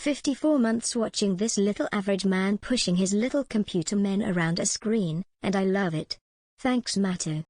54 months watching this little average man pushing his little computer men around a screen, and I love it. Thanks Matto.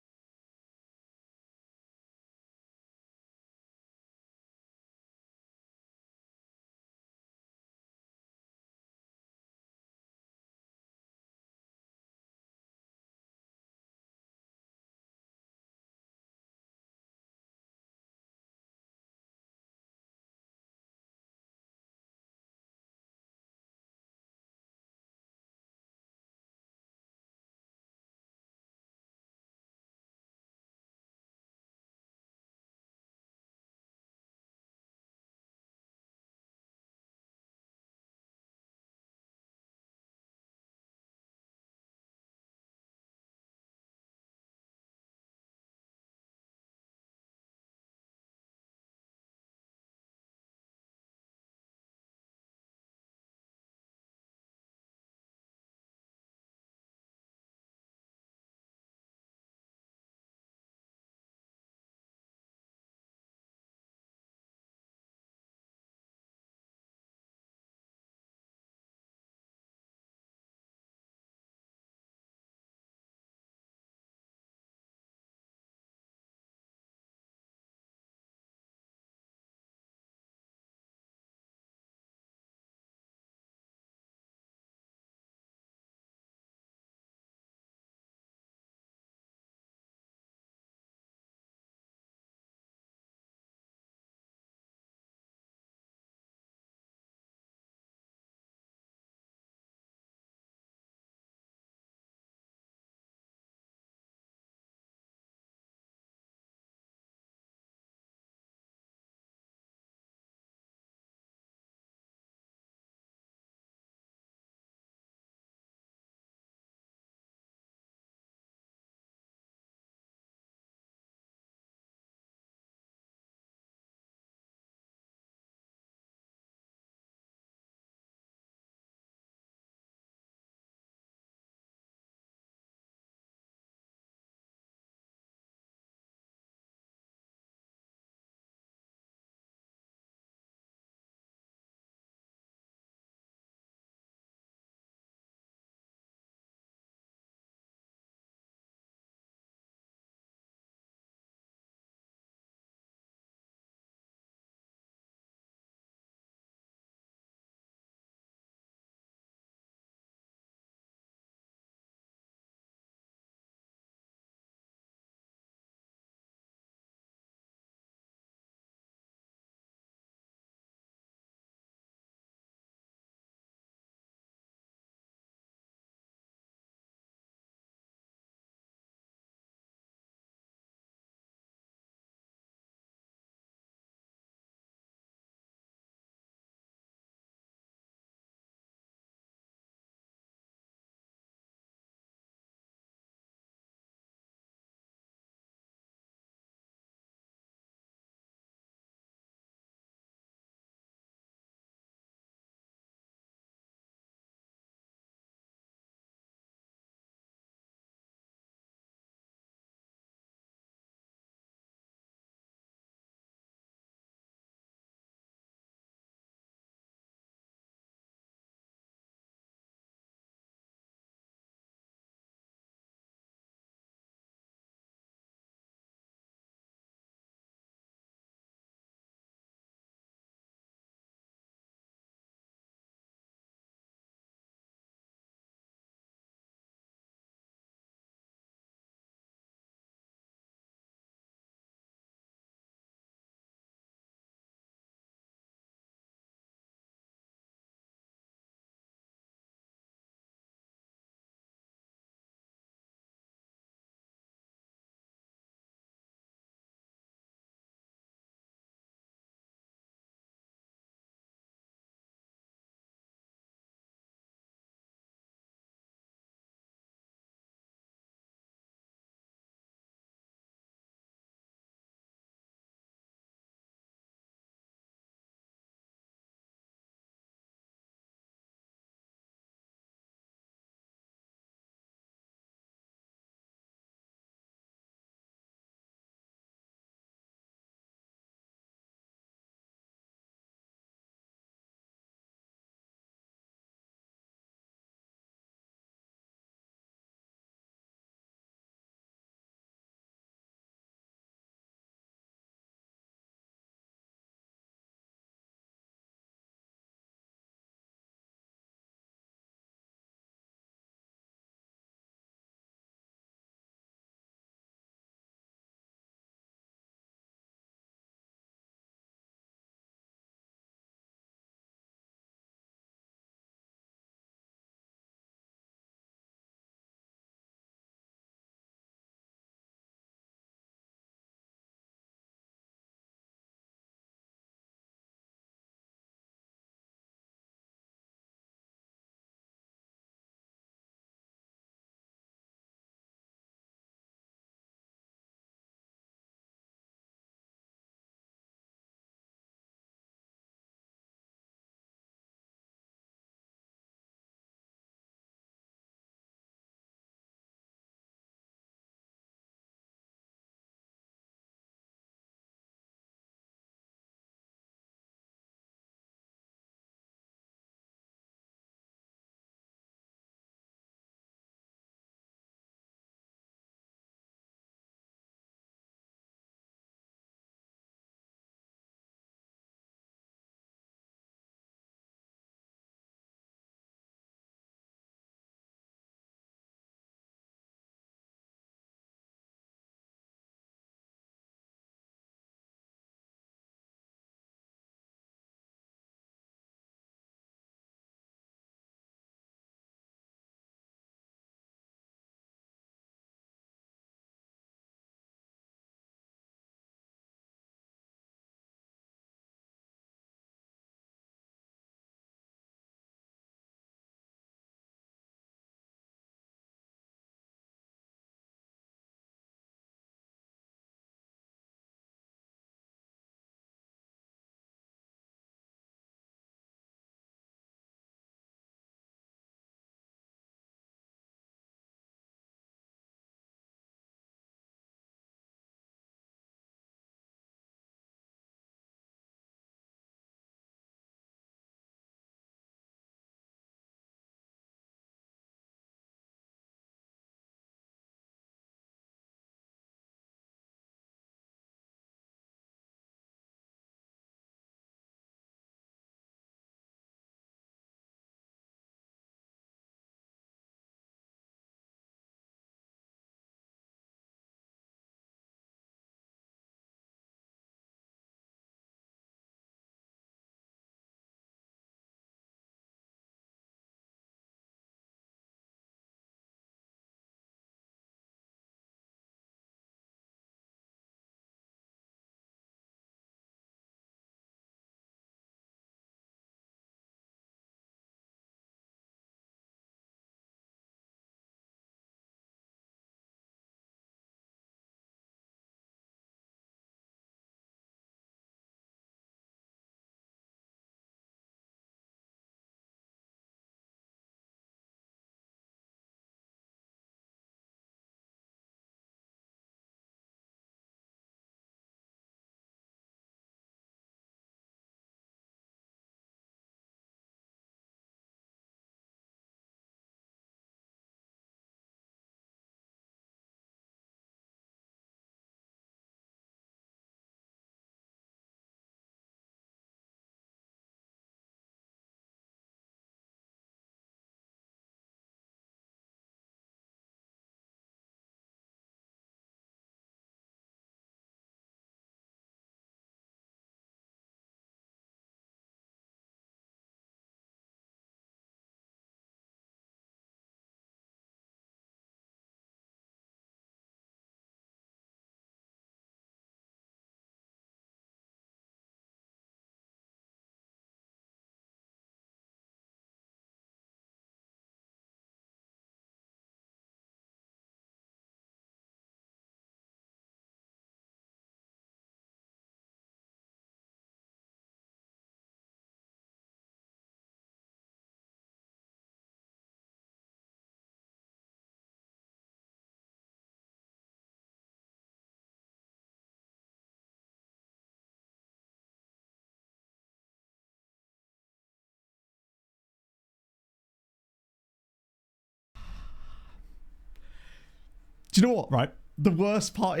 Do you know what, right? The worst part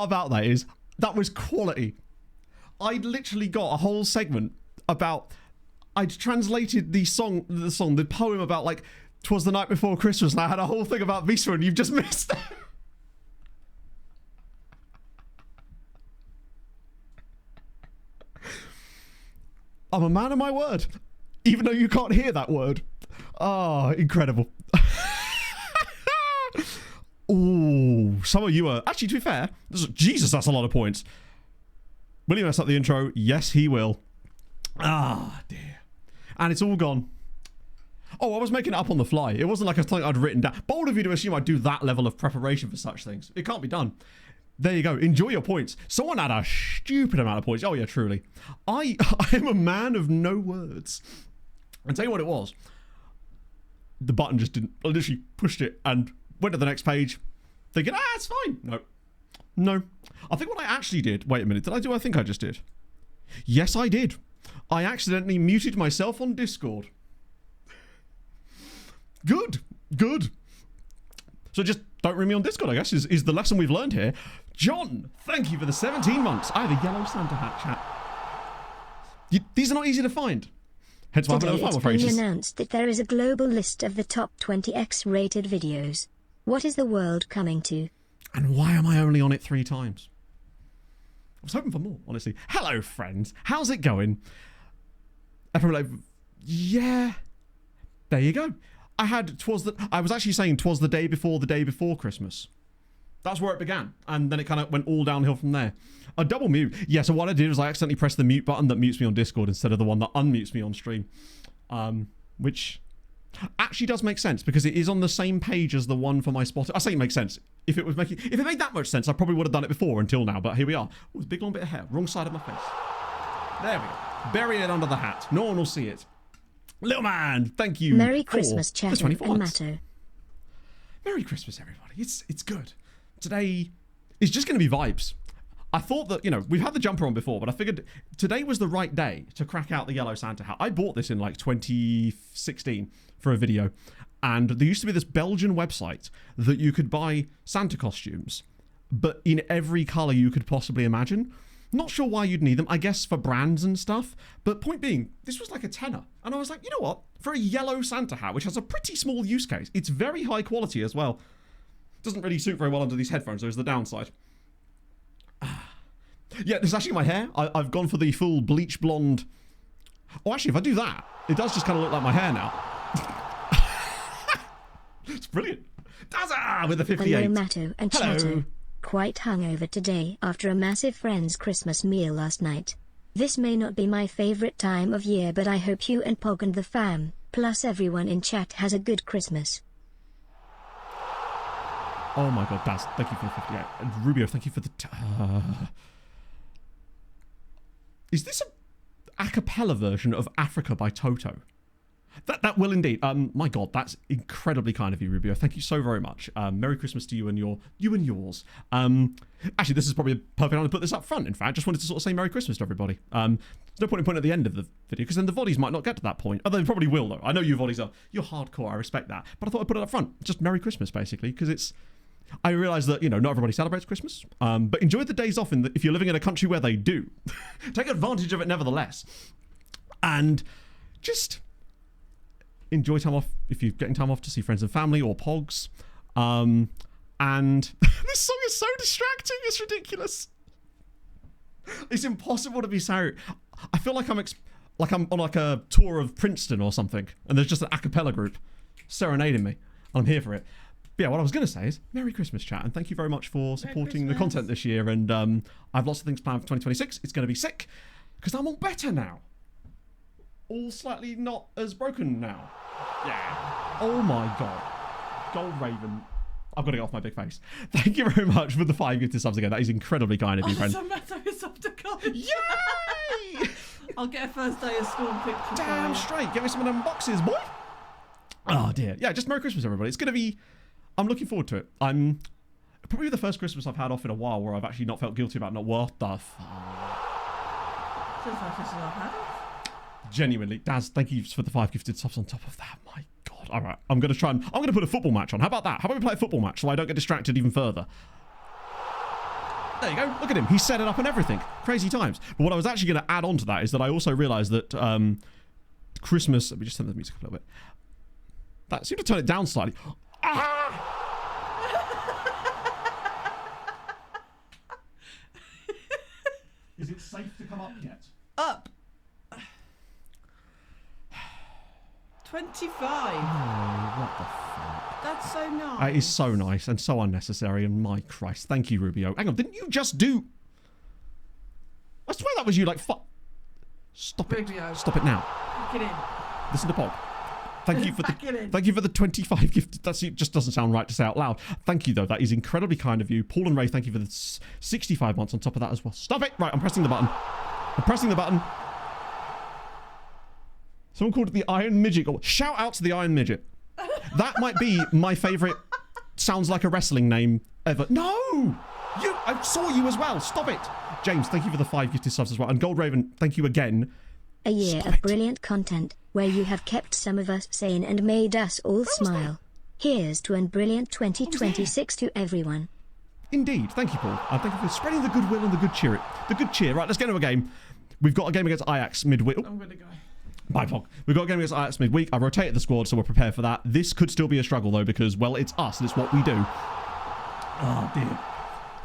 about that is, that was quality. I'd literally got a whole segment about, I'd translated the poem about, like, 'Twas the Night Before Christmas, and I had a whole thing about Wisła, and you've just missed it. I'm a man of my word, even though you can't hear that word. Oh, incredible. Ooh, some of you are... Actually, to be fair, Jesus, that's a lot of points. Will he mess up the intro? Yes, he will. Ah, dear. And it's all gone. Oh, I was making it up on the fly. It wasn't like something I'd written down. Bold of you to assume I'd do that level of preparation for such things. It can't be done. There you go. Enjoy your points. Someone had a stupid amount of points. Oh, yeah, truly. I am a man of no words. I'll tell you what it was. The button just didn't... I literally pushed it and went to the next page thinking, it's fine. No. I think what I actually did... Wait a minute. Did I do what I think I just did? Yes, I did. I accidentally muted myself on Discord. Good. So just don't ring me on Discord, I guess, is the lesson we've learned here. John, thank you for the 17 months. I have a yellow Santa hat, chat. These are not easy to find. Hence why I haven't found one for ages. Today it's been announced that there is a global list of the top 20 X-rated videos. What is the world coming to? And why am I only on it 3 times? I was hoping for more, honestly. Hello, friends. How's it going? Yeah. There you go. I was actually saying 'twas the day before Christmas. That's where it began. And then it kind of went all downhill from there. A double mute. Yeah, so what I did was I accidentally pressed the mute button that mutes me on Discord instead of the one that unmutes me on stream. Which actually does make sense because it is on the same page as the one for my Spotify. I say it makes sense. If it made that much sense, I probably would have done it before until now, but here we are. Oh, it's a big long bit of hair. Wrong side of my face. There we go. Bury it under the hat. No one will see it. Little man, thank you. Merry Christmas, Chatter and months. Matto. Merry Christmas, everybody. It's good. Today is just going to be vibes. I thought that, we've had the jumper on before, but I figured today was the right day to crack out the yellow Santa hat. I bought this in like 2016 for a video, and there used to be this Belgian website that you could buy Santa costumes, but in every colour you could possibly imagine. Not sure why you'd need them, I guess for brands and stuff, but point being, this was like a tenner. And I was like, you know what? For a yellow Santa hat, which has a pretty small use case, it's very high quality as well. Doesn't really suit very well under these headphones, there's the downside. Yeah, this is actually my hair. I've gone for the full bleach blonde. Oh, actually, if I do that, it does just kind of look like my hair now. It's brilliant. Daza with the 58. Hello, Matto and Chato. Quite hungover today after a massive friend's Christmas meal last night. This may not be my favorite time of year, but I hope you and Pog and the fam, plus everyone in chat, has a good Christmas. Oh my god, Daz, thank you for the 58. And Rubio, thank you for the... Is this a cappella version of Africa by Toto? That will indeed. My god, that's incredibly kind of you, Rubio. Thank you so very much. Merry Christmas to you and yours. Actually, this is probably a perfect time to put this up front. In fact, just wanted to sort of say Merry Christmas to everybody. There's no point in putting it at the end of the video because then the Voddies might not get to that point. Although they probably will, though. I know you Voddies you're hardcore. I respect that. But I thought I'd put it up front. Just Merry Christmas, basically, because it's... I realise that, not everybody celebrates Christmas. But enjoy the days off if you're living in a country where they do. Take advantage of it nevertheless. And just... enjoy time off if you're getting time off to see friends and family or pogs. And this song is so distracting, it's ridiculous. It's impossible to be sorry. I feel like I'm on like a tour of Princeton or something, and there's just an a cappella group serenading me. I'm here for it. But yeah, what I was going to say is Merry Christmas, chat, and thank you very much for supporting the content this year. And I have lots of things planned for 2026. It's going to be sick because I'm all better now. All slightly not as broken now. Yeah. Oh my god. Gold Raven. I've got to get off my big face. Thank you very much for the 5 gifted subs again. That is incredibly kind of you, friend. So Matto is off to college. Yay! I'll get a first day of school picture. Damn straight. Get me some of them boxes, boy. Oh dear. Yeah, just Merry Christmas, everybody. It's going to be... I'm looking forward to it. I'm probably the first Christmas I've had off in a while where I've actually not felt guilty about not what the f... Since I I've had it. Genuinely. Daz, thank you for the 5 gifted subs on top of that. My god. God, all right. I'm going to put a football match on. How about that? How about we play a football match so I don't get distracted even further? There you go. Look at him. He set it up and everything. Crazy times. But what I was actually going to add on to that is that I also realised that Christmas... Let me just turn the music up a little bit. That seemed to turn it down slightly. Ah! Is it safe to come up yet? Up. 25. Oh, what the fuck? That's so nice. It is so nice and so unnecessary, and my Christ. Thank you, Rubio. Hang on, didn't you just do... I swear that was you, like, Stop it. Rubio. Stop it now. Get in. Listen to Pog. Thank you for thank you for the 25 gift. It just doesn't sound right to say out loud. Thank you, though. That is incredibly kind of you. Paul and Ray, thank you for the 65 months on top of that as well. Stop it! Right, I'm pressing the button. I'm pressing the button. Someone called it the Iron Midget. Oh, shout out to the Iron Midget. That might be my favourite. Sounds like a wrestling name ever. No! I saw you as well. Stop it. James, thank you for the 5 gifted subs as well. And Gold Raven, thank you again. A year of brilliant content, where you have kept some of us sane and made us all smile. Here's to an brilliant 2026 to everyone. Indeed. Thank you, Paul. Thank you for spreading the goodwill and the good cheer. Right, let's get into a game. We've got a game against Ajax midweek. I'm going to go. Bye, Pog. We've got a game against Ajax midweek. I rotated the squad, so we're prepared for that. This could still be a struggle, though, because, well, it's us and it's what we do. Oh, dear.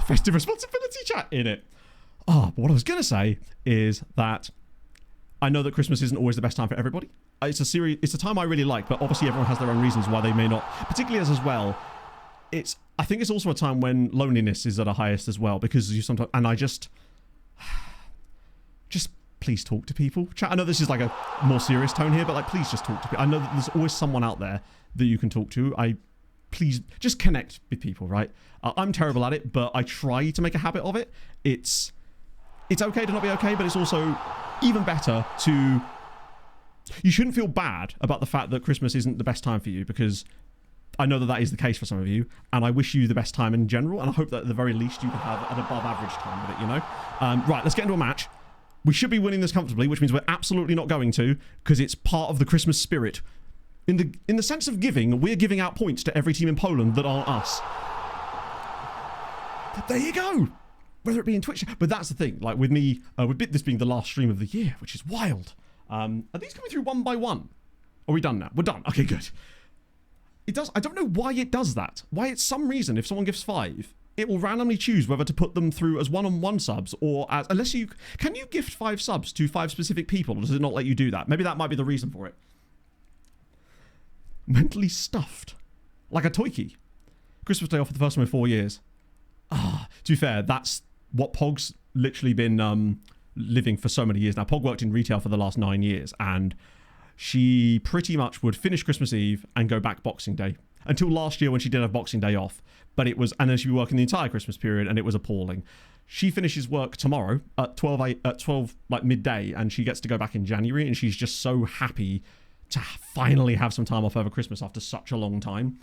Festive responsibility chat in it. But what I was going to say is that I know that Christmas isn't always the best time for everybody. It's a time I really like, but obviously everyone has their own reasons why they may not. Particularly as well, I think it's also a time when loneliness is at a highest as well, because you sometimes, and I just please talk to people. Chat. I know this is like a more serious tone here, but like please just talk to people. I know that there's always someone out there that you can talk to. Please just connect with people, right? I'm terrible at it, but I try to make a habit of it. It's okay to not be okay, but it's also even better to... You shouldn't feel bad about the fact that Christmas isn't the best time for you, because I know that that is the case for some of you, and I wish you the best time in general, and I hope that at the very least you can have an above average time with it, you know? Right, let's get into a match. We should be winning this comfortably, which means we're absolutely not going to, because it's part of the Christmas spirit. In the sense of giving, we're giving out points to every team in Poland that aren't us. There you go. Whether it be in Twitch, but that's the thing. Like with me, with this being the last stream of the year, which is wild. Are these coming through one by one? Are we done now? We're done. Okay, good. It does. I don't know why it does that. Why it's some reason if someone gives 5, it will randomly choose whether to put them through as one-on-one subs or as can you gift 5 subs to 5 specific people, or does it not let you do that? Maybe that might be the reason for it. Mentally stuffed. Like a toy key. Christmas Day off for the first time in 4 years. To be fair, that's what Pog's literally been living for so many years now. Pog worked in retail for the last 9 years, and she pretty much would finish Christmas Eve and go back Boxing Day. Until last year when she did have Boxing Day off. But it was, and then she'd be working the entire Christmas period, and it was appalling. She finishes work tomorrow at 12 like midday, and she gets to go back in January, and she's just so happy to finally have some time off over Christmas after such a long time.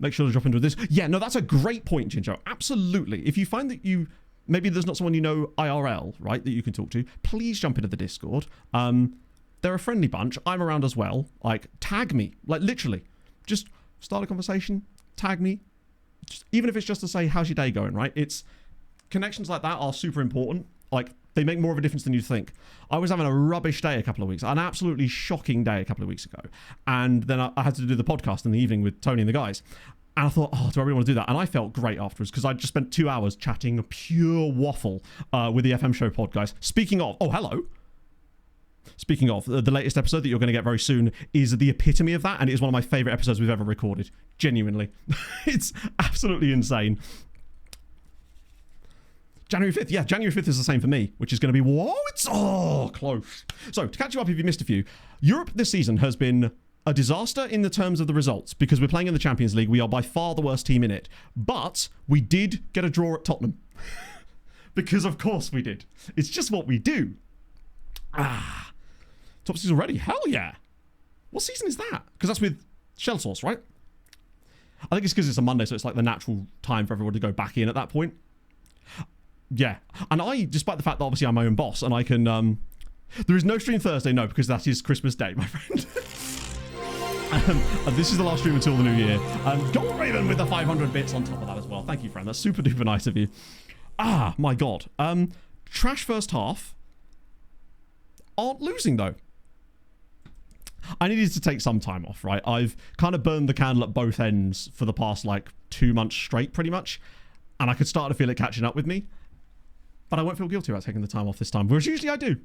Make sure to drop into this. Yeah, no, that's a great point, Ginger. Absolutely. If you find that maybe there's not someone you know IRL, right, that you can talk to, please jump into the Discord. They're a friendly bunch. I'm around as well. Like, tag me. Like, literally. Just start a conversation. Tag me. Even if it's just to say, how's your day going, right? Connections like that are super important. Like, they make more of a difference than you think. I was having a rubbish day a couple of weeks, an absolutely shocking day a couple of weeks ago. And then I had to do the podcast in the evening with Tony and the guys. And I thought, do I really want to do that? And I felt great afterwards because I just spent 2 hours chatting pure waffle with the FM Show pod guys. Speaking of, hello. Speaking of, the latest episode that you're going to get very soon is the epitome of that. And it is one of my favourite episodes we've ever recorded. Genuinely. It's absolutely insane. January 5th. Yeah, January 5th is the same for me, which is going to be, it's close. So, to catch you up if you missed a few, Europe this season has been a disaster in the terms of the results because we're playing in the Champions League. We are by far the worst team in it. But we did get a draw at Tottenham. Because of course we did. It's just what we do. Top season already? Hell yeah. What season is that? Because that's with Shell Sauce, right? I think it's because it's a Monday, so it's like the natural time for everyone to go back in at that point. Yeah. And despite the fact that obviously I'm my own boss and I can... there is no stream Thursday, no, because that is Christmas Day, my friend. And this is the last stream until the new year. Go Raven with the 500 bits on top of that as well. Thank you, friend. That's super duper nice of you. Ah, my God. Trash first half. Aren't losing, though. I needed to take some time off, right? I've kind of burned the candle at both ends for the past, like, 2 months straight, pretty much. And I could start to feel it catching up with me. But I won't feel guilty about taking the time off this time, whereas usually I do.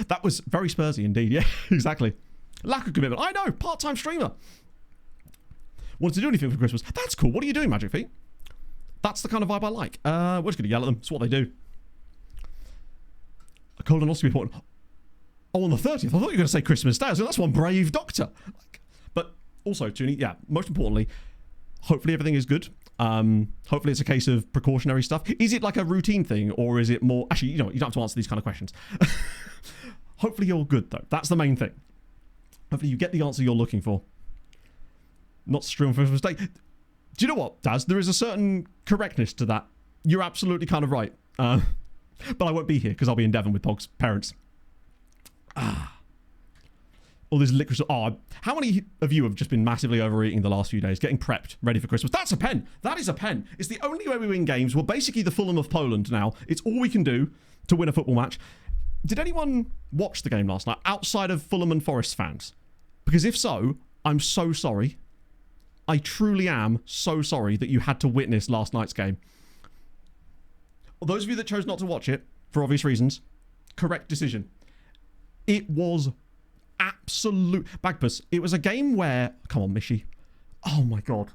That was very Spursy indeed. Yeah, exactly. Lack of commitment. I know, part-time streamer. Wanted to do anything for Christmas. That's cool. What are you doing, Magic Feet? That's the kind of vibe I like. We're just going to yell at them. It's what they do. A colonoscopy appointment. Oh, on the 30th. I thought you were going to say Christmas Day. So that's one brave doctor. But also, Toonie, yeah, most importantly, hopefully everything is good. Hopefully it's a case of precautionary stuff. Is it like a routine thing, or is it more... Actually, you know, you don't have to answer these kind of questions. Hopefully you're good, though. That's the main thing. Hopefully you get the answer you're looking for. Not stream for Christmas Day. Do you know what, Daz? There is a certain correctness to that. You're absolutely kind of right. But I won't be here because I'll be in Devon with Pog's parents. All this licorice. Oh, how many of you have just been massively overeating the last few days, getting prepped, ready for Christmas? That's a pen. That is a pen. It's the only way we win games. We're basically the Fulham of Poland now. It's all we can do to win a football match. Did anyone watch the game last night outside of Fulham and Forest fans? Because if so, I'm so sorry. I truly am so sorry that you had to witness last night's game. Those of you that chose not to watch it, for obvious reasons, correct decision. It was absolute... Bagpuss, it was a game where... Come on, Mishi. Oh, my God.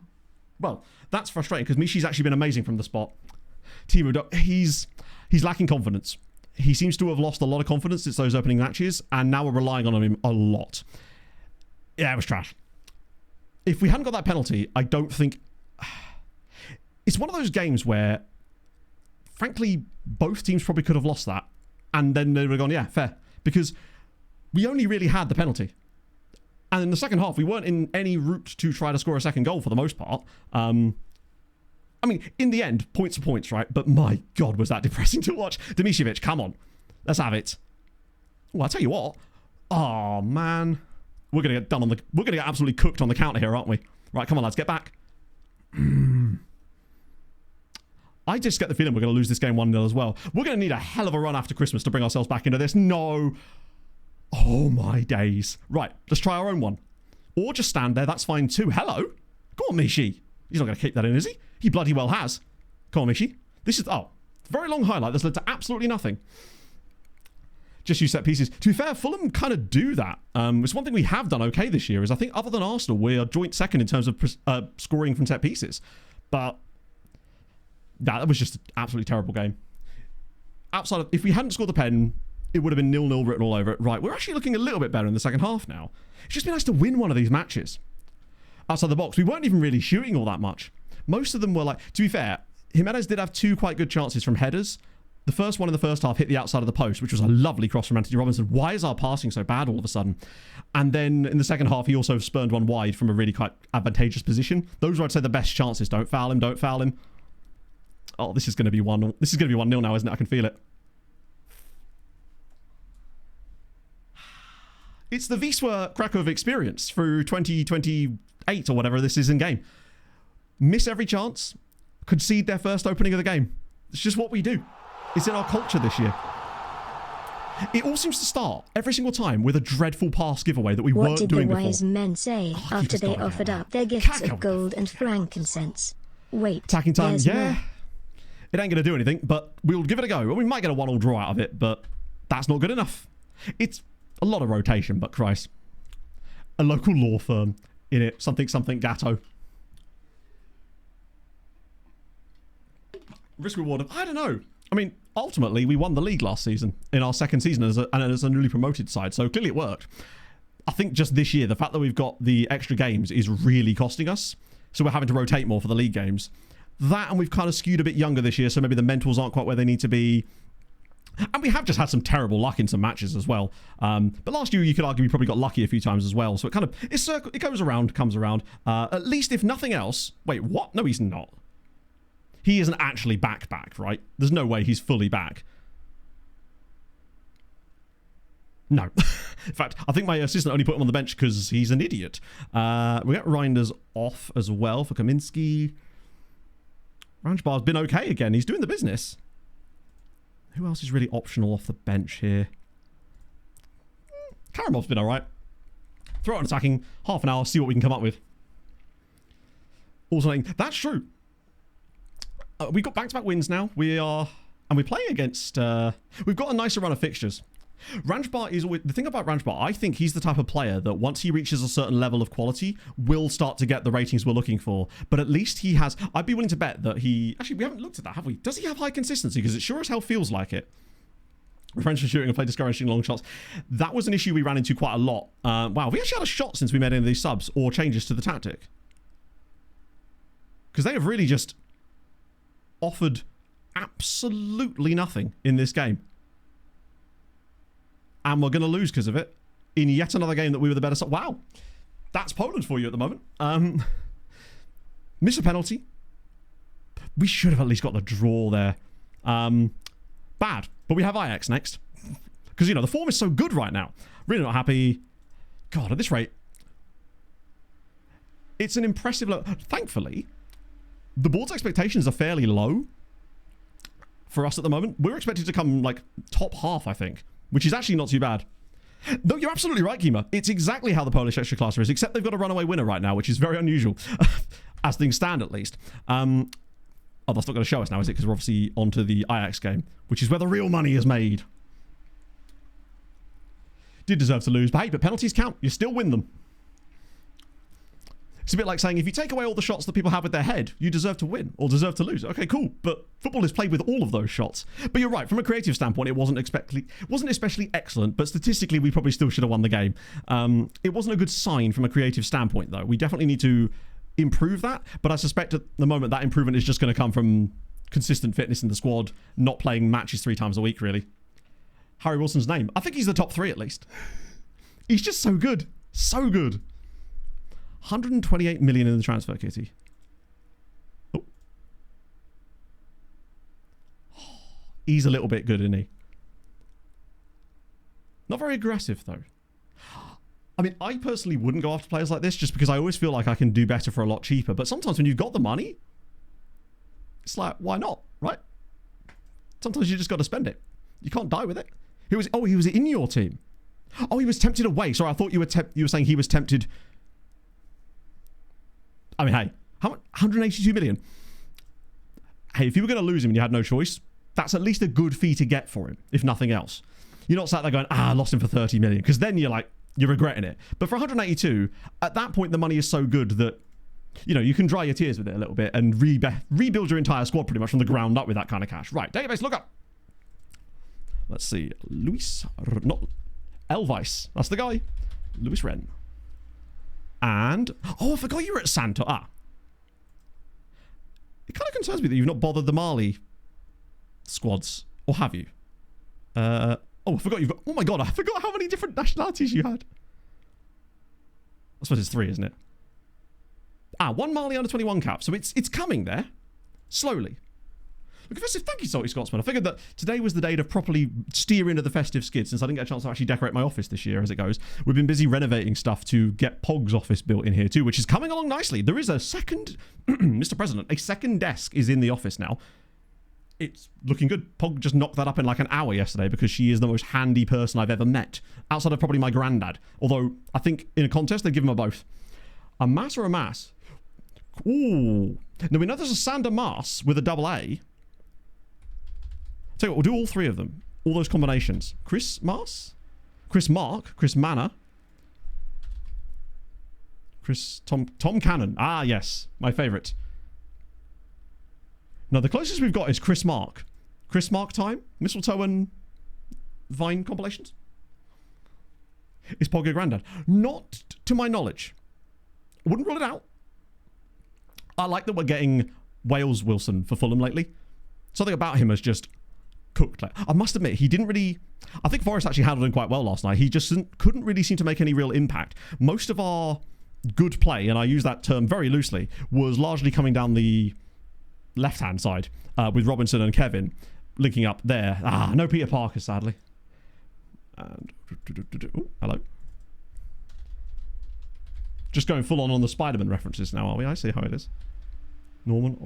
Well, that's frustrating because Mishi's actually been amazing from the spot. Timo, he's lacking confidence. He seems to have lost a lot of confidence since those opening matches, and now we're relying on him a lot. Yeah, it was trash. If we hadn't got that penalty, I don't think... It's one of those games where, frankly, both teams probably could have lost that, and then they would have gone, yeah, fair. Because we only really had the penalty. And in the second half, we weren't in any route to try to score a second goal for the most part. I mean, in the end, points are points, right? But my God, was that depressing to watch. Dimitrovic, come on. Let's have it. Well, I'll tell you what. Oh, man. We're going to get done on the... We're going to get absolutely cooked on the counter here, aren't we? Right, come on, lads, get back. I just get the feeling we're going to lose this game 1-0 as well. We're going to need a hell of a run after Christmas to bring ourselves back into this. No. Oh, my days. Right, let's try our own one. Or just stand there. That's fine too. Hello. Go on, Mishi. He's not going to keep that in, is he? He bloody well has. Come on, Mishi. This is... Oh, very long highlight. That's led to absolutely nothing. Just use set pieces. To be fair, Fulham kind of do that. It's one thing we have done okay this year is I think other than Arsenal, we are joint second in terms of scoring from set pieces. But that was just an absolutely terrible game. Outside of... If we hadn't scored the pen, it would have been 0-0 written all over it. Right, we're actually looking a little bit better in the second half now. It's just been nice to win one of these matches. Outside the box, we weren't even really shooting all that much. Most of them were like... To be fair, Jimenez did have 2 quite good chances from headers. The first one in the first half hit the outside of the post, which was a lovely cross from Anthony Robinson. Why is our passing so bad all of a sudden? And then in the second half, he also spurned one wide from a really quite advantageous position. Those are, I'd say, the best chances. Don't foul him, don't foul him. Oh, this is going to be 1-0. This is going to be 1-0 now, isn't it? I can feel it. It's the Wisła Kraków experience through 2028 or whatever this is in game. Miss every chance. Concede their first opening of the game. It's just what we do. It's in our culture this year. It all seems to start every single time with a dreadful pass giveaway that we weren't doing before. What did the wise men say after they offered up their gifts of gold and frankincense? Wait, attacking time, yeah. More. It ain't going to do anything, but we'll give it a go. Well, we might get a 1-1 draw out of it, but that's not good enough. It's a lot of rotation, but Christ. A local law firm in it. Something Gatto. Risk reward of, I don't know. I mean, ultimately, we won the league last season in our second season as a newly promoted side, so clearly it worked. I think just this year, the fact that we've got the extra games is really costing us, so we're having to rotate more for the league games. That, and we've kind of skewed a bit younger this year, so maybe the mentals aren't quite where they need to be. And we have just had some terrible luck in some matches as well. But last year, you could argue we probably got lucky a few times as well, so it kind of, it goes around, comes around. At least if nothing else... Wait, what? No, he's not. He isn't actually back, right? There's no way he's fully back. No. In fact, I think my assistant only put him on the bench because he's an idiot. We got Reinders off as well for Kaminsky. Ranjbar's been okay again. He's doing the business. Who else is really optional off the bench here? Karamov's been alright. Throw it on attacking. Half an hour, see what we can come up with. Also, that's true. We've got back-to-back wins now. We're playing against... we've got a nicer run of fixtures. Ranjbar is always... The thing about Ranjbar, I think he's the type of player that once he reaches a certain level of quality, will start to get the ratings we're looking for. But at least he has... I'd be willing to bet that he... Actually, we haven't looked at that, have we? Does he have high consistency? Because it sure as hell feels like it. French for shooting and play discouraging long shots. That was an issue we ran into quite a lot. Wow, we actually had a shot since we made any of these subs or changes to the tactic. Because they have really just offered absolutely nothing in this game. And we're going to lose because of it in yet another game that we were the better side. Wow. That's Poland for you at the moment. Miss a penalty. We should have at least got the draw there. Bad. But we have Ajax next. Because, you know, the form is so good right now. Really not happy. God, at this rate. It's an impressive... Thankfully, the board's expectations are fairly low for us at the moment. We're expected to come, like, top half, I think. Which is actually not too bad. No, you're absolutely right, Kima. It's exactly how the Polish extra-classer is, except they've got a runaway winner right now, which is very unusual. As things stand, at least. Oh, that's not going to show us now, is it? Because we're obviously onto the Ajax game, which is where the real money is made. Did deserve to lose, but hey, but penalties count. You still win them. It's a bit like saying, if you take away all the shots that people have with their head, you deserve to win or deserve to lose. Okay, cool. But football is played with all of those shots. But you're right. From a creative standpoint, it wasn't especially excellent, but statistically, we probably still should have won the game. It wasn't a good sign from a creative standpoint, though. We definitely need to improve that. But I suspect at the moment that improvement is just going to come from consistent fitness in the squad, not playing matches 3 times a week, really. Harry Wilson's name. I think he's the top 3 at least. He's just so good. So good. 128 million in the transfer kitty. Oh. He's a little bit good, isn't he? Not very aggressive, though. I mean, I personally wouldn't go after players like this just because I always feel like I can do better for a lot cheaper. But sometimes when you've got the money, it's like, why not, right? Sometimes you just got to spend it. You can't die with it. He was in your team. Oh, he was tempted away. Sorry, I thought you were saying he was tempted... I mean, hey, how much? 182 million. Hey, if you were going to lose him and you had no choice, that's at least a good fee to get for him, if nothing else. You're not sat there going, I lost him for 30 million, because then you're regretting it. But for 182, at that point, the money is so good that, you know, you can dry your tears with it a little bit and rebuild your entire squad pretty much from the ground up with that kind of cash. Right, database, look up. Let's see. Elvice. That's the guy. Lewis Wren. And, oh, I forgot you were at Santo. It kind of concerns me that you've not bothered the Mali squads. Or have you? I forgot you've got, oh my god, I forgot how many different nationalities you had. I suppose it's 3, isn't it? 1 Mali under 21 cap. So it's coming there. Slowly. Look, thank you, Salty Scotsman. I figured that today was the day to properly steer into the festive skid since I didn't get a chance to actually decorate my office this year as it goes. We've been busy renovating stuff to get Pog's office built in here too, which is coming along nicely. There is a second, Mr. President, a second desk is in the office now. It's looking good. Pog just knocked that up in like an hour yesterday because she is the most handy person I've ever met, outside of probably my granddad. Although, I think in a contest, they'd give him a both. A mass or a mass? Ooh. Now, we know there's a Sander Mass with a double A. Tell you what, we'll do all 3 of them. All those combinations. Chris Mars? Chris Mark? Chris Manor? Tom Cannon. Ah, yes. My favourite. Now, the closest we've got is Chris Mark. Chris Mark time? Mistletoe and Vine compilations? Is Pog your granddad? Not to my knowledge. I wouldn't rule it out. I like that we're getting Wales Wilson for Fulham lately. Something about him has just... cooked. I must admit, he didn't really... I think Forrest actually handled him quite well last night. He just couldn't really seem to make any real impact. Most of our good play, and I use that term very loosely, was largely coming down the left-hand side with Robinson and Kevin linking up there. No Peter Parker, sadly. And ooh, hello. Just going full on the Spider-Man references now, are we? I see how it is. Norman.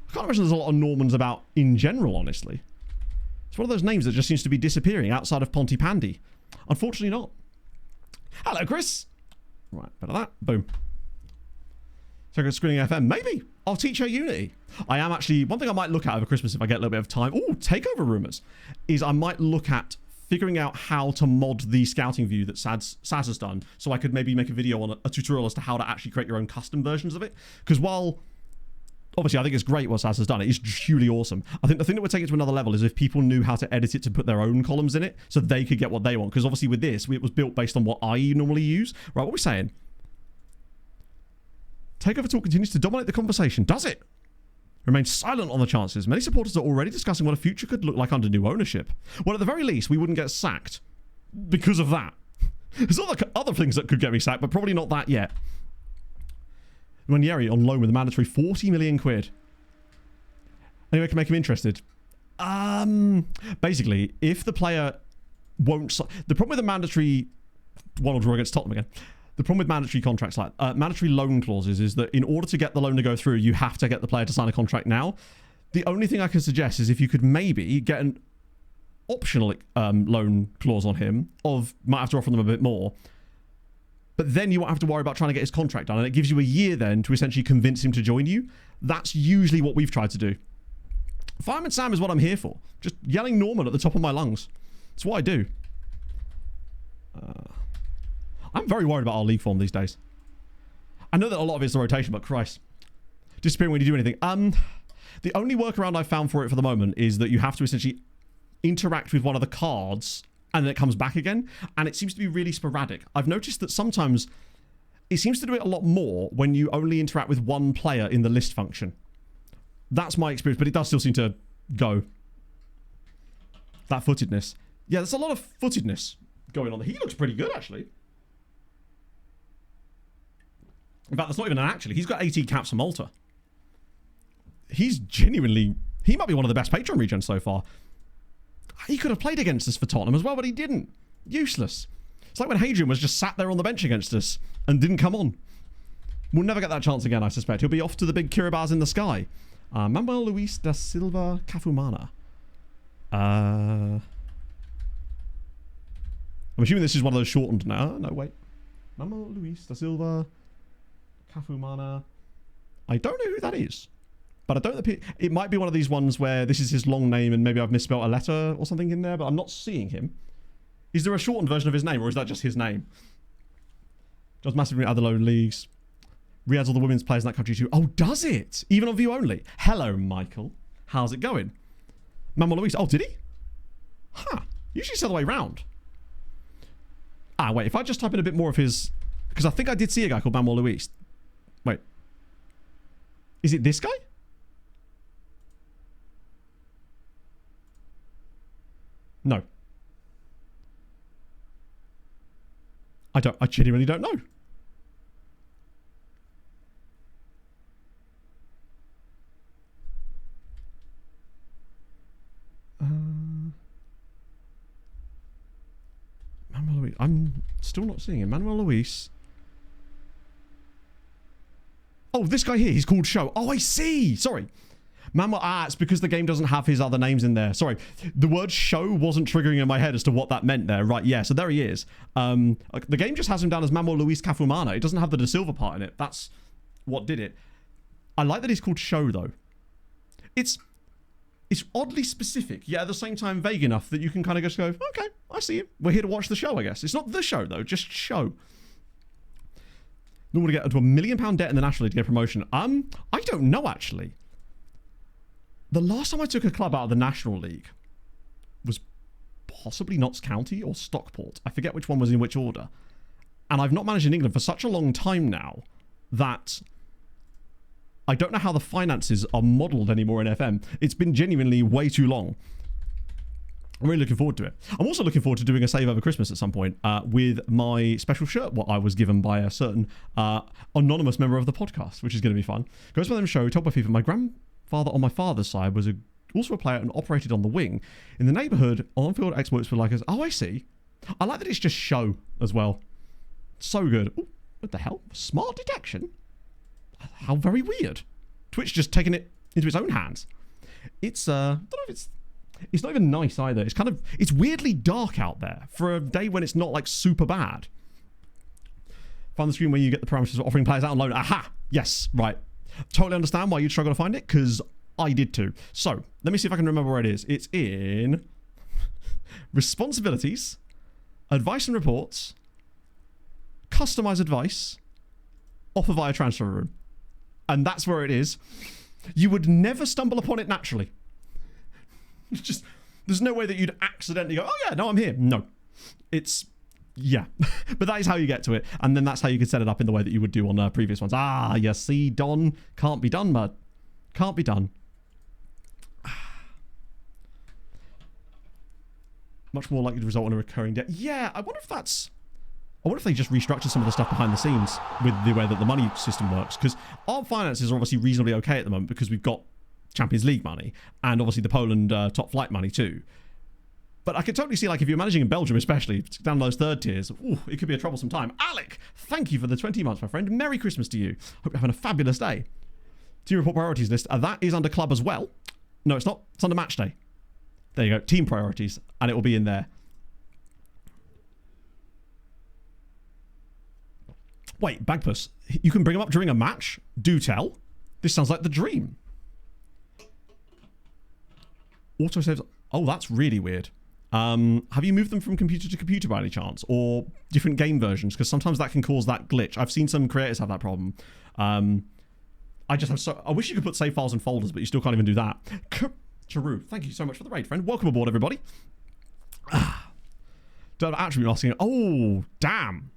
I can't imagine there's a lot of Normans about in general, honestly. It's one of those names that just seems to be disappearing outside of Pontypandy. Unfortunately not. Hello, Chris. Right, better that. Boom. Second Screening FM. Maybe. I'll teach her Unity. I am actually... One thing I might look at over Christmas if I get a little bit of time... Ooh, takeover rumours. Is I might look at figuring out how to mod the scouting view that Saz has done. So I could maybe make a video on a tutorial as to how to actually create your own custom versions of it. Because while... Obviously, I think it's great what Saz has done. It is truly awesome. I think the thing that would take it to another level is if people knew how to edit it to put their own columns in it so they could get what they want. Because obviously with this, it was built based on what I normally use. Right, what are we saying? Takeover Talk continues to dominate the conversation. Does it? Remains silent on the chances. Many supporters are already discussing what a future could look like under new ownership. Well, at the very least, we wouldn't get sacked because of that. There's other things that could get me sacked, but probably not that yet. Ranieri on loan with a mandatory 40 million quid. Anyway, can make him interested. Basically, if the player won't... The problem with the mandatory... One will draw against Tottenham again. The problem with mandatory contracts, like mandatory loan clauses, is that in order to get the loan to go through, you have to get the player to sign a contract now. The only thing I can suggest is if you could maybe get an optional loan clause on him of... Might have to offer them a bit more. But then you won't have to worry about trying to get his contract done. And it gives you a year then to essentially convince him to join you. That's usually what we've tried to do. Fireman Sam is what I'm here for. Just yelling Norman at the top of my lungs. That's what I do. I'm very worried about our league form these days. I know that a lot of it's the rotation, but Christ. Disappearing when you do anything. The only workaround I've found for it for the moment is that you have to essentially interact with one of the cards and then it comes back again, and it seems to be really sporadic. I've noticed that sometimes it seems to do it a lot more when you only interact with one player in the list function. That's my experience, but it does still seem to go. That footedness. Yeah, there's a lot of footedness going on there. He looks pretty good, actually. In fact, that's not even an actually. He's got 18 caps for Malta. He's genuinely... He might be one of the best Patreon regens so far. He could have played against us for Tottenham as well, but he didn't. Useless. It's like when Hadrian was just sat there on the bench against us and didn't come on. We'll never get that chance again, I suspect. He'll be off to the big Kiribati in the sky. Manuel Luis da Silva Cafumana. I'm assuming this is one of those shortened now. No, wait. Manuel Luis da Silva Cafumana. I don't know who that is. But I don't... It might be one of these ones where this is his long name and maybe I've misspelled a letter or something in there, but I'm not seeing him. Is there a shortened version of his name, or is that just his name? Does massively in other low leagues. Re-adds all the women's players in that country too. Oh, does it? Even on view only? Hello, Michael. How's it going? Manuel Luis. Oh, did he? Huh. Usually it's the other way round. Ah, wait. If I just type in a bit more of his... Because I think I did see a guy called Manuel Luis. Wait. Is it this guy? No. I genuinely don't know. Manuel Luis. I'm still not seeing him. Manuel Luis. Oh, this guy here. He's called Show. Oh, I see. Sorry. Manuel, it's because the game doesn't have his other names in there. Sorry. The word show wasn't triggering in my head as to what that meant there. Right, yeah, so there he is. The game just has him down as Manuel Luis Cafumana. It doesn't have the Da Silva part in it. That's what did it. I like that he's called Show, though. It's oddly specific, yet at the same time vague enough that you can kind of just go, okay, I see you. We're here to watch the show, I guess. It's not the show, though, just show. Normally get into £1 million debt in the National League to get promotion. I don't know, actually. The last time I took a club out of the National League was possibly Notts County or Stockport. I forget which one was in which order. And I've not managed in England for such a long time now that I don't know how the finances are modelled anymore in FM. It's been genuinely way too long. I'm really looking forward to it. I'm also looking forward to doing a save over Christmas at some point with my special shirt, what I was given by a certain anonymous member of the podcast, which is going to be fun. Goes by them show, told by FIFA. My grandfather on my father's side was also a player and operated on the wing. In the neighbourhood, on-field exploits were like us. Oh, I see. I like that it's just show as well. So good. Ooh, what the hell? Smart detection? How very weird. Twitch just taking it into its own hands. It's, I don't know if it's not even nice either. It's weirdly dark out there for a day when it's not like super bad. Find the screen where you get the parameters for offering players out on loan. Aha! Yes, right. Totally understand why you'd struggle to find it, because I did too. So, let me see if I can remember where it is. It's in responsibilities, advice and reports, customize advice, offer via transfer room. And that's where it is. You would never stumble upon it naturally. Just, there's no way that you'd accidentally go, oh yeah, no, I'm here. No. It's, yeah. But that is how you get to it. And then that's how you could set it up in the way that you would do on previous ones. Ah, you see, Don. Can't be done, bud. Can't be done. Much more likely to result in a recurring debt. Yeah, I wonder if they just restructured some of the stuff behind the scenes with the way that the money system works. Because our finances are obviously reasonably okay at the moment because we've got Champions League money and obviously the Poland top flight money too. But I could totally see, like, if you're managing in Belgium especially, down those third tiers, ooh, it could be a troublesome time. Alec, thank you for the 20 months, my friend. Merry Christmas to you. Hope you're having a fabulous day. Team report priorities list. That is under club as well. No, it's not. It's under match day. There you go. Team priorities. And it will be in there. Wait, Bagpuss, you can bring them up during a match? Do tell. This sounds like the dream. Autosaves. Oh, that's really weird. Have you moved them from computer to computer by any chance? Or different game versions? Because sometimes that can cause that glitch. I've seen some creators have that problem. I wish you could put save files in folders, but you still can't even do that. Charu, thank you so much for the raid, friend. Welcome aboard, everybody. Don't have attribute asking. Oh, damn.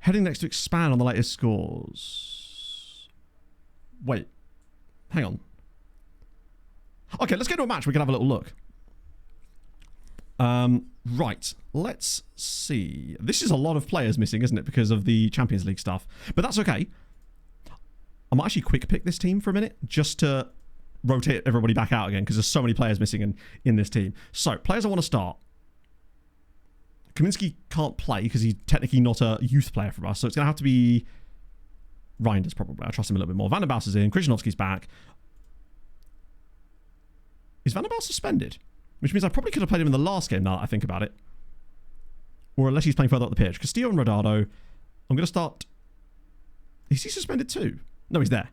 Heading next to expand on the latest scores. Wait. Hang on. Okay, let's get to a match. We can have a little look. Right. Let's see. This is a lot of players missing, isn't it? Because of the Champions League stuff. But that's okay. I might actually quick pick this team for a minute just to rotate everybody back out again because there's so many players missing in this team. So, players I want to start. Kaminsky can't play because he's technically not a youth player for us, so it's going to have to be Reinders probably. I trust him a little bit more. Van der Baus is in. Krzyżanowski's back. Is Van der Baus suspended? Which means I probably could have played him in the last game now that I think about it. Or unless he's playing further up the pitch. Castillo and Rodado. I'm going to start... Is he suspended too? No, he's there.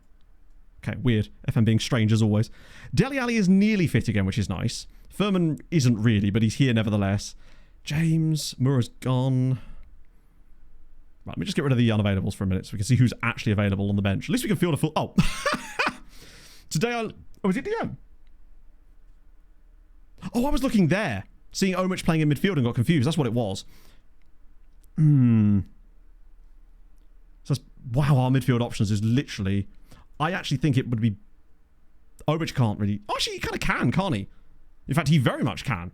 Okay, weird. FM being strange as always. Dele Alli is nearly fit again, which is nice. Furman isn't really, but he's here nevertheless. James, Mura's gone. Right, let me just get rid of the unavailables for a minute so we can see who's actually available on the bench. At least we can field a full... Oh. Today I... Oh, is it DM? Oh, I was looking there. Seeing Omich playing in midfield and got confused. That's what it was. So wow, our midfield options is literally... I actually think it would be... Omich can't really... Actually, he kind of can, can't he? In fact, he very much can.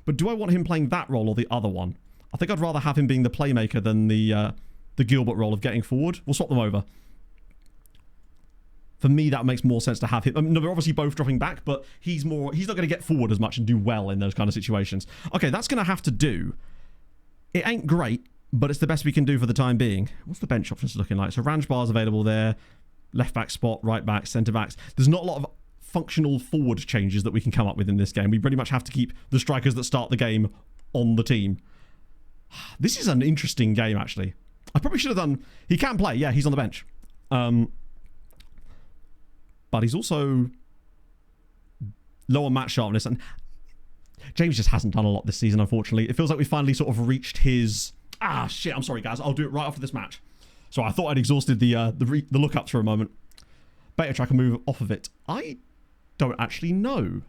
But do I want him playing that role or the other one? I think I'd rather have him being the playmaker than the Gilbert role of getting forward. We'll swap them over. For me, that makes more sense to have him. I mean, they're obviously both dropping back, but he's not going to get forward as much and do well in those kind of situations. Okay, that's going to have to do. It ain't great, but it's the best we can do for the time being. What's the bench options looking like? So Ranjbar's available there. Left back spot, right back, centre backs. There's not a lot of functional forward changes that we can come up with in this game. We pretty much have to keep the strikers that start the game on the team. This is an interesting game, actually. I probably should have done... He can play. Yeah, he's on the bench. But he's also low on match sharpness. And James just hasn't done a lot this season, unfortunately. It feels like we finally sort of reached his... Ah, shit. I'm sorry, guys. I'll do it right after this match. So I thought I'd exhausted the lookups for a moment. Beta track and move off of it. I don't actually know.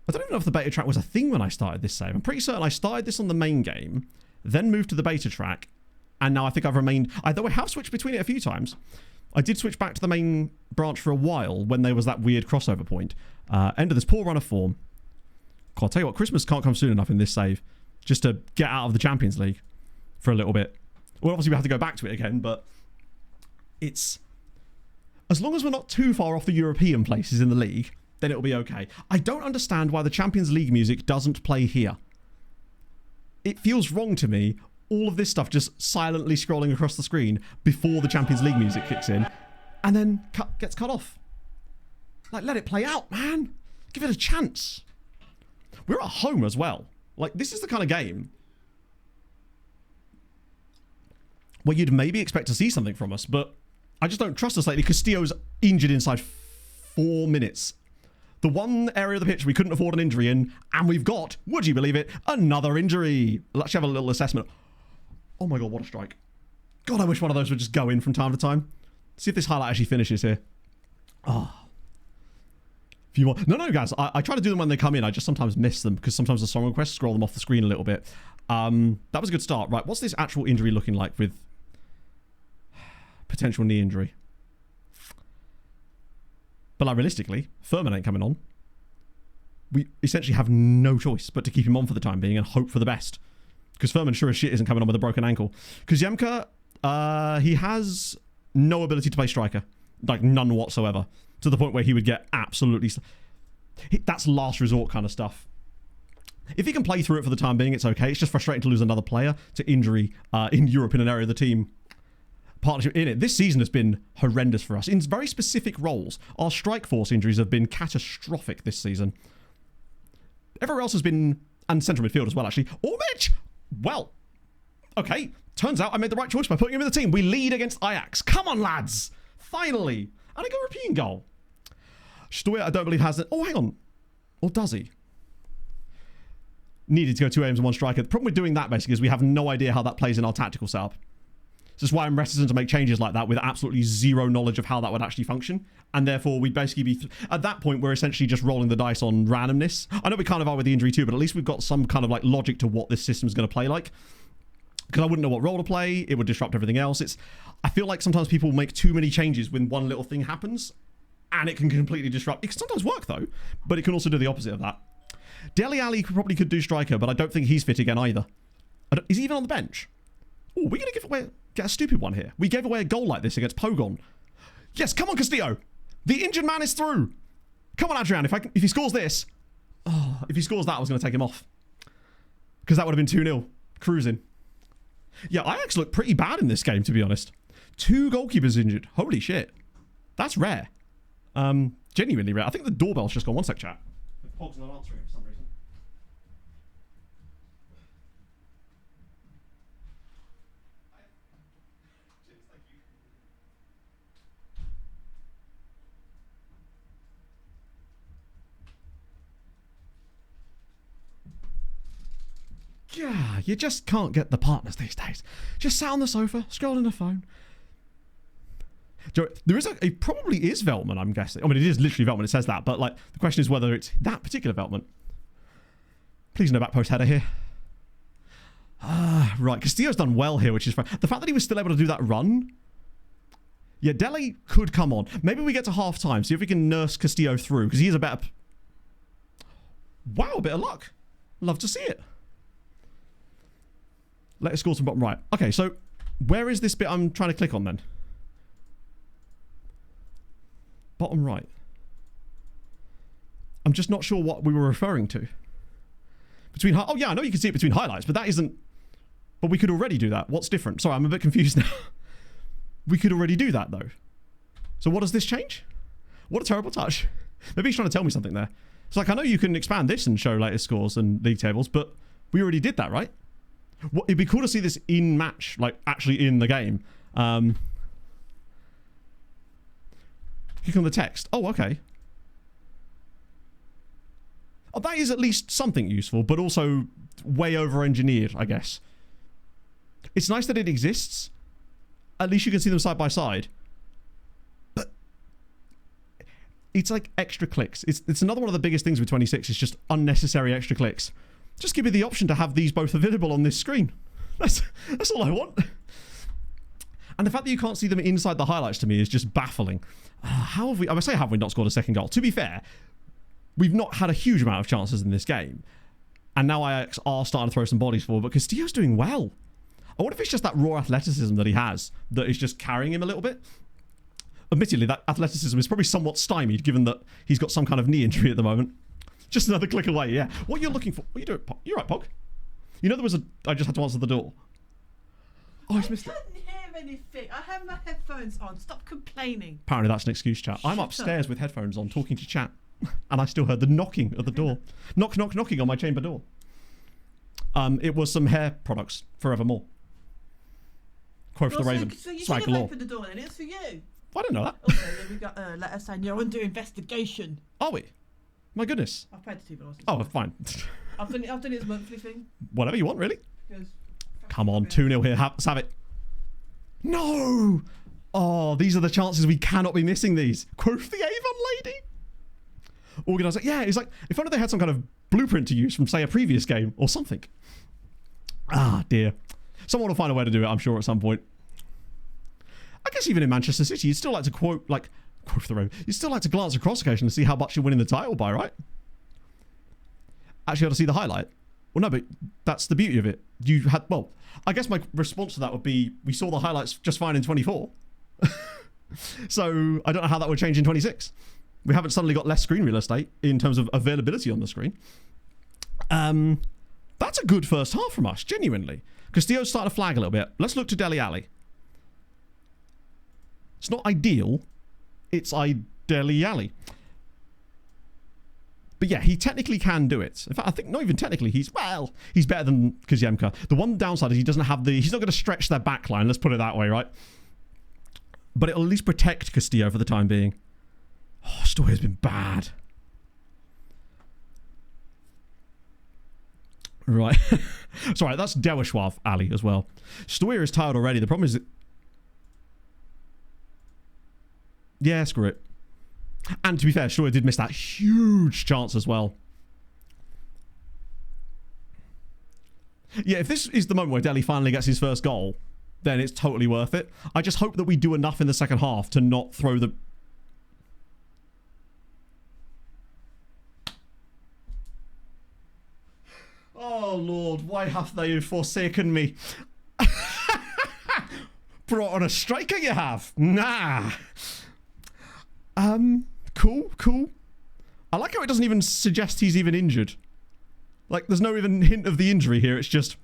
I don't even know if the beta track was a thing when I started this save. I'm pretty certain I started this on the main game, then moved to the beta track, and now I think I've remained... Though I have switched between it a few times. I did switch back to the main branch for a while when there was that weird crossover point. End of this poor run of form. God, I'll tell you what, Christmas can't come soon enough in this save just to get out of the Champions League for a little bit. Well, obviously we have to go back to it again, but it's... As long as we're not too far off the European places in the league, then it'll be okay. I don't understand why the Champions League music doesn't play here. it feels wrong to me. All of this stuff just silently scrolling across the screen before the Champions League music kicks in, and then gets cut off. Like, let it play out, man. Give it a chance. We're at home as well. Like, this is the kind of game where you'd maybe expect to see something from us, but I just don't trust us lately. Castillo's injured inside 4 minutes. The one area of the pitch we couldn't afford an injury in, and we've got, would you believe it, another injury. Let's have a little assessment. Oh my god, what a strike. God, I wish one of those would just go in from time to time. See if this highlight actually finishes here. Oh. Few more. No, guys, I try to do them when they come in. I just sometimes miss them because sometimes the song requests scroll them off the screen a little bit. That was a good start. Right, what's this actual injury looking like with potential knee injury? But like, realistically, Furman ain't coming on. We essentially have no choice but to keep him on for the time being and hope for the best. Because Furman sure as shit isn't coming on with a broken ankle. Kuzemka, he has no ability to play striker. Like, none whatsoever. To the point where he would get absolutely... That's last resort kind of stuff. If he can play through it for the time being, it's okay. It's just frustrating to lose another player to injury in Europe in an area of the team partnership in it. This season has been horrendous for us. In very specific roles, our strike force injuries have been catastrophic this season. Everywhere else has been... And central midfield as well, actually. Ormic! Well, okay. Turns out I made the right choice by putting him in the team. We lead against Ajax. Come on, lads! Finally! And a European goal. Stoya, I don't believe, has it. Oh, hang on. Or does he? Needed to go 2 aims and 1 striker. The problem with doing that, basically, is we have no idea how that plays in our tactical setup. This is why I'm reticent to make changes like that with absolutely zero knowledge of how that would actually function. And therefore, we'd basically be... At that point, we're essentially just rolling the dice on randomness. I know we kind of are with the injury too, but at least we've got some kind of like logic to what this system's going to play like. Because I wouldn't know what role to play. It would disrupt everything else. I feel like sometimes people make too many changes when one little thing happens. And it can completely disrupt. It can sometimes work, though. But it can also do the opposite of that. Dele Alli probably could do striker, but I don't think he's fit again either. Is he even on the bench? Oh, we're going to get a stupid one here. We gave away a goal like this against Pogon. Yes, come on, Castillo. The injured man is through. Come on, Adrian. If he scores this... Oh, if he scores that, I was going to take him off. Because that would have been 2-0. Cruising. Yeah, Ajax look pretty bad in this game, to be honest. 2 goalkeepers injured. Holy shit. That's rare. Genuinely rare. I think the doorbell's just gone. One sec, chat. The Pog's not answering for some reason. Yeah, you just can't get the partners these days. Just sat on the sofa, scrolling the phone. There is it probably is Veltman, I'm guessing. I mean, it is literally Veltman, it says that, but like the question is whether it's that particular Veltman. Please no back post header here. Right, Castillo's done well here, which is fine. The fact that he was still able to do that run. Yeah, Dele could come on. Maybe we get to half time, see if we can nurse Castillo through, because he is a better... Wow, a bit of luck. Love to see it. Let us score from bottom right. Okay, so where is this bit I'm trying to click on then? Bottom right. I'm just not sure what we were referring to. Oh yeah, I know you can see it between highlights, but that isn't... But we could already do that. What's different? Sorry, I'm a bit confused now. We could already do that though. So what does this change? What a terrible touch. Maybe he's trying to tell me something there. It's like, I know you can expand this and show latest scores and league tables, but we already did that, right? It'd be cool to see this in match, like actually in the game. Click on the text. Oh, okay. Oh, that is at least something useful, but also way over-engineered, I guess. It's nice that it exists. At least you can see them side by side. But it's like extra clicks. It's another one of the biggest things with 26. It's just unnecessary extra clicks. Just give me the option to have these both available on this screen. That's all I want. And the fact that you can't see them inside the highlights to me is just baffling. How have we... I would say, have we not scored a second goal? To be fair, we've not had a huge amount of chances in this game. And now Ajax are starting to throw some bodies forward, but Castillo's doing well. I wonder if it's just that raw athleticism that he has that is just carrying him a little bit. Admittedly, that athleticism is probably somewhat stymied, given that he's got some kind of knee injury at the moment. Just another click away, yeah. What you're looking for... What are you doing, Pog? You right, Pog? You know, I just had to answer the door. Oh, he's missed it. I couldn't hear anything. I have my headphones on. Stop complaining. Apparently that's an excuse, chat. I'm upstairs with headphones on, talking to chat. And I still heard the knocking at the door. Knock, knock, knocking on my chamber door. It was some hair products, forevermore. Quote for the Raven. So you Swag should have law. opened the door and it's for you. I didn't know that. Also, then we got letter saying you're under investigation. Are we? My goodness. I've paid the $2. Oh, fine. I've done his monthly thing. Whatever you want, really. Because Come on, 2-0 here. Let's have it. No! Oh, these are the chances. We cannot be missing these. Quoth the Avon lady. Organizer. Yeah, it's like, if only they had some kind of blueprint to use from, say, a previous game or something. Ah, dear. Someone will find a way to do it, I'm sure, at some point. I guess even in Manchester City, you'd still like to quote the Raven. You'd still like to glance across occasionally to see how much you're winning the title by, right? Actually, got to see the highlight. Well, no, but that's the beauty of it. You had, well, I guess my response to that would be, we saw the highlights just fine in 24. So I don't know how that would change in 26. We haven't suddenly got less screen real estate in terms of availability on the screen. That's a good first half from us, genuinely. Castillo's starting to flag a little bit. Let's look to Dele Alli. It's not ideal. It's Dele Alli. But yeah, he technically can do it. In fact, I think not even technically. He's better than Kazemka. The one downside is he's not going to stretch their back line. Let's put it that way, right? But it'll at least protect Castillo for the time being. Oh, Stoyer's been bad. Right. Sorry, that's Dewishwav Ali as well. Stoyer is tired already. The problem is that... Yeah, screw it. And to be fair, Stoyer did miss that huge chance as well. Yeah, if this is the moment where Delhi finally gets his first goal, then it's totally worth it. I just hope that we do enough in the second half to not throw the... Oh, Lord, why have they forsaken me? Brought on a striker you have? Nah. Cool. I like how it doesn't even suggest he's even injured. Like, there's no even hint of the injury here. It's just...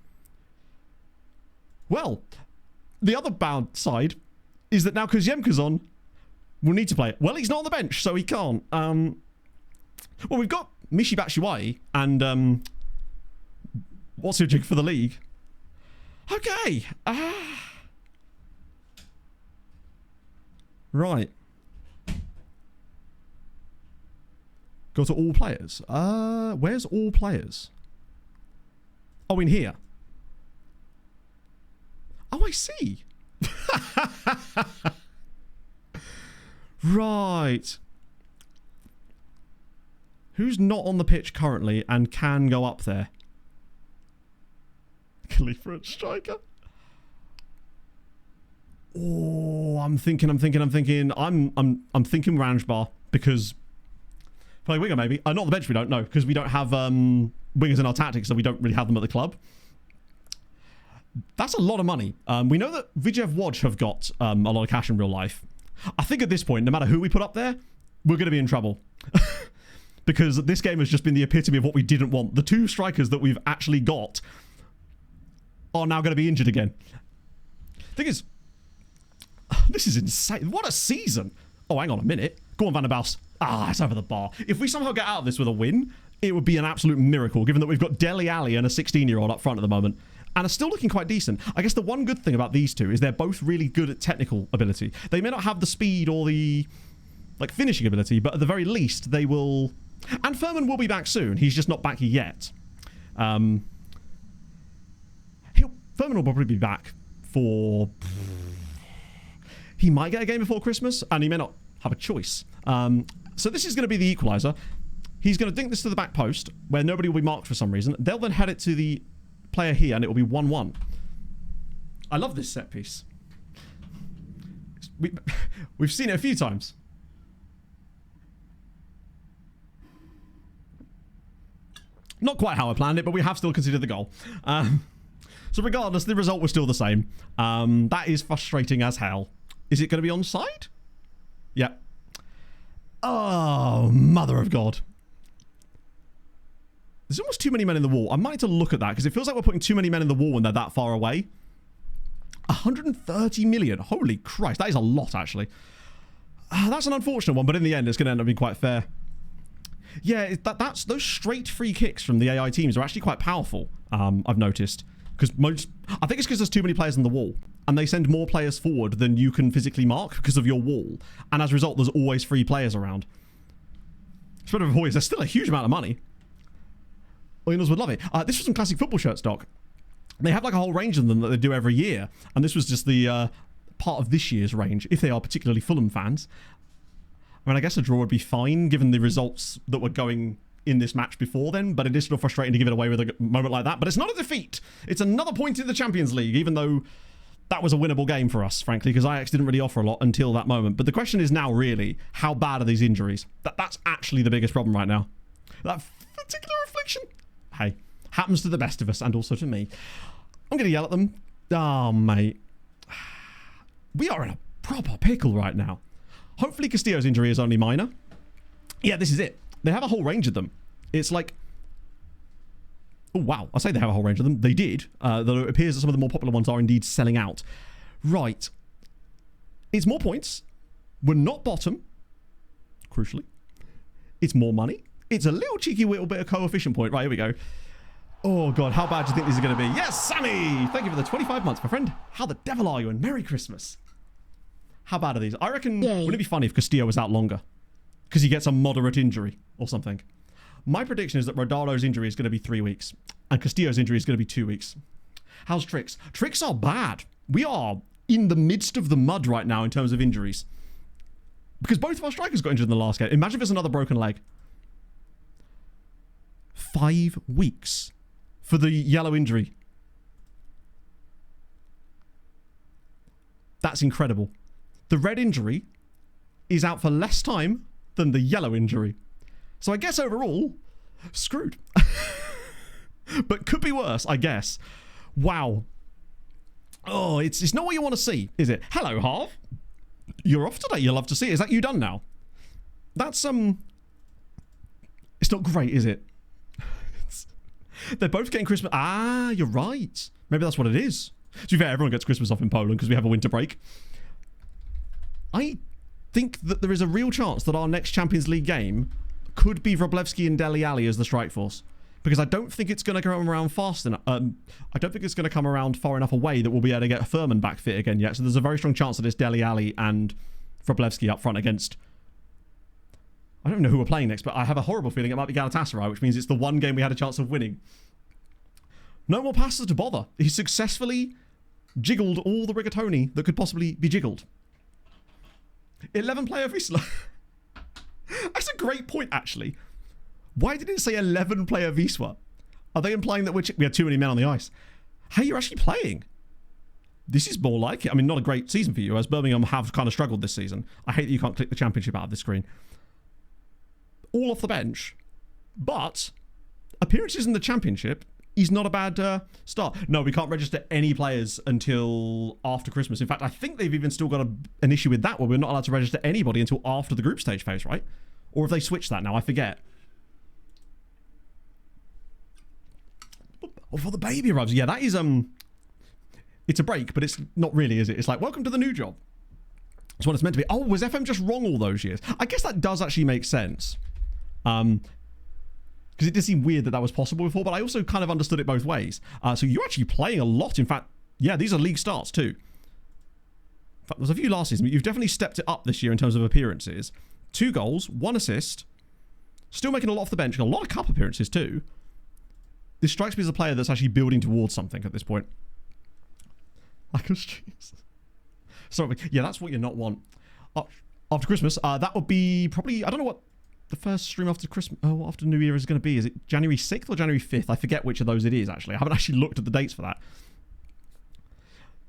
Well, the other bound side is that now Kuzemka's on, we'll need to play it. Well, he's not on the bench, so he can't. Well, we've got Mishi Batshuayi and... What's your jig for the league? Okay. Right. Go to all players. Where's all players? Oh, in here. Oh, I see. Right. Who's not on the pitch currently and can go up there? Khalifa and striker. Oh, I'm thinking I'm thinking Ranjbar because play winger maybe. Not the bench, we don't know because we don't have wingers in our tactics, so we don't really have them at the club. That's a lot of money. We know that Vijev Wodge have got a lot of cash in real life. I think at this point, no matter who we put up there, we're going to be in trouble. Because this game has just been the epitome of what we didn't want. The two strikers that we've actually got are now going to be injured again. Thing is, this is insane. What a season. Oh, hang on a minute. Go on, Van der Baus. It's over the bar. If we somehow get out of this with a win, it would be an absolute miracle, given that we've got Dele Alli and a 16-year-old up front at the moment, and are still looking quite decent. I guess the one good thing about these two is they're both really good at technical ability. They may not have the speed or the finishing ability, but at the very least, they will... And Furman will be back soon. He's just not back yet. Furman will probably be back for... He might get a game before Christmas, and he may not have a choice. So this is going to be the equaliser. He's going to dink this to the back post, where nobody will be marked for some reason. They'll then head it to the player here, and it will be 1-1. I love this set piece. We've seen it a few times. Not quite how I planned it, but we have still considered the goal. So regardless, the result was still the same. That is frustrating as hell. Is it going to be onside? Yep. Oh, mother of God. There's almost too many men in the wall. I might need to look at that because it feels like we're putting too many men in the wall when they're that far away. 130 million. Holy Christ. That is a lot, actually. That's an unfortunate one, but in the end, it's going to end up being quite fair. Yeah, that's those straight free kicks from the AI teams are actually quite powerful, I've noticed. Because I think it's because there's too many players on the wall. And they send more players forward than you can physically mark because of your wall. And as a result, there's always free players around. Spread of Hoys, there's still a huge amount of money. Oilers would love it. This was some classic football shirts, Doc. They have like a whole range of them that they do every year. And this was just the part of this year's range, if they are particularly Fulham fans. I mean, I guess a draw would be fine, given the results that were going in this match before then, but it is still frustrating to give it away with a moment like that. But it's not a defeat. It's another point in the Champions League, even though that was a winnable game for us, frankly, because Ajax didn't really offer a lot until that moment. But the question is now, really, how bad are these injuries? That's actually the biggest problem right now. That particular affliction, hey, happens to the best of us, and also to me. I'm going to yell at them. Oh, mate. We are in a proper pickle right now. Hopefully Castillo's injury is only minor. Yeah, this is it. They have a whole range of them. It's like... Oh, wow. I say they have a whole range of them. They did. Though it appears that some of the more popular ones are indeed selling out. Right. It's more points. We're not bottom. Crucially. It's more money. It's a little cheeky little bit of coefficient point. Right, here we go. Oh, God. How bad do you think these are going to be? Yes, Sammy! Thank you for the 25 months, my friend. How the devil are you? And Merry Christmas. How bad are these? I reckon... Yay. Wouldn't it be funny if Castillo was out longer? Because he gets a moderate injury or something. My prediction is that Ronaldo's injury is going to be 3 weeks. And Castillo's injury is going to be 2 weeks. How's Tricks? Tricks are bad. We are in the midst of the mud right now in terms of injuries. Because both of our strikers got injured in the last game. Imagine if there's another broken leg. 5 weeks for the yellow injury. That's incredible. The red injury is out for less time than the yellow injury. So I guess overall, screwed. But could be worse, I guess. Wow. Oh, it's not what you want to see, is it? Hello, Harv. You're off today. You'll love to see it. Is that you done now? That's, it's not great, is it? They're both getting Christmas. Ah, you're right. Maybe that's what it is. To be fair, everyone gets Christmas off in Poland because we have a winter break. I think that there is a real chance that our next Champions League game could be Wróblewski and Dele Alli as the strike force. Because I don't think it's going to come around fast enough. I don't think it's going to come around far enough away that we'll be able to get Furman back fit again yet. So there's a very strong chance that it's Dele Alli and Wróblewski up front against... I don't know who we're playing next, but I have a horrible feeling it might be Galatasaray, which means it's the one game we had a chance of winning. No more passes to bother. He successfully jiggled all the rigatoni that could possibly be jiggled. 11-player Wisła. That's a great point, actually. Why did it say 11-player Wisła? Are they implying that we had too many men on the ice? Hey, you're actually playing. This is more like it. I mean, not a great season for you, as Birmingham have kind of struggled this season. I hate that you can't click the championship out of the screen. All off the bench. But appearances in the championship is not a bad start. No, we can't register any players until after Christmas. In fact, I think they've even still got an issue with that, where we're not allowed to register anybody until after the group stage phase, right? Or have they switched that now? I forget. Before the baby arrives. Yeah, that is, it's a break, but it's not really, is it? It's like, welcome to the new job. That's what it's meant to be. Oh, was FM just wrong all those years? I guess that does actually make sense. Because it did seem weird that was possible before, but I also kind of understood it both ways. So you're actually playing a lot. In fact, yeah, these are league starts too. In fact, there's a few last season, but you've definitely stepped it up this year in terms of appearances. 2 goals, 1 assist. Still making a lot off the bench. A lot of cup appearances too. This strikes me as a player that's actually building towards something at this point. Sorry, yeah, that's what you not want. After Christmas, that would be probably, I don't know what the first stream after Christmas, after New Year is going to be. Is it January 6th or January 5th? I forget which of those it is, actually. I haven't actually looked at the dates for that.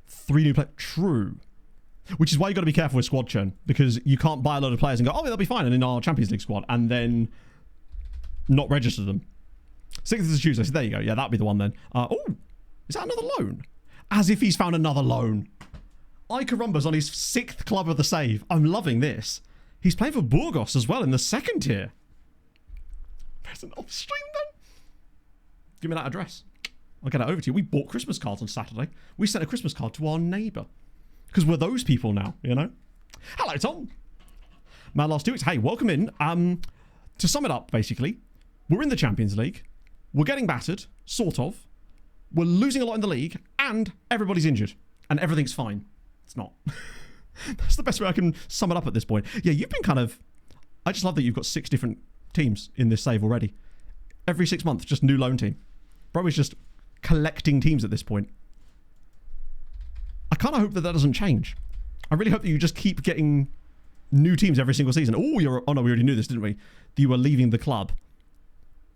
3 new players. True. Which is why you got to be careful with squad churn, because you can't buy a load of players and go, oh, they'll be fine, and in our Champions League squad, and then not register them. 6th is Tuesday, so there you go. Yeah, that'll be the one then. Oh, is that another loan? As if he's found another loan. Icarumba's on his 6th club of the save. I'm loving this. He's playing for Burgos as well in the 2nd tier. There's an off stream then. Give me that address. I'll get it over to you. We bought Christmas cards on Saturday. We sent a Christmas card to our neighbour. Because we're those people now, you know? Hello, Tom. Man, last 2 weeks. Hey, welcome in. To sum it up, basically, we're in the Champions League. We're getting battered, sort of. We're losing a lot in the league, and everybody's injured. And everything's fine. It's not. That's the best way I can sum it up at this point. Yeah, you've been kind of... I just love that you've got 6 different teams in this save already. Every 6 months, just new loan team. Bro is just collecting teams at this point. I kind of hope that doesn't change. I really hope that you just keep getting new teams every single season. Oh, oh no, we already knew this, didn't we? That you were leaving the club.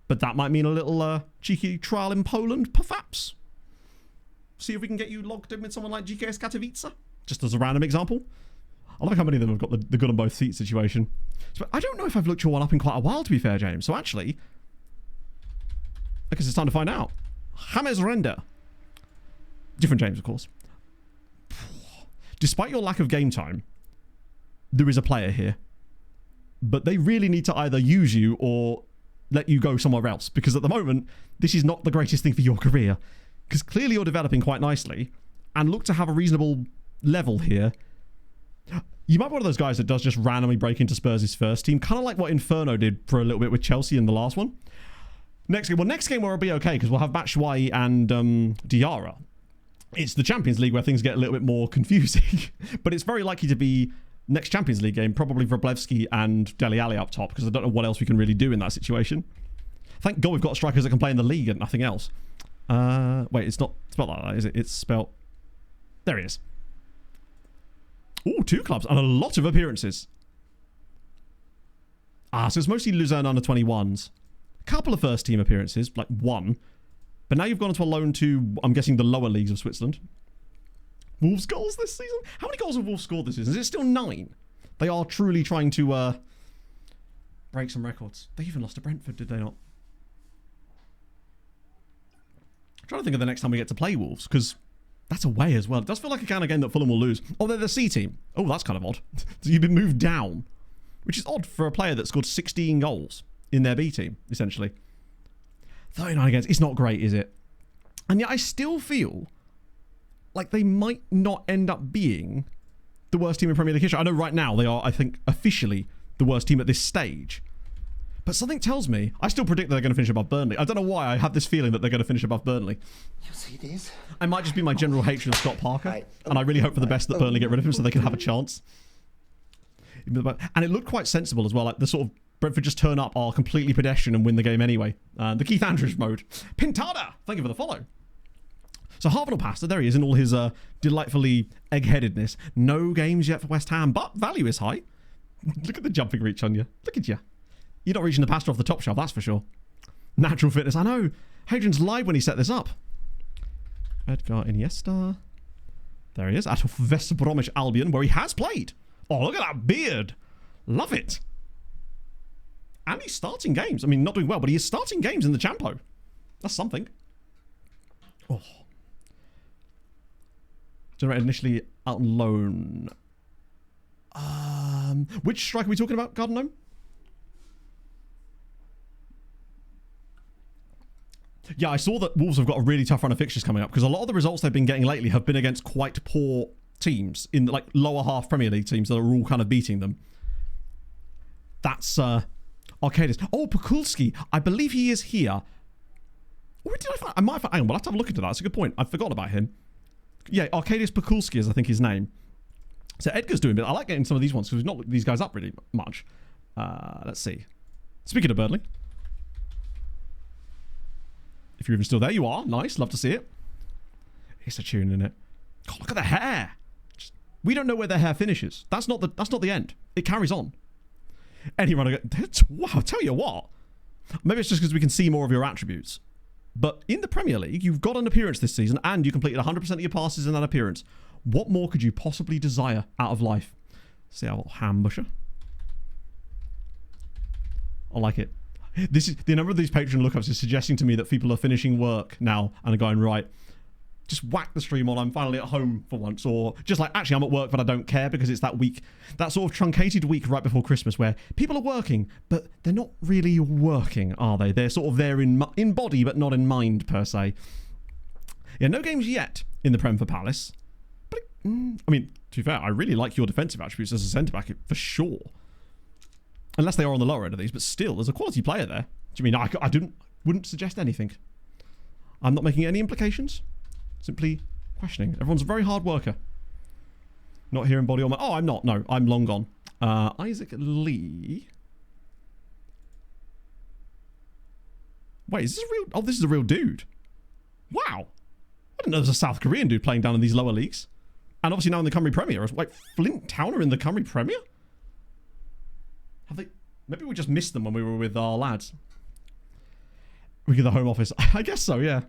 But that might mean a little cheeky trial in Poland, perhaps. See if we can get you logged in with someone like GKS Katowice. Just as a random example. I like how many of them have got the good on both feet situation. So I don't know if I've looked your one up in quite a while, to be fair, James. So actually, I guess it's time to find out. James Render. Different James, of course. Despite your lack of game time, there is a player here. But they really need to either use you or let you go somewhere else. Because at the moment, this is not the greatest thing for your career. Because clearly you're developing quite nicely and look to have a reasonable level here. You might be one of those guys that does just randomly break into Spurs' first team. Kind of like what Inferno did for a little bit with Chelsea in the last one. Next game will be okay because we'll have Batshuayi and Diarra. It's the Champions League where things get a little bit more confusing. But it's very likely to be next Champions League game, probably Wroblewski and Dele Alli up top because I don't know what else we can really do in that situation. Thank God we've got strikers that can play in the league and nothing else. Wait, it's not spelled like that, is it? It's spelled... There it is. Ooh, 2 clubs and a lot of appearances. So it's mostly Luzerne under 21s. A couple of first team appearances, like 1. But now you've gone into a loan to, I'm guessing, the lower leagues of Switzerland. Wolves goals this season? How many goals have Wolves scored this season? Is it still 9? They are truly trying to break some records. They even lost to Brentford, did they not? I'm trying to think of the next time we get to play Wolves, because that's away as well. It does feel like a kind of game that Fulham will lose. Oh, they're the C team. Oh, that's kind of odd. So you've been moved down, which is odd for a player that scored 16 goals in their B team, essentially. 39 against. It's not great, is it? And yet I still feel like they might not end up being the worst team in Premier League history. I know right now they are, I think, officially the worst team at this stage. But something tells me, I still predict that they're going to finish above Burnley. I don't know why I have this feeling that they're going to finish above Burnley. You see this? I might just be my general hatred of Scott Parker. And I really hope for the best that Burnley get rid of him so they can have a chance. And it looked quite sensible as well. Like the sort of Brentford just turn up, are completely pedestrian and win the game anyway. The Keith Andrews mode. Pintada! Thank you for the follow. So Harvard Pasta, there he is in all his delightfully egg-headedness. No games yet for West Ham, but value is high. Look at the jumping reach on you. Look at you. You're not reaching the pasta off the top shelf, that's for sure. Natural fitness. I know. Hadrian's lied when he set this up. Edgar Iniesta. There he is. At West Bromwich Albion, where he has played. Oh, look at that beard. Love it. And he's starting games. I mean, not doing well, but he is starting games in the Champo. That's something. Oh. Generated initially out on loan. Which striker are we talking about, Garden Gnome? Yeah, I saw that Wolves have got a really tough run of fixtures coming up because a lot of the results they've been getting lately have been against quite poor teams in like lower half Premier League teams that are all kind of beating them. That's Arcadis. Oh, Pekulski. I believe he is here. Where did I find? I might find. Hang on, we'll have to have a look into that. That's a good point. I've forgotten about him. Yeah, Arcadius Pekulski is I think his name. So Edgar's doing it. I like getting some of these ones because we've not looked these guys up really much. Let's see. Speaking of Burnley. If you're even still there, you are. Nice. Love to see it. It's a tune, isn't it? God, look at the hair. We don't know where their hair finishes. That's not the end. It carries on. Anyway, wow, I'll tell you what. Maybe it's just because we can see more of your attributes. But in the Premier League, you've got an appearance this season and you completed 100% of your passes in that appearance. What more could you possibly desire out of life? See our Hambusher. I like it. This is the number of these Patreon lookups is suggesting to me that people are finishing work now and are going, right, just whack the stream on. I'm finally at home for once, or just like, actually I'm at work but I don't care, because it's that week, that sort of truncated week right before Christmas where people are working but they're not really working, are they? They're sort of there in body but not in mind per se. Yeah, no games yet in the Prem for Palace, but I mean, to be fair, I really like your defensive attributes as a centre back for sure, unless they are on the lower end of these, but still there's a quality player there. Do you mean I wouldn't suggest anything? I'm not making any implications. Simply questioning. Everyone's a very hard worker. Not here in body or mind. Oh, I'm not. No, I'm long gone. Isaac Lee. Wait, is this a real... Oh, this is a real dude. Wow. I didn't know there's a South Korean dude playing down in these lower leagues. And obviously now in the Cymru Premier. Like, Flint Town are in the Cymru Premier? Have they... Maybe we just missed them when we were with our lads. We get the home office. I guess so, yeah.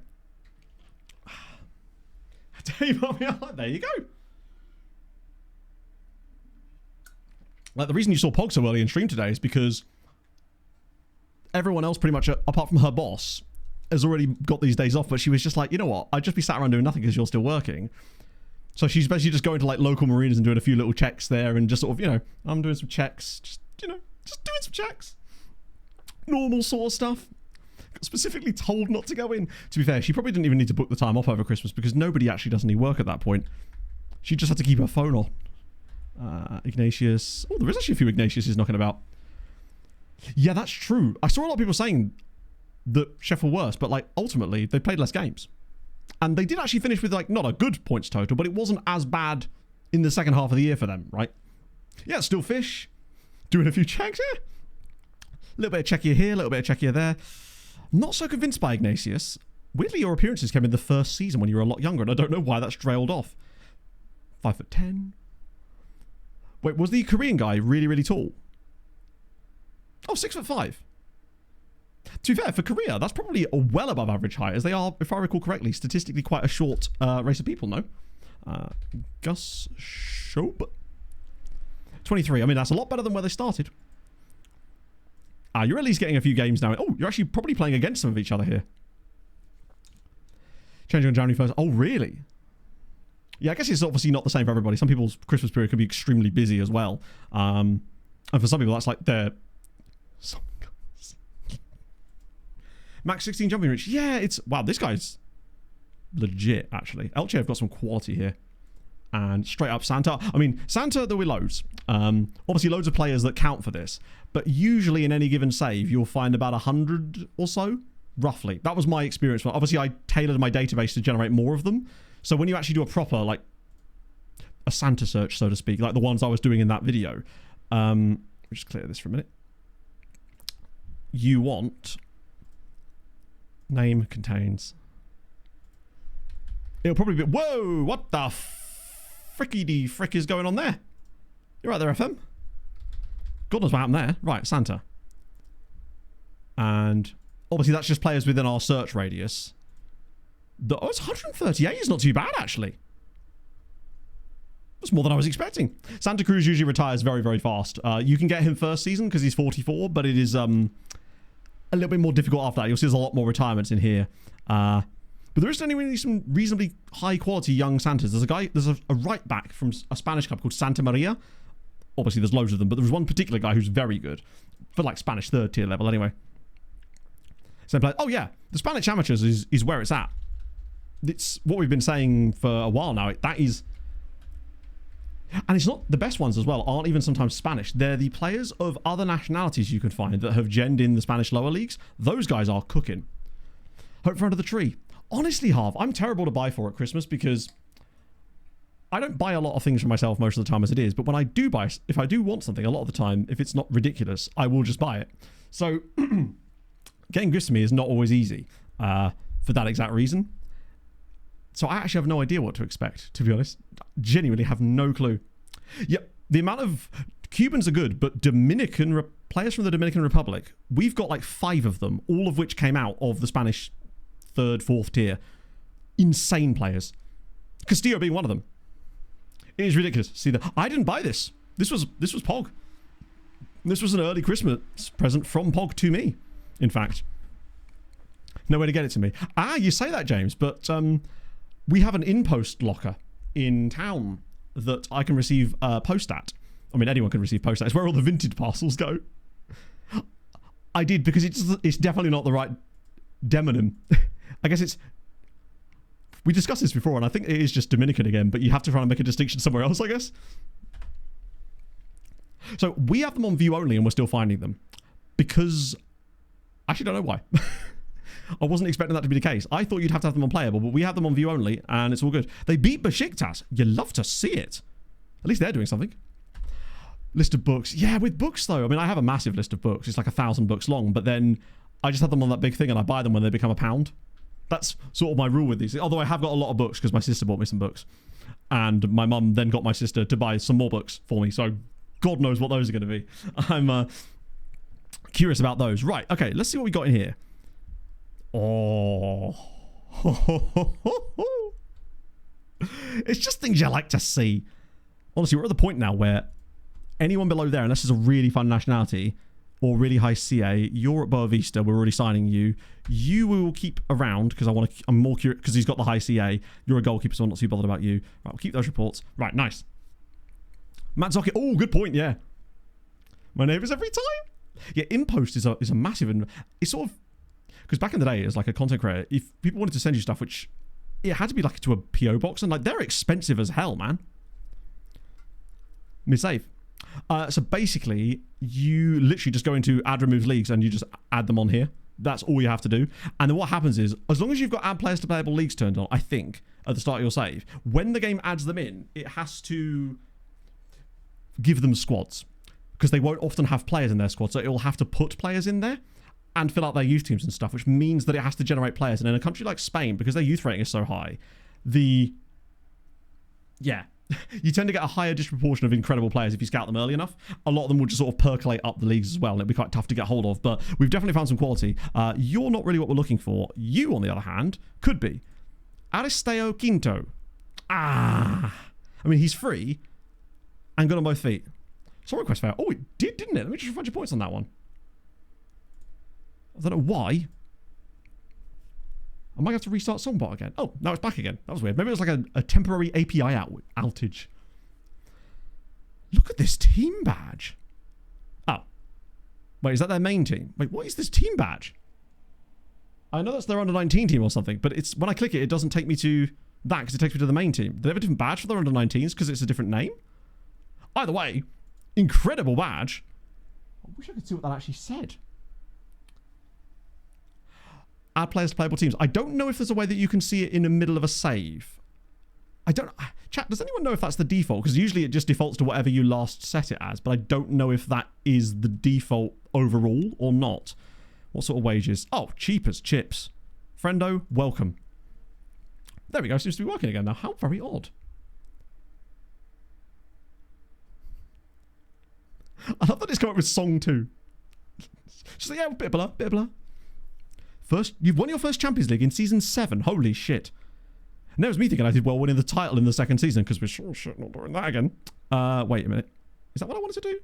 There you go. Like, the reason you saw Pog so early in stream today is because everyone else pretty much, apart from her boss, has already got these days off, but she was just like, you know what, I'd just be sat around doing nothing because you're still working. So she's basically just going to like local marinas and doing a few little checks there and just sort of, you know, I'm doing some checks, just doing some checks. Normal sort of stuff. Specifically told not to go in. To be fair, she probably didn't even need to book the time off over Christmas because nobody actually does any work at that point. She just had to keep her phone on. Ignatius. Oh, there is actually a few Ignatiuses knocking about. Yeah, that's true. I saw a lot of people saying that Sheffield were worse, but like ultimately they played less games. And they did actually finish with like not a good points total, but it wasn't as bad in the second half of the year for them, right? Yeah, still fish. Doing a few checks here. A little bit of checkier here, a little bit of checkier there. Not so convinced by Ignatius. Weirdly, your appearances came in the first season when you were a lot younger, and I don't know why that's trailed off. 5'10". Wait, was the Korean guy really, really tall? Oh, 6'5". To be fair, for Korea, that's probably a well above average height, as they are, if I recall correctly, statistically quite a short race of people, no? Gus Shope. 23. I mean, that's a lot better than where they started. You're at least getting a few games now. Oh, you're actually probably playing against some of each other here. Changing on January 1st. Oh, really? Yeah, I guess it's obviously not the same for everybody. Some people's Christmas period can be extremely busy as well. And for some people, that's like their... Max 16 jumping reach. Yeah, it's... Wow, this guy's legit, actually. Elche have got some quality here. And straight up Santa. I mean, Santa, there were loads. Obviously, loads of players that count for this. But usually in any given save, you'll find about 100 or so, roughly. That was my experience. Obviously, I tailored my database to generate more of them. So when you actually do a proper, like, a Santa search, so to speak, like the ones I was doing in that video. Let me just clear this for a minute. You want... Name contains... It'll probably be... Whoa! What the fricky frick is going on there? You're right there, FM. God knows what happened there. Right, Santa. And obviously that's just players within our search radius. Oh, it's 138. It's not too bad, actually. That's more than I was expecting. Santa Cruz usually retires very, very fast. You can get him first season because he's 44, but it is a little bit more difficult after that. You'll see there's a lot more retirements in here. But there is anyway some reasonably high quality young Santas. There's a right back from a Spanish club called Santa Maria. Obviously there's loads of them, but there's one particular guy who's very good. For like Spanish third tier level anyway. Same player. Oh yeah, the Spanish amateurs is where it's at. It's what we've been saying for a while now. That is... And it's not the best ones as well, aren't even sometimes Spanish. They're the players of other nationalities you can find that have genned in the Spanish lower leagues. Those guys are cooking. Hope for under the tree. Honestly, Harv, I'm terrible to buy for at Christmas because I don't buy a lot of things for myself most of the time as it is. But when I do buy, if I do want something, a lot of the time, if it's not ridiculous, I will just buy it. So getting gifts to me is not always easy for that exact reason. So I actually have no idea what to expect, to be honest. Genuinely have no clue. Yep, the amount of... Cubans are good, but players from the Dominican Republic, we've got like 5 of them, all of which came out of the Spanish 3rd, 4th tier. Insane players. Castillo being one of them. It is ridiculous. See that? I didn't buy this. This was Pog. This was an early Christmas present from Pog to me, in fact. No way to get it to me. You say that, James, but we have an in-post locker in town that I can receive post at. I mean, anyone can receive post at. It's where all the vintage parcels go. I did, because it's definitely not the right demonym. I guess it's... We discussed this before, and I think it is just Dominican again, but you have to try and make a distinction somewhere else, I guess. So we have them on view only, and we're still finding them. Because... I actually don't know why. I wasn't expecting that to be the case. I thought you'd have to have them on playable, but we have them on view only, and it's all good. They beat Besiktas. You love to see it. At least they're doing something. List of books. Yeah, with books, though. I mean, I have a massive list of books. It's like 1,000 books long, but then I just have them on that big thing, and I buy them when they become £1. That's sort of my rule with these. Although I have got a lot of books, because my sister bought me some books. And my mum then got my sister to buy some more books for me, so God knows what those are going to be. I'm curious about those. Right, okay, let's see what we got in here. Oh. It's just things you like to see. Honestly, we're at the point now where anyone below there, unless it's a really fun nationality or really high CA, you're at Boa Vista, we're already signing you. You will keep around because I'm more curious because he's got the high CA. You're a goalkeeper, so I'm not too bothered about you. Right, we'll keep those reports. Right, nice. Matt Zocket. Oh, good point, yeah. My neighbours every time. Yeah, Impost is a massive, and it's sort of, because back in the day, as like a content creator, if people wanted to send you stuff, which it had to be like to a PO box, and like they're expensive as hell, man. Mid-save. So basically, you literally just go into add remove leagues and you just add them on here. That's all you have to do. And then what happens is, as long as you've got add players to playable leagues turned on, I think, at the start of your save, when the game adds them in, it has to give them squads. Because they won't often have players in their squad, so it'll have to put players in there and fill out their youth teams and stuff, which means that it has to generate players. And in a country like Spain, because their youth rating is so high, you tend to get a higher disproportion of incredible players if you scout them early enough. A lot of them will just sort of percolate up the leagues as well, and it'll be quite tough to get hold of, but we've definitely found some quality. You're not really what we're looking for. You, on the other hand, could be. Aristeo Quinto. I mean, he's free and good on both feet. Song request fail. Oh, it did, didn't it? Let me just refund your points on that one. I don't know why. I might have to restart Songbot again. Oh, now it's back again. That was weird. Maybe it was like a temporary API outage. Look at this team badge. Oh. Wait, is that their main team? Wait, what is this team badge? I know that's their under-19 team or something, but it's when I click it, it doesn't take me to that because it takes me to the main team. Do they have a different badge for their under-19s because it's a different name? Either way, incredible badge. I wish I could see what that actually said. Add players to playable teams. I don't know if there's a way that you can see it in the middle of a save. I don't... Chat, does anyone know if that's the default? Because usually it just defaults to whatever you last set it as, but I don't know if that is the default overall or not. What sort of wages? Oh, cheap as chips. Friendo, welcome. There we go. Seems to be working again now. How very odd. I love that it's come up with song 2. She's like, yeah, bit of blur, bit of blur. First, you've won your first Champions League in season 7. Holy shit. And there was me thinking I did well winning the title in the second season because we're sure shit not doing that again. Wait a minute. Is that what I wanted to do?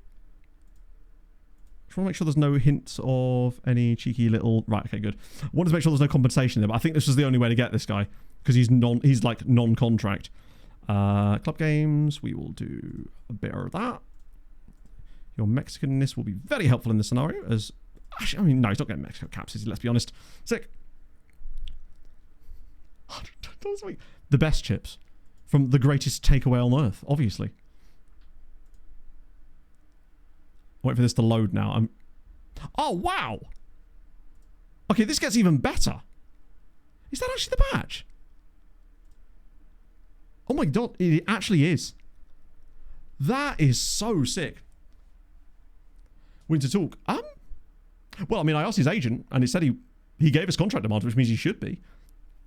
Just want to make sure there's no hints of any cheeky little... Right, okay, good. I wanted to make sure there's no compensation there, but I think this was the only way to get this guy because he's like non-contract. Club games, we will do a bit of that. Your Mexicanness will be very helpful in this scenario as... Actually, I mean, no, he's not getting Mexico caps, is he? Let's be honest. Sick. The best chips from the greatest takeaway on earth, obviously. Wait for this to load now. Oh, wow. Okay, this gets even better. Is that actually the badge? Oh my god, it actually is. That is so sick. We need to talk. Well, I mean, I asked his agent, and it said he gave us contract demands, which means he should be.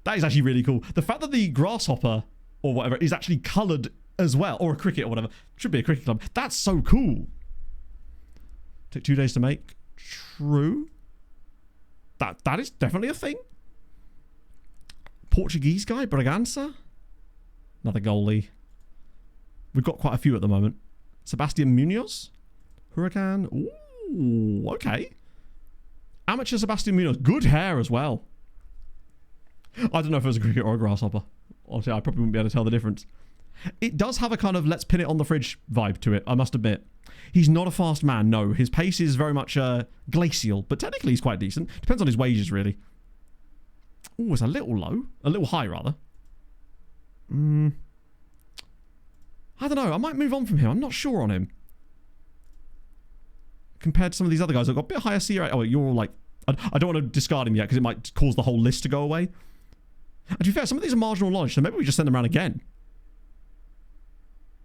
That is actually really cool. The fact that the grasshopper, or whatever, is actually coloured as well, or a cricket or whatever. Should be a cricket club. That's so cool. Took 2 days to make. True. That is definitely a thing. Portuguese guy, Bragança. Another goalie. We've got quite a few at the moment. Sebastian Munoz. Huracan. Ooh, okay. Amateur Sebastian Munoz. Good hair as well. I don't know if it was a cricket or a grasshopper. Honestly, I probably wouldn't be able to tell the difference. It does have a kind of let's pin it on the fridge vibe to it, I must admit. He's not a fast man, no. His pace is very much glacial, but technically he's quite decent. Depends on his wages, really. Oh, it's a little low. A little high, rather. I don't know. I might move on from him. I'm not sure on him. Compared to some of these other guys, I've got a bit higher CR. Oh, you're all like... I don't want to discard him yet because it might cause the whole list to go away. And to be fair, some of these are marginal knowledge, so maybe we just send them around again.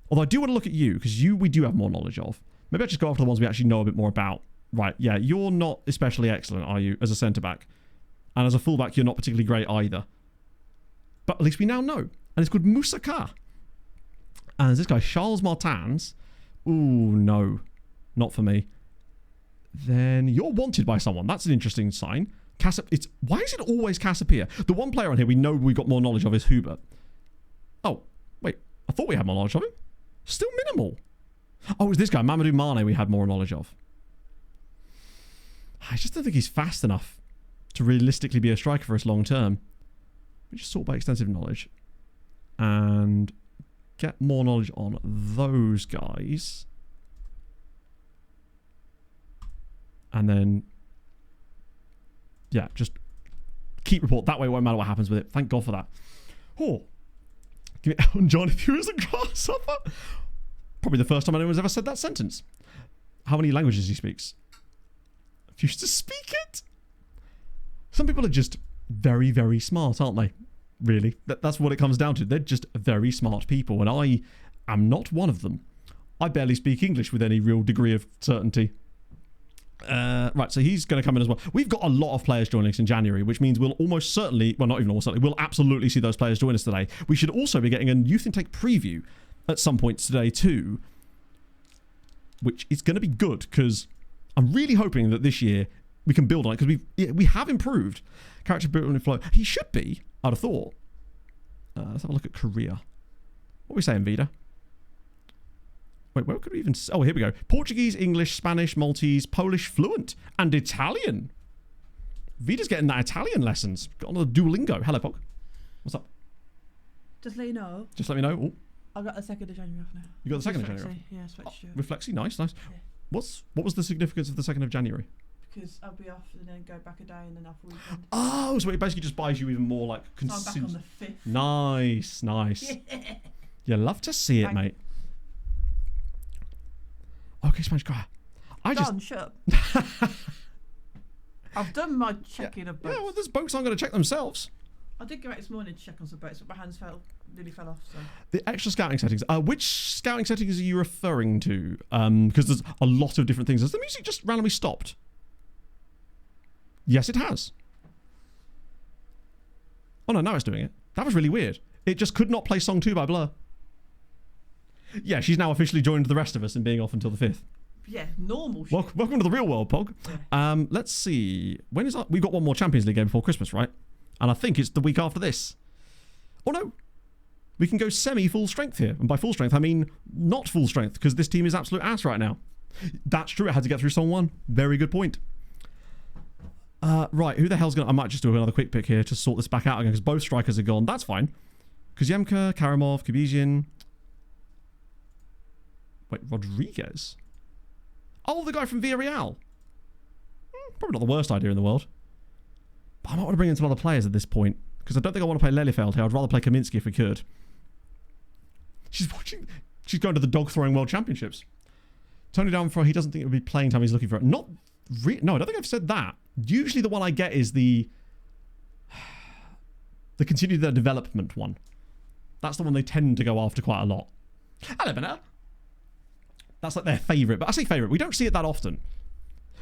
Although I do want to look at you, because we do have more knowledge of. Maybe I just go after the ones we actually know a bit more about. Right, yeah, you're not especially excellent, are you, as a centre-back? And as a full-back, you're not particularly great either. But at least we now know. And it's called Moussaka. And there's this guy, Charles Martins. Ooh, no. Not for me. Then you're wanted by someone. That's an interesting sign. Why is it always Casapia? The one player on here we know we got more knowledge of is Hubert. Oh, wait. I thought we had more knowledge of him. Still minimal. Oh, it was this guy, Mamadou Mane, we had more knowledge of. I just don't think he's fast enough to realistically be a striker for us long term. We just sort by extensive knowledge. And get more knowledge on those guys. And then, yeah, just keep report. That way it won't matter what happens with it. Thank God for that. Oh, give me Elton John if you was a grasshopper. Probably the first time anyone's ever said that sentence. How many languages he speaks? Used to speak it. Some people are just very, very smart, aren't they? Really. That's what it comes down to. They're just very smart people, and I am not one of them. I barely speak English with any real degree of certainty. Right, so he's going to come in as well. We've got a lot of players joining us in January, which means we'll almost certainly, well, not even almost certainly, we'll absolutely see those players join us today. We should also be getting a youth intake preview at some point today too, which is going to be good because I'm really hoping that this year we can build on it because we have improved character building flow. He should be, I'd have thought. Let's have a look at Korea. What are we saying, Vida? Wait, where could we even... Oh, here we go. Portuguese, English, Spanish, Maltese, Polish, fluent, and Italian. Vida's getting that Italian lessons. Got on the Duolingo. Hello, Pog. What's up? Just let you know. Just let me know. Oh. I got the 2nd of January off now. You got the 2nd of January off? Yeah, switched with Flexi? Nice, nice. Yeah. What was the significance of the 2nd of January? Because I'll be off and then go back a day and then off a weekend. Oh, so it basically just buys you even more like... So I'm back on the 5th. Nice, nice. Yeah. You love to see it, mate. Okay, Spanish guy. Shut up. I've done my checking of boats. Yeah, well, those boats aren't going to check themselves. I did go out this morning to check on some boats, but my hands nearly fell off. So. The extra scouting settings. Which scouting settings are you referring to? Because there's a lot of different things. Has the music just randomly stopped? Yes, it has. Oh, no, now it's doing it. That was really weird. It just could not play Song 2 by Blur. Yeah, she's now officially joined the rest of us in being off until the 5th. Yeah, normal shit. Welcome to the real world, Pog. Yeah. Let's see. When is that? We've got one more Champions League game before Christmas, right? And I think it's the week after this. Oh, no. We can go semi-full strength here. And by full strength, I mean not full strength, because this team is absolute ass right now. That's true. It had to get through Song 1. Very good point. Right, who the hell's going to... I might just do another quick pick here to sort this back out again, because both strikers are gone. That's fine. Kuzyemka, Karamov, Kubizian... Wait, Rodriguez? Oh, the guy from Villarreal. Probably not the worst idea in the world. But I might want to bring in some other players at this point. Because I don't think I want to play Lelyfeld here. I'd rather play Kaminsky if we could. She's going to the dog throwing world championships. Tony Downfro, he doesn't think it would be playing time he's looking for. No, I don't think I've said that. Usually the one I get is the continue their development one. That's the one they tend to go after quite a lot. Hello, Benetta. That's like their favourite. But I say favourite. We don't see it that often.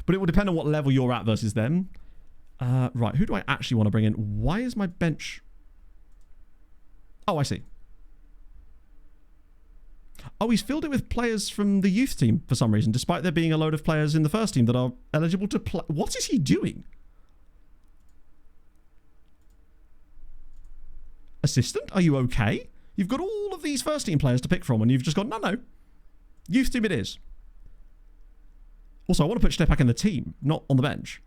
But it will depend on what level you're at versus them. Right, who do I actually want to bring in? Why is my bench... Oh, I see. Oh, he's filled it with players from the youth team for some reason, despite there being a load of players in the first team that are eligible to play. What is he doing? Assistant, are you okay? You've got all of these first team players to pick from, and you've just gone, no. Youth team it is. Also, I want to put Stepak in the team, not on the bench.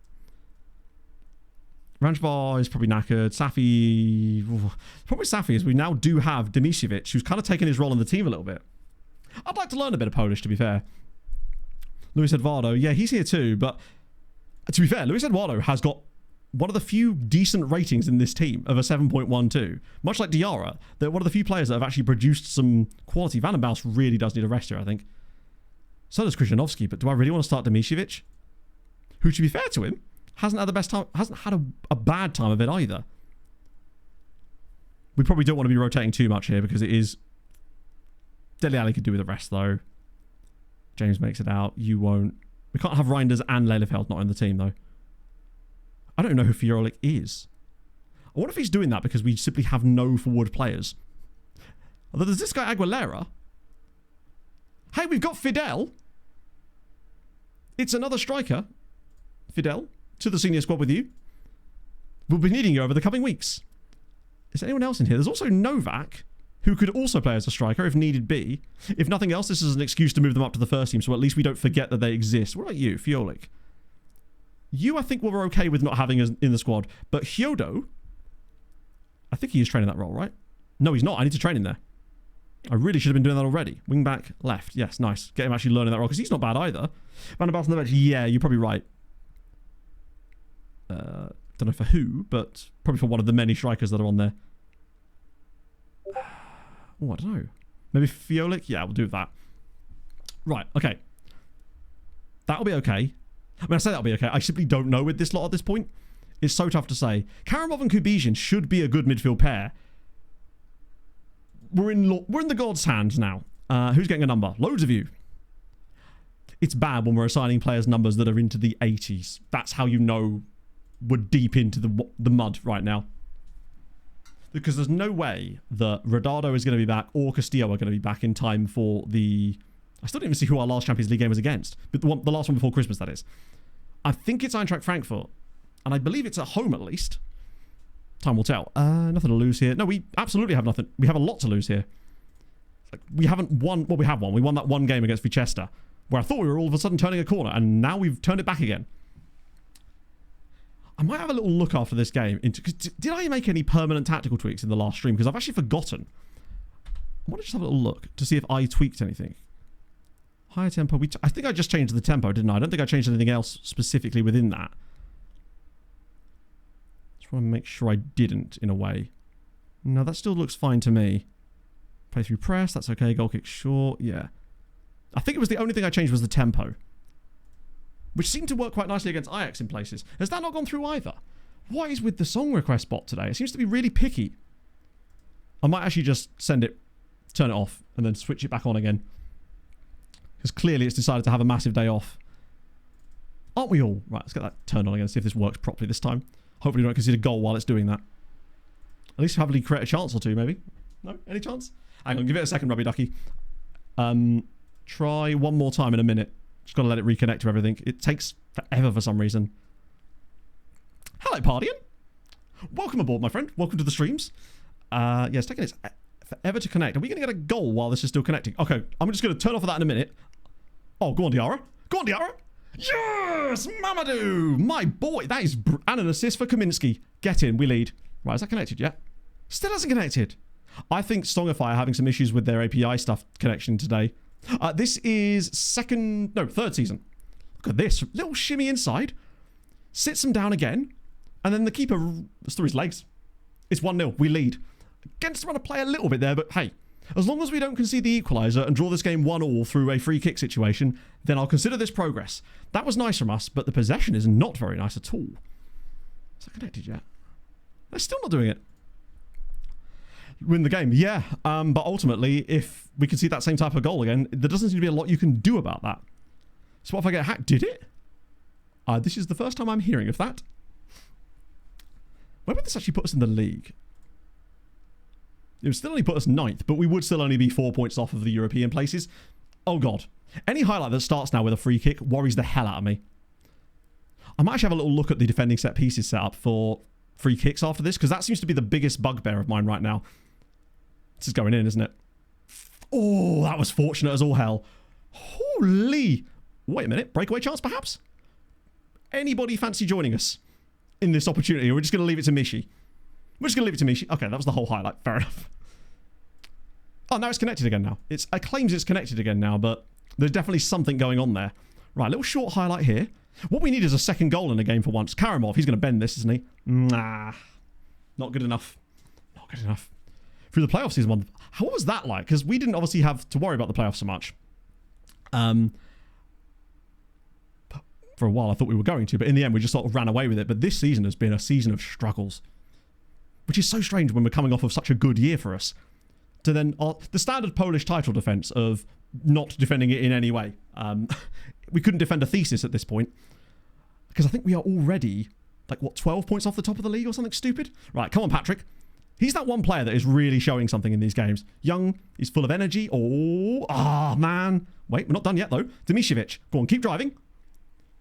Ranjvar is probably knackered. Safi... Probably Safi, as we now do have Dimicevic, who's kind of taken his role in the team a little bit. I'd like to learn a bit of Polish, to be fair. Luis Eduardo, yeah, he's here too, but to be fair, Luis Eduardo has got one of the few decent ratings in this team of a 7.12. Much like Diarra, they're one of the few players that have actually produced some quality. Van den Bosch really does need a rest here, I think. So does Krzyzanowski, but do I really want to start Dimicevic? Who, to be fair to him, hasn't had the best time, hasn't had a bad time of it either. We probably don't want to be rotating too much here because it is... Dele Alli could do with the rest, though. James makes it out. You won't. We can't have Reinders and Lelefeld not in the team, though. I don't know who Fiolik is. I wonder if he's doing that because we simply have no forward players. Although there's this guy Aguilera. Hey, we've got Fidel. It's another striker. Fidel, to the senior squad with you. We'll be needing you over the coming weeks. Is there anyone else in here? There's also Novak, who could also play as a striker if needed be. If nothing else, this is an excuse to move them up to the first team, so at least we don't forget that they exist. What about you, Fiolik? You, I think, we're okay with not having in the squad. But Hyodo, I think he is training that role, right? No, he's not. I need to train him there. I really should have been doing that already. Wing back, left. Yes, nice. Get him actually learning that role, because he's not bad either. Van der Belt on the bench. Yeah, you're probably right. Don't know for who, but probably for one of the many strikers that are on there. Oh, I don't know. Maybe Fiolik? Yeah, we'll do that. Right, okay. That'll be okay. I mean, I say that'll be okay. I simply don't know with this lot at this point. It's so tough to say. Karamov and Kubizin should be a good midfield pair. We're in the God's hands now. Who's getting a number? Loads of you. It's bad when we're assigning players numbers that are into the 80s. That's how you know we're deep into the mud right now. Because there's no way that Rodado is going to be back or Castillo are going to be back in time for the... I still didn't even see who our last Champions League game was against. But the last one before Christmas, that is. I think it's Eintracht Frankfurt. And I believe it's at home, at least. Time will tell. Nothing to lose here. No, we absolutely have nothing. We have a lot to lose here. Like, we haven't won... Well, we have won. We won that one game against Vichester, where I thought we were all of a sudden turning a corner, and now we've turned it back again. I might have a little look after this game. Did I make any permanent tactical tweaks in the last stream? Because I've actually forgotten. I want to just have a little look to see if I tweaked anything. Higher tempo. I think I just changed the tempo, didn't I? I don't think I changed anything else specifically within that. Just want to make sure I didn't, in a way. No, that still looks fine to me. Play through press. That's okay. Goal kick short. Yeah. I think it was the only thing I changed was the tempo, which seemed to work quite nicely against Ajax in places. Has that not gone through either? What is with the song request bot today? It seems to be really picky. I might actually just send it, turn it off, and then switch it back on again. Because clearly it's decided to have a massive day off. Aren't we all? Right, let's get that turned on again, see if this works properly this time. Hopefully we don't concede a goal while it's doing that. At least probably create a chance or two, maybe. No? Any chance? Hang on, give it a second, Rubby Ducky. Try one more time in a minute. Just got to let it reconnect to everything. It takes forever for some reason. Hello, Pardian. Welcome aboard, my friend. Welcome to the streams. Yeah, it's taking its forever to connect. Are we going to get a goal while this is still connecting? Okay, I'm just going to turn off of that in a minute. Oh, go on, Diarra. Go on, Diarra. Yes, Mamadou. My boy. That is... And an assist for Kaminsky. Get in. We lead. Right, is that connected yet? Still hasn't connected. I think Songify are having some issues with their API stuff connection today. This is third season. Look at this. Little shimmy inside. Sits him down again. And then the keeper is through his legs. It's 1-0. We lead. Against the run of play a little bit there, but hey, as long as we don't concede the equaliser and draw this game 1-1 through a free kick situation, then I'll consider this progress. That was nice from us, but the possession is not very nice at all. Is that connected yet? They're still not doing it. Win the game, yeah. But ultimately, if we concede that same type of goal again, there doesn't seem to be a lot you can do about that. So what if I get hacked? Did it? This is the first time I'm hearing of that. Where would this actually put us in the league? It would still only put us 9th, but we would still only be 4 points off of the European places. Oh, God. Any highlight that starts now with a free kick worries the hell out of me. I might actually have a little look at the defending set pieces set up for free kicks after this, because that seems to be the biggest bugbear of mine right now. This is going in, isn't it? Oh, that was fortunate as all hell. Holy. Wait a minute. Breakaway chance, perhaps? Anybody fancy joining us in this opportunity. We're just going to leave it to Mishi. We're just going to leave it to Mishi. Okay, that was the whole highlight. Fair enough. Oh, now it's connected again now. It claims it's connected again now, but there's definitely something going on there. Right, little short highlight here. What we need is a second goal in the game for once. Karamov, he's going to bend this, isn't he? Nah. Not good enough. Not good enough. Through the playoff season one. What was that like? Because we didn't obviously have to worry about the playoffs so much. For a while, I thought we were going to, but in the end, we just sort of ran away with it. But this season has been a season of struggles, which is so strange when we're coming off of such a good year for us. To then the standard Polish title defense of not defending it in any way. We couldn't defend a thesis at this point because I think we are already like 12 points off the top of the league or something stupid. Right, come on, Patrick. He's that one player that is really showing something in these games. Young, he's full of energy. Oh, man. Wait, we're not done yet, though. Dimitrovic, go on, keep driving.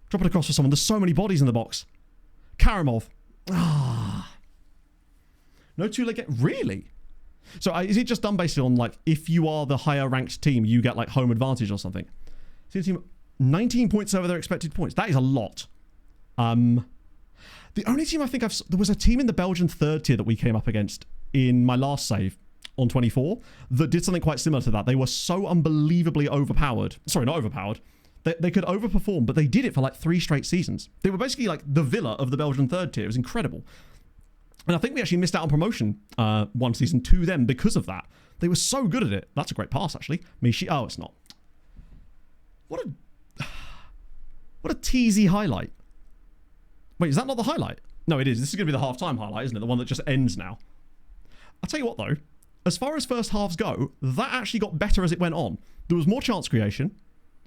Drop it across for someone. There's so many bodies in the box. Karamov. No two-leg get... Really? So is it just done basically on, like, if you are the higher-ranked team, you get, like, home advantage or something? See the team... 19 points over their expected points. That is a lot. The only team I think there was a team in the Belgian third tier that we came up against in my last save on 24 that did something quite similar to that. They were so unbelievably overpowered. Sorry, not overpowered. They could overperform, but they did it for like 3 straight seasons. They were basically like the Villa of the Belgian third tier. It was incredible. And I think we actually missed out on promotion one season to them because of that. They were so good at it. That's a great pass, actually. Mishi. Oh, it's not. What a teasy highlight. Wait, is that not the highlight? No, it is. This is going to be the halftime highlight, isn't it? The one that just ends now. I'll tell you what, though. As far as first halves go, that actually got better as it went on. There was more chance creation.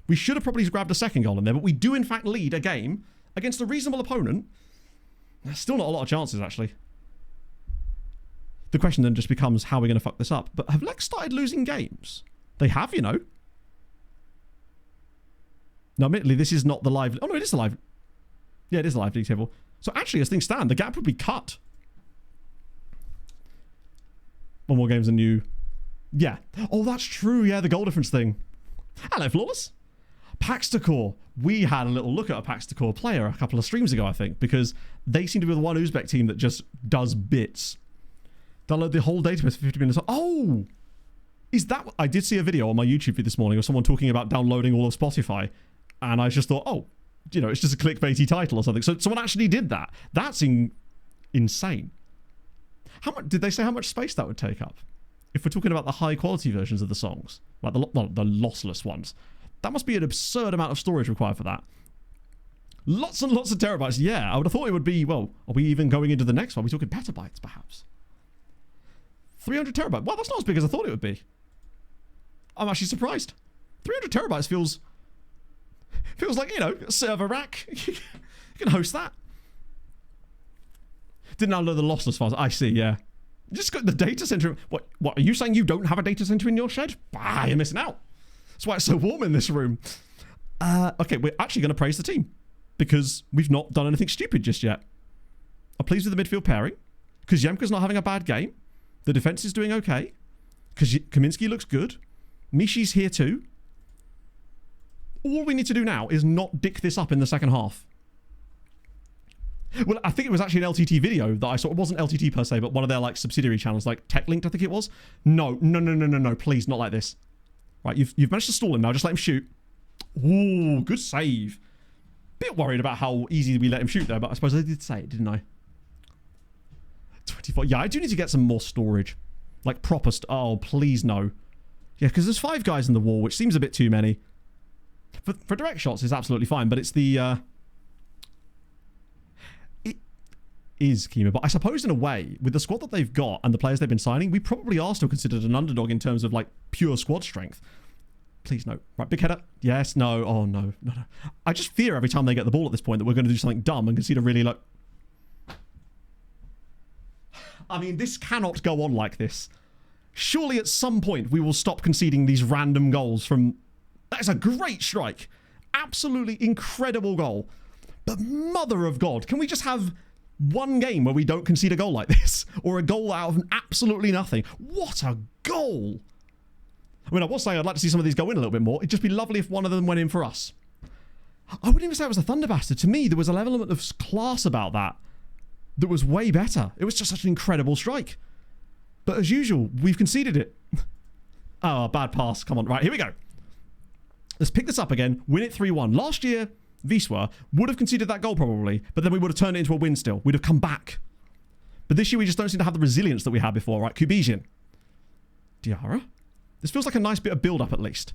We should have probably grabbed a second goal in there, but we do, in fact, lead a game against a reasonable opponent. There's still not a lot of chances, actually. The question then just becomes how we're going to fuck this up. But have Lex started losing games? They have, you know. Now, admittedly, this is not the live... Oh, no, it is the live... Yeah, it is the live league table. So actually, as things stand, the gap would be cut. One more game's a new... Yeah. Oh, that's true. Yeah, the goal difference thing. Hello, Flawless. Paxtakor. We had a little look at a Paxtakor player a couple of streams ago, I think, because they seem to be the one Uzbek team that just does bits. Download the whole database for 50 minutes. Oh! Is that... I did see a video on my YouTube feed this morning of someone talking about downloading all of Spotify, and I just thought, oh, you know, it's just a clickbaity title or something. So someone actually did that. That's insane. How much did they say how much space that would take up? If we're talking about the high quality versions of the songs, like the lossless ones, that must be an absurd amount of storage required for that. Lots and lots of terabytes. Yeah, I would have thought it would be, well, are we even going into the next one? Are we talking petabytes, perhaps? 300 terabytes. Well, that's not as big as I thought it would be. I'm actually surprised. 300 terabytes feels like, you know, a server rack. You can host that. Didn't download the lossless files. I see, yeah. Just got the data center. What are you saying you don't have a data center in your shed? Bah, you're missing out. That's why it's so warm in this room. Okay, we're actually going to praise the team because we've not done anything stupid just yet. I'm pleased with the midfield pairing because Yemka's not having a bad game. The defense is doing okay because Kaminsky looks good. Mishi's here too. All we need to do now is not dick this up in the second half. Well, I think it was actually an LTT video that I saw. It wasn't LTT per se, but one of their like subsidiary channels, like TechLinked, I think it was. No, please, not like this. Right, you've managed to stall him now. Just let him shoot. Ooh, good save. Bit worried about how easy we let him shoot there, but I suppose I did say it, didn't I? 24. Yeah, I do need to get some more storage. Like proper... Oh, please no. Yeah, because there's 5 guys in the wall, which seems a bit too many. For direct shots, it's absolutely fine, but it's the... It is Kima, but I suppose in a way, with the squad that they've got and the players they've been signing, we probably are still considered an underdog in terms of, like, pure squad strength. Please, no. Right, big header. Yes, no. Oh, no. I just fear every time they get the ball at this point that we're going to do something dumb and concede a really, like... I mean, this cannot go on like this. Surely at some point we will stop conceding these random goals from... That is a great strike. Absolutely incredible goal. But mother of God, can we just have one game where we don't concede a goal like this? Or a goal out of absolutely nothing? What a goal. I mean, I was saying I'd like to see some of these go in a little bit more. It'd just be lovely if one of them went in for us. I wouldn't even say it was a Thunder Bastard. To me, there was an element of class about that. that was way better. It was just such an incredible strike. But as usual, we've conceded it. Oh, bad pass. Come on. Right, here we go. Let's pick this up again. Win it 3-1. Last year, Wisła would have conceded that goal probably, but then we would have turned it into a win still. We'd have come back. But this year, we just don't seem to have the resilience that we had before, right? Kubizin. Diarra. This feels like a nice bit of build-up at least.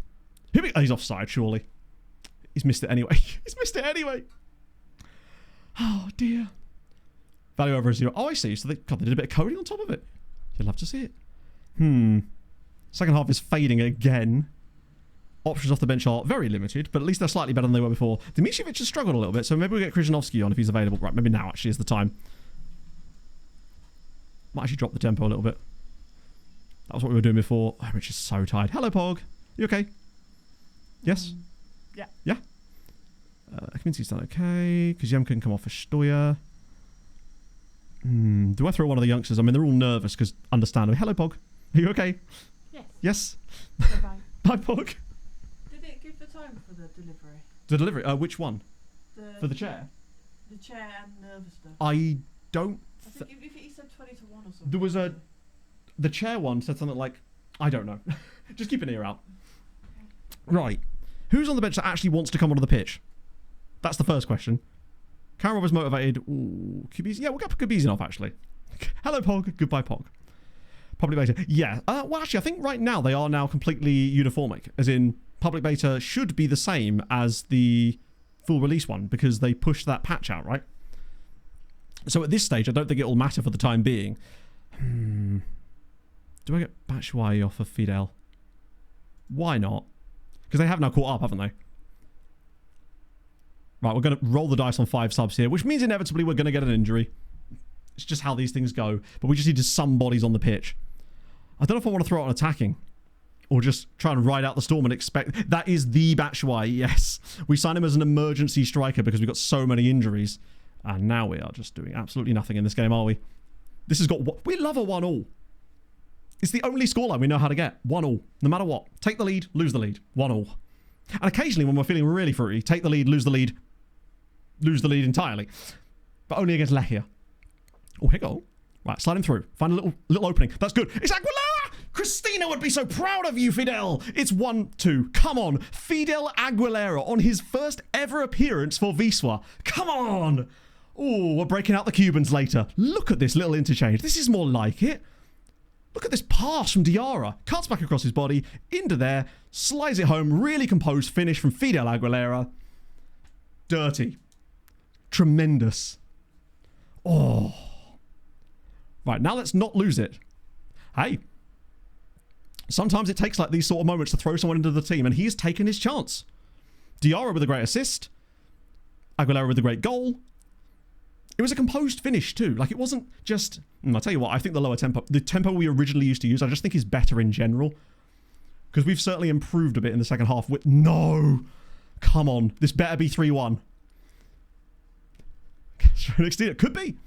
Here we go. He's offside, surely. He's missed it anyway. He's missed it anyway. Oh, dear. Value over 0. Oh, I see. So they did a bit of coding on top of it. You'd love to see it. Second half is fading again. Options off the bench are very limited, but at least they're slightly better than they were before. Dimitrovic has struggled a little bit, so maybe we get Krzyżanowski on if he's available. Right, maybe now actually is the time. Might actually drop the tempo a little bit. That was what we were doing before. Oh, Rich is so tired. Hello, Pog. You okay? Yes? Yeah. Yeah? Kaminsky's done okay. Kuzemka can come off for Stoya. Do I throw one of the youngsters? I mean, they're all nervous because understandably. Hello, Pog. Are you okay? Yes. Yes? Bye-bye. Bye, Pog. Did it give the time for the delivery? The delivery? Which one? For the chair? The chair and nervous stuff. I don't... I think if he said 20 to 1 or something. There was a... The chair one said something like... I don't know. Just keep an ear out. Right. Who's on the bench that actually wants to come onto the pitch? That's the first question. Karen was motivated. Ooh, Kubizin. Yeah, we'll get Kubizin off, actually. Hello, Pog. Goodbye, Pog. Public beta. Yeah. Well, actually, I think right now they are now completely uniformic. As in, public beta should be the same as the full release one because they pushed that patch out, right? So at this stage, I don't think it will matter for the time being. Do I get Batshuayi off of Fidel? Why not? Because they have now caught up, haven't they? Right, we're going to roll the dice on 5 subs here, which means inevitably we're going to get an injury. It's just how these things go. But we just need some bodies on the pitch. I don't know if I want to throw it on attacking. Or just try and ride out the storm and expect... That is the Batshuayi, yes. We signed him as an emergency striker because we've got so many injuries. And now we are just doing absolutely nothing in this game, are we? This has got... We love a 1-1. It's the only scoreline we know how to get. 1-1. No matter what. Take the lead, lose the lead. 1-1. And occasionally when we're feeling really fruity, take the lead, lose the lead entirely. But only against Lechia. Oh, here go. Right, slide him through. Find a little opening. That's good. It's Aguilera! Christina would be so proud of you, Fidel. It's 1-2. Come on. Fidel Aguilera on his first ever appearance for Wisła. Come on. Oh, we're breaking out the Cubans later. Look at this little interchange. This is more like it. Look at this pass from Diarra. Cuts back across his body, into there, slides it home. Really composed finish from Fidel Aguilera. Dirty. Tremendous. Oh. Right, now let's not lose it. Hey. Sometimes it takes like these sort of moments to throw someone into the team, and he's taken his chance. Diarra with a great assist. Aguilera with a great goal. It was a composed finish too. Like, it wasn't just... I'll tell you what, I think the lower tempo... The tempo we originally used to use, I just think is better in general. Because we've certainly improved a bit in the second half. No! Come on. This better be 3-1. It could be.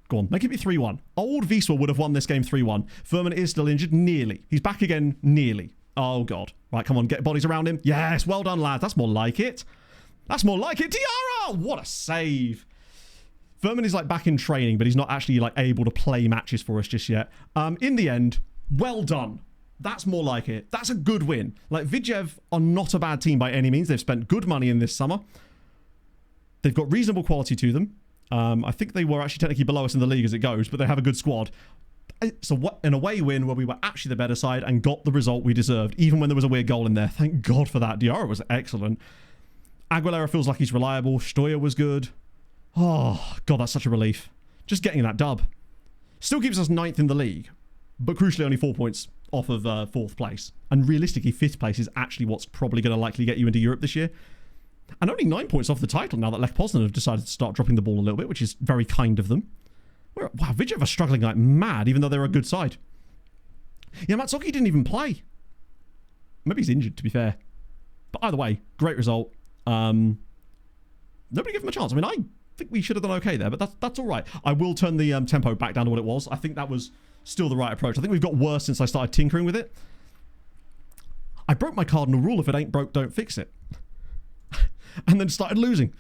Go on, make it be 3-1. Old Wisła would have won this game 3-1. Furman is still injured. Nearly. He's back again. Nearly. Oh, God. Right, come on. Get bodies around him. Yes, well done, lads. That's more like it. That's more like it. Diarra! What a save. Furman is like back in training, but he's not actually like able to play matches for us just yet. In the end, well done. That's more like it. That's a good win. Like, Vidjev are not a bad team by any means. They've spent good money in this summer. They've got reasonable quality to them. I think they were actually technically below us in the league as it goes, but they have a good squad. So what an away win where we were actually the better side and got the result we deserved, even when there was a weird goal in there. Thank God for that. Diarra was excellent. Aguilera feels like he's reliable. Stoya was good. Oh, God, that's such a relief. Just getting that dub. Still keeps us 9th in the league, but crucially only 4 points off of 4th place. And realistically, 5th place is actually what's probably going to likely get you into Europe this year. And only 9 points off the title now that Lech Poznan have decided to start dropping the ball a little bit, which is very kind of them. Wow, Vidjev are struggling like mad, even though they're a good side. Yeah, Matsuki didn't even play. Maybe he's injured, to be fair. But either way, great result. Nobody gave him a chance. I mean, I think we should have done okay there, but that's all right. I will turn the tempo back down to what it was. I think that was still the right approach. I think we've got worse since I started tinkering with it. I broke my cardinal rule: if it ain't broke, don't fix it. And then started losing.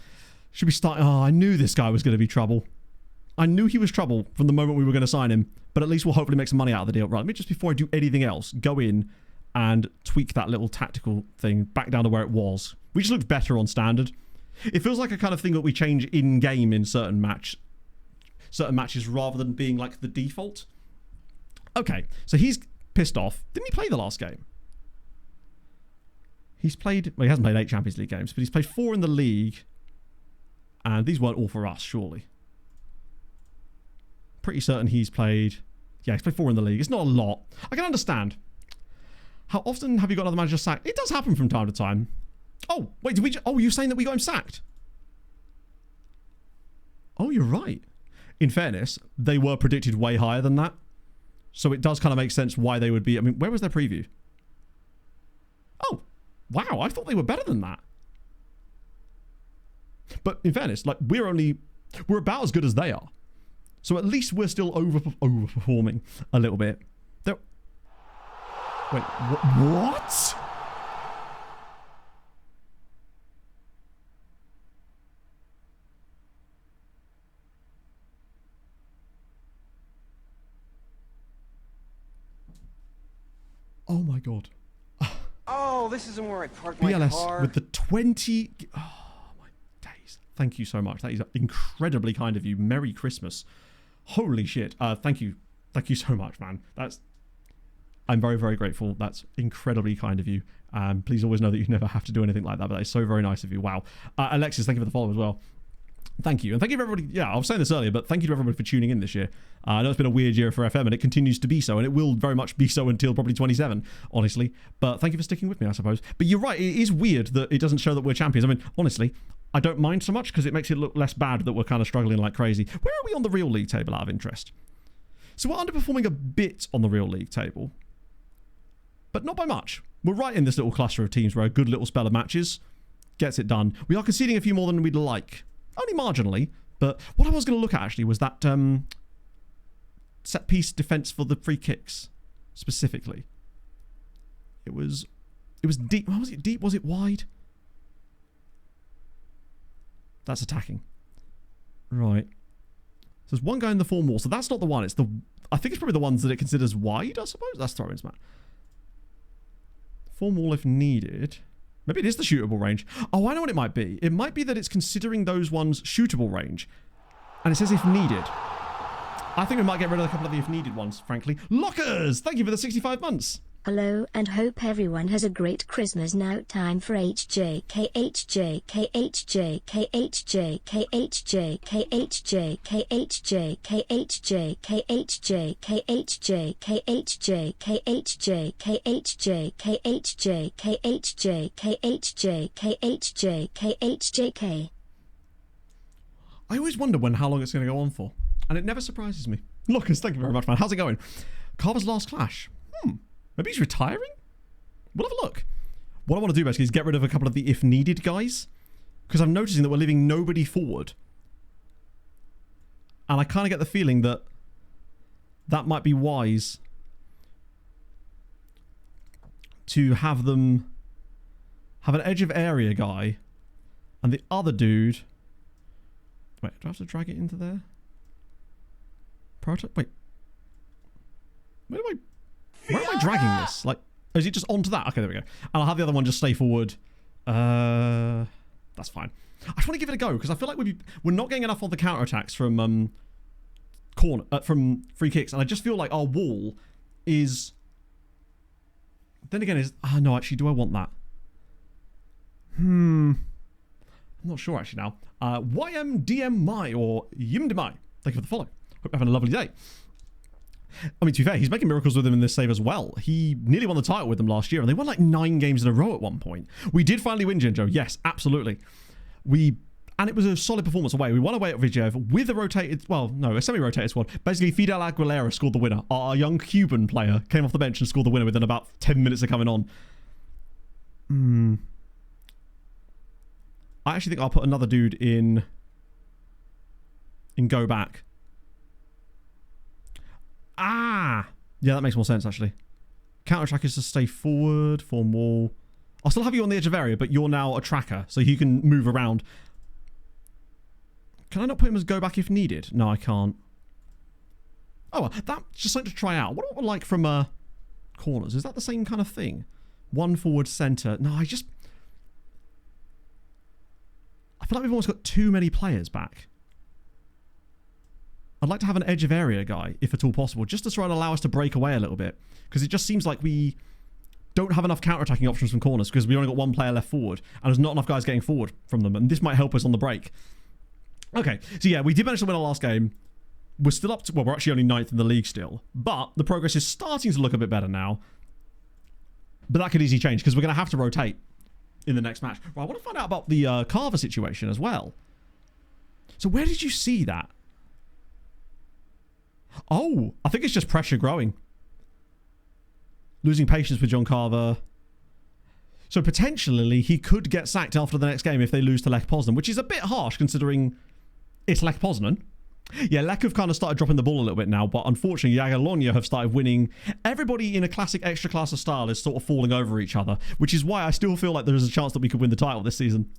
Should be starting... Oh, I knew this guy was going to be trouble. I knew he was trouble from the moment we were going to sign him. But at least we'll hopefully make some money out of the deal. Right, let me just, before I do anything else, go in and tweak that little tactical thing back down to where it was. We just looked better on standard. It feels like a kind of thing that we change in-game in certain matches rather than being like the default. Okay, so he's pissed off. Didn't he play the last game? He's played... Well, he hasn't played 8 Champions League games, but he's played 4 in the league. And these weren't all for us, surely. Pretty certain he's played... Yeah, he's played 4 in the league. It's not a lot. I can understand. How often have you got another manager sacked? It does happen from time to time. Oh, wait, did we... Oh, you're saying that we got him sacked? Oh, you're right. In fairness, they were predicted way higher than that. So it does kind of make sense why they would be... I mean, where was their preview? Oh, wow, I thought they were better than that. But in fairness, like, we're about as good as they are. So at least we're still overperforming a little bit. Wait, what? Oh my god. Oh, this isn't where I parked my BLS car. with the 20... Oh my days. Thank you so much. That is incredibly kind of you. Merry Christmas. Holy shit. Thank you. Thank you so much, man. I'm very, very grateful. That's incredibly kind of you. Please always know that you never have to do anything like that, but that is so very nice of you. Wow. Alexis, thank you for the follow as well. Thank you. And thank you to everybody. Yeah, I was saying this earlier, but thank you to everybody for tuning in this year. I know it's been a weird year for FM, and it continues to be so, and it will very much be so until probably 27, honestly. But thank you for sticking with me, I suppose. But you're right, it is weird that it doesn't show that we're champions. I mean, honestly, I don't mind so much because it makes it look less bad that we're kind of struggling like crazy. Where are we on the real league table out of interest? So we're underperforming a bit on the real league table, but not by much. We're right in this little cluster of teams where a good little spell of matches gets it done. We are conceding a few more than we'd like. Only marginally. But what I was going to look at, actually, was that set-piece defence for the free kicks, specifically. It was deep. Was it deep? Was it wide? That's attacking. Right. So there's one guy in the form wall. So that's not the one. I think it's probably the ones that it considers wide, I suppose. That's throw-ins, man. Form wall if needed. Maybe it is the shootable range. Oh, I know what it might be. It might be that it's considering those ones shootable range. And it says if needed. I think we might get rid of a couple of the if needed ones, frankly. Lockers! Thank you for the 65 months. Hello and hope everyone has a great Christmas. Now time for HJ, KHJ, KHJ, KHJ, KHJ, KHJ, KHJ, KHJ, KHJ, KHJ, KHJ, KHJ, KHJ, KHJ, KHJ, KHJ, KHJ, KHJK. I always wonder how long it's going to go on for. And it never surprises me. Lookers, thank you very much, man. How's it going? Carver's last clash. Maybe he's retiring? We'll have a look. What I want to do basically is get rid of a couple of the if needed guys. Because I'm noticing that we're leaving nobody forward. And I kind of get the feeling that that might be wise to have them have an edge of area guy and the other dude... Wait, do I have to drag it into there? Wait. Where am I dragging this? Like, is it just onto that? Okay, there we go. And I'll have the other one just stay forward. That's fine. I just want to give it a go because I feel like we're not getting enough on the counter attacks from from free kicks, and I just feel like our wall is. Then again, no, actually, do I want that? I'm not sure actually now. YMDMI or Yimdemai. Thank you for the follow. Hope you're having a lovely day. I mean, to be fair, he's making miracles with them in this save as well. He nearly won the title with them last year, and they won like 9 games in a row at one point. We did finally win, Jinjo. Yes, absolutely. And it was a solid performance away. We won away at Vijev with a semi-rotated squad. Basically, Fidel Aguilera scored the winner. Our young Cuban player came off the bench and scored the winner within about 10 minutes of coming on. I actually think I'll put another dude in go back. Yeah, that makes more sense, actually. Counter-attack is to stay forward, form wall. I'll still have you on the edge of area, but you're now a tracker, so you can move around. Can I not put him as go back if needed? No, I can't. Oh, that's just something to try out. What would like from corners? Is that the same kind of thing? One forward centre. No, I feel like we've almost got too many players back. I'd like to have an edge of area guy, if at all possible, just to try and allow us to break away a little bit. Because it just seems like we don't have enough counter-attacking options from corners because we only got one player left forward and there's not enough guys getting forward from them, and this might help us on the break. Okay, so yeah, we did manage to win our last game. We're still up to, well, we're actually only 9th in the league still, but the progress is starting to look a bit better now. But that could easily change because we're going to have to rotate in the next match. Right, I want to find out about the Carver situation as well. So where did you see that? Oh, I think it's just pressure growing. Losing patience with John Carver. So potentially he could get sacked after the next game if they lose to Lech Poznan, which is a bit harsh considering it's Lech Poznan. Yeah, Lech have kind of started dropping the ball a little bit now, but unfortunately Jagiellonia have started winning. Everybody in a classic Ekstraklasa style is sort of falling over each other, which is why I still feel like there's a chance that we could win the title this season.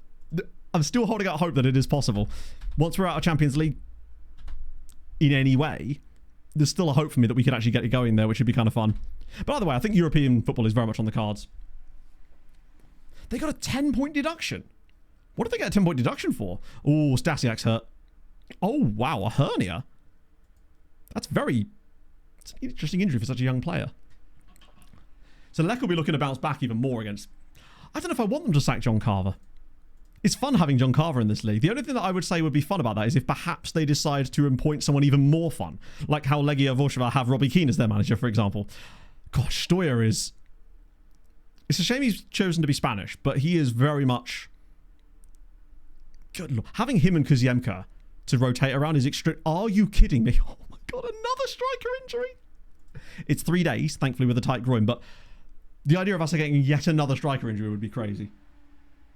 I'm still holding out hope that it is possible. Once we're out of Champions League in any way, there's still a hope for me that we could actually get it going there, which would be kind of fun. But either way, I think European football is very much on the cards. They got a 10-point deduction. What did they get a 10-point deduction for? Oh, Stasiak's hurt. Oh, wow, a hernia. It's an interesting injury for such a young player. So Lech will be looking to bounce back even more against... I don't know if I want them to sack John Carver. It's fun having John Carver in this league. The only thing that I would say would be fun about that is if perhaps they decide to appoint someone even more fun. Like how Legia Warszawa have Robbie Keane as their manager, for example. Gosh, Stoyer is... It's a shame he's chosen to be Spanish, but he is very much... Good Lord. Having him and Kuziemka to rotate around is extreme. Are you kidding me? Oh my God, another striker injury. It's 3 days, thankfully, with a tight groin, but the idea of us getting yet another striker injury would be crazy.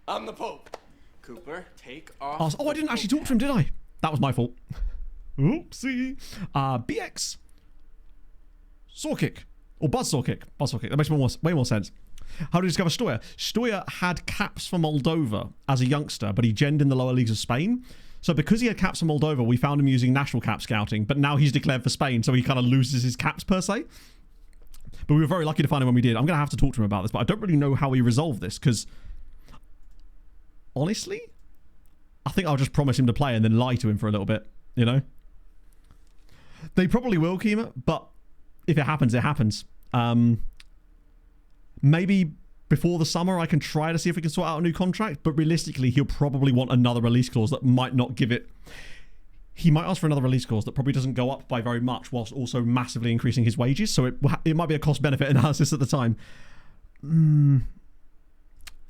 I'm the Pope. Cooper, take off. Oh, I didn't actually talk to him, did I? That was my fault. Oopsie. BX. Saw kick. Or buzz saw kick. Buzz saw kick. That makes way more sense. How did you discover Stoyer? Stoyer had caps for Moldova as a youngster, but he genned in the lower leagues of Spain. So because he had caps for Moldova, we found him using national cap scouting, but now he's declared for Spain, so he kind of loses his caps per se. But we were very lucky to find him when we did. I'm going to have to talk to him about this, but I don't really know how he resolved this, because honestly, I think I'll just promise him to play and then lie to him for a little bit, you know? They probably will, Kima, but if it happens, it happens. Maybe before the summer I can try to see if we can sort out a new contract, but realistically he'll probably want another release clause that might not give it... He might ask for another release clause that probably doesn't go up by very much whilst also massively increasing his wages, so it might be a cost-benefit analysis at the time.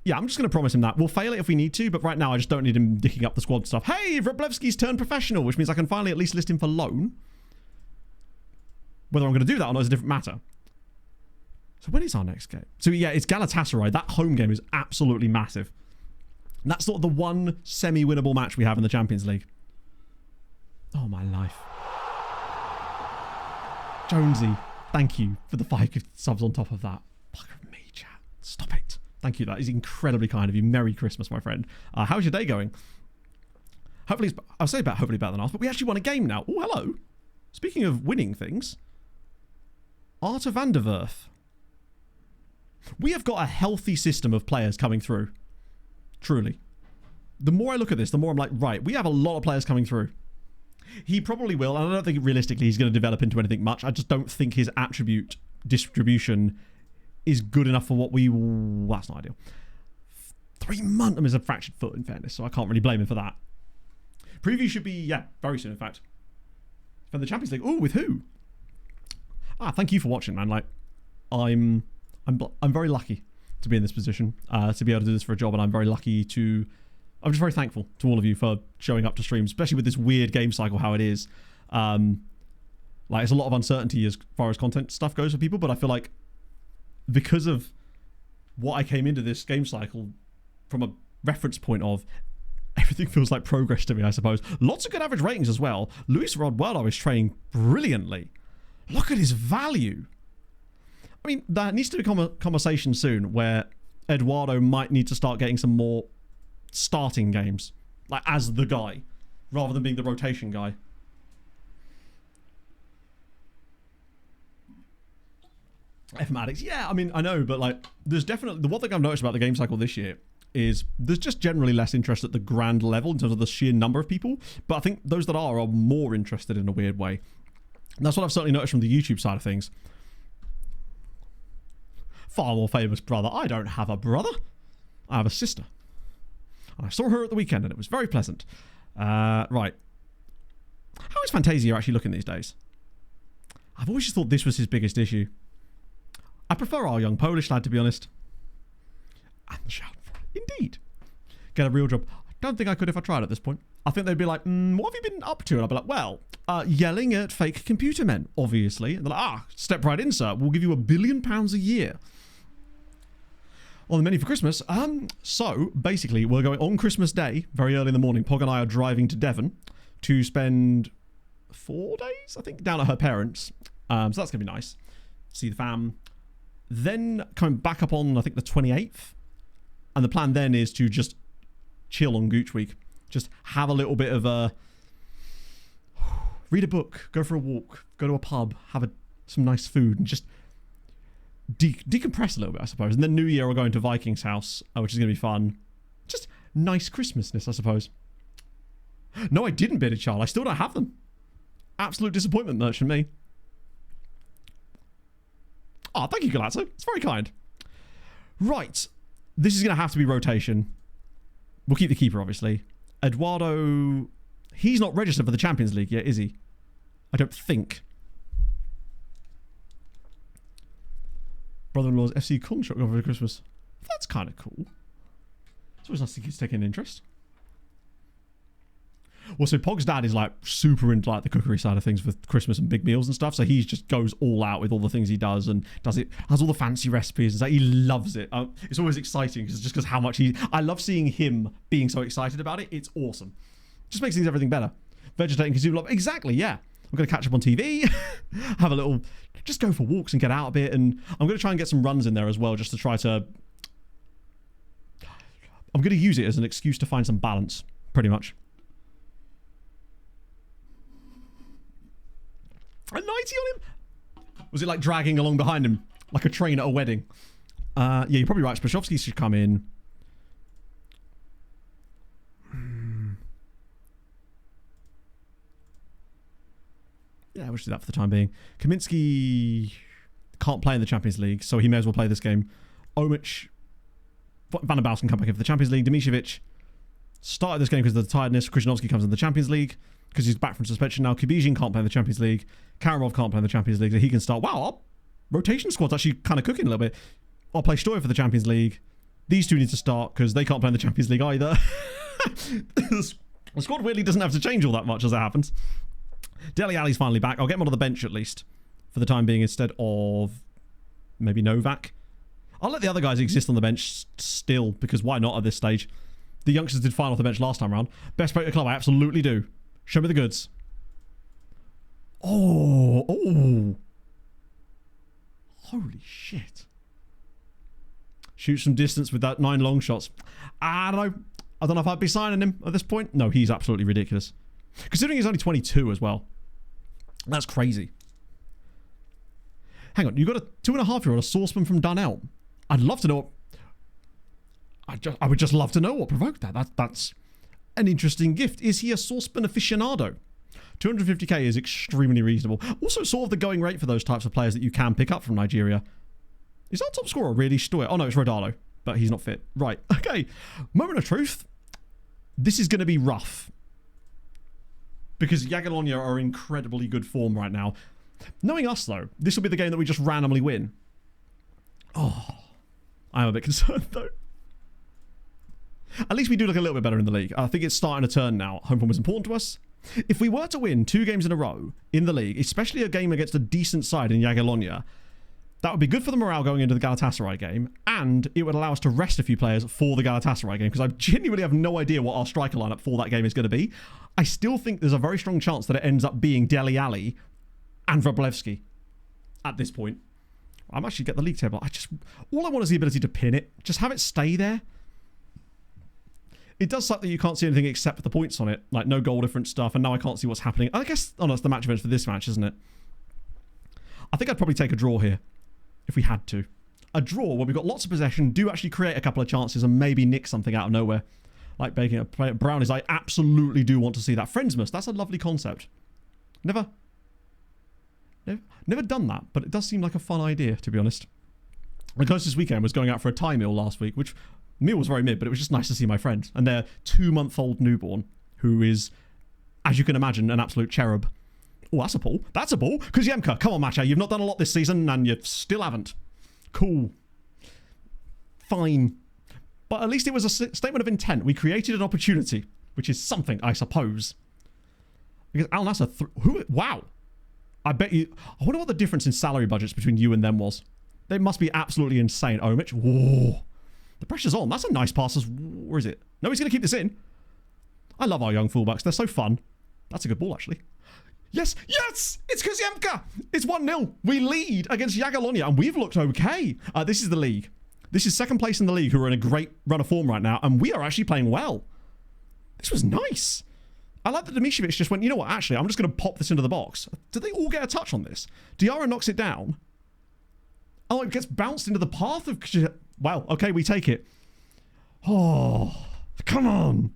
Yeah, I'm just going to promise him that. We'll fail it if we need to, but right now I just don't need him dicking up the squad stuff. Hey, Wroblewski's turned professional, which means I can finally at least list him for loan. Whether I'm going to do that or not is a different matter. So when is our next game? So yeah, it's Galatasaray. That home game is absolutely massive. And that's sort of the one semi-winnable match we have in the Champions League. Oh, my life. Jonesy, thank you for the 5 subs on top of that. Fuck me, chat. Stop it. Thank you. That is incredibly kind of you. Merry Christmas, my friend. How's your day going? Hopefully, I'll say hopefully better than ours, but we actually won a game now. Oh, hello. Speaking of winning things, Arthur van der Werf. We have got a healthy system of players coming through. Truly. The more I look at this, the more I'm like, right, we have a lot of players coming through. He probably will, and I don't think realistically he's going to develop into anything much. I just don't think his attribute distribution is good enough for what we... Well, that's not ideal. 3 months... I mean, it's a fractured foot, in fairness, so I can't really blame him for that. Preview should be, yeah, very soon, in fact. For the Champions League. Oh, with who? Thank you for watching, man. Like, I'm very lucky to be in this position, to be able to do this for a job, and I'm very lucky to... I'm just very thankful to all of you for showing up to streams, especially with this weird game cycle, how it is. Like, it's a lot of uncertainty as far as content stuff goes for people, but I feel like because of what I came into this game cycle from a reference point of, everything feels like progress to me, I suppose. Lots of good average ratings as well. Luis Rodwello is training brilliantly. Look at his value. I mean, that needs to become a conversation soon where Eduardo might need to start getting some more starting games, like as the guy. rather than being the rotation guy. FM Addicts, yeah, I mean, I know, but like, there's definitely, the one thing I've noticed about the game cycle this year is there's just generally less interest at the grand level in terms of the sheer number of people, but I think those that are more interested in a weird way. And that's what I've certainly noticed from the YouTube side of things. Far more famous brother. I don't have a brother. I have a sister. I saw her at the weekend and it was very pleasant. Right. How is Fantasia actually looking these days? I've always just thought this was his biggest issue. I prefer our young Polish lad, to be honest. And the shout. Indeed. Get a real job. I don't think I could if I tried at this point. I think they'd be like, what have you been up to? And I'd be like, well, yelling at fake computer men, obviously. And they're like, step right in, sir. We'll give you £1 billion a year. On the menu for Christmas. So, basically, we're going on Christmas Day, very early in the morning. Pog and I are driving to Devon to spend 4 days, I think, down at her parents'. So that's going to be nice. See the fam. Then coming back up on, I think, the 28th. And the plan then is to just chill on Gooch Week. Just have a little bit of a... read a book, go for a walk, go to a pub, have some nice food, and just decompress a little bit, I suppose. And then New Year we're going to Viking's house, which is going to be fun. Just nice Christmasness, I suppose. No, I didn't bid a child. I still don't have them. Absolute disappointment, merchant me. Oh, thank you, Galazzo. It's very kind. Right. This is going to have to be rotation. We'll keep the keeper, obviously. Eduardo... He's not registered for the Champions League yet, is he? I don't think. Brother-in-law's FC contract over Christmas. That's kind of cool. It's always nice to take an interest. Well, so Pog's dad is like super into like the cookery side of things for Christmas and big meals and stuff. So he just goes all out with all the things he does and has all the fancy recipes. And so he loves it. It's always exciting because how much I love seeing him being so excited about it. It's awesome. Just makes things everything better. Vegetating, consume love. Exactly, yeah. I'm going to catch up on TV, have a little, just go for walks and get out a bit. And I'm going to try and get some runs in there as well, just to try to, I'm going to use it as an excuse to find some balance, pretty much. A 90 on him? Was it like dragging along behind him? Like a train at a wedding? Yeah, you're probably right. Spashovsky should come in. Yeah, we'll just do that for the time being. Kaminsky can't play in the Champions League, so he may as well play this game. Omich, Van der Baus can come back in for the Champions League. Dimicevic started this game because of the tiredness. Krzyzanowski comes in the Champions League because he's back from suspension now. Kubizin can't play in the Champions League. Karamov can't play in the Champions League, so he can start. Wow, our rotation squad's actually kind of cooking a little bit. I'll play Stoyer for the Champions League. These two need to start because they can't play in the Champions League either. The squad weirdly doesn't have to change all that much as it happens. Dele Alli's finally back. I'll get him on the bench at least for the time being instead of maybe Novak. I'll let the other guys exist on the bench still because why not at this stage? The youngsters did fine off the bench last time around. Best player at the club, I absolutely do. Show me the goods. Oh. Holy shit. Shoots from distance with that 9 long shots. I don't know if I'd be signing him at this point. No, he's absolutely ridiculous. Considering he's only 22 as well. That's crazy. Hang on, you got a 2.5-year-old, a saucepan from Dunelm. I'd love to know what... I would just love to know what provoked that. That's an interesting gift. Is he a saucepan aficionado? 250k is extremely reasonable. Also sort of the going rate for those types of players that you can pick up from Nigeria. Is our top scorer really Stoyer? Oh no, it's Rodalo, but he's not fit. Right, okay. Moment of truth. This is going to be rough. Because Jagiellonia are in incredibly good form right now. Knowing us, though, this will be the game that we just randomly win. Oh, I'm a bit concerned, though. At least we do look a little bit better in the league. I think it's starting to turn now. Home form is important to us. If we were to win 2 games in a row in the league, especially a game against a decent side in Jagiellonia, that would be good for the morale going into the Galatasaray game, and it would allow us to rest a few players for the Galatasaray game, because I genuinely have no idea what our striker lineup for that game is going to be. I still think there's a very strong chance that it ends up being Dele Alli and Wroblewski at this point. I'm actually get the league table. All I want is the ability to pin it. Just have it stay there. It does suck that you can't see anything except for the points on it. Like, no goal difference stuff, and now I can't see what's happening. I guess, oh no, it's the match events for this match, isn't it? I think I'd probably take a draw here, if we had to. A draw where we've got lots of possession, do actually create a couple of chances, and maybe nick something out of nowhere. Like baking a play at brownies. I absolutely do want to see that. Friendsmas, that's a lovely concept. Never done that, but it does seem like a fun idea, to be honest. The closest weekend was going out for a Thai meal last week, which meal was very mid, but it was just nice to see my friends. And their 2-month-old newborn, who is, as you can imagine, an absolute cherub. Oh, that's a ball. That's a ball. Kuziemka, come on, Macha. You've not done a lot this season, and you still haven't. Cool. Fine. But at least it was a statement of intent. We created an opportunity, which is something, I suppose. Because Al Nassr, wow. I bet you... I wonder what the difference in salary budgets between you and them was. They must be absolutely insane. Omich, whoa. The pressure's on. That's a nice pass. Where is it? No, he's going to keep this in. I love our young fullbacks. They're so fun. That's a good ball, actually. Yes! Yes! It's Kuziemka! It's 1-0. We lead against Jagiellonia, and we've looked okay. This is the league. This is second place in the league, who are in a great run of form right now, and we are actually playing well. This was nice. I like that Dimitrovic just went, you know what, actually, I'm just going to pop this into the box. Did they all get a touch on this? Diarra knocks it down. Oh, it gets bounced into the path of... Wow, okay, we take it. Oh, come on.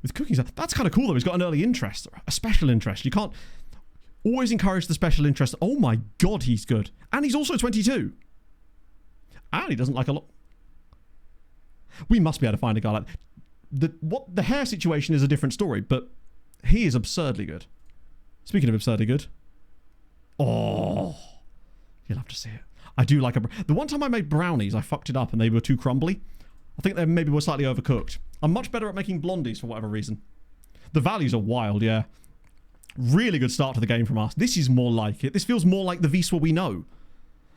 With cookies, that's kind of cool, though. He's got an early interest, a special interest. You can't always encourage the special interest. Oh, my God, he's good. And he's also 22. And he doesn't like a lot. We must be able to find a guy like... The hair situation is a different story, but he is absurdly good. Speaking of absurdly good. Oh, you'll have to see it. I do like the one time I made brownies, I fucked it up and they were too crumbly. I think they maybe were slightly overcooked. I'm much better at making blondies for whatever reason. The values are wild, yeah. Really good start to the game from us. This is more like it. This feels more like the Wisła we know.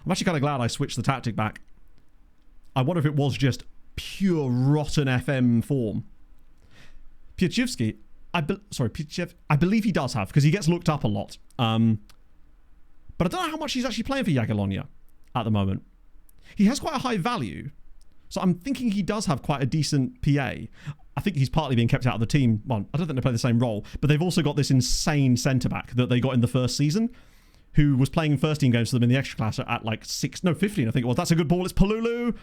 I'm actually kind of glad I switched the tactic back. I wonder if it was just pure rotten FM form. Pieczewski, I believe he does have, because he gets looked up a lot. But I don't know how much he's actually playing for Jagiellonia at the moment. He has quite a high value, so I'm thinking he does have quite a decent PA. I think he's partly being kept out of the team. Well, I don't think they play the same role, but they've also got this insane centre-back that they got in the first season, who was playing first team games for them in the extra class at like 15, I think it was. That's a good ball. It's Palulu.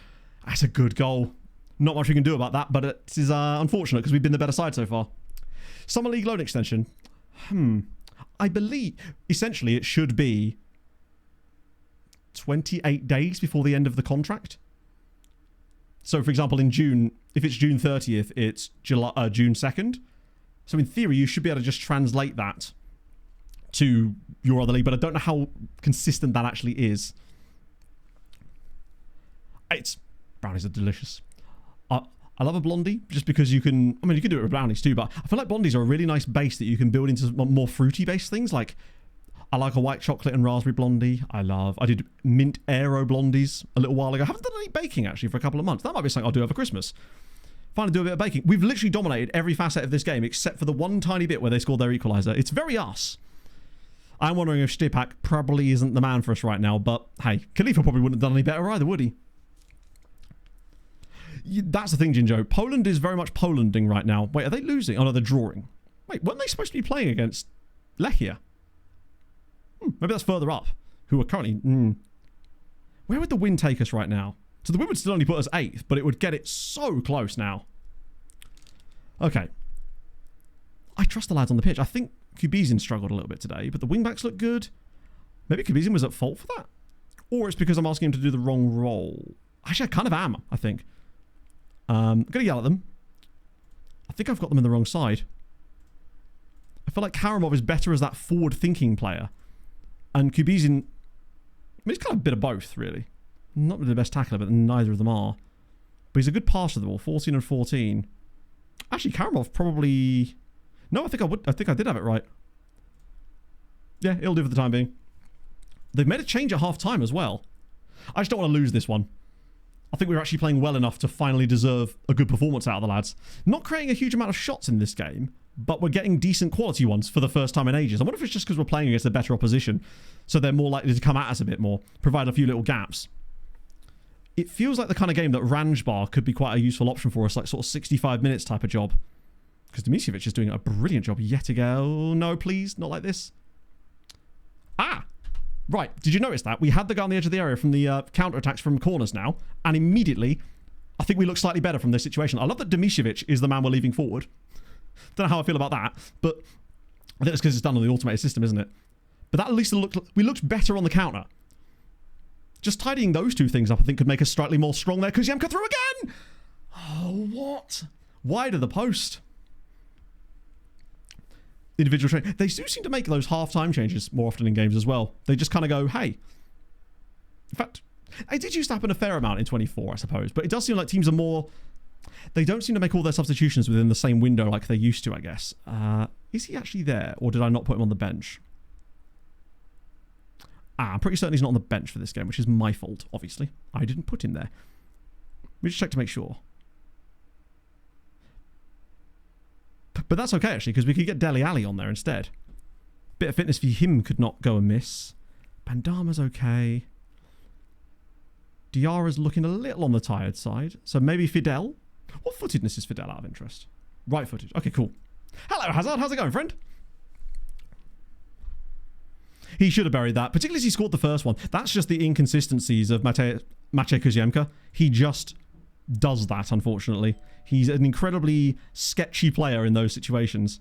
That's a good goal. Not much we can do about that, but it is unfortunate because we've been the better side so far. Summer League loan extension. I believe, essentially, it should be 28 days before the end of the contract. So, for example, in June, if it's June 30th, it's June 2nd. So, in theory, you should be able to just translate that to your other league, but I don't know how consistent that actually is. Brownies are delicious. I love a blondie just because you can... I mean, you can do it with brownies too, but I feel like blondies are a really nice base that you can build into more fruity-based things. Like, I like a white chocolate and raspberry blondie. I did mint aero blondies a little while ago. I haven't done any baking, actually, for a couple of months. That might be something I'll do over Christmas. Finally do a bit of baking. We've literally dominated every facet of this game except for the one tiny bit where they scored their equaliser. It's very us. I'm wondering if Stipak probably isn't the man for us right now, but hey, Khalifa probably wouldn't have done any better either, would he? That's the thing, Jinjo. Poland is very much Polanding right now. Wait, are they losing? Oh, no, they're drawing. Wait, weren't they supposed to be playing against Lechia? Maybe that's further up. Who are currently... Where would the win take us right now? So the win would still only put us 8th, but it would get it so close now. Okay. I trust the lads on the pitch. I think Kubizin struggled a little bit today, but the wingbacks look good. Maybe Kubizin was at fault for that? Or it's because I'm asking him to do the wrong role. Actually, I kind of am, I think. I'm going to yell at them. I think I've got them in the wrong side. I feel like Karamov is better as that forward-thinking player. And Kubizin... I mean, he's kind of a bit of both, really. Not really the best tackler, but neither of them are. But he's a good passer of the ball. 14 and 14. Actually, Karamov probably... No, I think I did have it right. Yeah, it'll do for the time being. They've made a change at half-time as well. I just don't want to lose this one. I think we're actually playing well enough to finally deserve a good performance out of the lads. Not creating a huge amount of shots in this game, but we're getting decent quality ones for the first time in ages. I wonder if it's just because we're playing against a better opposition, so they're more likely to come at us a bit more, provide a few little gaps. it feels like the kind of game that Ranjbar could be quite a useful option for us, like sort of 65 minutes type of job. Because Dimicevic is doing a brilliant job yet again. Oh, no, please, not like this. Ah! Right, did you notice that? We had the guy on the edge of the area from the counter-attacks from corners now, and immediately, I think we look slightly better from this situation. I love that Dimicevic is the man we're leaving forward. Don't know how I feel about that, but I think it's because it's done on the automated system, isn't it? But that at least we looked better on the counter. Just tidying those two things up, I think, could make us slightly more strong there. Kuzemka through again! Oh, what? Wide of the post. Individual training. They do seem to make those half-time changes more often in games as well. They just kind of go, hey. In fact, it did used to happen a fair amount in 24, I suppose. But it does seem like teams are more... They don't seem to make all their substitutions within the same window like they used to, I guess. Is he actually there? Or did I not put him on the bench? I'm pretty certain he's not on the bench for this game, which is my fault, obviously. I didn't put him there. Let me just check to make sure. But that's okay, actually, because we could get Dele Alli on there instead. Bit of fitness for him could not go amiss. Bandama's okay. Diarra's looking a little on the tired side. So maybe Fidel? What footedness is Fidel out of interest? Right-footed. Okay, cool. Hello, Hazard. How's it going, friend? He should have buried that, particularly as he scored the first one. That's just the inconsistencies of Maciej Kuzemka. He just does that, unfortunately. He's an incredibly sketchy player in those situations.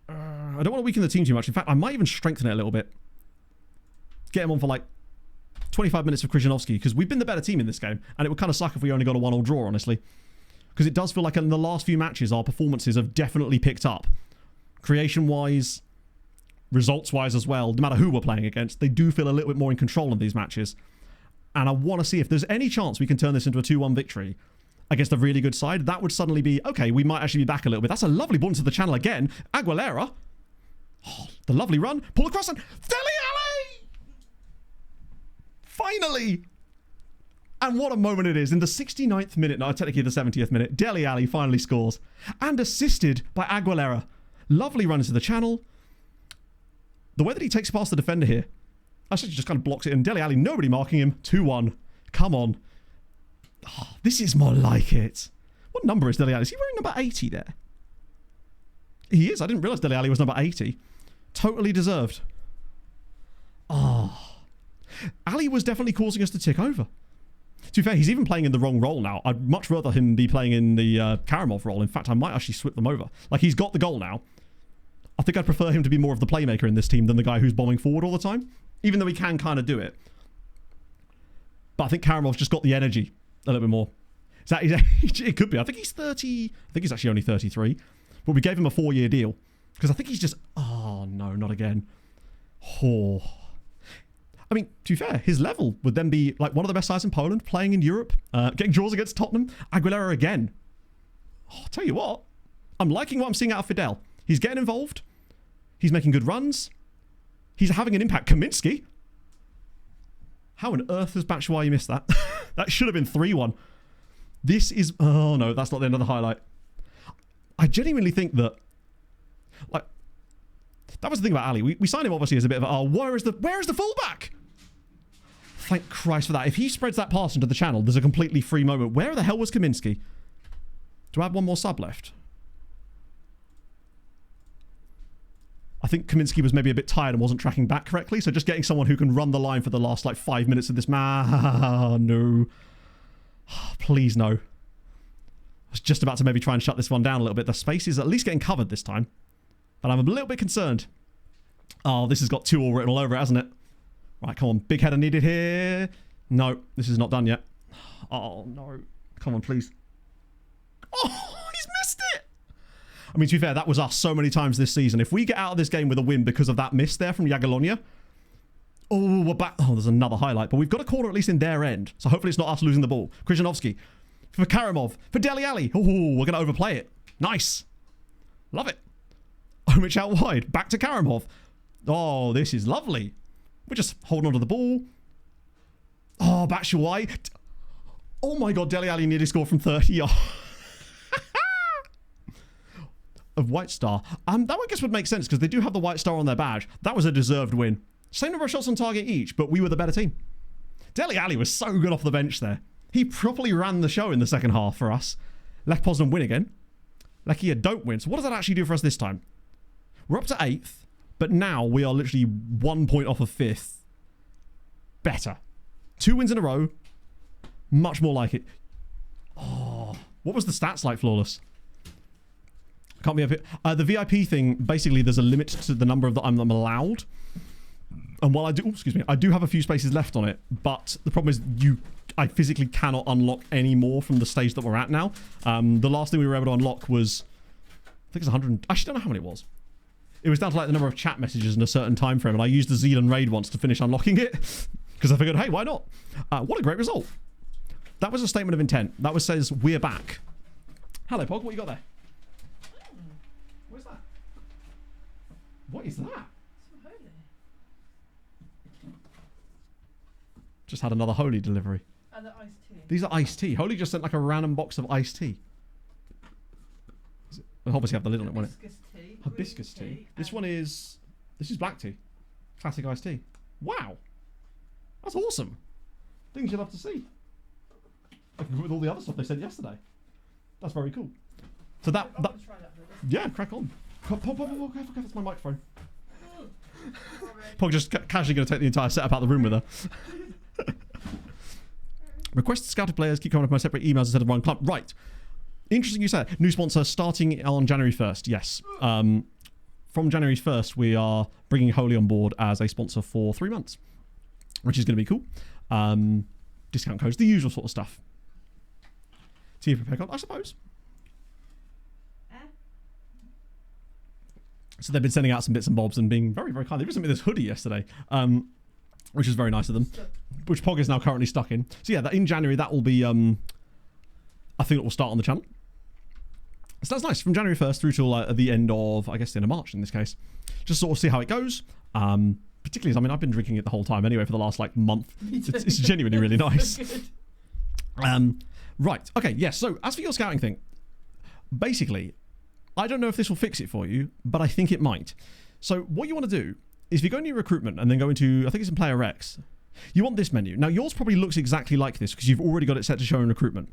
I don't want to weaken the team too much. In fact, I might even strengthen it a little bit. Get him on for like 25 minutes of Krzyzanowski, because we've been the better team in this game, and it would kind of suck if we only got a 1-1 draw, honestly. Because it does feel like in the last few matches, our performances have definitely picked up. Creation-wise, results-wise as well, no matter who we're playing against, they do feel a little bit more in control in these matches. And I want to see if there's any chance we can turn this into a 2-1 victory against a really good side. That would suddenly be, okay, we might actually be back a little bit. That's a lovely ball into the channel again. Aguilera. Oh, the lovely run. Pull across and Dele Alli! Finally! And what a moment it is. In the 69th minute, no, technically the 70th minute, Dele Alli finally scores. And assisted by Aguilera. Lovely run into the channel. The way that he takes past the defender here, actually just kind of blocks it. And Dele Alli, nobody marking him. 2-1. Come on. Oh, this is more like it. What number is Dele Alli? Is he wearing number 80 there? He is. I didn't realise Dele Alli was number 80. Totally deserved. Oh. Ali was definitely causing us to tick over. To be fair, he's even playing in the wrong role now. I'd much rather him be playing in the Karamov role. In fact, I might actually swap them over. Like, he's got the goal now. I think I'd prefer him to be more of the playmaker in this team than the guy who's bombing forward all the time. Even though he can kind of do it. But I think Karamov's just got the energy a little bit more. It could be. I think he's 30. I think he's actually only 33. But we gave him a 4-year deal. Because I think he's just... Oh, no, not again. Oh. I mean, to be fair, his level would then be like one of the best sides in Poland, playing in Europe, getting draws against Tottenham. Aguilera again. Oh, I'll tell you what. I'm liking what I'm seeing out of Fidel. He's getting involved. He's making good runs. He's having an impact. Kaminsky. How on earth has Batshuayi missed that? That should have been 3-1. This is... Oh, no, that's not the end of the highlight. I genuinely think that... Like... That was the thing about Ali. We signed him, obviously, as a bit of a... Oh, where is the fullback? Thank Christ for that. If he spreads that pass into the channel, there's a completely free moment. Where the hell was Kaminsky? Do I have one more sub left? I think Kaminsky was maybe a bit tired and wasn't tracking back correctly. So just getting someone who can run the line for the last, like, 5 minutes of this... No. Please, no. I was just about to maybe try and shut this one down a little bit. The space is at least getting covered this time. But I'm a little bit concerned. Oh, this has got 2 all written all over it, hasn't it? Right, come on. Big header needed here. No, this is not done yet. Oh, no. Come on, please. Oh, he's missed it. I mean, to be fair, that was us so many times this season. If we get out of this game with a win because of that miss there from Jagiellonia... Oh, we're back. Oh, there's another highlight. But we've got a corner at least in their end. So hopefully it's not us losing the ball. Krzyzanowski. For Karamov. For Dele Alli. Oh, we're going to overplay it. Nice. Love it. Omich out wide. Back to Karamov. Oh, this is lovely. We're just holding on to the ball. Oh, Batshuayi. Oh my God, Dele Alli nearly scored from 30 yards. Of White Star. That I guess would make sense because they do have the White Star on their badge. That was a deserved win. Same number of shots on target each, but we were the better team. Dele Alli was so good off the bench there. He properly ran the show in the second half for us. Lech Poznan win again. Lechia don't win. So what does that actually do for us this time? We're up to 8th, but now we are literally 1 point off of 5th. Better. 2 wins in a row. Much more like it. Oh, what was the stats like, Flawless? Can't be up here. The VIP thing, basically, there's a limit to the number of that I'm allowed. And while I do, excuse me, I do have a few spaces left on it, but the problem is I physically cannot unlock any more from the stage that we're at now. The last thing we were able to unlock was, I think it's 100. I actually don't know how many it was. It was down to like the number of chat messages in a certain time frame, and I used the Zealand raid once to finish unlocking it because I figured, hey, why not? What a great result! That was a statement of intent. That was says we're back. Hello, Pog. What you got there? What's that? What is that? Just had another Holy delivery. And the iced tea. These are iced tea. Holy just sent like a random box of iced tea. We'll obviously have the lid on it, won't it? Hibiscus tea. Hibiscus tea. tea. This one is... This is black tea. Classic iced tea. Wow. That's awesome. Things you'll have to see. Like with all the other stuff they sent yesterday. That's very cool. So that... I'm gonna try that yeah, crack on. Pog, that's my microphone. Pog just casually going to take the entire setup out of the room with her. Request scouted players keep coming up my separate emails instead of one club. Right. Interesting you said. New sponsor starting on January 1st. Yes. From January 1st, we are bringing Holy on board as a sponsor for 3 months, which is going to be cool. Discount codes, the usual sort of stuff. TV prepare code, I suppose. So they've been sending out some bits and bobs and being very, very kind. They just sent me this hoodie yesterday, which is very nice of them, which Pog is now currently stuck in. So yeah, that in January, that will be, I think it will start on the channel. So that's nice. From January 1st through till the end of, I guess, the end of March in this case. Just sort of see how it goes. Particularly as, I mean, I've been drinking it the whole time anyway for the last, like, month. It's genuinely really nice. Right. Okay, yes. So as for your scouting thing, basically... I don't know if this will fix it for you, but I think it might. So what you want to do is if you go into your recruitment and then go into, I think it's in Player X, you want this menu. Now yours probably looks exactly like this because you've already got it set to show in recruitment.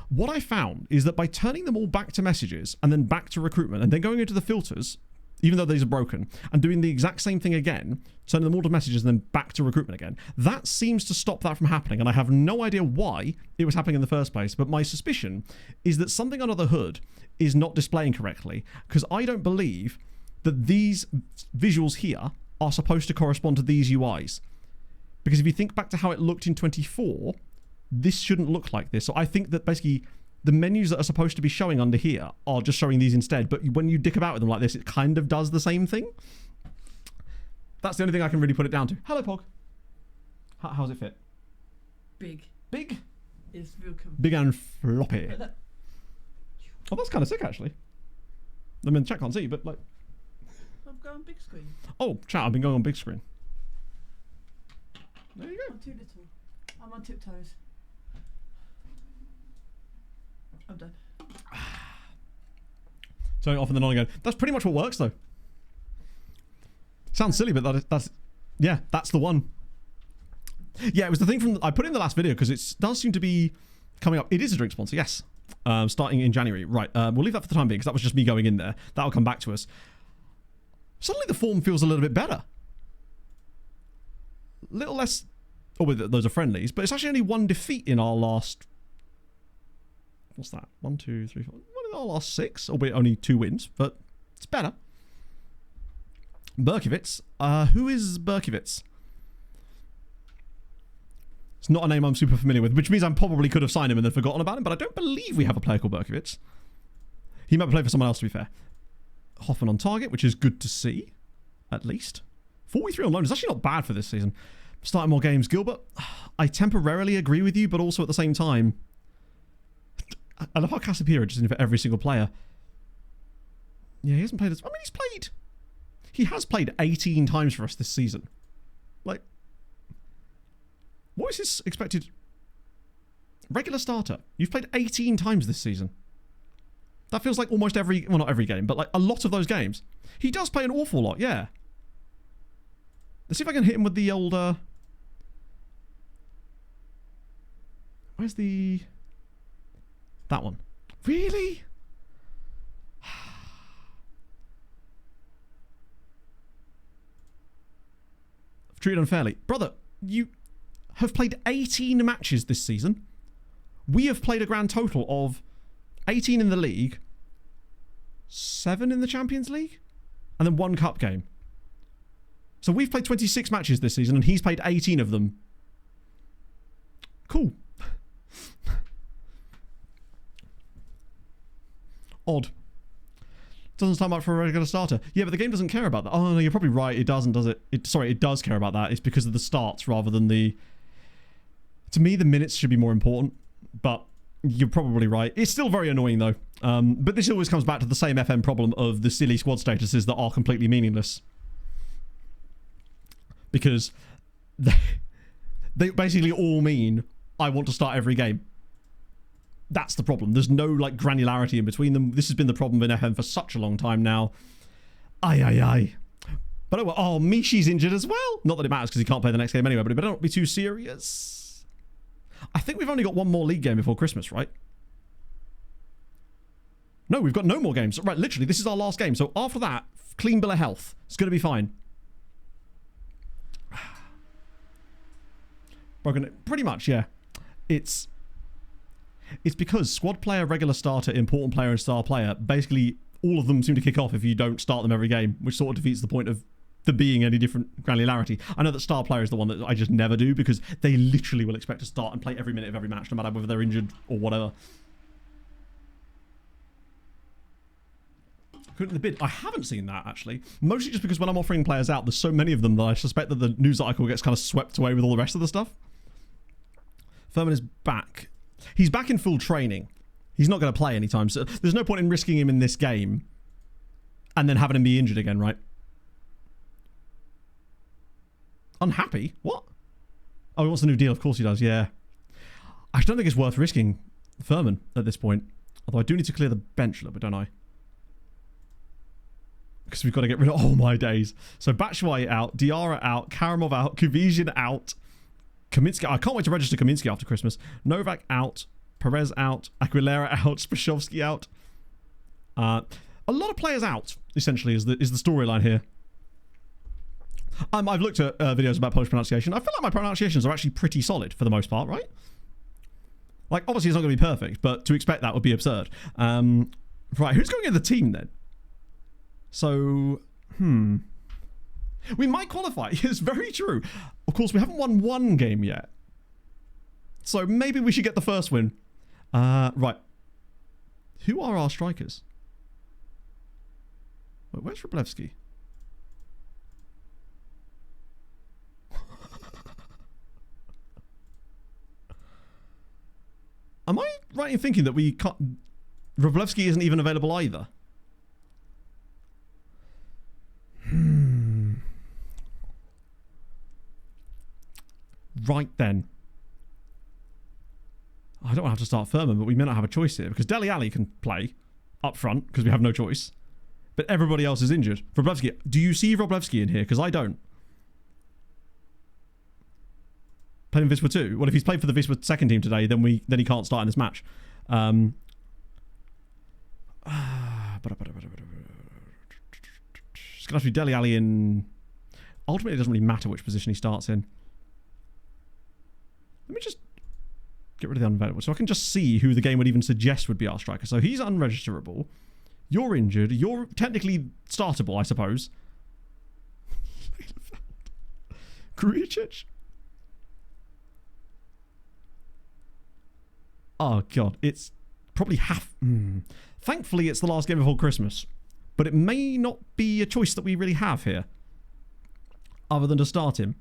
What I found is that by turning them all back to messages and then back to recruitment and then going into the filters, even though these are broken, and doing the exact same thing again, turning them all to messages and then back to recruitment again, that seems to stop that from happening. And I have no idea why it was happening in the first place, but my suspicion is that something under the hood is not displaying correctly, because I don't believe that these visuals here are supposed to correspond to these UIs. Because if you think back to how it looked in 24, this shouldn't look like this. So I think that basically the menus that are supposed to be showing under here are just showing these instead, but when you dick about with them like this, it kind of does the same thing. That's the only thing I can really put it down to. Hello, Pog. How's it fit? Big. Big? It's real comfy. Big and floppy. Oh, that's kind of sick, actually. I mean, chat can't see, but like... I'm going big screen. Oh, chat, I've been going on big screen. There you go. I'm too little. I'm on tiptoes. I'm done. Turning it off and then on again. That's pretty much what works, though. Sounds silly, but that's the one. Yeah, it was the thing from... I put it in the last video because it does seem to be coming up. It is a drink sponsor, yes. Starting in January. Right, we'll leave that for the time being because that was just me going in there. That'll come back to us. Suddenly the form feels a little bit better. A little less... Oh, those are friendlies, but it's actually only one defeat in our last... What's that? 1, 2, 3, 4... One in our last 6, albeit only 2 wins, but it's better. Berkowitz. Who is Berkowitz? It's not a name I'm super familiar with, which means I probably could have signed him and then forgotten about him, but I don't believe we have a player called Berkowitz. He might be playing for someone else, to be fair. Hoffman on target, which is good to see, at least. 43 on loan is actually not bad for this season. Starting more games. Gilbert, I temporarily agree with you, but also at the same time, I love how Casapira just in for every single player. Yeah, he hasn't played as... I mean, he has played 18 times for us this season. Like, what is his expected... Regular starter. You've played 18 times this season. That feels like almost every... Well, not every game, but like a lot of those games. He does play an awful lot, yeah. Let's see if I can hit him with the old... Where's the... That one. Really? I've treated unfairly. Brother, you have played 18 matches this season. We have played a grand total of 18 in the league, 7 in the Champions League, and then 1 cup game. So we've played 26 matches this season, and he's played 18 of them. Cool. Odd. Doesn't sound much for a regular starter. Yeah, but the game doesn't care about that. Oh, no, you're probably right. It doesn't, does it? Sorry, it does care about that. It's because of the starts rather than the... To me, the minutes should be more important, but you're probably right. It's still very annoying, though. But this always comes back to the same FM problem of the silly squad statuses that are completely meaningless. Because they basically all mean, I want to start every game. That's the problem. There's no like granularity in between them. This has been the problem in FM for such a long time now. Aye. But oh, Mishi's injured as well. Not that it matters because he can't play the next game anyway, but it better not be too serious. I think we've only got one more league game before Christmas, right? No, we've got no more games. Right, literally, this is our last game. So after that, clean bill of health. It's going to be fine. Broken. Pretty much, yeah. It's because squad player, regular starter, important player, and star player, basically all of them seem to kick off if you don't start them every game, which sort of defeats the point of there being any different granularity. I know that star player is the one that I just never do because they literally will expect to start and play every minute of every match, no matter whether they're injured or whatever. Couldn't the bid? I haven't seen that, actually. Mostly just because when I'm offering players out, there's so many of them that I suspect that the news article gets kind of swept away with all the rest of the stuff. Furman is back. He's back in full training. He's not going to play anytime, so there's no point in risking him in this game and then having him be injured again, right? Unhappy? What? Oh, he wants a new deal. Of course he does, yeah. I don't think it's worth risking Furman at this point. Although I do need to clear the bench a little bit, don't I? Because we've got to get rid of all my days. So Batshuayi out, Diarra out, Karamov out, Kuvishin out, Kaminsky. I can't wait to register Kaminsky after Christmas. Novak out, Perez out, Aguilera out, Spashovsky out. A lot of players out, essentially, is the storyline here. I've looked at videos about Polish pronunciation. I feel like my pronunciations are actually pretty solid for the most part, right? Like, obviously it's not going to be perfect, but to expect that would be absurd. Right, who's going in the team then? So, we might qualify. It's very true. Of course, we haven't won one game yet. So maybe we should get the first win. Right. Who are our strikers? Wait, where's Wroblewski? Am I right in thinking that we can't... Wroblewski isn't even available either? Right then. I don't want to have to start Furman, but we may not have a choice here because Dele Alli can play up front because we have no choice. But everybody else is injured. Wroblewski, do you see Wroblewski in here? Because I don't. Playing Wisła 2? Well, if he's played for the Wisła second team today, then he can't start in this match. Just gonna have to be Dele Alli in. Ultimately, it doesn't really matter which position he starts in. Let me just get rid of the unavailable so I can just see who the game would even suggest would be our striker. So he's unregisterable. You're injured. You're technically startable, I suppose. Grujic? Oh, God. It's probably half... Thankfully, it's the last game before Christmas. But it may not be a choice that we really have here. Other than to start him.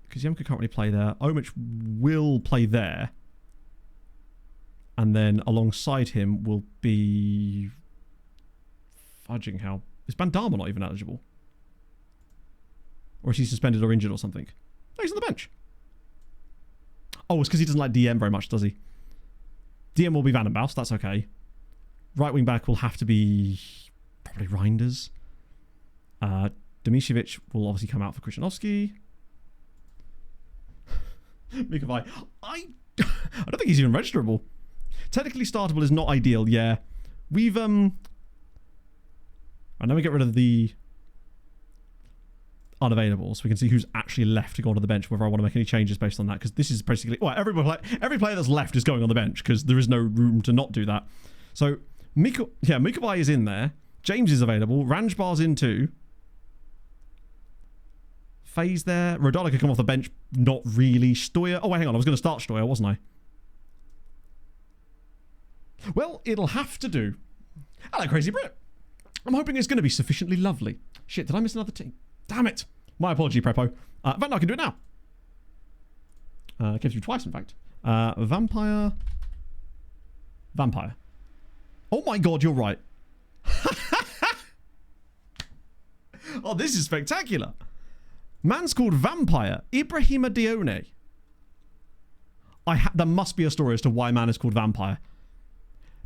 Because Yemka can't really play there. Omich will play there. And then alongside him will be... Fudging hell. Is Bandama not even eligible? Or is he suspended or injured or something? No, he's on the bench. Oh, it's because he doesn't like DM very much, does he? DM will be Van den Bosch, that's okay. Right wing back will have to be probably Reinders. Demicevic will obviously come out for Krzyzanowski. Mikovaj. I don't think he's even registerable. Technically startable is not ideal, yeah. We've, I know we get rid of the unavailable so we can see who's actually left to go onto the bench, whether I want to make any changes based on that, because this is basically, well, every player that's left is going on the bench because there is no room to not do that. So, Mikabai is in there. James is available. Ranjbar's in too. Faye's there. Rodala could come off the bench. Not really. Stoya. Oh, wait, hang on. I was going to start Stoya, wasn't I? Well, it'll have to do. Hello, Crazy Brit. I'm hoping it's going to be sufficiently lovely. Shit, did I miss another team? Damn it. My apology, Prepo. Van, I can do it now. Gives you twice, in fact. Vampire. Vampire. Oh my god, you're right. Oh, this is spectacular. Man's called Vampire. Ibrahima Dione. There must be a story as to why man is called Vampire.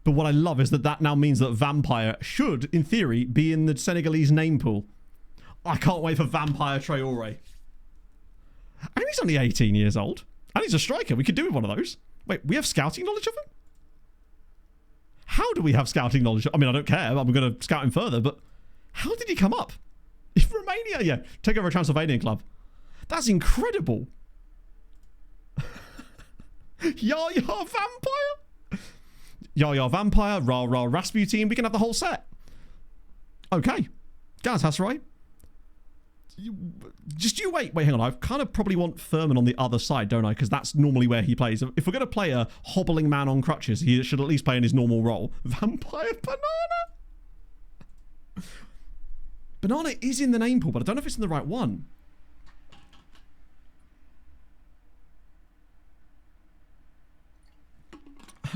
But what I love is that that now means that Vampire should, in theory, be in the Senegalese name pool. I can't wait for Vampire Traore. And he's only 18 years old. And he's a striker. We could do with one of those. Wait, we have scouting knowledge of him? How do we have scouting knowledge? I mean, I don't care. I'm going to scout him further. But how did he come up? If Romania, yeah. Take over a Transylvanian club. That's incredible. Yaya Vampire. Yaya Vampire. Rah Rah Rasputin. We can have the whole set. Okay. Galatasaray. Just you wait. Wait, hang on. I kind of probably want Furman on the other side, don't I? Because that's normally where he plays. If we're going to play a hobbling man on crutches, he should at least play in his normal role. Vampire Banana. Banana is in the name pool, but I don't know if it's in the right one.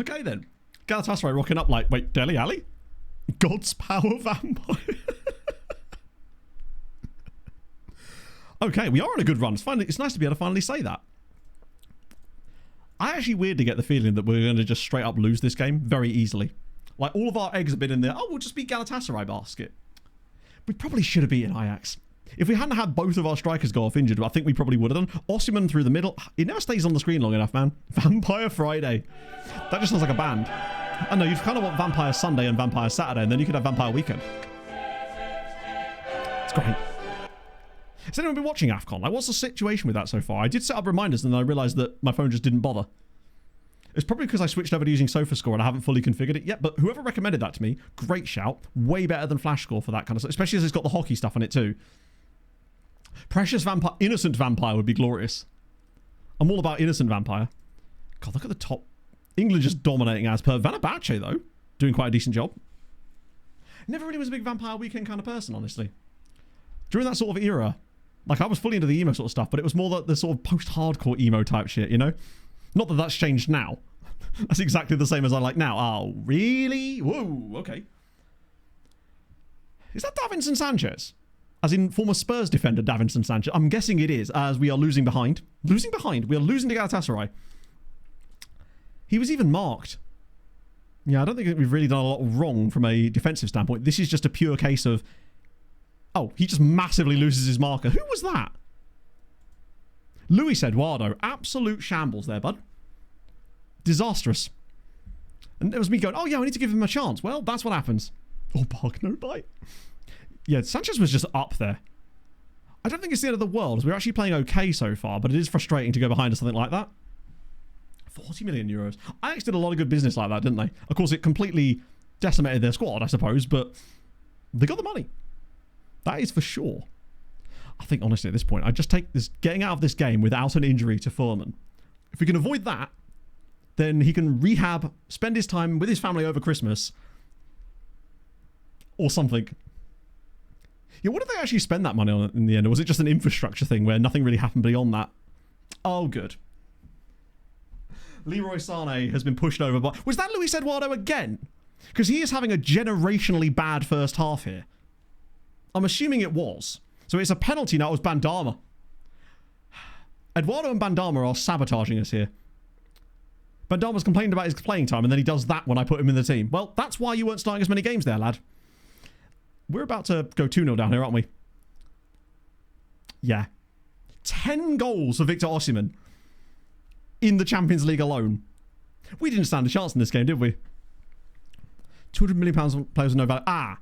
Okay, then. Galatasaray rocking up like, wait, Dele Alli? God's Power Vampire. Okay, we are on a good run. It's nice to be able to finally say that. I actually weirdly get the feeling that we're going to just straight up lose this game very easily. Like, all of our eggs have been in there. Oh, we'll just beat Galatasaray basket. We probably should have beaten Ajax. If we hadn't had both of our strikers go off injured, I think we probably would have done. Osimhen through the middle. It never stays on the screen long enough, man. Vampire Friday. That just sounds like a band. I know, you kind of want Vampire Sunday and Vampire Saturday, and then you could have Vampire Weekend. It's great. Has anyone been watching AFCON? Like, what's the situation with that so far? I did set up reminders and then I realised that my phone just didn't bother. It's probably because I switched over to using SofaScore and I haven't fully configured it yet, but whoever recommended that to me, great shout. Way better than FlashScore for that kind of stuff, especially as it's got the hockey stuff on it too. Precious Vampire, Innocent Vampire would be glorious. I'm all about Innocent Vampire. God, look at the top. England just dominating as per. Vanabache, though, doing quite a decent job. Never really was a big Vampire Weekend kind of person, honestly. During that sort of era, like, I was fully into the emo sort of stuff, but it was more the sort of post-hardcore emo type shit, you know? Not that that's changed now. That's exactly the same as I like now. Oh, really? Whoa, okay. Is that Davinson Sanchez? As in former Spurs defender Davinson Sanchez? I'm guessing it is, as we are losing behind. Losing behind. We are losing to Galatasaray. He was even marked. Yeah, I don't think we've really done a lot wrong from a defensive standpoint. This is just a pure case of... Oh, he just massively loses his marker. Who was that? Luis Eduardo. Absolute shambles there, bud. Disastrous. And it was me going, oh yeah, I need to give him a chance. Well, that's what happens. Oh, bark, no bite. Yeah, Sanchez was just up there. I don't think it's the end of the world. We're actually playing okay so far, but it is frustrating to go behind something like that. 40 million euros. Ajax did a lot of good business like that, didn't they? Of course, it completely decimated their squad, I suppose, but they got the money. That is for sure. I think, honestly, at this point, I'd just take this getting out of this game without an injury to Furman. If we can avoid that, then he can rehab, spend his time with his family over Christmas, or something. Yeah, what did they actually spend that money on in the end? Or was it just an infrastructure thing where nothing really happened beyond that? Oh, good. Leroy Sané has been pushed over by... Was that Luis Eduardo again? Because he is having a generationally bad first half here. I'm assuming it was. So it's a penalty now. It was Bandama. Eduardo and Bandama are sabotaging us here. Bandama's complained about his playing time, and then he does that when I put him in the team. Well, that's why you weren't starting as many games there, lad. We're about to go 2-0 down here, aren't we? Yeah. 10 goals for Victor Osimhen in the Champions League alone. We didn't stand a chance in this game, did we? £200 million players with no value.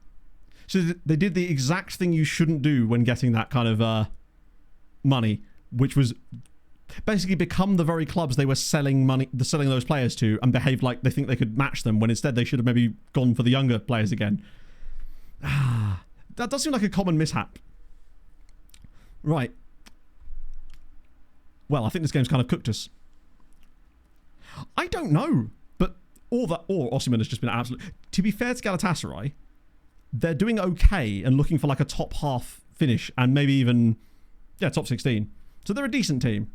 So they did the exact thing you shouldn't do when getting that kind of money, which was basically become the very clubs they were selling those players to and behave like they think they could match them, when instead they should have maybe gone for the younger players again. That does seem like a common mishap. Right. Well, I think this game's kind of cooked us. I don't know, but or Osimhen has just been absolute. To be fair to Galatasaray, they're doing okay and looking for like a top half finish and maybe even top 16. So they're a decent team.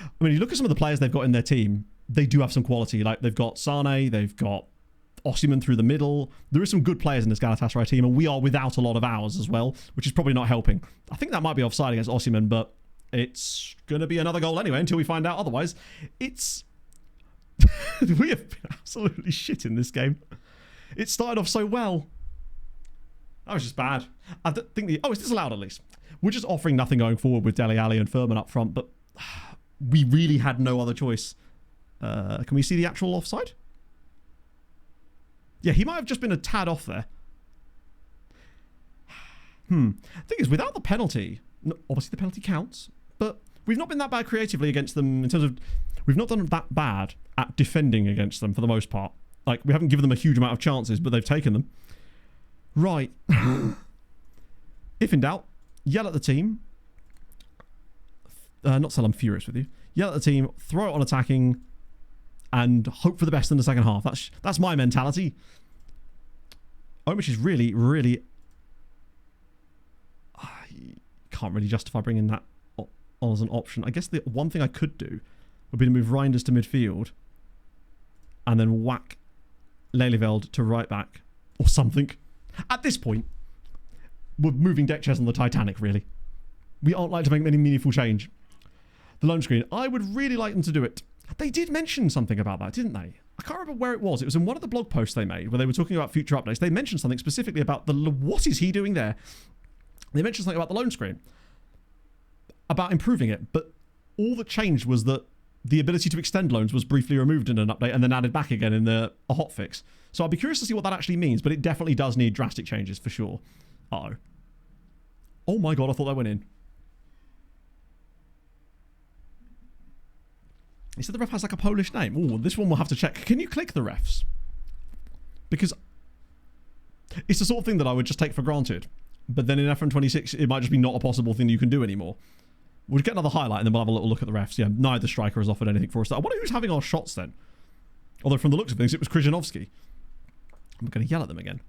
I mean, you look at some of the players they've got in their team, they do have some quality. Like they've got Sane, they've got Osimhen through the middle. There is some good players in this Galatasaray team, and we are without a lot of ours as well, which is probably not helping. I think that might be offside against Osimhen, but it's going to be another goal anyway until we find out otherwise. It's... we have been absolutely shit in this game. It started off so well. That was just bad. I don't think it's disallowed at least. We're just offering nothing going forward with Dele Alli and Furman up front, but we really had no other choice. Can we see the actual offside? Yeah, he might have just been a tad off there. The thing is, without the penalty, obviously the penalty counts, but we've not been that bad creatively against them in terms of... We've not done that bad at defending against them for the most part. Like, we haven't given them a huge amount of chances, but they've taken them. Right. If in doubt, yell at the team. Not till I'm furious with you. Yell at the team, throw it on attacking, and hope for the best in the second half. That's my mentality. Omich is really, really... I can't really justify bringing that on as an option. I guess the one thing I could do would be to move Reinders to midfield and then whack Lelyveld to right back or something. At this point, we're moving deck chairs on the Titanic, really. We aren't like to make any meaningful change. The loan screen, I would really like them to do it. They did mention something about that, didn't they? I can't remember where it was. It was in one of the blog posts they made where they were talking about future updates. They mentioned something specifically about what is he doing there? They mentioned something about the loan screen, about improving it, but all that changed was that the ability to extend loans was briefly removed in an update and then added back again in a hotfix. So I'd be curious to see what that actually means, but it definitely does need drastic changes for sure. Uh-oh. Oh my god, I thought that went in. He said the ref has like a Polish name. Oh, this one we'll have to check. Can you click the refs? Because it's the sort of thing that I would just take for granted. But then in FM 26, it might just be not a possible thing you can do anymore. We'll get another highlight and then we'll have a little look at the refs. Yeah, neither striker has offered anything for us. I wonder who's having our shots then. Although from the looks of things, it was Krzyzanowski. I'm going to yell at them again.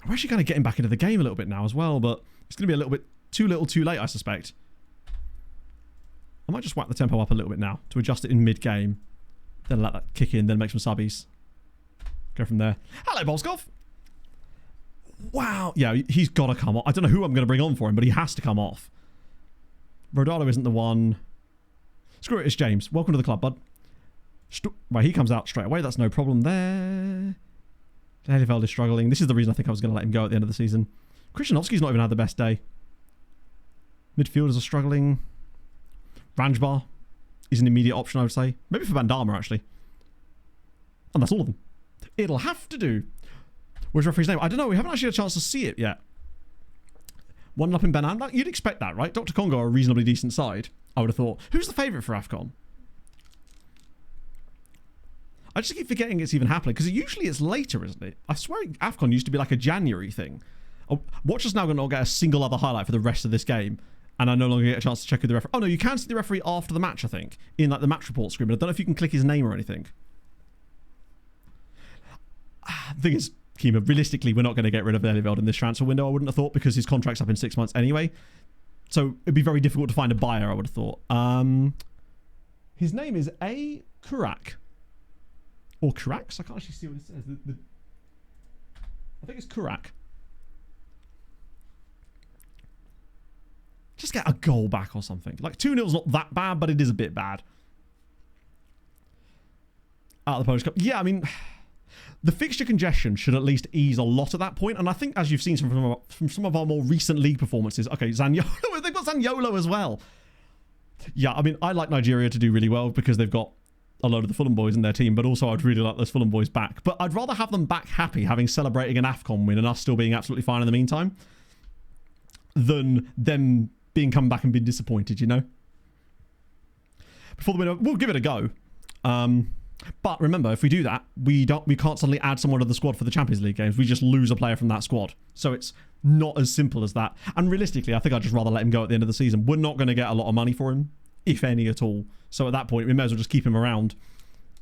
We're actually going to get him back into the game a little bit now as well, but it's going to be a little bit too little too late, I suspect. I might just whack the tempo up a little bit now to adjust it in mid-game. Then let that kick in, then make some subbies. Go from there. Hello, Bolskov. Wow. Yeah, he's got to come off. I don't know who I'm going to bring on for him, but he has to come off. Rodado isn't the one. Screw it, it's James. Welcome to the club, bud. Right, he comes out straight away. That's no problem there. Lelyveld is struggling. This is the reason I think I was going to let him go at the end of the season. Krzyzanowski's not even had the best day. Midfielders are struggling. Ranjbar is an immediate option, I would say. Maybe for Bandama, actually. And that's all of them. It'll have to do. Where's referee's name? I don't know. We haven't actually had a chance to see it yet. One up in Benin. You'd expect that, right? Dr. Congo are a reasonably decent side, I would have thought. Who's the favourite for AFCON? I just keep forgetting it's even happening, because usually it's later, isn't it? I swear AFCON used to be like a January thing. Oh, watch us now going to get a single other highlight for the rest of this game, and I no longer get a chance to check who the referee... Oh, no, you can see the referee after the match, I think, in like the match report screen, but I don't know if you can click his name or anything. The thing is, Kima, realistically, we're not going to get rid of Lelyveld in this transfer window, I wouldn't have thought, because his contract's up in 6 months anyway. So it'd be very difficult to find a buyer, I would have thought. His name is A. Kurak. Or Kurax? I can't actually see what it says. I think it's Kurak. Just get a goal back or something. Like 2-0's not that bad, but it is a bit bad. Out of the Polish Cup. Yeah, I mean, the fixture congestion should at least ease a lot at that point. And I think, as you've seen from some of our more recent league performances, okay, Zaniolo, they've got Zaniolo as well. Yeah, I mean, I like Nigeria to do really well because they've got a load of the Fulham boys in their team, but also I'd really like those Fulham boys back. But I'd rather have them back happy, having celebrating an AFCON win and us still being absolutely fine in the meantime, than them being come back and being disappointed, you know? Before the winter, we'll give it a go. But remember, if we do that, we can't suddenly add someone to the squad for the Champions League games. We just lose a player from that squad. So it's not as simple as that. And realistically, I think I'd just rather let him go at the end of the season. We're not going to get a lot of money for him, if any at all. So at that point, we may as well just keep him around.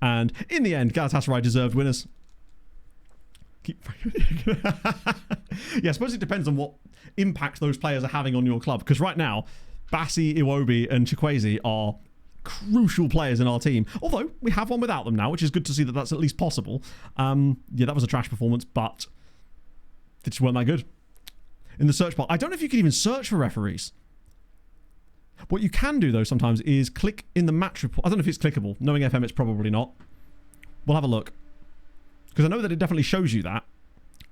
And in the end, Galatasaray deserved winners. Yeah, I suppose it depends on what impact those players are having on your club. Because right now, Bassi, Iwobi and Chikwueze are crucial players in our team. Although, we have one without them now, which is good to see that that's at least possible. Yeah, that was a trash performance, but they just weren't that good. In the search bar, I don't know if you can even search for referees. What you can do, though, sometimes is click in the match report. I don't know if it's clickable. Knowing FM, it's probably not. We'll have a look. Because I know that it definitely shows you that.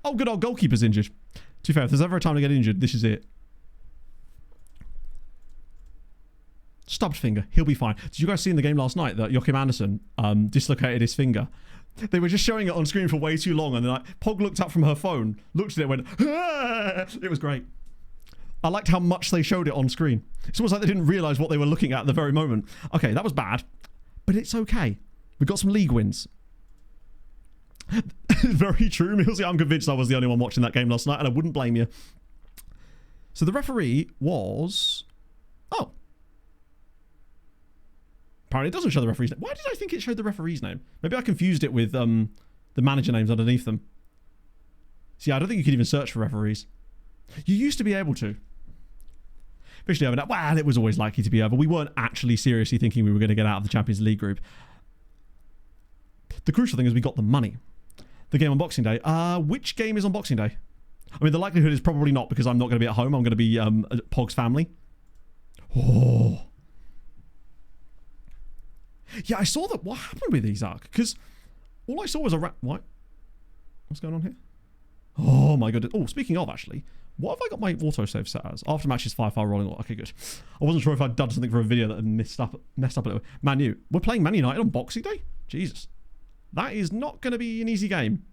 Oh, good old goalkeeper's injured. To be fair, if there's ever a time to get injured, this is it. Stubbed finger. He'll be fine. Did you guys see in the game last night that Joachim Andersen dislocated his finger? They were just showing it on screen for way too long, and then Pog looked up from her phone, looked at it, and went, ah! It was great. I liked how much they showed it on screen. It's almost like they didn't realise what they were looking at the very moment. Okay, that was bad, but it's okay. We got some league wins. Very true, Millsy. I'm convinced I was the only one watching that game last night, and I wouldn't blame you. So the referee was... Oh. Apparently it doesn't show the referee's name. Why did I think it showed the referee's name? Maybe I confused it with the manager names underneath them. See, I don't think you could even search for referees. You used to be able to. Officially over now. Well, it was always likely to be over. We weren't actually seriously thinking we were going to get out of the Champions League group. The crucial thing is we got the money. The game on Boxing Day. Which game is on Boxing Day? I mean, the likelihood is probably not, because I'm not going to be at home. I'm going to be at Pog's family. Oh. Yeah, I saw that. What happened with these, Ark? Because all I saw was a What? What's going on here? Oh, my goodness. Oh, speaking of, actually, what have I got my autosave set as? After match is 5-5 rolling. Okay, good. I wasn't sure if I'd done something for a video that had messed up a little. Man U. We're playing Man United on Boxing Day? Jesus. That is not going to be an easy game.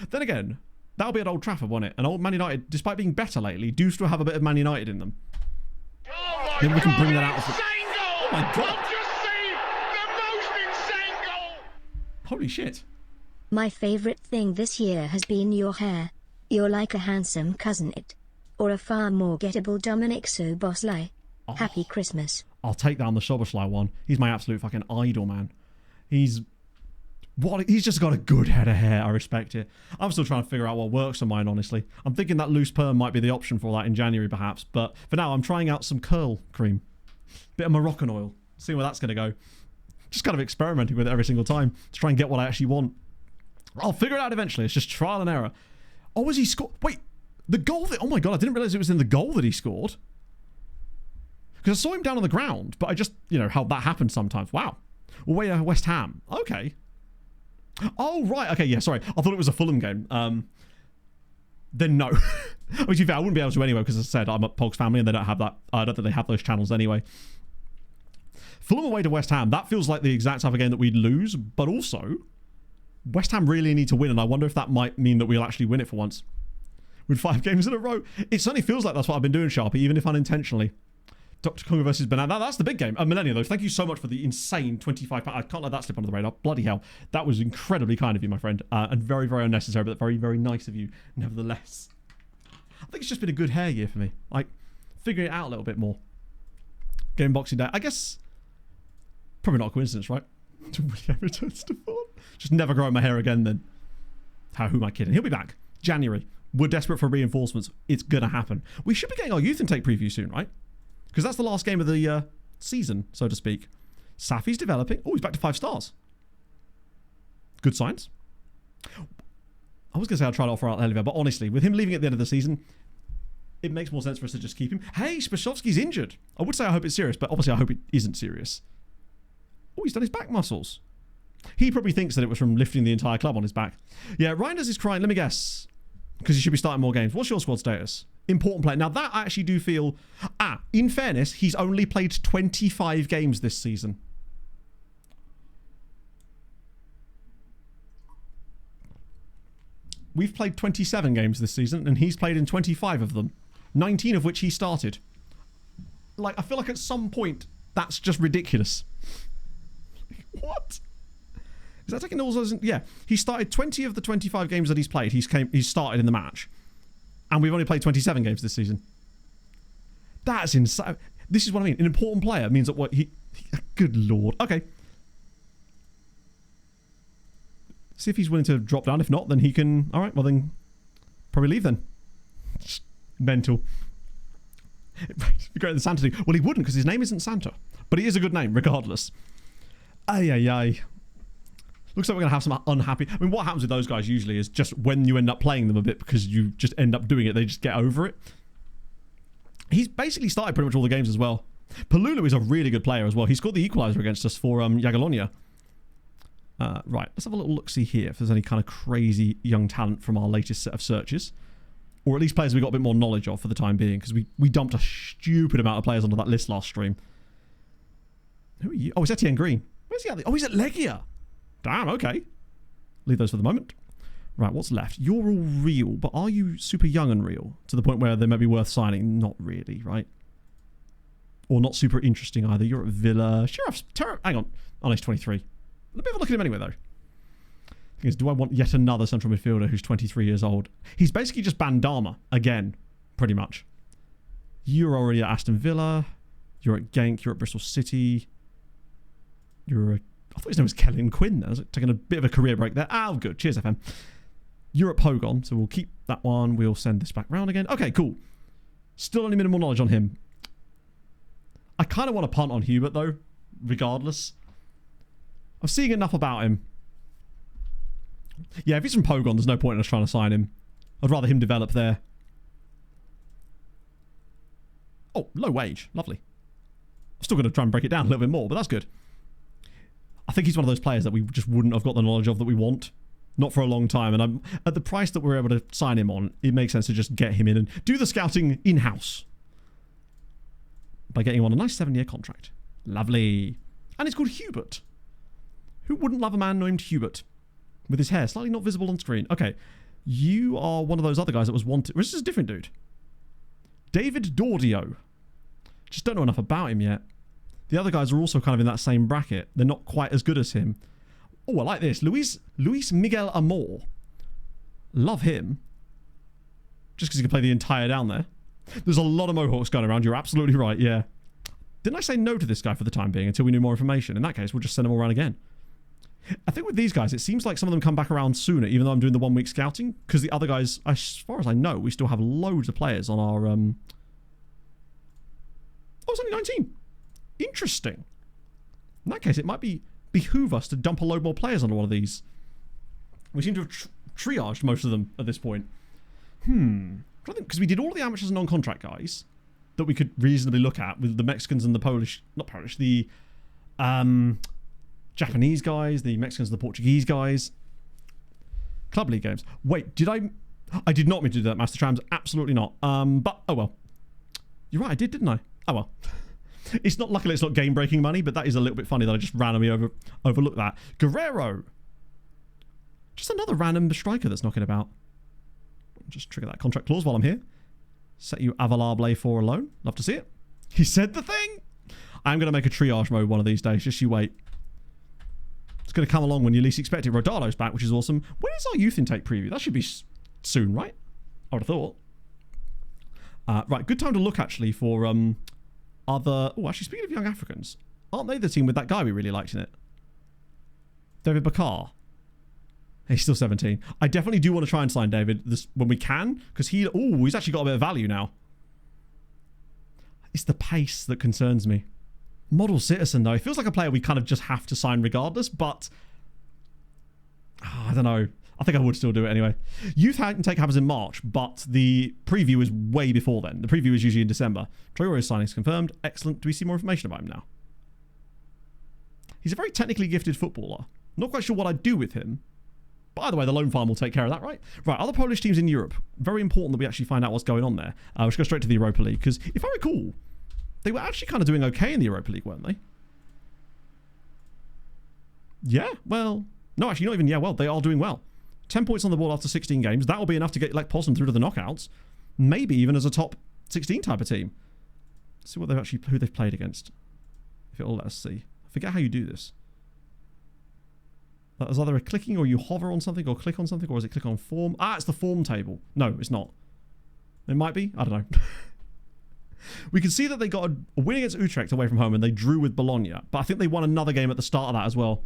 Then again, that'll be at Old Trafford, won't it? And old Man United, despite being better lately, do still have a bit of Man United in them. Oh Maybe we can bring that out. Insane goal! Oh my God. I've just seen the most insane goal! Holy shit. My favorite thing this year has been your hair. You're like a handsome cousin it. Or a far more gettable Dominic Szoboszlai. Oh, Happy Christmas. I'll take down the Szoboszlai one. He's my absolute fucking idol, man. He's just got a good head of hair. I respect it. I'm still trying to figure out what works on mine, honestly. I'm thinking that loose perm might be the option for that in January, perhaps. But for now, I'm trying out some curl cream. Bit of Moroccan oil. See where that's going to go. Just kind of experimenting with it every single time to try and get what I actually want. I'll figure it out eventually. It's just trial and error. Oh, was he scored? Wait, the goal that... Oh my God, I didn't realise it was in the goal that he scored. Because I saw him down on the ground, but I just, how that happens sometimes. Wow. Well, wait, West Ham. Okay. Oh, right. Okay, yeah, sorry. I thought it was a Fulham game. Then no. Which, I wouldn't be able to anyway, because as I said, I'm at Pog's family and they don't have that. I don't think they have those channels anyway. Fulham away to West Ham. That feels like the exact type of game that we'd lose, but also... West Ham really need to win, and I wonder if that might mean that we'll actually win it for once. With 5 games in a row. It certainly feels like that's what I've been doing, Sharpie, even if unintentionally. Dr. Congo versus Banana. That's the big game. Millennia, though. Thank you so much for the insane £25. I can't let that slip under the radar. Bloody hell. That was incredibly kind of you, my friend. And very, very unnecessary, but very, very nice of you, nevertheless. I think it's just been a good hair year for me. Like, figuring it out a little bit more. Game Boxing Day. I guess... Probably not a coincidence, right? Returns to form. Just never growing my hair again then. Who am I kidding? He'll be back. January. We're desperate for reinforcements. It's going to happen. We should be getting our youth intake preview soon, right? Because that's the last game of the season, so to speak. Safi's developing. Oh, he's back to 5 stars. Good signs. I was going to say I'll try to offer out Helliver, but honestly, with him leaving at the end of the season, it makes more sense for us to just keep him. Hey, Spashovski's injured. I would say I hope it's serious, but obviously I hope it isn't serious. Oh, he's done his back muscles. He probably thinks that it was from lifting the entire club on his back. Yeah, Reinders is crying. Let me guess. Because he should be starting more games. What's your squad status? Important player. Now, that I actually do feel... in fairness, he's only played 25 games this season. We've played 27 games this season, and he's played in 25 of them, 19 of which he started. Like, I feel like at some point, that's just ridiculous. What? Is that taking all those? Yeah, he started 20 of the 25 games that he's played. He's started in the match, and we've only played 27 games this season. That's insane. This is what I mean. An important player means that what he good lord. Okay. See if he's willing to drop down. If not, then he can. All right. Well, then probably leave then. Just mental. Great than Santa do. Well, he wouldn't because his name isn't Santa, but he is a good name regardless. Ay ay ay. Looks like we're going to have some unhappy... I mean, what happens with those guys usually is just when you end up playing them a bit because you just end up doing it, they just get over it. He's basically started pretty much all the games as well. Palulu is a really good player as well. He scored the equaliser against us for Jagiellonia. Right, let's have a little look-see here if there's any kind of crazy young talent from our latest set of searches. Or at least players we got a bit more knowledge of for the time being, because we dumped a stupid amount of players onto that list last stream. Who are you? Oh, it's Etienne Green. Where's he at? Oh, he's at Legia. Damn, okay. Leave those for the moment. Right, what's left? You're all real, but are you super young and real? To the point where they may be worth signing? Not really, right? Or not super interesting either. You're at Villa. Sheriff's... Hang on. Oh, he's 23. Let me have a look at him anyway, though. Thing is, do I want yet another central midfielder who's 23 years old? He's basically just Bandama, again, pretty much. You're already at Aston Villa. You're at Genk. You're at Bristol City. You're at... I thought his name was Kellen Quinn there. I was taking a bit of a career break there. Oh, good. Cheers, FM. You're at Pogon, so we'll keep that one. We'll send this back round again. Okay, cool. Still only minimal knowledge on him. I kind of want to punt on Hubert, though, regardless. I'm seeing enough about him. Yeah, if he's from Pogon, there's no point in us trying to sign him. I'd rather him develop there. Oh, low wage. Lovely. I'm still going to try and break it down a little bit more, but that's good. I think he's one of those players that we just wouldn't have got the knowledge of that we want. Not for a long time. And at the price that we're able to sign him on, it makes sense to just get him in and do the scouting in-house. By getting him on a nice 7-year contract. Lovely. And it's called Hubert. Who wouldn't love a man named Hubert? With his hair slightly not visible on screen. Okay. You are one of those other guys that was wanted. This is a different dude. David Dordio. Just don't know enough about him yet. The other guys are also kind of in that same bracket. They're not quite as good as him. Oh, I like this. Luis Miguel Amor. Love him. Just because he can play the entire down there. There's a lot of Mohawks going around. You're absolutely right, yeah. Didn't I say no to this guy for the time being until we knew more information? In that case, we'll just send them all around again. I think with these guys, it seems like some of them come back around sooner, even though I'm doing the 1 week scouting. Because the other guys, as far as I know, we still have loads of players on our... Oh, it's only 19. Interesting. In that case, it might behoove us to dump a load more players onto one of these. We seem to have triaged most of them at this point. Because we did all the amateurs and non-contract guys that we could reasonably look at with the Mexicans and the the Japanese guys, the Mexicans and the Portuguese guys. Club league games. Wait, I did not mean to do that, Master Trams. Absolutely not. But, oh well. You're right, I did, didn't I? Oh well. Luckily it's not game-breaking money, but that is a little bit funny that I just randomly overlooked that. Guerrero. Just another random striker that's knocking about. Just trigger that contract clause while I'm here. Set you Avalable for a loan. Love to see it. He said the thing. I'm going to make a triage mode one of these days. Just you wait. It's going to come along when you least expect it. Rodalo's back, which is awesome. When is our youth intake preview? That should be soon, right? I would have thought. Right, good time to look actually for other... Oh, actually, speaking of young Africans, aren't they the team with that guy we really liked in it? David Bakar. He's still 17. I definitely do want to try and sign David this when we can, because he's actually got a bit of value now. It's the pace that concerns me. Model citizen, though. It feels like a player we kind of just have to sign regardless, but... I don't know. I think I would still do it anyway. Youth intake happens in March, but the preview is way before then. The preview is usually in December. Traore's signing is confirmed. Excellent. Do we see more information about him now? He's a very technically gifted footballer. Not quite sure what I'd do with him. But either way, the loan farm will take care of that, right? Right, other Polish teams in Europe. Very important that we actually find out what's going on there. We should go straight to the Europa League, because if I recall, they were actually kind of doing okay in the Europa League, weren't they? Yeah, well... No, actually, not even, yeah, well, they are doing well. 10 points on the board after 16 games. That will be enough to get Lech Poznan through to the knockouts. Maybe even as a top 16 type of team. Let's see what who they've played against. If it'll let us see. I forget how you do this. Is either a clicking or you hover on something or click on something, or is it click on form? Ah, it's the form table. No, it's not. It might be. I don't know. We can see that they got a win against Utrecht away from home and they drew with Bologna. But I think they won another game at the start of that as well.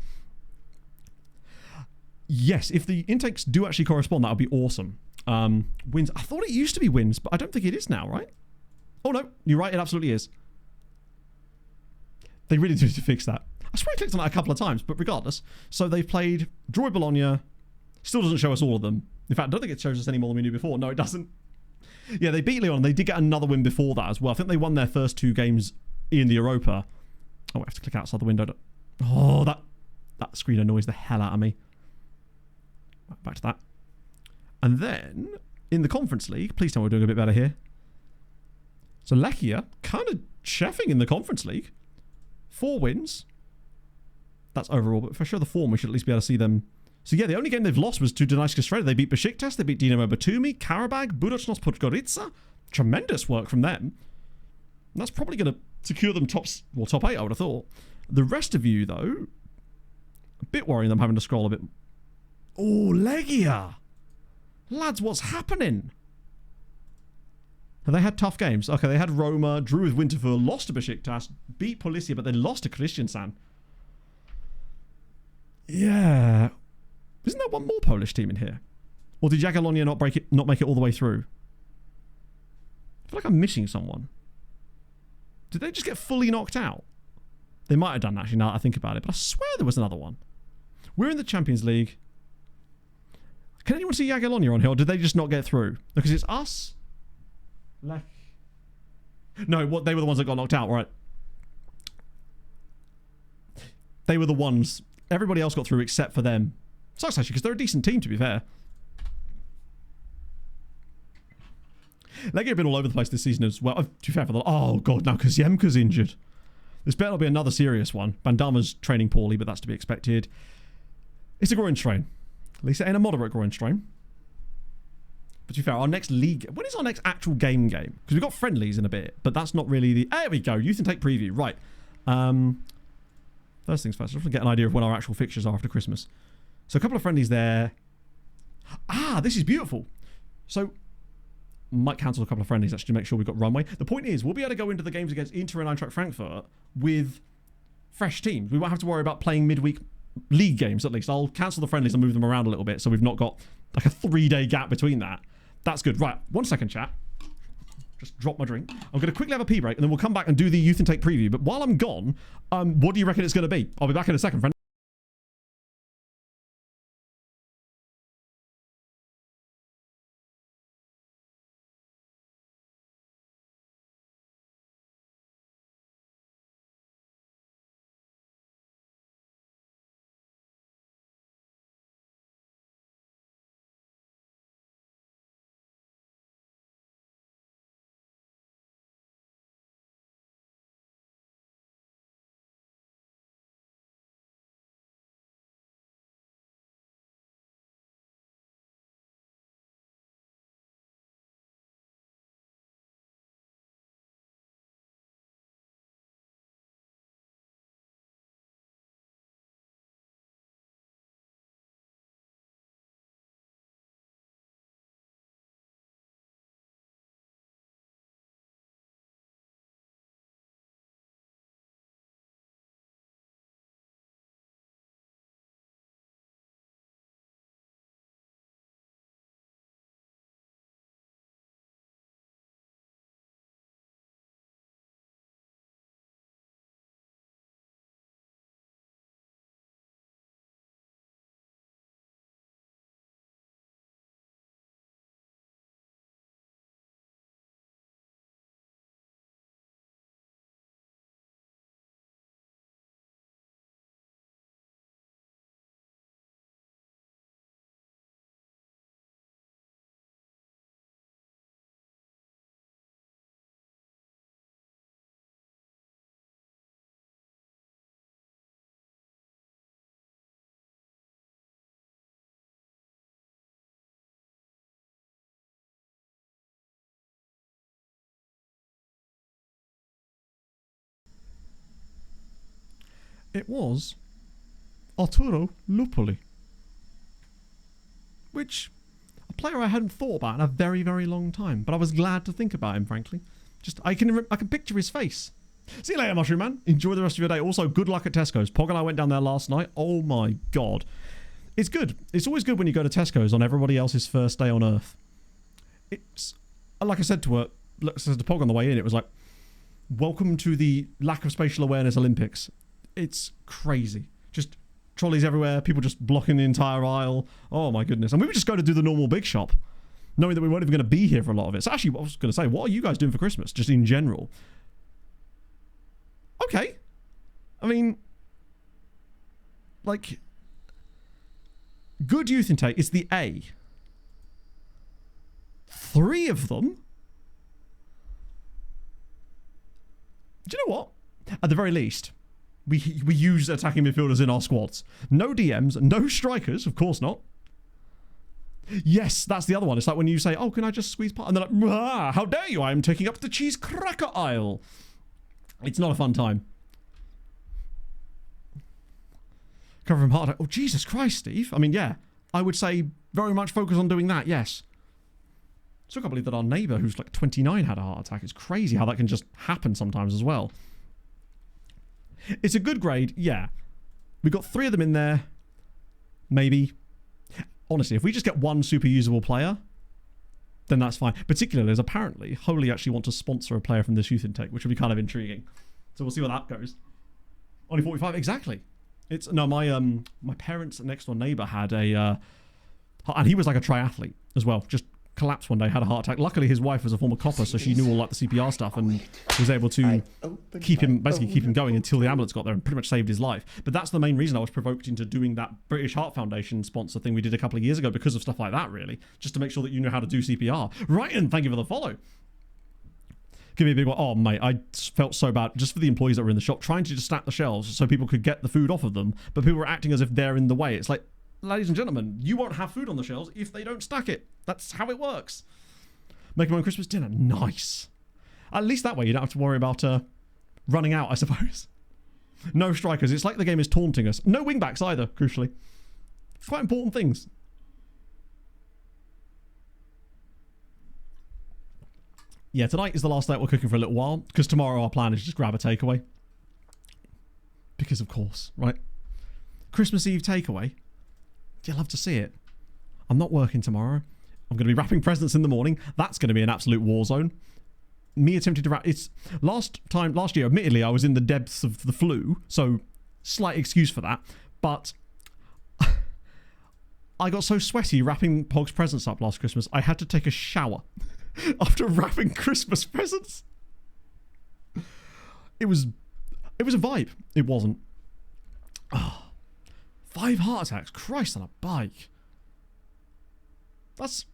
Yes, if the intakes do actually correspond, that would be awesome. Wins. I thought it used to be wins, but I don't think it is now, right? Oh, no. You're right. It absolutely is. They really do need to fix that. I swear I clicked on that a couple of times, but regardless. So they've played draw with Bologna. Still doesn't show us all of them. In fact, I don't think it shows us any more than we knew before. No, it doesn't. Yeah, they beat Lyon. They did get another win before that as well. I think they won their first 2 games in the Europa. Oh, I have to click outside the window. Oh, that screen annoys the hell out of me. Back to that. And then, in the Conference League, please tell me we're doing a bit better here. So Lechia, kind of chefing in the Conference League. 4 wins. That's overall, but for sure the form, we should at least be able to see them. So yeah, the only game they've lost was to Dunajska Streda. They beat Besiktas, they beat Dinamo Batumi, Karabag, Budućnost Podgorica. Tremendous work from them. And that's probably going to secure them top 8, I would have thought. The rest of you, though, a bit worrying them having to scroll a bit. Oh, Legia. Lads, what's happening? Have they had tough games? Okay, they had Roma, drew with Winterthur, lost to Besiktas, beat Policia, but then lost to Kristiansand. Yeah. Isn't there one more Polish team in here? Or did Jagiellonia not make it all the way through? I feel like I'm missing someone. Did they just get fully knocked out? They might have done, actually, now that I think about it. But I swear there was another one. We're in the Champions League. Can anyone see Jagiellonia on here? Or did they just not get through? Because it's us. Lech. No, they were the ones that got knocked out, right? They were the ones. Everybody else got through except for them. Sucks, actually, because they're a decent team, to be fair. Legia have been all over the place this season as well. To be fair, oh, God, now Koziemka's injured. This better not be another serious one. Bandama's training poorly, but that's to be expected. It's a groin strain. At least it ain't a moderate groin strain. But to be fair, our next league... When is our next actual game? Because we've got friendlies in a bit, but that's not really the... There we go. Youth and Take preview. Right. First things first. I just want to get an idea of when our actual fixtures are after Christmas. So a couple of friendlies there. Ah, this is beautiful. So... Might cancel a couple of friendlies actually to make sure we've got runway. The point is, we'll be able to go into the games against Inter and Eintracht Frankfurt with fresh teams. We won't have to worry about playing midweek league games, at least. I'll cancel the friendlies and move them around a little bit so we've not got like a 3-day gap between that. That's good. Right, 1 second, chat. Just drop my drink. I'm going to quickly have a pee break and then we'll come back and do the Youth and Take preview. But while I'm gone, what do you reckon it's going to be? I'll be back in a second, friend. It was Arturo Lupoli, which a player I hadn't thought about in a very, very long time, but I was glad to think about him, frankly. Just I can picture his face. See you later, Mushroom Man. Enjoy the rest of your day. Also, good luck at Tesco's. Pog and I went down there last night. Oh my god. It's good. It's always good when you go to Tesco's on everybody else's first day on Earth. It's, like I said to her, said to Pog on the way in, it was like, welcome to the lack of spatial awareness Olympics. It's crazy. Just trolleys everywhere, people just blocking the entire aisle. Oh my goodness. And we would just go to do the normal big shop, knowing that we weren't even going to be here for a lot of it. So actually, what I was going to say, what are you guys doing for Christmas, just in general? Okay. I mean, like, good youth intake is the A. 3 of them? Do you know what? At the very least, we use attacking midfielders in our squads. No DMs, no strikers, of course not. Yes, that's the other one. It's like when you say, oh, can I just squeeze past? And they're like, ah, how dare you? I am taking up the cheese cracker aisle. It's not a fun time. Cover from heart attack. Oh, Jesus Christ, Steve. I mean, yeah, I would say very much focus on doing that, yes. So I can't believe that our neighbour, who's like 29, had a heart attack. It's crazy how that can just happen sometimes as well. It's a good grade, yeah. We got 3 of them in there. Maybe. Honestly, if we just get 1 super usable player, then that's fine. Particularly as apparently Holy actually want to sponsor a player from this youth intake, which would be kind of intriguing. So we'll see where that goes. Only 45, exactly. It's no, my parents' next door neighbour had a, and he was like a triathlete as well. Just collapsed one day, had a heart attack. Luckily, his wife was a former copper, so she knew all like the CPR stuff and was able to keep him going until the ambulance got there and pretty much saved his life. But that's the main reason I was provoked into doing that British Heart Foundation sponsor thing we did a couple of years ago, because of stuff like that, really, just to make sure that you know how to do CPR. Right, and thank you for the follow. Give me a big one. Oh, mate, I felt so bad just for the employees that were in the shop, trying to just stack the shelves so people could get the food off of them, but people were acting as if they're in the way. It's like, ladies and gentlemen, you won't have food on the shelves if they don't stack it. That's how it works. Make my own Christmas dinner. Nice. At least that way you don't have to worry about running out, I suppose. No strikers. It's like the game is taunting us. No wingbacks either, crucially. Quite important things. Yeah, tonight is the last night we're cooking for a little while, because tomorrow our plan is just grab a takeaway. Because of course, right? Christmas Eve takeaway. You'll love to see it. I'm not working tomorrow. I'm going to be wrapping presents in the morning. That's going to be an absolute war zone. Me attempting to wrap... It's last year, admittedly, I was in the depths of the flu, so slight excuse for that. But I got so sweaty wrapping Pog's presents up last Christmas, I had to take a shower after wrapping Christmas presents. It was a vibe. It wasn't. Oh, 5 heart attacks. Christ on a bike. That's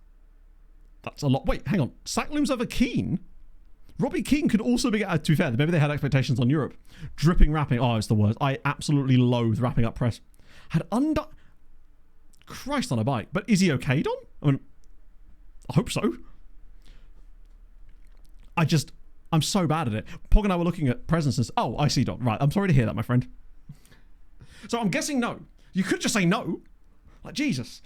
a lot. Wait, hang on. Sackloom's over Keane? Robbie Keane could also be... to be fair, maybe they had expectations on Europe. Dripping wrapping. Oh, it's the worst. I absolutely loathe wrapping up press. Had under... Christ on a bike. But is he okay, Don? I mean, I hope so. I'm so bad at it. Pog and I were looking at presents and... Oh, I see, Don. Right, I'm sorry to hear that, my friend. So I'm guessing no. You could just say no. Like, Jesus.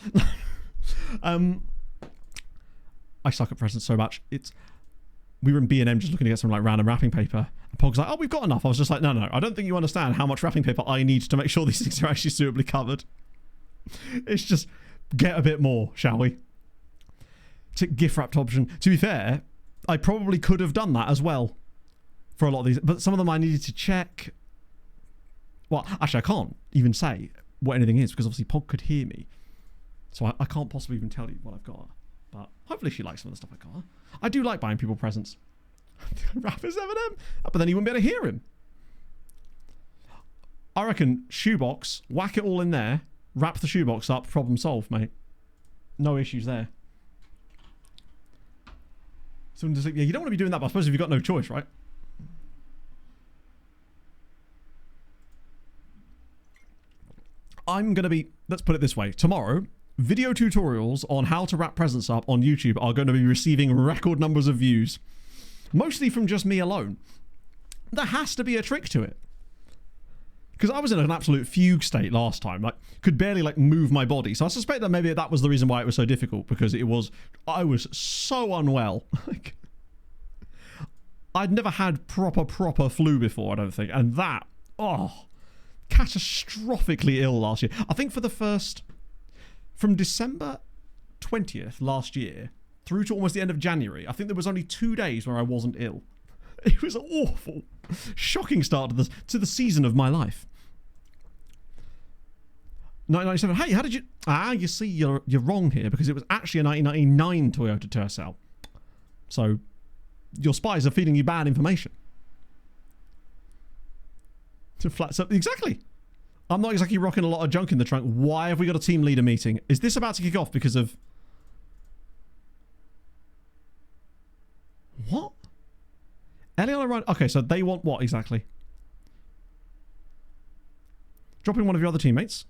I suck at presents so much. We were in B&M just looking to get some like random wrapping paper, and Pog's like, oh, we've got enough. I was just like, no, I don't think you understand how much wrapping paper I need to make sure these things are actually suitably covered. It's just, get a bit more, shall we? Gift wrapped option. To be fair, I probably could have done that as well for a lot of these, but some of them I needed to check. Well, actually, I can't even say what anything is because obviously Pog could hear me. So I can't possibly even tell you what I've got. But hopefully she likes some of the stuff I got. I do like buying people presents. Rappers Eminem. But then you wouldn't be able to hear him. I reckon shoebox, whack it all in there, wrap the shoebox up, problem solved, mate. No issues there. So just like, yeah, you don't want to be doing that, but I suppose if you've got no choice, right? I'm going to be, let's put it this way, tomorrow, video tutorials on how to wrap presents up on YouTube are going to be receiving record numbers of views. Mostly from just me alone. There has to be a trick to it. Because I was in an absolute fugue state last time. Like, could barely like move my body. So I suspect that maybe that was the reason why it was so difficult, because I was so unwell. Like, I'd never had proper flu before, I don't think. And that, catastrophically ill last year. I think from December 20th last year through to almost the end of January, I think there was only 2 days where I wasn't ill. It was awful. Shocking start to the season of my life. 1997. Hey, how did you... you see, you're wrong here, because it was actually a 1999 Toyota Tercel. So, your spies are feeding you bad information. Exactly. I'm not exactly rocking a lot of junk in the trunk. Why have we got a team leader meeting? Is this about to kick off because of... What? Eliana Ryan... Okay, so they want what exactly? Dropping one of your other teammates?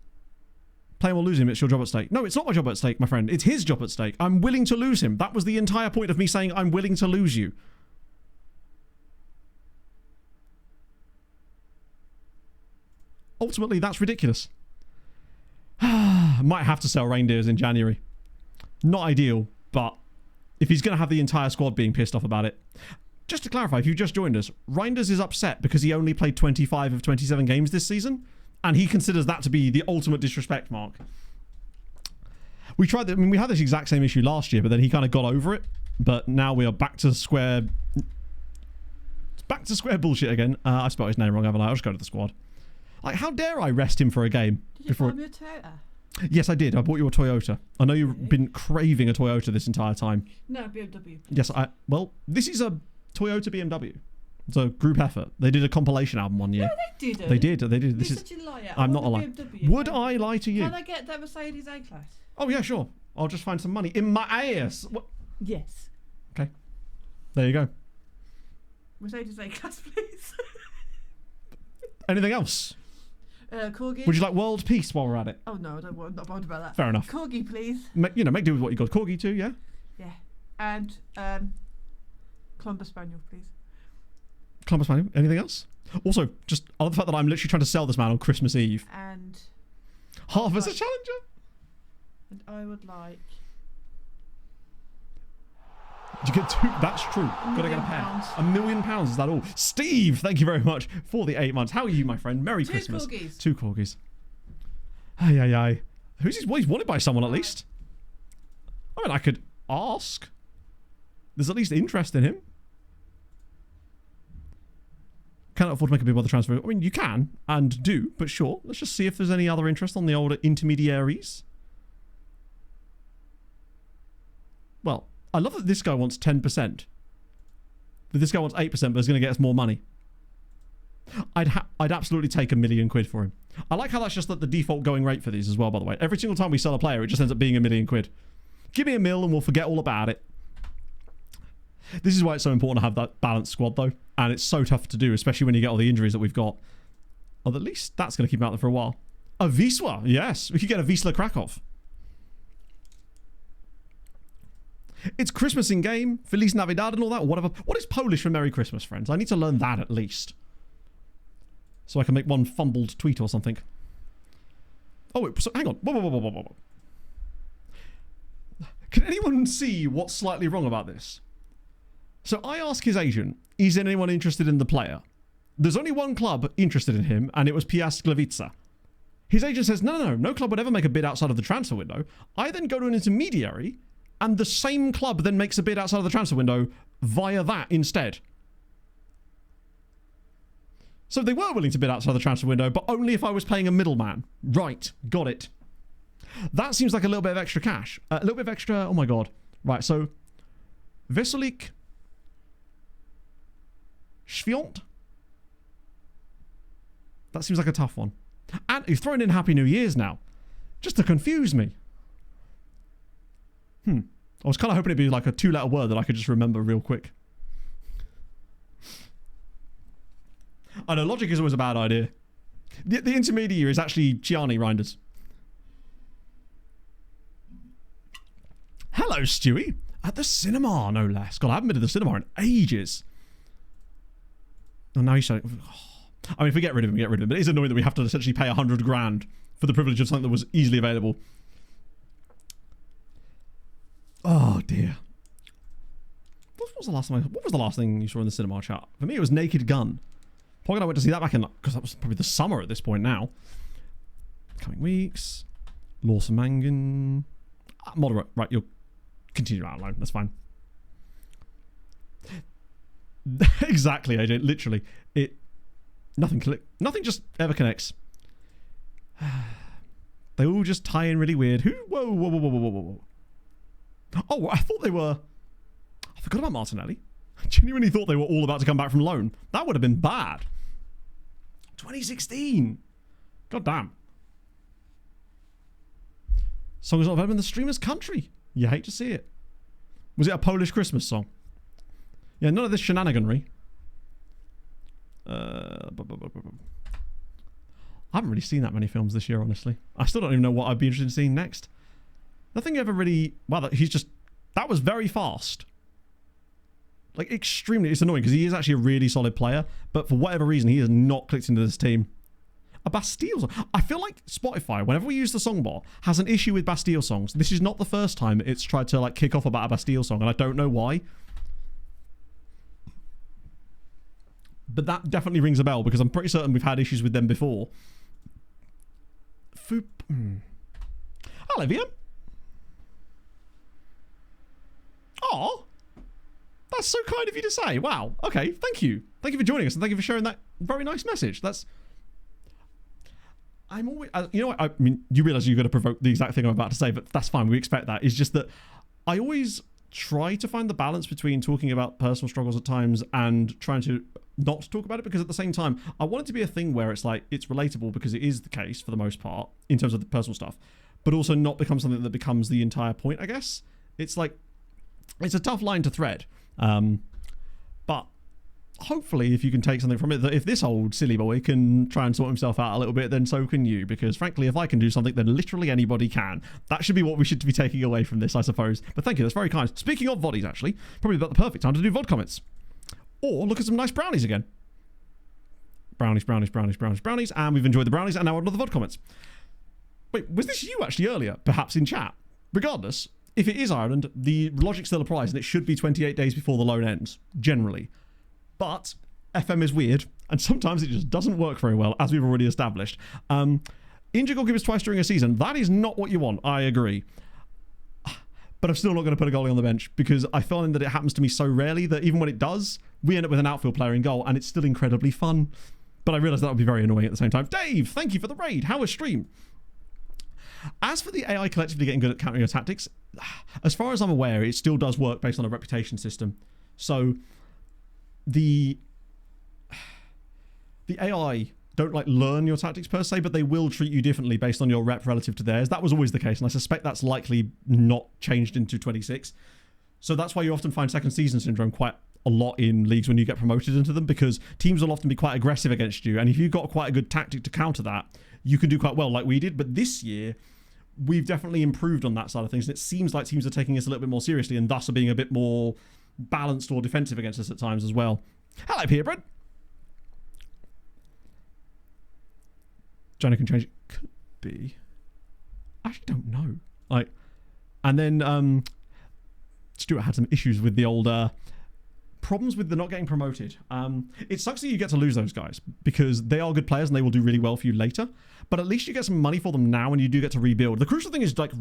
Play him or lose him, it's your job at stake. No, it's not my job at stake, my friend. It's his job at stake. I'm willing to lose him. That was the entire point of me saying I'm willing to lose you. Ultimately, that's ridiculous. Might have to sell reindeers in January. Not ideal, but if he's going to have the entire squad being pissed off about it. Just to clarify, if you just joined us, Reinders is upset because he only played 25 of 27 games this season, and he considers that to be the ultimate disrespect mark. We tried that. I mean, we had this exact same issue last year, but then he kind of got over it. But now we are back to square bullshit again. I spelled his name wrong, haven't I? I'll just go to the squad. Like, how dare I rest him for a game? Did you buy me a Toyota? Yes, I did. I bought you a Toyota. I know you've been craving a Toyota this entire time. No, BMW. Please. Yes, well, this is a Toyota BMW. It's a group effort. They did a compilation album one year. No, they didn't. They did. This is such a liar. I'm not a liar. Would I lie to you? Can I get that Mercedes A-Class? Oh, yeah, sure. I'll just find some money in my ass. What? Yes. Okay. There you go. Mercedes A-Class, please. Anything else? Corgi. Would you like world peace while we're at it? Oh, no, I'm not bothered about that. Fair enough. Corgi, please. Make do with what you got. Corgi too, yeah? Yeah. And Clumber Spaniel, please. Clumber Spaniel. Anything else? Also, just I love the fact that I'm literally trying to sell this man on Christmas Eve. And... Half as a challenger? And I would like... Did you get two? That's true. Gotta get a pair. £1 million, is that all? Steve, thank you very much for the 8 months. How are you, my friend? Merry Christmas. Corgis. 2 corgis. Ay. Who's he's wanted by someone at least? I mean, I could ask. There's at least interest in him. Cannot afford to make a big other transfer. I mean, you can and do, but sure. Let's just see if there's any other interest on the older intermediaries. Well, I love that this guy wants 10%. But this guy wants 8%, but is going to get us more money. I'd absolutely take £1 million for him. I like how that's just the default going rate for these as well, by the way. Every single time we sell a player, it just ends up being £1 million. Give me £1 million and we'll forget all about it. This is why it's so important to have that balanced squad, though. And it's so tough to do, especially when you get all the injuries that we've got. Or at least that's going to keep him out there for a while. A Wisła, yes. We could get a Wisła Kraków. It's Christmas in game, Feliz Navidad and all that, or whatever. What is Polish for Merry Christmas, friends? I need to learn that at least. So I can make one fumbled tweet or something. Oh, wait, so hang on. Whoa. Can anyone see what's slightly wrong about this? So I ask his agent, is anyone interested in the player? There's only one club interested in him, and it was Piast Gliwice. His agent says, no club would ever make a bid outside of the transfer window. I then go to an intermediary, and the same club then makes a bid outside of the transfer window via that instead. So they were willing to bid outside the transfer window, but only if I was paying a middleman. Right, got it. That seems like a little bit of extra cash. A little bit of extra... Oh my god. Right, so... Veselik... Świąt? That seems like a tough one. And he's throwing in Happy New Year's now. Just to confuse me. I was kind of hoping it'd be like a 2-letter word that I could just remember real quick. I know, logic is always a bad idea. The intermediary is actually Gianni Reinders. Hello, Stewie. At the cinema, no less. God, I haven't been to the cinema in ages. Oh, now he's showing... I mean, if we get rid of him, we get rid of him. But it is annoying that we have to essentially pay 100 grand for the privilege of something that was easily available. Oh, dear. What was the last thing you saw in the cinema chat? For me, it was Naked Gun. Probably I went to see that back in, because that was probably the summer at this point now. Coming weeks. Lawson Mangan. Moderate. Right, you'll continue outline. That's fine. Exactly, AJ. Literally. Nothing just ever connects. They all just tie in really weird. Whoa. Oh, I thought they were... I forgot about Martinelli. I genuinely thought they were all about to come back from loan. That would have been bad. 2016. God damn. Song is not available in the streamer's country. You hate to see it. Was it a Polish Christmas song? Yeah, none of this shenaniganry. I haven't really seen that many films this year, honestly. I still don't even know what I'd be interested in seeing next. Nothing ever really... Wow, that was very fast. Like, extremely... It's annoying because he is actually a really solid player, but for whatever reason, he has not clicked into this team. A Bastille song. I feel like Spotify, whenever we use the songbot, has an issue with Bastille songs. This is not the first time it's tried to, like, kick off about a Bastille song, and I don't know why. But that definitely rings a bell, because I'm pretty certain we've had issues with them before. Hello, VM. Oh, that's so kind of you to say. Wow. Okay, thank you. Thank you for joining us, and thank you for sharing that very nice message. I'm always... you know what? I mean, you realise you're going to provoke the exact thing I'm about to say, but that's fine. We expect that. It's just that I always try to find the balance between talking about personal struggles at times and trying to not talk about it, because at the same time, I want it to be a thing where it's like, it's relatable because it is the case for the most part in terms of the personal stuff, but also not become something that becomes the entire point, I guess. It's like, it's a tough line to thread. But hopefully if you can take something from it, that if this old silly boy can try and sort himself out a little bit, then so can you, because frankly, if I can do something, then literally anybody can. That should be what we should be taking away from this, I suppose. But thank you, that's very kind. Speaking of VODs, actually, probably about the perfect time to do VOD comments. Or look at some nice brownies again. Brownies, and we've enjoyed the brownies, and now on to the VOD comments. Wait, was this you actually earlier, perhaps in chat? Regardless, if it is Ireland, the logic still applies, and it should be 28 days before the loan ends, generally. But FM is weird, and sometimes it just doesn't work very well, as we've already established. Injury goalkeepers twice during a season, that is not what you want, I agree. But I'm still not going to put a goalie on the bench, because I find that it happens to me so rarely that even when it does, we end up with an outfield player in goal, and it's still incredibly fun. But I realise that would be very annoying at the same time. Dave, thank you for the raid. How was stream? As for the AI collectively getting good at countering your tactics, as far as I'm aware, it still does work based on a reputation system. So the AI don't like learn your tactics per se, but they will treat you differently based on your rep relative to theirs. That was always the case, and I suspect that's likely not changed into 26. So that's why you often find second season syndrome quite a lot in leagues when you get promoted into them, because teams will often be quite aggressive against you, and if you've got quite a good tactic to counter that, you can do quite well like we did. But this year, we've definitely improved on that side of things, and it seems like teams are taking us a little bit more seriously and thus are being a bit more balanced or defensive against us at times as well. Hello, Purebred. Johnny can change it. Could be. I actually don't know. Like, and then Stuart had some issues with the old problems with the not getting promoted. It sucks that you get to lose those guys, because they are good players and they will do really well for you later, but at least you get some money for them now and you do get to rebuild. The crucial thing is like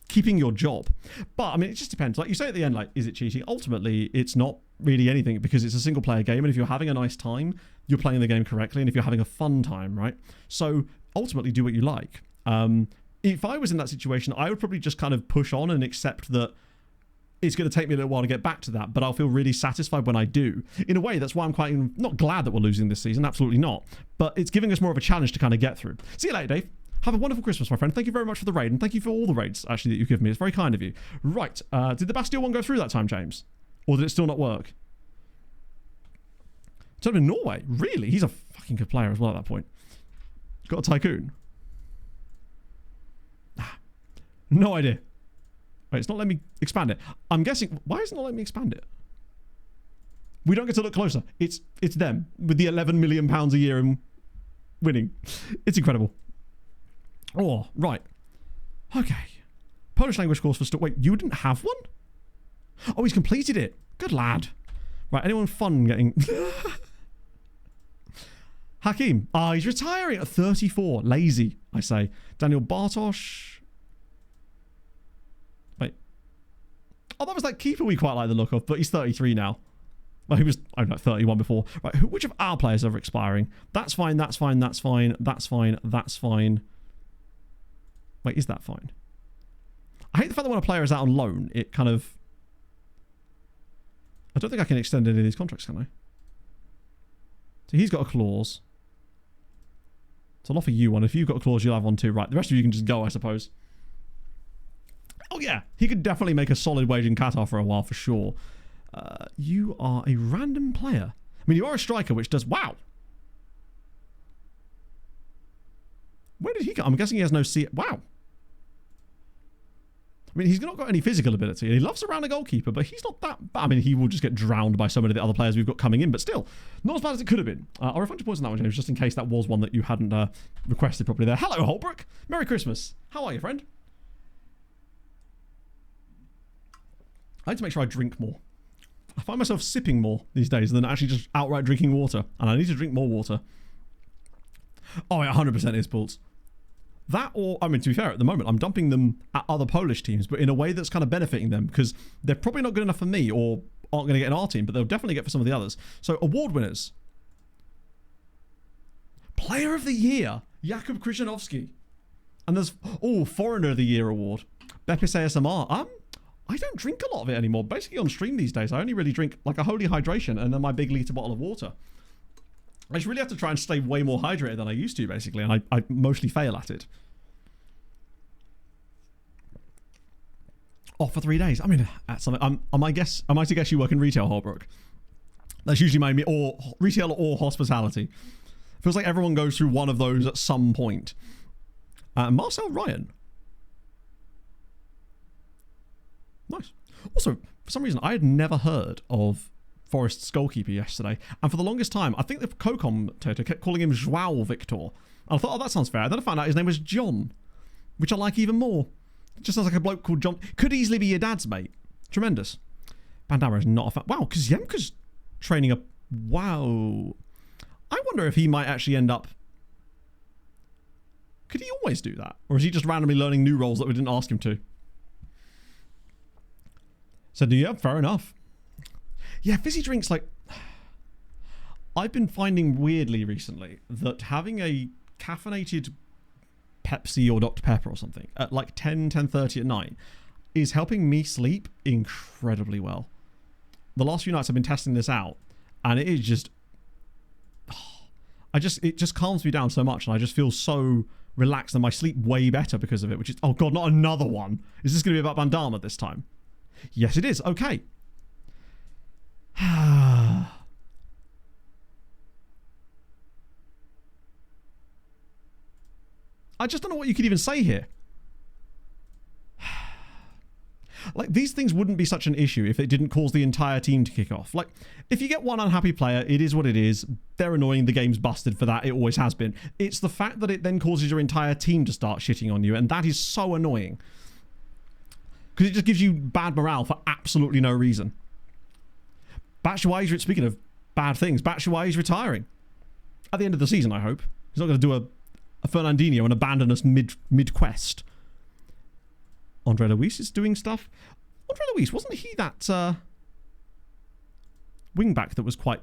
keeping your job. But I mean, it just depends. Like you say at the end, like, is it cheating? Ultimately, it's not really anything, because it's a single player game, and if you're having a nice time, you're playing the game correctly, and if you're having a fun time, right? So ultimately do what you like. If I was in that situation, I would probably just kind of push on and accept that it's going to take me a little while to get back to that, but I'll feel really satisfied when I do. In a way, that's why I'm quite not glad that we're losing this season, absolutely not, but it's giving us more of a challenge to kind of get through. See you later, Dave. Have a wonderful Christmas, my friend. Thank you very much for the raid, and thank you for all the raids, actually, that you've given me. It's very kind of you. Right, did the Bastille one go through that time, James? Or did it still not work? So in Norway? Really? He's a fucking good player as well at that point. Got a tycoon? No idea. Wait, it's not letting me expand it. I'm guessing... Why is it not letting me expand it? We don't get to look closer. It's them with the £11 million a year in winning. It's incredible. Oh, right. Okay. Polish language course for wait, you didn't have one? Oh, he's completed it. Good lad. Right, anyone fun getting... Hakim. Ah, he's retiring at 34. Lazy, I say. Daniel Bartosz. Wait. Oh, that was that keeper we quite like the look of, but he's 33 now. Well, he was, I don't know, 31 before. Right, which of our players are expiring? That's fine, that's fine, that's fine, that's fine, that's fine. Wait, is that fine? I hate the fact that when a player is out on loan, it kind of... I don't think I can extend any of these contracts, can I? So he's got a clause. So I'll offer you one. If you've got a clause, you'll have one too. Right, the rest of you can just go, I suppose. Oh yeah, he could definitely make a solid wage in Qatar for a while, for sure. You are a random player. I mean, you are a striker, which does... Wow! Where did he go? I'm guessing he has no C... Wow! I mean, he's not got any physical ability. He loves around a goalkeeper, but he's not that bad. I mean, he will just get drowned by so many of the other players we've got coming in, but still, not as bad as it could have been. I'll refund your points on that one, James, just in case that was one that you hadn't requested properly there. Hello, Holbrook. Merry Christmas. How are you, friend? I need to make sure I drink more. I find myself sipping more these days than actually just outright drinking water, and I need to drink more water. Oh, it 100% is, Pulse. That or, I mean, to be fair, at the moment, I'm dumping them at other Polish teams, but in a way that's kind of benefiting them, because they're probably not good enough for me or aren't going to get in our team, but they'll definitely get for some of the others. So, award winners. Player of the Year, Jakub Krzyżanowski. And there's, oh, Foreigner of the Year award, Bepis ASMR. I don't drink a lot of it anymore. Basically, on stream these days, I only really drink like a holy hydration and then my big litre bottle of water. I just really have to try and stay way more hydrated than I used to, basically, and I mostly fail at it. Off for 3 days. I mean, that's something. Am I to guess you work in retail, Holbrook? That's usually my or retail or hospitality. Feels like everyone goes through one of those at some point. Marcel Ryan. Nice. Also, for some reason, I had never heard of Forest's goalkeeper yesterday, and for the longest time I think the co-commentator kept calling him João Victor, and I thought, oh, that sounds fair. And then I found out his name was John, which I like even more. It just sounds like a bloke called John. Could easily be your dad's mate. Tremendous. Bandama is not a fan. Wow, because Yemka's training up. Wow, I wonder if he might actually end up... Could he always do that, or is he just randomly learning new roles that we didn't ask him to? So yeah, fair enough. Yeah, fizzy drinks, like... I've been finding weirdly recently that having a caffeinated Pepsi or Dr. Pepper or something at like 10:30 at night is helping me sleep incredibly well. The last few nights I've been testing this out, and it is just... it just calms me down so much, and I just feel so relaxed, and my sleep way better because of it, which is... Oh god, not another one! Is this going to be about Bandama this time? Yes, it is. Okay. I just don't know what you could even say here. Like, these things wouldn't be such an issue if it didn't cause the entire team to kick off. Like, if you get one unhappy player, it is what it is. They're annoying. The game's busted for that. It always has been. It's the fact that it then causes your entire team to start shitting on you, and that is so annoying. Because it just gives you bad morale for absolutely no reason. Batshuayi, speaking of bad things, Batshuayi is retiring. At the end of the season, I hope. He's not going to do a Fernandinho and abandon us mid-quest. Andre Luis is doing stuff. Andre Luis, wasn't he that wing-back that was quite...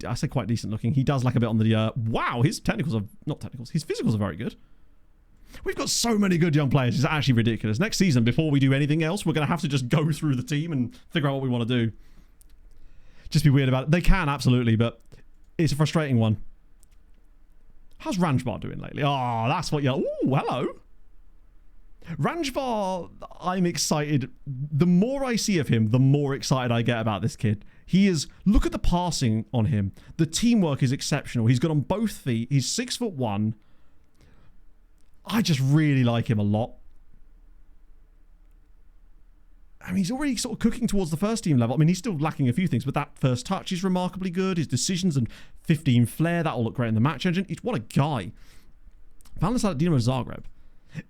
I say quite decent looking. He does like a bit on the... wow, his technicals are... Not technicals. His physicals are very good. We've got so many good young players. It's actually ridiculous. Next season, before we do anything else, we're going to have to just go through the team and figure out what we want to do. Just be weird about it. They can, absolutely, but it's a frustrating one. How's Ranjbar doing lately? Oh, that's what you're... Ooh, hello. Ranjbar, I'm excited. The more I see of him, the more excited I get about this kid. He is... Look at the passing on him. The teamwork is exceptional. He's good on both feet. He's 6'1". I just really like him a lot. I mean, he's already sort of cooking towards the first team level. I mean, he's still lacking a few things, but that first touch is remarkably good. His decisions and 15 flair, that'll look great in the match engine. What a guy. Found at Dinamo Zagreb.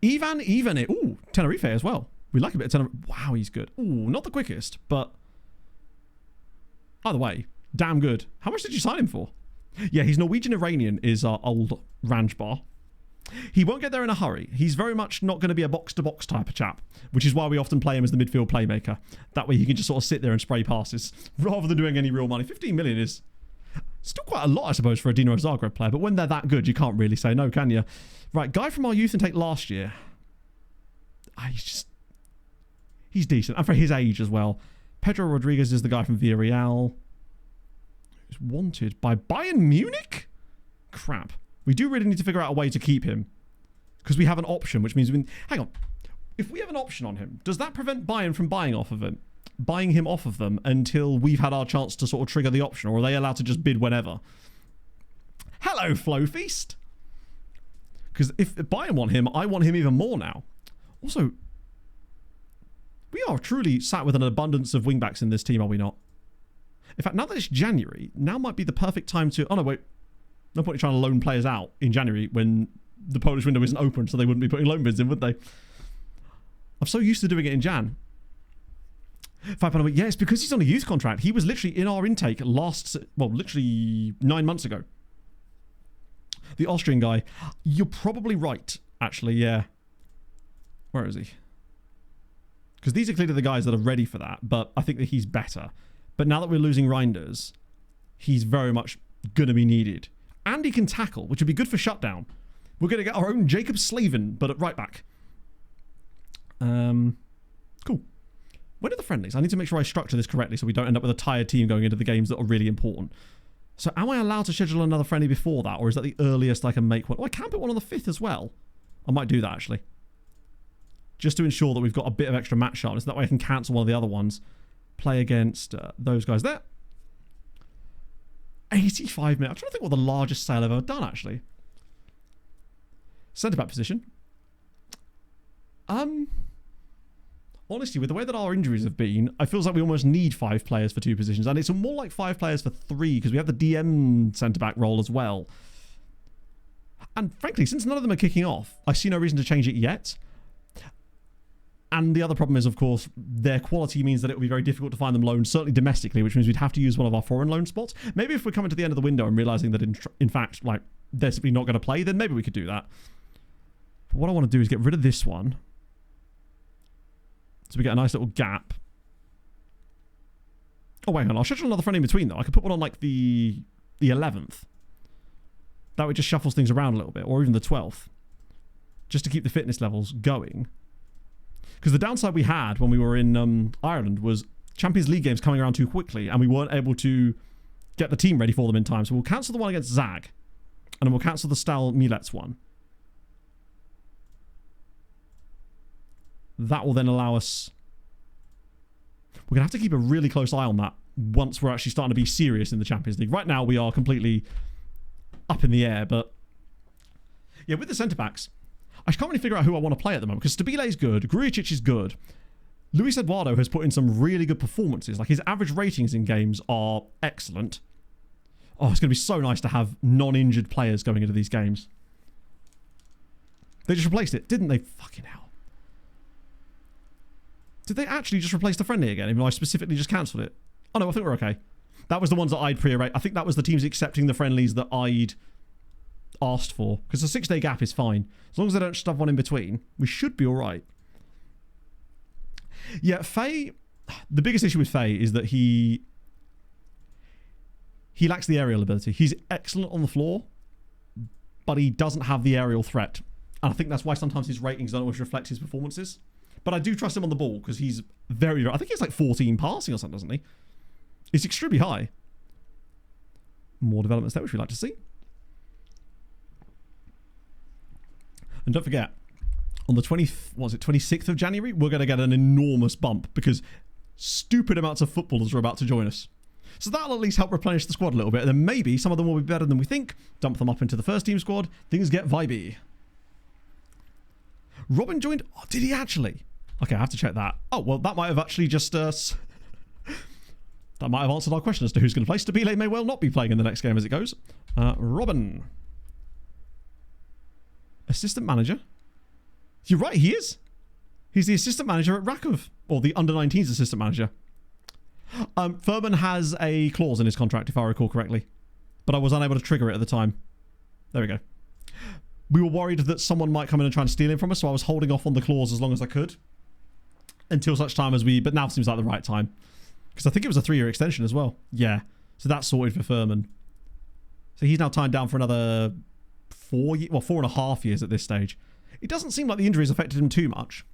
Ivan Ivanic. Ooh, Tenerife as well. We like a bit of Tenerife. Wow, he's good. Ooh, not the quickest, but either way, damn good. How much did you sign him for? Yeah, he's Norwegian-Iranian is our old Ranjbar. He won't get there in a hurry. He's very much not going to be a box-to-box type of chap, which is why we often play him as the midfield playmaker. That way he can just sort of sit there and spray passes rather than doing any real money. 15 million is still quite a lot, I suppose, for a Dinamo Zagreb player, but when they're that good, you can't really say no, can you? Right, guy from our youth intake last year. He's decent, and for his age as well. Pedro Rodriguez is the guy from Villarreal. Who's wanted by Bayern Munich? Crap. We do really need to figure out a way to keep him. Because we have an option, which means hang on. If we have an option on him, does that prevent Bayern from buying him off of them until we've had our chance to sort of trigger the option? Or are they allowed to just bid whenever? Hello, Flow Feast. Because if Bayern want him, I want him even more now. Also, we are truly sat with an abundance of wingbacks in this team, are we not? In fact, now that it's January, now might be the perfect time to... Oh, no, wait. No point in trying to loan players out in January when the Polish window isn't open, so they wouldn't be putting loan bids in, would they? I'm so used to doing it in Jan. £5 a week. Yeah, it's because he's on a youth contract. He was literally in our intake literally 9 months ago. The Austrian guy. You're probably right, actually, yeah. Where is he? Because these are clearly the guys that are ready for that, but I think that he's better. But now that we're losing Reinders, he's very much going to be needed. And he can tackle, which would be good for shutdown. We're going to get our own Jacob Slavin, but at right back. Cool. When are the friendlies? I need to make sure I structure this correctly so we don't end up with a tired team going into the games that are really important. So am I allowed to schedule another friendly before that, or is that the earliest I can make one? Oh, I can put one on the 5th as well. I might do that, actually. Just to ensure that we've got a bit of extra match sharpness. That way I can cancel one of the other ones. Play against those guys there. 85 minutes. I'm trying to think what the largest sale I've ever done, actually. Centre-back position. Honestly, with the way that our injuries have been, I feel like we almost need 5 players for 2 positions. And it's more like 5 players for 3, because we have the DM centre-back role as well. And frankly, since none of them are kicking off, I see no reason to change it yet. And the other problem is, of course, their quality means that it will be very difficult to find them loans, certainly domestically, which means we'd have to use one of our foreign loan spots. Maybe if we're coming to the end of the window and realising that, in fact, like, they're simply not going to play, then maybe we could do that. But what I want to do is get rid of this one. So we get a nice little gap. Oh, wait, hang on. I'll schedule another friendly in between, though. I could put one on, like, the 11th. That way it just shuffles things around a little bit, or even the 12th. Just to keep the fitness levels going. Because the downside we had when we were in Ireland was Champions League games coming around too quickly and we weren't able to get the team ready for them in time. So we'll cancel the one against Zag. And then we'll cancel the Stal Milets one. That will then allow us... We're going to have to keep a really close eye on that once we're actually starting to be serious in the Champions League. Right now we are completely up in the air, but... Yeah, with the centre-backs... I can't really figure out who I want to play at the moment, because Stabile is good, Grujic is good. Luis Eduardo has put in some really good performances. Like, his average ratings in games are excellent. Oh, it's going to be so nice to have non-injured players going into these games. They just replaced it, didn't they? Fucking hell. Did they actually just replace the friendly again, even though I specifically just cancelled it? Oh no, I think we're okay. That was the ones that I'd pre-arranged. I think that was the teams accepting the friendlies that I'd asked for, because the 6-day gap is fine as long as they don't stuff one in between. We should be all right. Yeah, Faye, the biggest issue with Faye is that he lacks the aerial ability. He's excellent on the floor, but he doesn't have the aerial threat, and I think that's why sometimes his ratings don't always reflect his performances. But I do trust him on the ball because he's very, I think he's like 14 passing or something, doesn't he? It's extremely high. More developments there, which we'd like to see. And don't forget, on the 26th of January, we're going to get an enormous bump because stupid amounts of footballers are about to join us. So that'll at least help replenish the squad a little bit. And then maybe some of them will be better than we think. Dump them up into the first team squad. Things get vibey. Robin joined. Oh, did he actually? Okay, I have to check that. Oh, well, that might have actually just... that might have answered our question as to who's going to play. Stabile may well not be playing in the next game as it goes. Robin. Assistant manager. You're right, he is. He's the assistant manager at Rakov. Or the under-19s assistant manager. Furman has a clause in his contract, if I recall correctly. But I was unable to trigger it at the time. There we go. We were worried that someone might come in and try and steal him from us, so I was holding off on the clause as long as I could. Until such time as we... But now seems like the right time. Because I think it was a 3-year extension as well. Yeah. So that's sorted for Furman. So he's now tied down for another 4.5 years at this stage. It doesn't seem like the injuries affected him too much.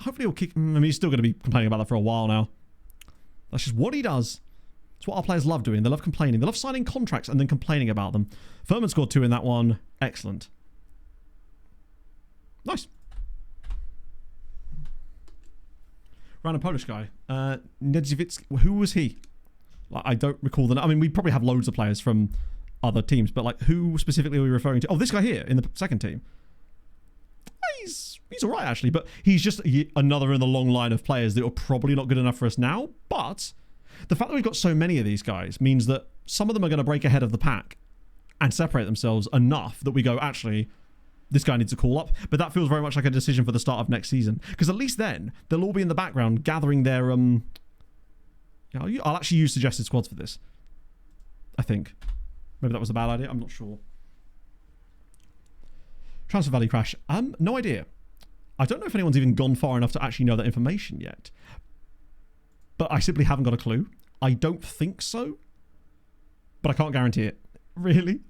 Hopefully he'll kick... I mean, he's still going to be complaining about that for a while now. That's just what he does. It's what our players love doing. They love complaining. They love signing contracts and then complaining about them. Furman scored 2 in that one. Excellent. Nice. Random Polish guy. Nedzivitsky. Who was he? Like, I don't recall the name. I mean, we probably have loads of players from other teams, but like, who specifically are we referring to? Oh, this guy here in the second team. He's all right, actually, but he's just another in the long line of players that are probably not good enough for us now. But the fact that we've got so many of these guys means that some of them are going to break ahead of the pack and separate themselves enough that we go, actually, this guy needs a call up. But that feels very much like a decision for the start of next season. Because at least then, they'll all be in the background gathering their... I'll actually use suggested squads for this. I think. Maybe that was a bad idea. I'm not sure. Transfer value crash. No idea. I don't know if anyone's even gone far enough to actually know that information yet. But I simply haven't got a clue. I don't think so. But I can't guarantee it. Really?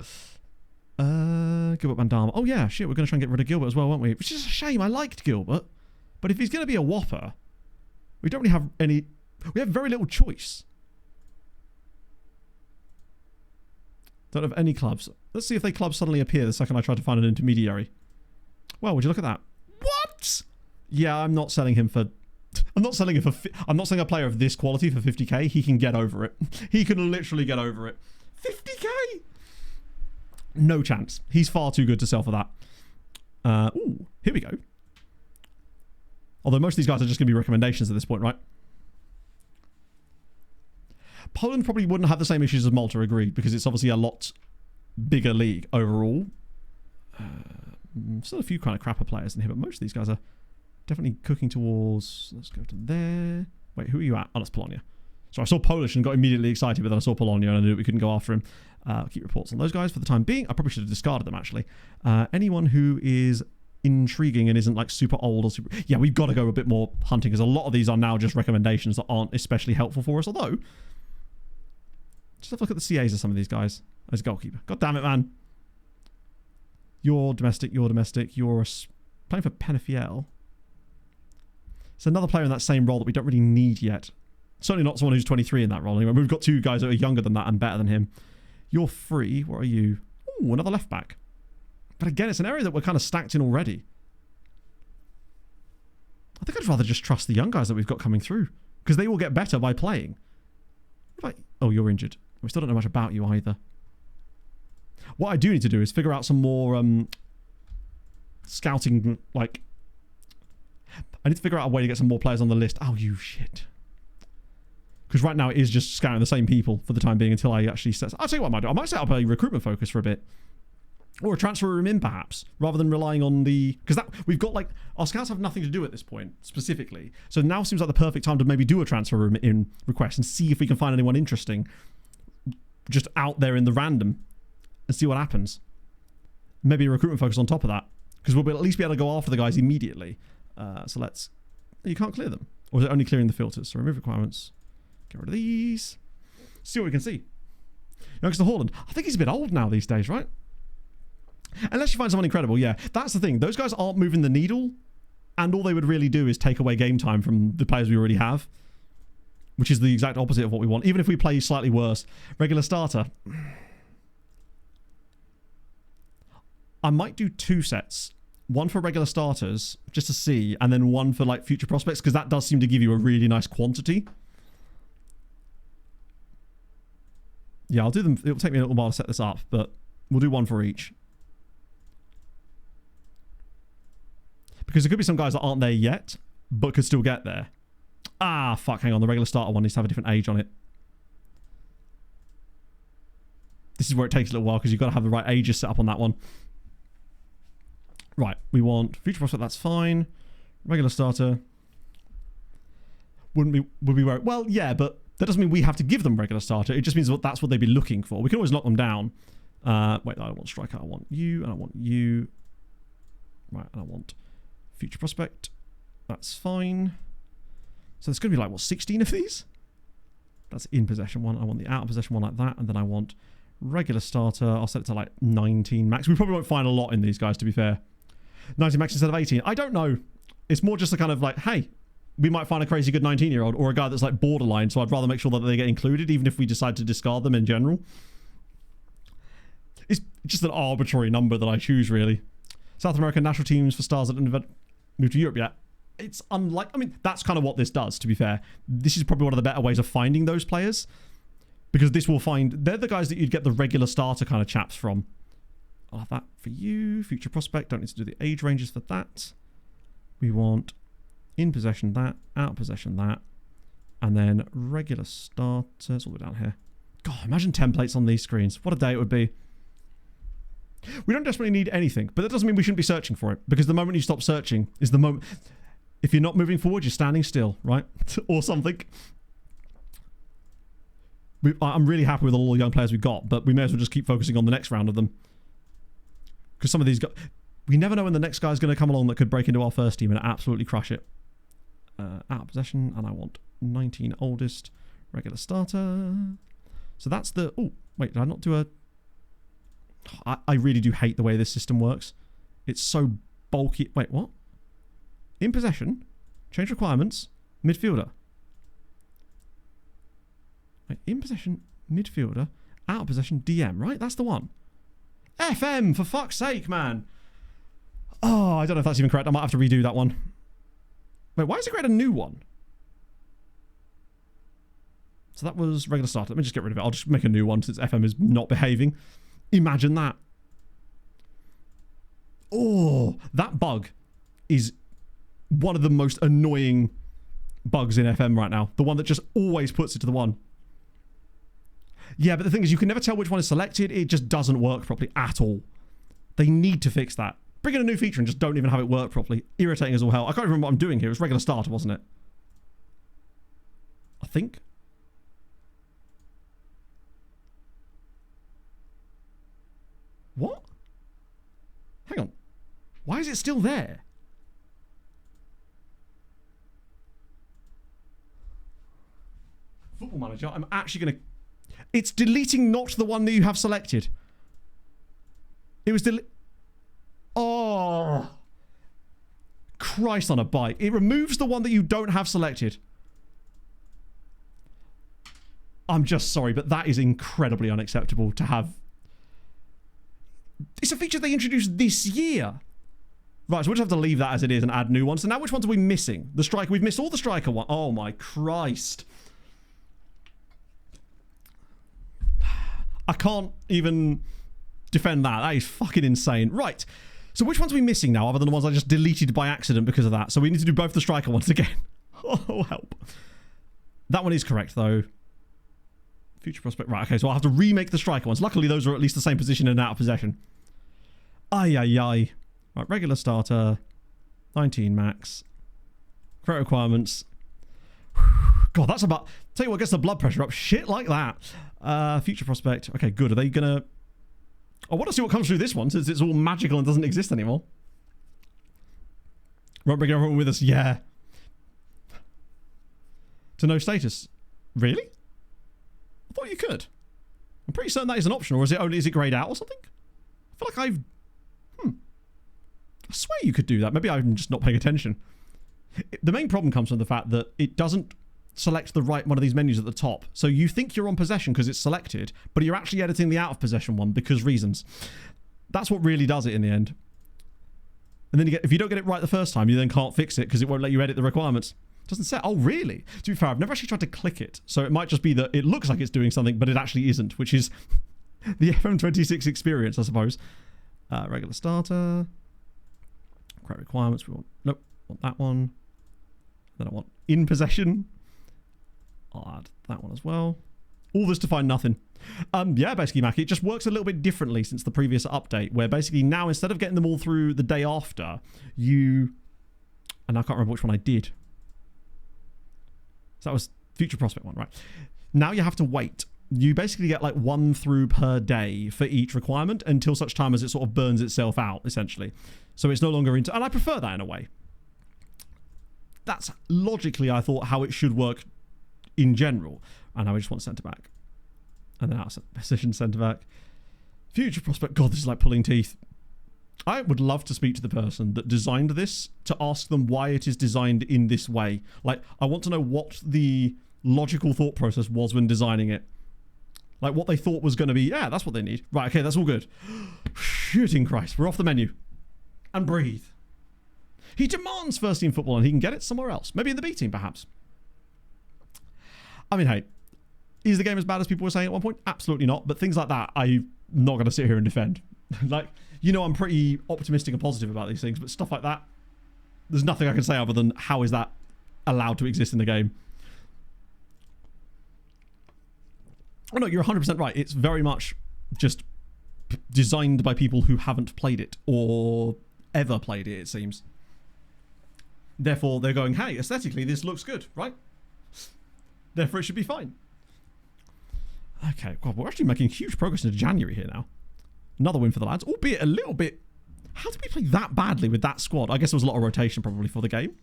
Gilbert Van Damme. Oh yeah, shit, we're going to try and get rid of Gilbert as well, won't we? Which is a shame. I liked Gilbert. But if he's going to be a whopper, we don't really have any... We have very little choice. Don't have any clubs. Let's see if they clubs suddenly appear the second I try to find an intermediary. Well, would you look at that? What? Yeah, I'm not selling him for... I'm not selling a player of this quality for 50k. He can get over it. He can literally get over it. 50k? No chance. He's far too good to sell for that. Ooh, here we go. Although most of these guys are just going to be recommendations at this point, right? Poland probably wouldn't have the same issues as Malta, agreed, because it's obviously a lot bigger league overall. Still a few kind of crapper players in here, but most of these guys are definitely cooking towards... Let's go to there. Wait, who are you at? Oh, that's Polonia. So I saw Polish and got immediately excited, but then I saw Polonia and I knew we couldn't go after him. I'll keep reports on those guys for the time being. I probably should have discarded them, actually. Anyone who is intriguing and isn't like super old or super... Yeah, we've got to go a bit more hunting, because a lot of these are now just recommendations that aren't especially helpful for us, although... Just have a look at the CAs of some of these guys. As a goalkeeper. God damn it, man. You're domestic, you're domestic, you're playing for Penafiel. It's another player in that same role that we don't really need yet. Certainly not someone who's 23 in that role. Anyway, we've got 2 guys that are younger than that and better than him. You're free. What are you? Ooh, another left back. But again, it's an area that we're kind of stacked in already. I think I'd rather just trust the young guys that we've got coming through, because they will get better by playing. Oh, you're injured. We still don't know much about you either. What I do need to do is figure out some more scouting, like... I need to figure out a way to get some more players on the list. Oh, you shit. Because right now it is just scouting the same people for the time being until I actually set... I'll tell you what I might do. I might set up a recruitment focus for a bit. Or a transfer room in, perhaps, rather than relying on the... Because that we've got, like... Our scouts have nothing to do at this point, specifically. So now seems like the perfect time to maybe do a transfer room in request and see if we can find anyone interesting just out there in the random and see what happens. Maybe a recruitment focus on top of that. Because we'll at least be able to go after the guys immediately. So let's... You can't clear them. Or is it only clearing the filters? So remove requirements. Get rid of these. See what we can see. Youngster Haaland. I think he's a bit old now these days, right? Unless you find someone incredible, yeah. That's the thing. Those guys aren't moving the needle, and all they would really do is take away game time from the players we already have, which is the exact opposite of what we want, even if we play slightly worse. Regular starter. I might do 2 sets. One for regular starters, just to see, and then one for like future prospects, because that does seem to give you a really nice quantity. Yeah, I'll do them. It'll take me a little while to set this up, but we'll do one for each. Because there could be some guys that aren't there yet, but could still get there. Ah, fuck, hang on. The regular starter one needs to have a different age on it. This is where it takes a little while because you've got to have the right ages set up on that one. Right, we want future prospect, that's fine. Regular starter. Would be where... Well, yeah, but that doesn't mean we have to give them regular starter. It just means that's what they'd be looking for. We can always lock them down. Wait, I don't want striker. I want you, and I want you. Right, and I want future prospect. That's fine. So there's going to be like, what, 16 of these? That's in possession one. I want the out of possession one like that. And then I want regular starter. I'll set it to like 19 max. We probably won't find a lot in these guys, to be fair. 19 max instead of 18. I don't know. It's more just a kind of like, hey, we might find a crazy good 19-year-old or a guy that's like borderline. So I'd rather make sure that they get included, even if we decide to discard them in general. It's just an arbitrary number that I choose, really. South American national teams for stars that didn't move to Europe yet. It's unlike... I mean, that's kind of what this does, to be fair. This is probably one of the better ways of finding those players. Because this will find... They're the guys that you'd get the regular starter kind of chaps from. I'll have that for you. Future prospect. Don't need to do the age ranges for that. We want in possession that. Out of possession that. And then regular starters. All the way down here. God, imagine templates on these screens. What a day it would be. We don't desperately need anything. But that doesn't mean we shouldn't be searching for it. Because the moment you stop searching is the moment... If you're not moving forward, you're standing still, right? Or something. I'm really happy with all the young players we've got, but we may as well just keep focusing on the next round of them. Because some of these guys... We never know when the next guy's going to come along that could break into our first team and absolutely crush it. Out of possession, and I want 19 oldest regular starter. So that's the... Oh, wait, did I not do a... I really do hate the way this system works. It's so bulky. Wait, what? In possession, change requirements, midfielder. Wait, in possession, midfielder, out of possession, DM, right? That's the one. FM, for fuck's sake, man. Oh, I don't know if that's even correct. I might have to redo that one. Wait, why is it create a new one? So that was regular starter. Let me just get rid of it. I'll just make a new one since FM is not behaving. Imagine that. Oh, that bug is... one of the most annoying bugs in FM right now. The one that just always puts it to the one. Yeah, but the thing is, you can never tell which one is selected. It just doesn't work properly at all. They need to fix that. Bring in a new feature and just don't even have it work properly. Irritating as all hell. I can't remember what I'm doing here. It was regular starter, wasn't it? I think. What? Hang on. Why is it still there? Football Manager, I'm actually going to... It's deleting not the one that you have selected. It was Oh. Christ on a bike. It removes the one that you don't have selected. I'm just sorry, but that is incredibly unacceptable to have. It's a feature they introduced this year. Right, so we'll just have to leave that as it is and add new ones. So now which ones are we missing? The striker. We've missed all the striker one. Oh my Christ. I can't even defend that. That is fucking insane. Right. So which ones are we missing now other than the ones I just deleted by accident because of that? So we need to do both the striker ones again. Oh, help. That one is correct, though. Future prospect. Right, okay, so I'll have to remake the striker ones. Luckily, those are at least the same position and out of possession. Ay, ay, ay. Right, regular starter. 19 max. Credit requirements. God, that's about... Tell you what gets the blood pressure up. Shit like that. Future prospect. Okay, good. Are they going to... I want to see what comes through this one, since it's all magical and doesn't exist anymore. Won't bring everyone with us. Yeah. To no status. Really? I thought you could. I'm pretty certain that is an option, or is it grayed out or something? I feel like I've... I swear you could do that. Maybe I'm just not paying attention. The main problem comes from the fact that it doesn't select the right one of these menus at the top. So you think you're on possession because it's selected, but you're actually editing the out of possession one because reasons. That's what really does it in the end. And then if you don't get it right the first time, you then can't fix it because it won't let you edit the requirements. It doesn't say, oh really? To be fair, I've never actually tried to click it. So it might just be that it looks like it's doing something, but it actually isn't, which is the FM26 experience, I suppose. Regular starter. Correct requirements. We want, nope, want that one. Then I want in possession. I'll add that one as well. All this to find nothing. Yeah, basically, Mackie, it just works a little bit differently since the previous update, where basically now, instead of getting them all through the day after, you... And I can't remember which one I did. So that was Future Prospect one, right? Now you have to wait. You basically get like 1 through per day for each requirement until such time as it sort of burns itself out, essentially. So it's no longer into... And I prefer that in a way. That's logically, I thought, how it should work in general. And now we just want centre-back. And then out of position centre-back. Future Prospect. God, this is like pulling teeth. I would love to speak to the person that designed this to ask them why it is designed in this way. Like, I want to know what the logical thought process was when designing it. Like, what they thought was going to be, yeah, that's what they need. Right, okay, that's all good. Shooting Christ, we're off the menu. And breathe. He demands first team football and he can get it somewhere else. Maybe in the B team, perhaps. I mean, hey, is the game as bad as people were saying at one point? Absolutely not. But things like that, I'm not going to sit here and defend. Like, you know, I'm pretty optimistic and positive about these things, but stuff like that, there's nothing I can say other than how is that allowed to exist in the game. Oh no, you're 100% right. It's very much just designed by people who haven't played it or ever played it seems. Therefore, they're going, hey, aesthetically, this looks good, right? Therefore, it should be fine. Okay, God, we're actually making huge progress into January here now. Another win for the lads, albeit a little bit... How did we play that badly with that squad? I guess there was a lot of rotation probably for the game.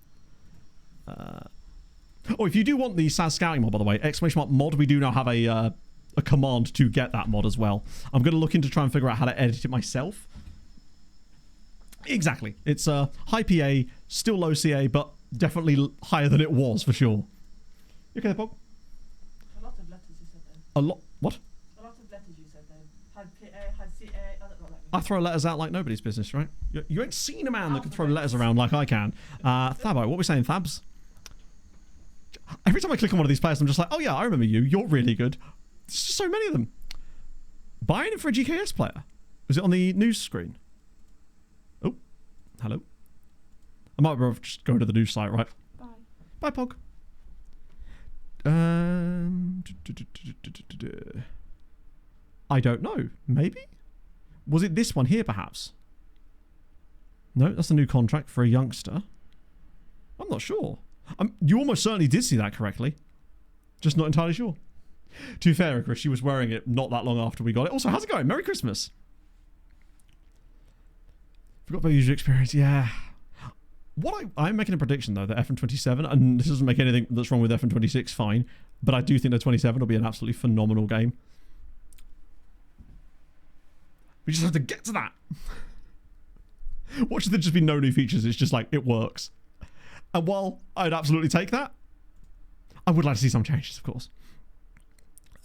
Oh, if you do want the SAS scouting mod, by the way, !mod, we do now have a command to get that mod as well. I'm going to look into try and figure out how to edit it myself. Exactly. It's high PA, still low CA, but definitely higher than it was for sure. You okay, Bob? A lot of letters you said then. A lot... What? A lot of letters you said then. High PA, high CA, I don't know what that means. I throw letters out like nobody's business, right? You ain't seen a man that can throw letters around like I can. Thabo, what are we saying, Thabs? Every time I click on one of these players, I'm just like, oh yeah, I remember you. You're really good. There's just so many of them. Buying it for a GKS player. Was it on the news screen? Oh, hello. I might be just going to the news site, right? Bye. Bye, Pog. I don't know. Maybe? Was it this one here, perhaps? No, that's a new contract for a youngster. I'm not sure. You almost certainly did see that correctly. Just not entirely sure. To be fair, Chris, she was wearing it not that long after we got it. Also, how's it going? Merry Christmas. Forgot about user experience. Yeah. I'm making a prediction, though, that FN27, and this doesn't make anything that's wrong with FN26 fine, but I do think that 27 will be an absolutely phenomenal game. We just have to get to that. What should there just be no new features? It's just like, it works. And while I'd absolutely take that, I would like to see some changes, of course.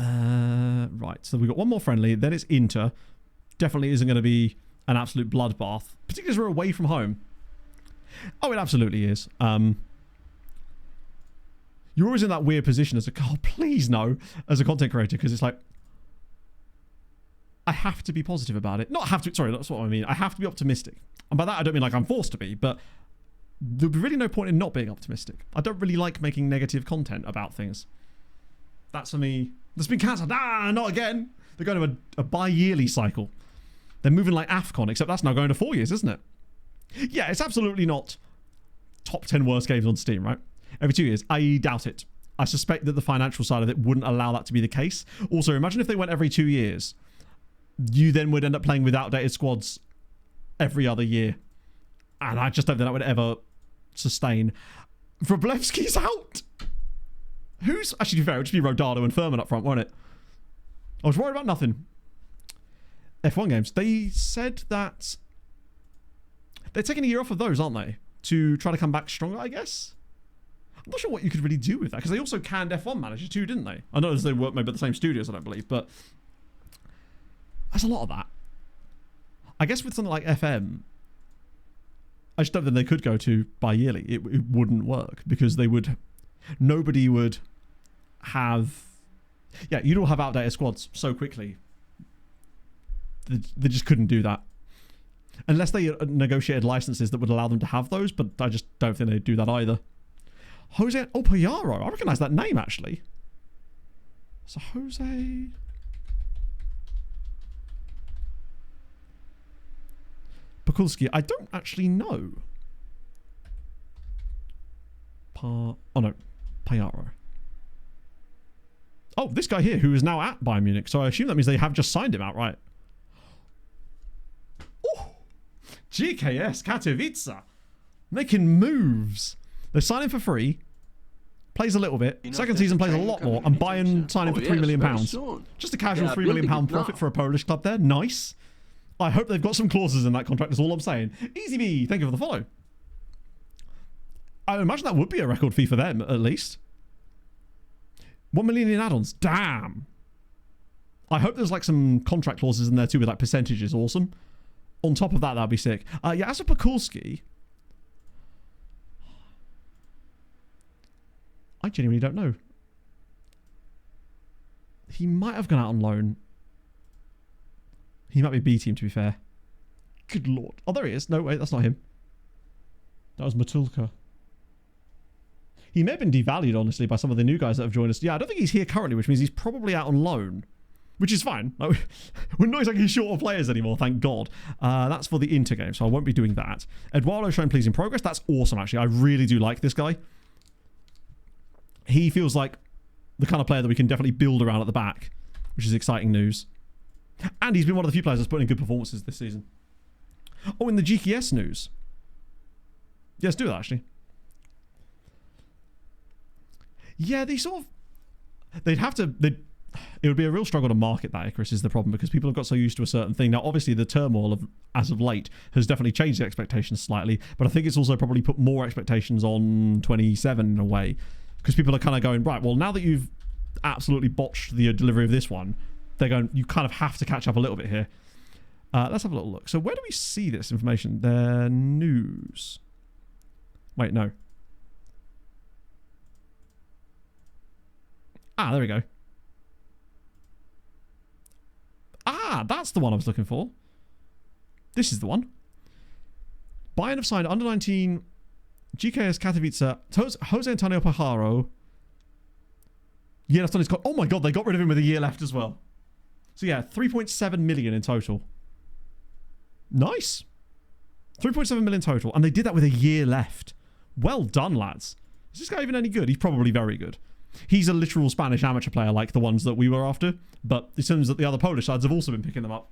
Right, so we've got one more friendly, then it's Inter. Definitely isn't going to be an absolute bloodbath, particularly as we're away from home. Oh, it absolutely is. You're always in that weird position as a... Oh, please no. As a content creator, because it's like... I have to be positive about it. Not have to... Sorry, that's what I mean. I have to be optimistic. And by that, I don't mean like I'm forced to be, but... There'd be really no point in not being optimistic. I don't really like making negative content about things. That's for me... That's been cancelled. Ah, not again. They're going to a bi-yearly cycle. They're moving like AFCON, except that's now going to 4 years, isn't it? Yeah, it's absolutely not top 10 worst games on Steam, right? Every 2 years. I doubt it. I suspect that the financial side of it wouldn't allow that to be the case. Also, imagine if they went every 2 years. You then would end up playing with outdated squads every other year. And I just don't think that would ever sustain. Wroblewski's out! Who's... Actually, to be fair, it would just be Rodado and Furman up front, won't it? I was worried about nothing. F1 games. They said that... They're taking a year off of those, aren't they? To try to come back stronger, I guess? I'm not sure what you could really do with that, because they also canned F1 Manager too, didn't they? I know they work maybe at the same studios, I don't believe, but... There's a lot of that. I guess with something like FM... I just don't think they could go to bi-yearly. It wouldn't work, because they would... Nobody would have... Yeah, you'd all have outdated squads so quickly. They just couldn't do that. Unless they negotiated licenses that would allow them to have those, but I just don't think they'd do that either. Jose... Oh, Payaro. I recognise that name, actually. So, Jose... Pakulski. I don't actually know. Oh, no. Payaro. Oh, this guy here, who is now at Bayern Munich. So I assume that means they have just signed him outright. Oh, GKS Katowice. Making moves. They sign him for free. Plays a little bit. Second season plays a lot more. And Bayern sign him for £3 million. Just a casual £3 million profit for a Polish club there. Nice. I hope they've got some clauses in that contract, is all I'm saying. Easy B, thank you for the follow. I imagine that would be a record fee for them, at least. 1 million in add-ons. Damn. I hope there's like some contract clauses in there too with like percentages. Awesome. On top of that, that'd be sick. Yeah, as a Pakulski, I genuinely don't know. He might have gone out on loan. He might be B team, to be fair. Good lord. Oh, there he is. No, wait, that's not him. That was Matulka. He may have been devalued, honestly, by some of the new guys that have joined us. Yeah, I don't think he's here currently, which means he's probably out on loan. Which is fine. We're not exactly short of players anymore, thank God. That's for the Inter game, so I won't be doing that. Eduardo showing please in progress. That's awesome, actually. I really do like this guy. He feels like the kind of player that we can definitely build around at the back, which is exciting news. And he's been one of the few players that's put in good performances this season. Oh, in the GKS news. Yeah, let's do that, actually. Yeah, they sort of... It would be a real struggle to market that, Icarus, is the problem, because people have got so used to a certain thing. Now, obviously, the turmoil of as of late has definitely changed the expectations slightly, but I think it's also probably put more expectations on 27 in a way, because people are kind of going, right, well, now that you've absolutely botched the delivery of this one, they're going, you kind of have to catch up a little bit here. Let's have a little look. So where do we see this information? Their news. Wait, no. Ah, there we go. Ah, that's the one I was looking for. This is the one. Bayern have signed under 19 GKS Katowice, Jose Antonio Pajaro. Yeah, that's on his... Oh my god, they got rid of him with a year left as well. So yeah, 3.7 million in total. Nice. 3.7 million total. And they did that with a year left. Well done, lads. Is this guy even any good? He's probably very good. He's a literal Spanish amateur player like the ones that we were after. But it seems that the other Polish sides have also been picking them up.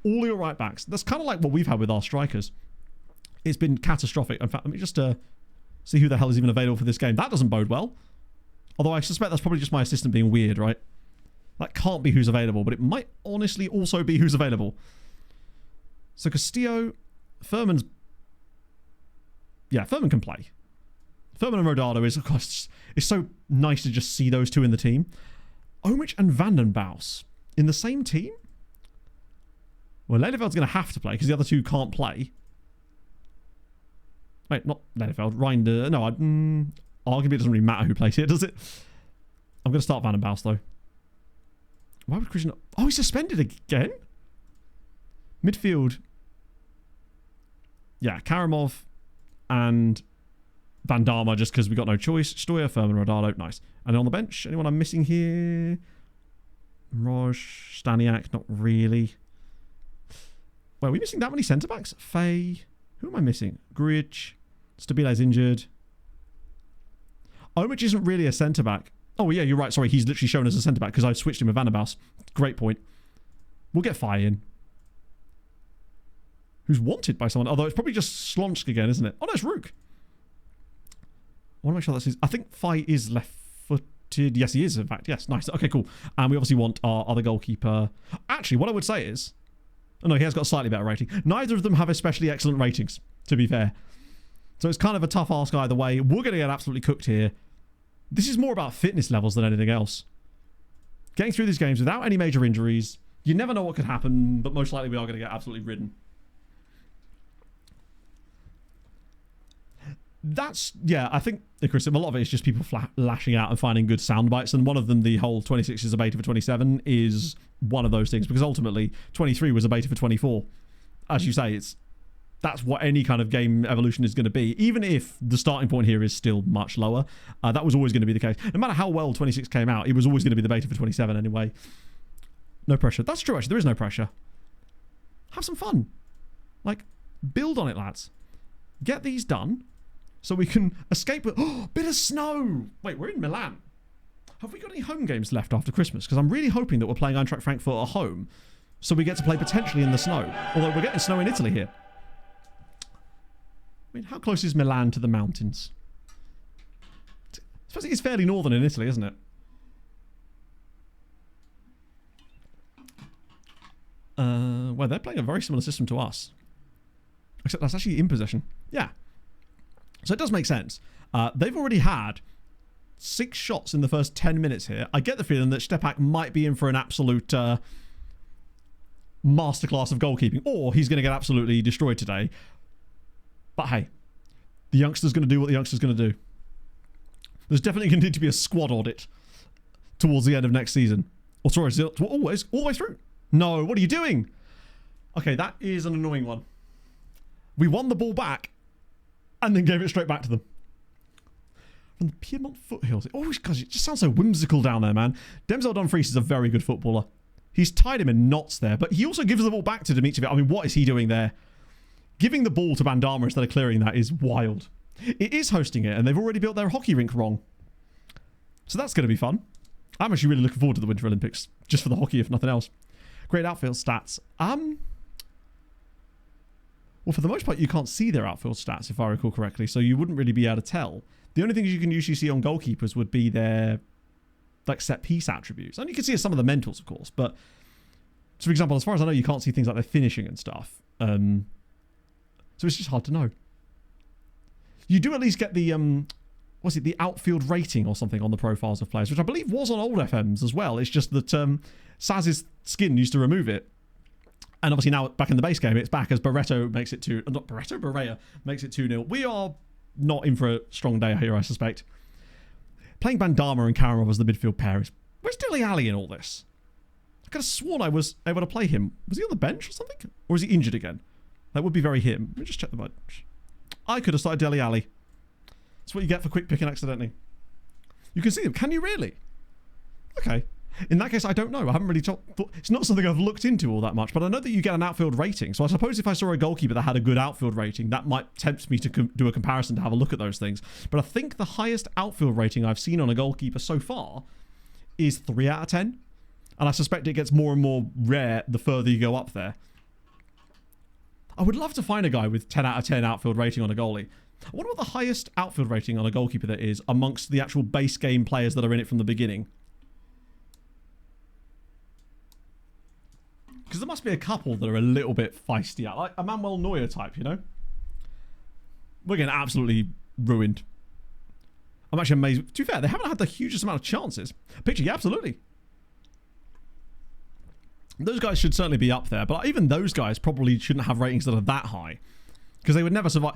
All your right backs. That's kind of like what we've had with our strikers. It's been catastrophic. In fact, let me just see who the hell is even available for this game. That doesn't bode well. Although I suspect that's probably just my assistant being weird, right? That can't be who's available, but it might honestly also be who's available. So Castillo, Furman's... Yeah, Furman can play. Furman and Rodado is, of course, it's so nice to just see those two in the team. Omich and Vandenbaus in the same team? Well, Lederfeld's going to have to play because the other two can't play. Wait, not Lederfeld. Reinder. No, arguably it doesn't really matter who plays here, does it? I'm going to start Vandenbaus, though. Why would Christian... Oh, he's suspended again? Midfield. Yeah, Karamov and Van Dama, just because we got no choice. Stoya, Furman, Rodado. Nice. And on the bench, anyone I'm missing here? Roj, Staniak, not really. Well, are we missing that many centre-backs? Faye. Who am I missing? Grujic. Stabile's injured. Omich isn't really a centre-back. Oh, yeah, you're right. Sorry, he's literally shown as a centre-back because I've switched him with Vandenbaus. Great point. We'll get Faye in. Who's wanted by someone. Although it's probably just Slonsk again, isn't it? Oh, no, it's Rook. I want to make sure that's his... I think Faye is left-footed. Yes, he is, in fact. Yes, nice. Okay, cool. And we obviously want our other goalkeeper. Actually, what I would say is... Oh, no, he has got a slightly better rating. Neither of them have especially excellent ratings, to be fair. So it's kind of a tough ask either way. We're going to get absolutely cooked here. This is more about fitness levels than anything else. Getting through these games without any major injuries. You never know what could happen, but most likely we are going to get absolutely ridden. That's, yeah, I think, Chris, a lot of it is just people lashing out and finding good sound bites. And one of them, the whole 26 is a beta for 27, is one of those things. Because ultimately, 23 was a beta for 24. as you say, that's what any kind of game evolution is going to be, even if the starting point here is still much lower. That was always going to be the case. No matter how well 26 came out, it was always going to be the beta for 27 anyway. No pressure. That's true, actually. There is no pressure. Have some fun. Like, build on it, lads. Get these done so we can escape with... Oh, bit of snow! Wait, we're in Milan. Have we got any home games left after Christmas? Because I'm really hoping that we're playing Eintracht Frankfurt at home, so we get to play potentially in the snow. Although we're getting snow in Italy here. I mean, how close is Milan to the mountains? I suppose it's fairly northern in Italy, isn't it? Well, they're playing a very similar system to us. Except that's actually in possession. Yeah. So it does make sense. They've already had 6 shots in the first 10 minutes here. I get the feeling that Stepak might be in for an absolute masterclass of goalkeeping, or he's going to get absolutely destroyed today. But hey, the youngster's going to do what the youngster's going to do. There's definitely going to need to be a squad audit towards the end of next season. Or sorry, always, all the way through. No, what are you doing? Okay, that is an annoying one. We won the ball back and then gave it straight back to them. From the Piedmont foothills. Oh, gosh, it just sounds so whimsical down there, man. Denzel Dumfries is a very good footballer. He's tied him in knots there, but he also gives the ball back to Dimitrovic. I mean, what is he doing there? Giving the ball to Bandama instead of clearing that is wild. It is hosting it, and they've already built their hockey rink wrong. So that's going to be fun. I'm actually really looking forward to the Winter Olympics, just for the hockey, if nothing else. Great outfield stats. Well, for the most part, you can't see their outfield stats, if I recall correctly, so you wouldn't really be able to tell. The only things you can usually see on goalkeepers would be their, like, set-piece attributes. And you can see some of the mentals, of course, but... So, for example, as far as I know, you can't see things like their finishing and stuff. So it's just hard to know. You do at least get the, what's it, the outfield rating or something on the profiles of players, which I believe was on old FMs as well. It's just that Saz's skin used to remove it. And obviously now, back in the base game, it's back as Barreto makes it to... Not Barreto, Barrea makes it 2-0. We are not in for a strong day here, I suspect. Playing Bandama and Karamov as the midfield pair is... Where's Dele Alli in all this? I could have sworn I was able to play him. Was he on the bench or something? Or is he injured again? That would be very him. Let me just check the bench. I could have started Dele Alli. That's what you get for quick picking accidentally. You can see them. Can you really? Okay. In that case, I don't know. I haven't really thought... It's not something I've looked into all that much, but I know that you get an outfield rating. So I suppose if I saw a goalkeeper that had a good outfield rating, that might tempt me to do a comparison to have a look at those things. But I think the highest outfield rating I've seen on a goalkeeper so far is 3 out of 10. And I suspect it gets more and more rare the further you go up there. I would love to find a guy with 10 out of 10 outfield rating on a goalie. I wonder what the highest outfield rating on a goalkeeper there is amongst the actual base game players that are in it from the beginning. Because there must be a couple that are a little bit feisty, like a Manuel Neuer type, you know? We're getting absolutely ruined. I'm actually amazed. To be fair, they haven't had the hugest amount of chances. Picture, yeah, absolutely. Those guys should certainly be up there, but even those guys probably shouldn't have ratings that are that high. Because they would never survive.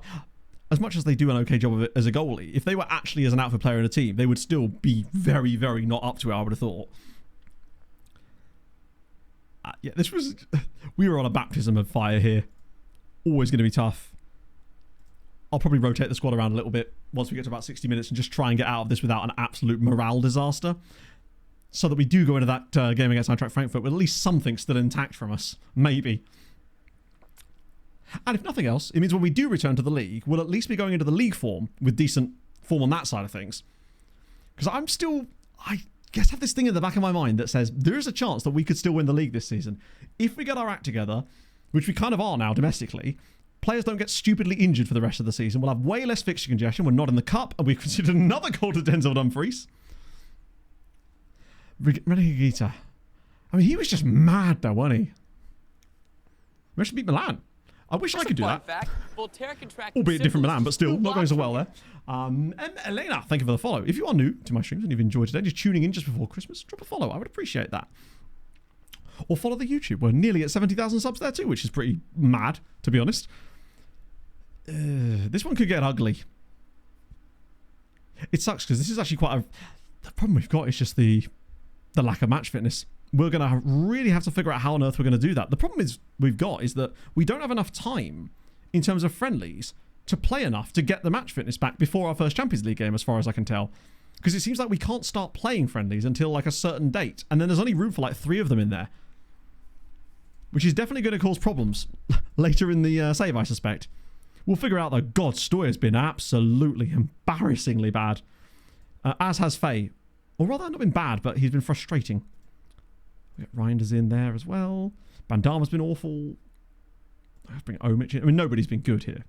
As much as they do an okay job of it as a goalie, if they were actually as an outfield player in a team, they would still be very, very not up to it, I would have thought. Yeah, this was... We were on a baptism of fire here. Always going to be tough. I'll probably rotate the squad around a little bit once we get to about 60 minutes and just try and get out of this without an absolute morale disaster. So that we do go into that game against Eintracht Frankfurt with at least something still intact from us. Maybe. And if nothing else, it means when we do return to the league, we'll at least be going into the league form with decent form on that side of things. Because I'm still... I guess I have this thing in the back of my mind that says there is a chance that we could still win the league this season. If we get our act together, which we kind of are now domestically, players don't get stupidly injured for the rest of the season. We'll have way less fixture congestion. We're not in the cup, and we've considered another goal to Denzel Dumfries. Renegita. I mean, he was just mad though, wasn't he? We should beat Milan. I wish I could do that. Albeit different Milan, but still, not going so well there. And Elena, thank you for the follow. If you are new to my streams and you've enjoyed today, just tuning in just before Christmas, drop a follow. I would appreciate that. Or follow the YouTube. We're nearly at 70,000 subs there too, which is pretty mad, to be honest. This one could get ugly. It sucks because this is actually quite a... The problem we've got is just the lack of match fitness. we're going to really have to figure out how on earth we're going to do that. The problem is that we don't have enough time in terms of friendlies to play enough to get the match fitness back before our first Champions League game, as far as I can tell. Because it seems like we can't start playing friendlies until like a certain date. And then there's only room for like 3 of them in there. Which is definitely going to cause problems later in the save, I suspect. We'll figure out, though. God, Stoyer's been absolutely embarrassingly bad. As has Faye. Or rather, not been bad, but he's been frustrating. We got Reinders in there as well. Bandama's been awful. I have to bring Omich in. I mean, nobody's been good here.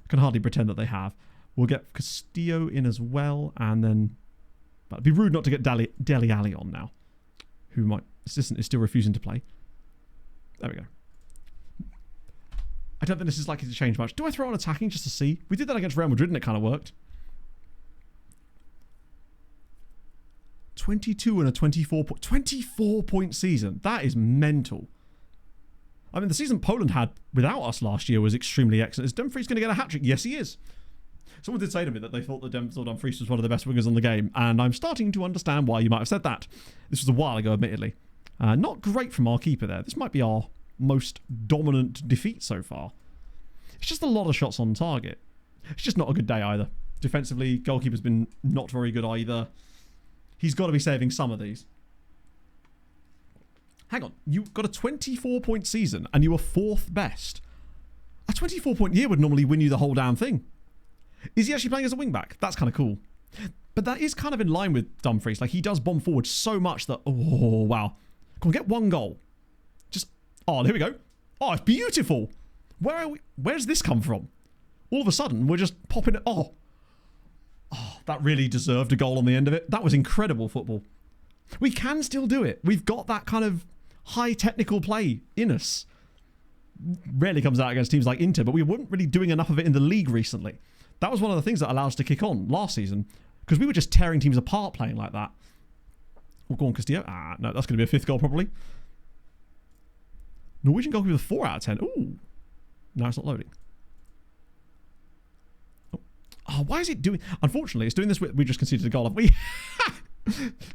I can hardly pretend that they have. We'll get Castillo in as well, and then... But it'd be rude not to get Dele Alli on now, who my assistant is still refusing to play. There we go. I don't think this is likely to change much. Do I throw on attacking just to see? We did that against Real Madrid and it kind of worked. 22 and a 24-point season. That is mental. I mean, the season Poland had without us last year was extremely excellent. Is Dumfries going to get a hat-trick? Yes, he is. Someone did say to me that they thought that Denzel Dumfries was one of the best wingers on the game, and I'm starting to understand why you might have said that. This was a while ago, admittedly. Not great from our keeper there. This might be our most dominant defeat so far. It's just a lot of shots on target. It's just not a good day either. Defensively, goalkeeper's been not very good either. He's got to be saving some of these. Hang on, you got a 24-point season and you were 4th best. A 24-point year would normally win you the whole damn thing. Is he actually playing as a wing-back? That's kind of cool. But that is kind of in line with Dumfries. Like, he does bomb forward so much that... Oh, wow. Come on, get 1 goal. Just... Oh, here we go. Oh, it's beautiful. Where are we? Where's this come from? All of a sudden, we're just popping it... Oh, that really deserved a goal on the end of it. That was incredible football. We can still do it. We've got that kind of high technical play in us. Rarely comes out against teams like Inter, but we weren't really doing enough of it in the league recently. That was one of the things that allowed us to kick on last season, because we were just tearing teams apart playing like that. We'll go on Castillo. No, that's going to be a 5th goal probably. Norwegian goalkeeper with 4 out of 10. Ooh. No, it's not loading. Oh, why is it doing... Unfortunately, it's doing this... We just conceded a goal. We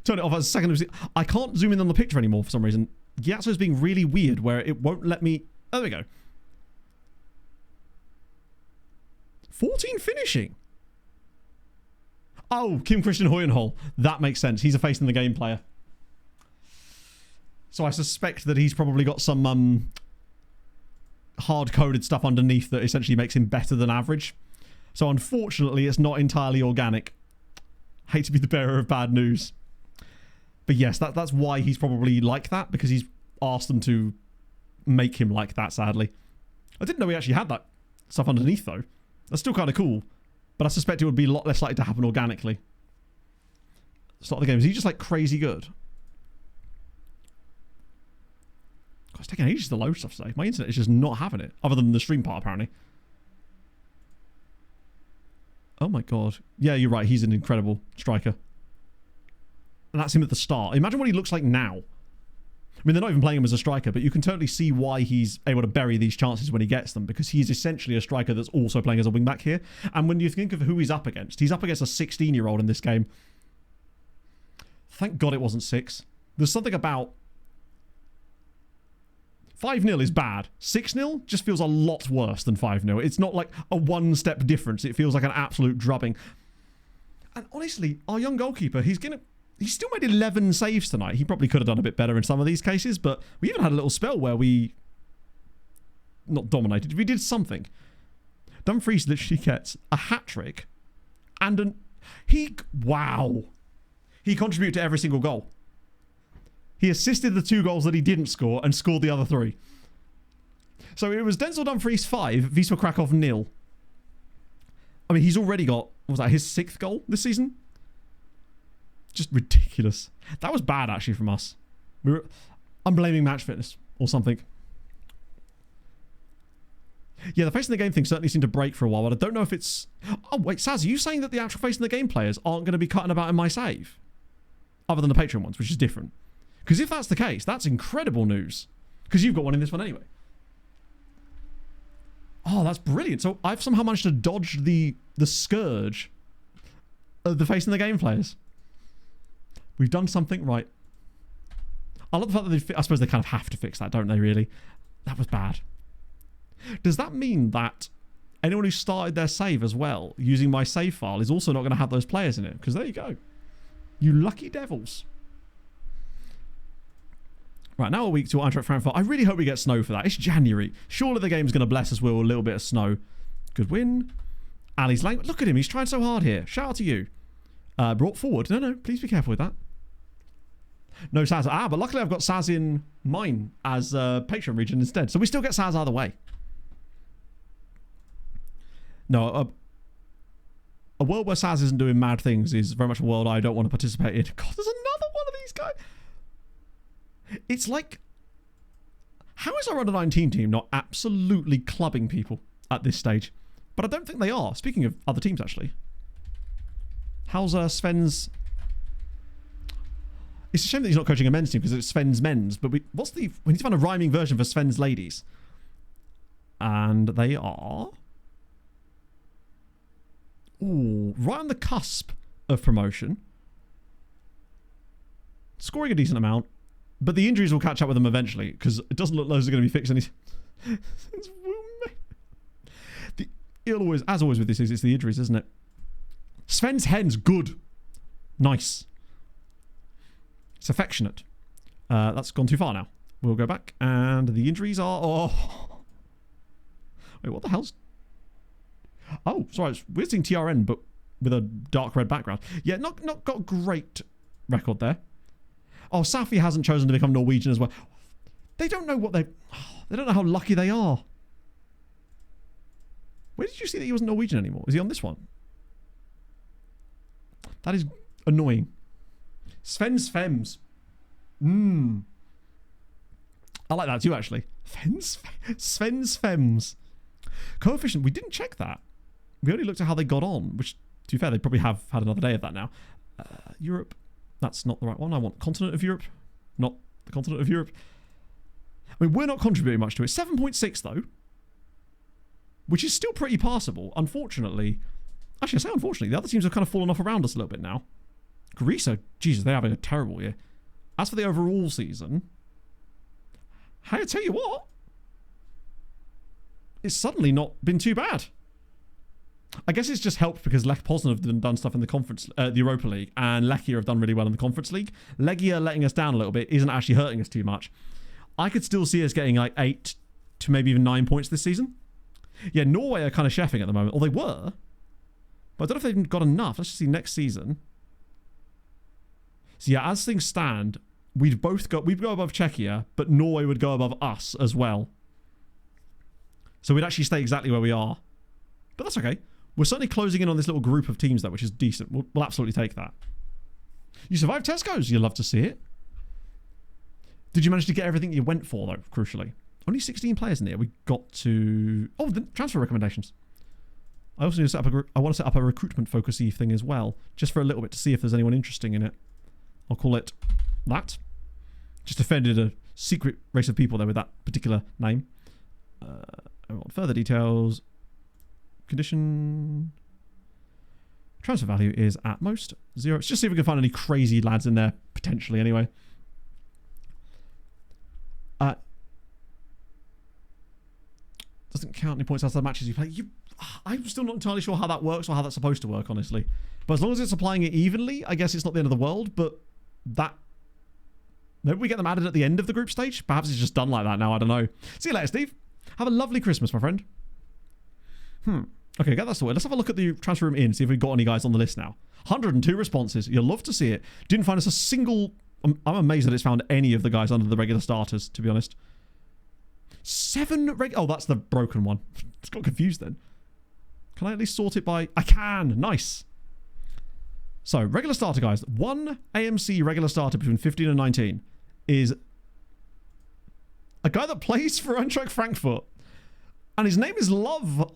turn it off as a second... I can't zoom in on the picture anymore for some reason. Gyatso is being really weird where it won't let me... Oh, there we go. 14 finishing. Oh, Kim Christian Hoyenhol. That makes sense. He's a face in the game player. So I suspect that he's probably got some hard-coded stuff underneath that essentially makes him better than average. So unfortunately, it's not entirely organic. Hate to be the bearer of bad news. But yes, that's why he's probably like that, because he's asked them to make him like that, sadly. I didn't know he actually had that stuff underneath, though. That's still kind of cool. But I suspect it would be a lot less likely to happen organically. Start the game. Is he just like crazy good? God, it's taking ages to load stuff today. My internet is just not having it. Other than the stream part, apparently. Oh my god. Yeah, you're right. He's an incredible striker. And that's him at the start. Imagine what he looks like now. I mean, they're not even playing him as a striker, but you can totally see why he's able to bury these chances when he gets them, because he's essentially a striker that's also playing as a wing-back here. And when you think of who he's up against a 16-year-old in this game. Thank God it wasn't 6. There's something about... 5-0 is bad. 6-0 just feels a lot worse than 5-0. It's not like a one-step difference. It feels like an absolute drubbing. And honestly, our young goalkeeper, he's still made 11 saves tonight. He probably could have done a bit better in some of these cases, but we even had a little spell where we... Not dominated. We did something. Dumfries literally gets a hat-trick and Wow. He contributed to every single goal. He assisted the 2 goals that he didn't score and scored the other 3. So it was Denzel Dumfries 5, Wisła Kraków 0. I mean, he's already got, what was that, his 6th goal this season? Just ridiculous. That was bad, actually, from us. I'm blaming match fitness or something. Yeah, the face in the game thing certainly seemed to break for a while, but I don't know if it's... Oh, wait, Saz, are you saying that the actual face in the game players aren't going to be cutting about in my save? Other than the Patreon ones, which is different. Because if that's the case, that's incredible news. Because you've got one in this one anyway. Oh, that's brilliant. So I've somehow managed to dodge the scourge of the face in the game players. We've done something right. I love the fact that I suppose they kind of have to fix that, don't they, really? That was bad. Does that mean that anyone who started their save as well, using my save file, is also not going to have those players in it? Because there you go. You lucky devils. Right, now a week to Eintracht Frankfurt. I really hope we get snow for that. It's January. Surely the game's going to bless us with a little bit of snow. Good win. Ali's language. Look at him. He's trying so hard here. Shout out to you. Brought forward. No. Please be careful with that. No Saz. But luckily I've got Saz in mine as Patreon region instead. So we still get Saz either way. No, a world where Saz isn't doing mad things is very much a world I don't want to participate in. God, there's another one of these guys. It's like, how is our under 19 team not absolutely clubbing people at this stage? But I don't think they are. Speaking of other teams, actually. How's Sven's... It's a shame that he's not coaching a men's team because it's Sven's men's. But we need to find a rhyming version for Sven's ladies. And they are... Ooh, right on the cusp of promotion. Scoring a decent amount. But the injuries will catch up with them eventually because it doesn't look like those are going to be fixed any... As always with this, it's the injuries, isn't it? Sven's hen's good. Nice. It's affectionate. That's gone too far now. We'll go back. And the injuries are... Oh. Wait, what the hell's... Oh, sorry. We're seeing TRN, but with a dark red background. Yeah, not got a great record there. Oh, Safi hasn't chosen to become Norwegian as well. They don't know what they... They don't know how lucky they are. Where did you see that he wasn't Norwegian anymore? Is he on this one? That is annoying. Sven's Fems. I like that too, actually. Sven's Fems. Coefficient. We didn't check that. We only looked at how they got on, which, to be fair, they probably have had another day of that now. Europe. That's not the right one. I want continent of Europe. Not the continent of Europe. I mean, we're not contributing much to it. 7.6, though. Which is still pretty passable. Unfortunately, actually I say unfortunately, the other teams have kind of fallen off around us a little bit now. Greece are, Jesus, they're having a terrible year. As for the overall season, I tell you what, it's suddenly not been too bad. I guess it's just helped because Lech Poznan have done stuff in the conference, the Europa League, and Lechia have done really well in the Conference League. Legia letting us down a little bit isn't actually hurting us too much. I could still see us getting like 8 to maybe even 9 points this season. Yeah, Norway are kind of chefing at the moment. Or they were. But I don't know if they've got enough. Let's just see next season. So yeah, as things stand, we'd go above Czechia, but Norway would go above us as well. So we'd actually stay exactly where we are. But that's okay. We're certainly closing in on this little group of teams, though, which is decent. We'll absolutely take that. You survived Tesco's. You'll love to see it. Did you manage to get everything you went for, though, crucially? Only 16 players in there. We got to... Oh, the transfer recommendations. I also need to set up I want to set up a recruitment focusy thing as well, just for a little bit to see if there's anyone interesting in it. I'll call it that. Just offended a secret race of people there with that particular name. I want further details. Condition. Transfer value is at most 0. Let's just see if we can find any crazy lads in there, potentially, anyway. Doesn't count any points outside the matches you play. I'm still not entirely sure how that works or how that's supposed to work, honestly. But as long as it's applying it evenly, I guess it's not the end of the world. But that... Maybe we get them added at the end of the group stage? Perhaps it's just done like that now. I don't know. See you later, Steve. Have a lovely Christmas, my friend. Okay, get that sorted. Let's have a look at the transfer room in, see if we've got any guys on the list now. 102 responses. You'll love to see it. Didn't find us a single... I'm amazed that it's found any of the guys under the regular starters, to be honest. 7 Oh, that's the broken one. Just got confused then. Can I at least sort it by... I can! Nice. So, regular starter, guys. 1 AMC regular starter between 15 and 19 is a guy that plays for Eintracht Frankfurt. And his name is Love.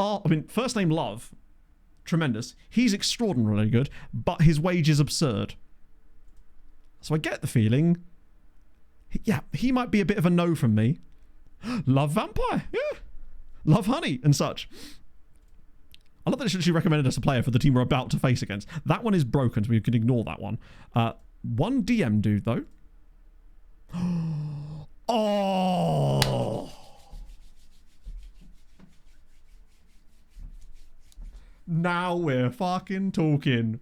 First name Love. Tremendous. He's extraordinarily good, but his wage is absurd. So I get the feeling... Yeah, he might be a bit of a no from me. Love Vampire. Yeah. Love Honey and such. I love that it's actually recommended us a player for the team we're about to face against. That one is broken, so we can ignore that one. One DM dude, though. Oh. Now we're fucking talking.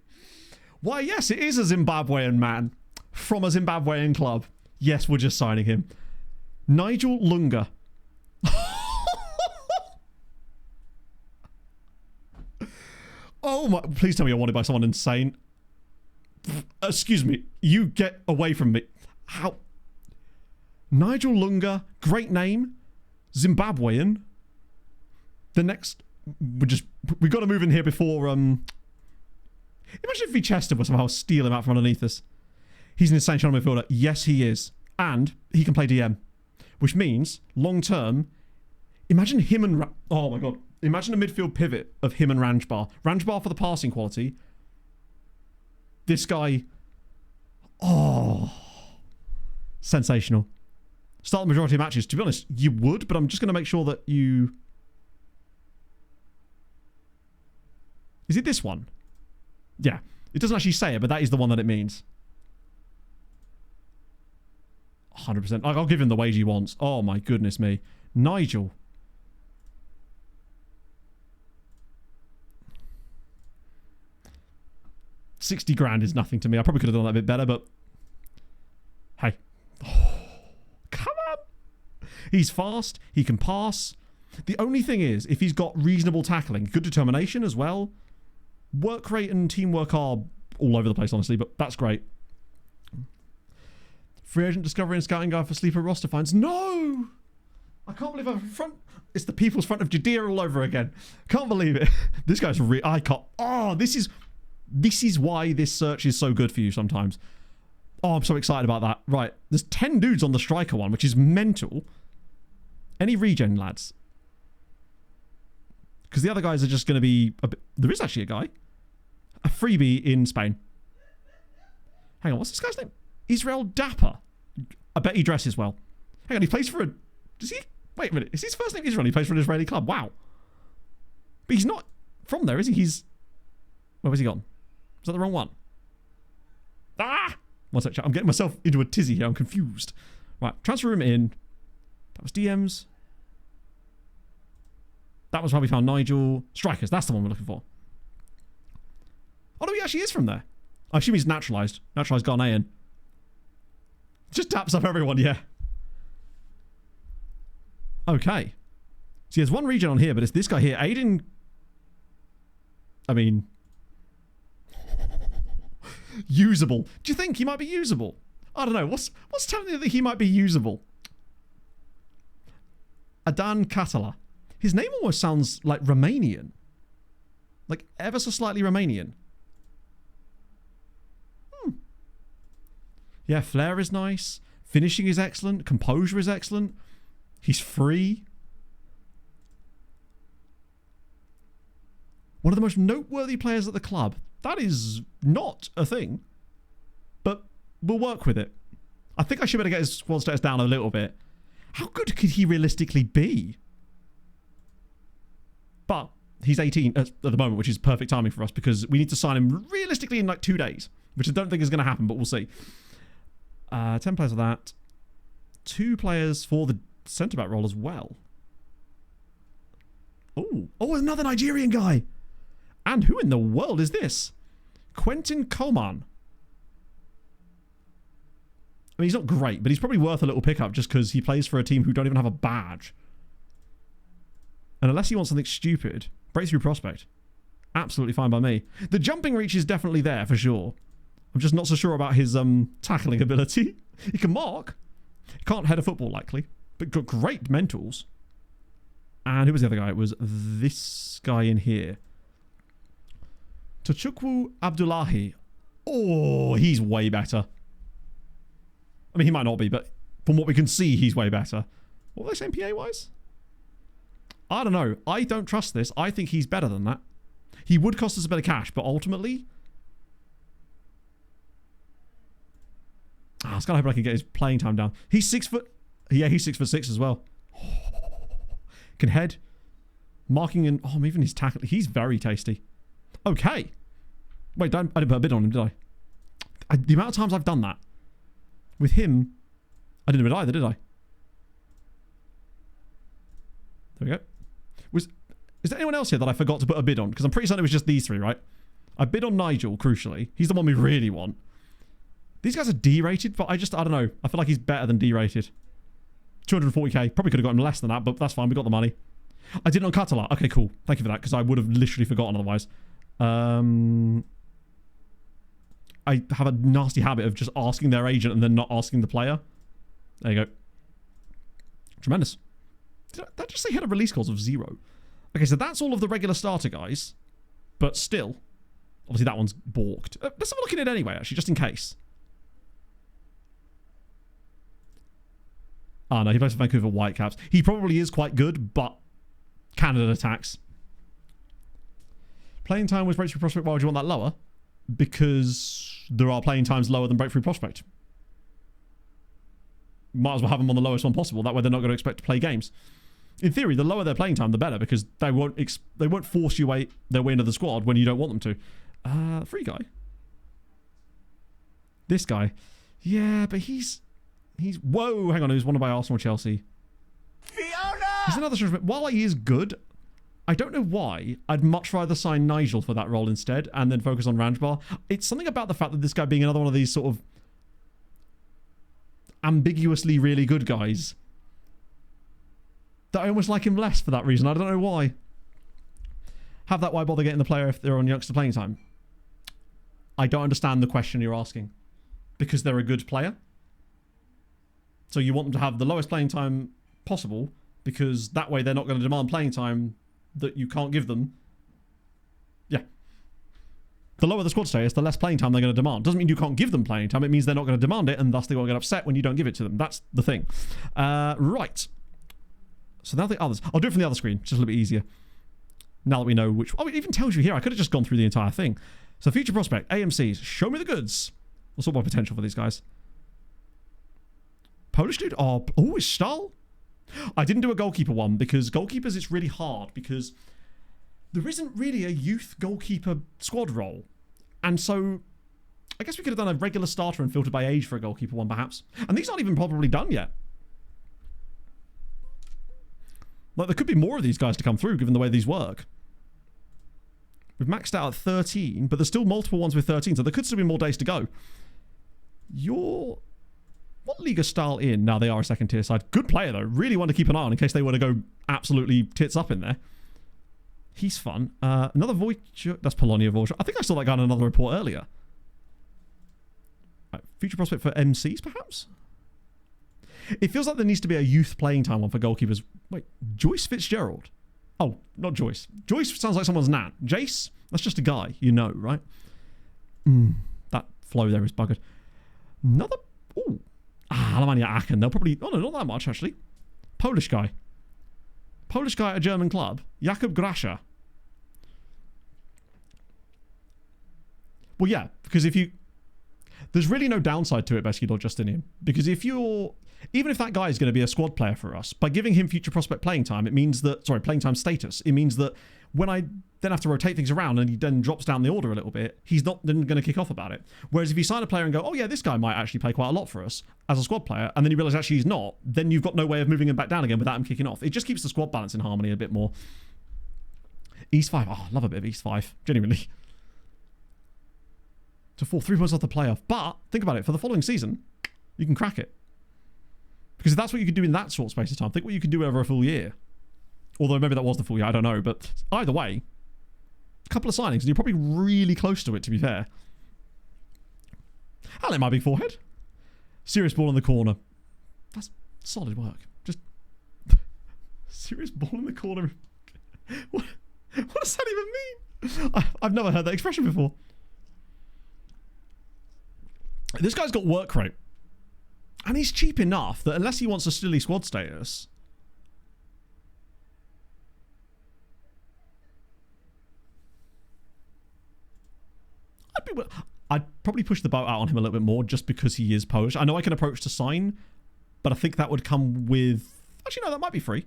Why, yes, it is a Zimbabwean man from a Zimbabwean club. Yes, we're just signing him. Nigel Lunga. Oh my, please tell me you're wanted by someone insane. Excuse me, you get away from me. How? Nigel Lunga, great name. Zimbabwean. The next, we got to move in here before, imagine if Chester was somehow steal him out from underneath us. He's an insane channel midfielder. Yes, he is. And he can play DM. Which means, long term, imagine him and... oh my god. Imagine a midfield pivot of him and Ranjbar. Ranjbar for the passing quality. This guy... oh. Sensational. Start the majority of matches. To be honest, you would, but I'm just going to make sure that you... is it this one? Yeah. It doesn't actually say it, but that is the one that it means. 100%. I'll give him the wage he wants. Oh my goodness me. Nigel. $60,000 is nothing to me. I probably could have done that a bit better, but... hey. Oh, come on. He's fast. He can pass. The only thing is, if he's got reasonable tackling, good determination as well. Work rate and teamwork are all over the place, honestly, but that's great. Free agent discovery and scouting guide for sleeper roster finds. No! I can't believe I'm in front. It's the people's front of Judea all over again. Can't believe it. This guy's I can't. Oh, this is why this search is so good for you sometimes. Oh, I'm so excited about that. Right. There's 10 dudes on the striker one, which is mental. Any regen, lads? Because the other guys are just going to be... a bit... there is actually a guy. A freebie in Spain. Hang on, what's this guy's name? Israel Dapper. I bet he dresses well. Hang on, he plays for a... does he... wait a minute. Is his first name Israel? He plays for an Israeli club. Wow. But he's not from there, is he? He's... where has he gone? Is that the wrong one? Ah! One sec, chat. I'm getting myself into a tizzy here. I'm confused. Right, transfer him in. That was DMs. That was how we found Nigel. Strikers, that's the one we're looking for. Oh no, he actually is from there. I assume he's naturalised. Naturalised Ghanaian. Just taps up everyone, yeah. Okay. So he has one region on here, but it's this guy here. Aiden... I mean... usable. Do you think he might be usable? I don't know. What's telling you that he might be usable? Adan Katala. His name almost sounds like Romanian. Like ever so slightly Romanian. Yeah, flair is nice. Finishing is excellent. Composure is excellent. He's free. One of the most noteworthy players at the club. That is not a thing. But we'll work with it. I think I should better get his squad status down a little bit. How good could he realistically be? But he's 18 at the moment, which is perfect timing for us because we need to sign him realistically in like 2 days, which I don't think is going to happen, but we'll see. 10 players of that. 2 players for the centre-back role as well. Oh, another Nigerian guy. And who in the world is this? Quentin Coman. I mean, he's not great, but he's probably worth a little pickup just because he plays for a team who don't even have a badge. And unless he wants something stupid, breakthrough prospect. Absolutely fine by me. The jumping reach is definitely there for sure. I'm just not so sure about his tackling ability. He can mark. He can't head a football likely, but got great mentals. And who was the other guy? It was this guy in here. Tochukwu Abdullahi. Oh, he's way better. I mean, he might not be, but from what we can see, he's way better. What were they saying PA-wise? I don't know. I don't trust this. I think he's better than that. He would cost us a bit of cash, but ultimately... I was kind of hoping I can get his playing time down. He's 6 foot... yeah, he's 6'6" as well. Can head. Marking and... oh, even his tackle. He's very tasty. Okay. Wait, I didn't put a bid on him, did I? The amount of times I've done that. With him... I didn't bid either, did I? There we go. Is there anyone else here that I forgot to put a bid on? Because I'm pretty certain it was just these three, right? I bid on Nigel, crucially. He's the one we really want. These guys are D-rated, but I don't know. I feel like he's better than D-rated. 240k. Probably could have got him less than that, but that's fine. We got the money. I did it on Catalan. Okay, cool. Thank you for that, because I would have literally forgotten otherwise. I have a nasty habit of just asking their agent and then not asking the player. There you go. Tremendous. Did that just say he had a release clause of 0? Okay, so that's all of the regular starter guys. But still, obviously that one's balked. Let's have a look at it anyway, actually, just in case. Ah, no, he plays for Vancouver Whitecaps. He probably is quite good, but Canada attacks. Playing time was Breakthrough Prospect. Why would you want that lower? Because there are playing times lower than Breakthrough Prospect. Might as well have them on the lowest one possible. That way they're not going to expect to play games. In theory, the lower their playing time, the better, because they won't force their way into the squad when you don't want them to. Free guy. This guy. Yeah, but he's... Whoa, hang on. He was wanted by Arsenal or Chelsea. Fiona! He's another... While he is good, I don't know why. I'd much rather sign Nigel for that role instead and then focus on Ranjbar. It's something about the fact that this guy being another one of these sort of ambiguously really good guys that I almost like him less for that reason. I don't know why. Have that why bother getting the player if they're on youngster playing time? I don't understand the question you're asking. Because they're a good player? So you want them to have the lowest playing time possible because that way they're not going to demand playing time that you can't give them. Yeah. The lower the squad status, the less playing time they're going to demand. Doesn't mean you can't give them playing time. It means they're not going to demand it and thus they won't get upset when you don't give it to them. That's the thing. Right. So now the others. I'll do it from the other screen. Just a little bit easier. Now that we know which... Oh, it even tells you here. I could have just gone through the entire thing. So future prospect, AMCs. Show me the goods. What's all my potential for these guys? Polish dude? Oh, is Stahl? I didn't do a goalkeeper one because goalkeepers, it's really hard because there isn't really a youth goalkeeper squad role. And so I guess we could have done a regular starter and filtered by age for a goalkeeper one perhaps. And these aren't even probably done yet. Like there could be more of these guys to come through given the way these work. We've maxed out at 13, but there's still multiple ones with 13, so there could still be more days to go. What league are Stahl in? Now they are a second tier side. Good player though. Really want to keep an eye on in case they were to go absolutely tits up in there. He's fun. Another Wojciech. That's Polonia Wojciech. I think I saw that guy in another report earlier. Right, future prospect for MCs perhaps? It feels like there needs to be a youth playing time one for goalkeepers. Wait, Joyce Fitzgerald? Oh, not Joyce. Joyce sounds like someone's nan. Jace? That's just a guy. You know, right? That flow there is buggered. Another... Ooh. Alemannia Aachen. They'll probably... Oh, no, not that much, actually. Polish guy. Polish guy at a German club. Jakub Grasha. Well, yeah, because if you... There's really no downside to it, basically, Lord Justinian. Because if you're... Even if that guy is going to be a squad player for us, by giving him future prospect playing time, it means that... Sorry, playing time status. It means that when I then have to rotate things around and he then drops down the order a little bit, he's not then going to kick off about it. Whereas if you sign a player and go, oh yeah, this guy might actually play quite a lot for us as a squad player, and then you realise actually he's not, then you've got no way of moving him back down again without him kicking off. It just keeps the squad balance in harmony a bit more. East 5. Oh, I love a bit of East 5. Genuinely. To fall 3 points off the playoff. But, think about it, for the following season, you can crack it. Because if that's what you can do in that short space of time, think what you can do over a full year. Although maybe that was the full year, I don't know. But either way, a couple of signings, and you're probably really close to it, to be fair. I'll let my big forehead. Serious ball in the corner. That's solid work. Just serious ball in the corner. What does that even mean? I've never heard that expression before. This guy's got work rate. And he's cheap enough that unless he wants a silly squad status... I'd probably push the boat out on him a little bit more just because he is Polish. I know I can approach to sign, but I think that would come with... Actually, no, that might be free.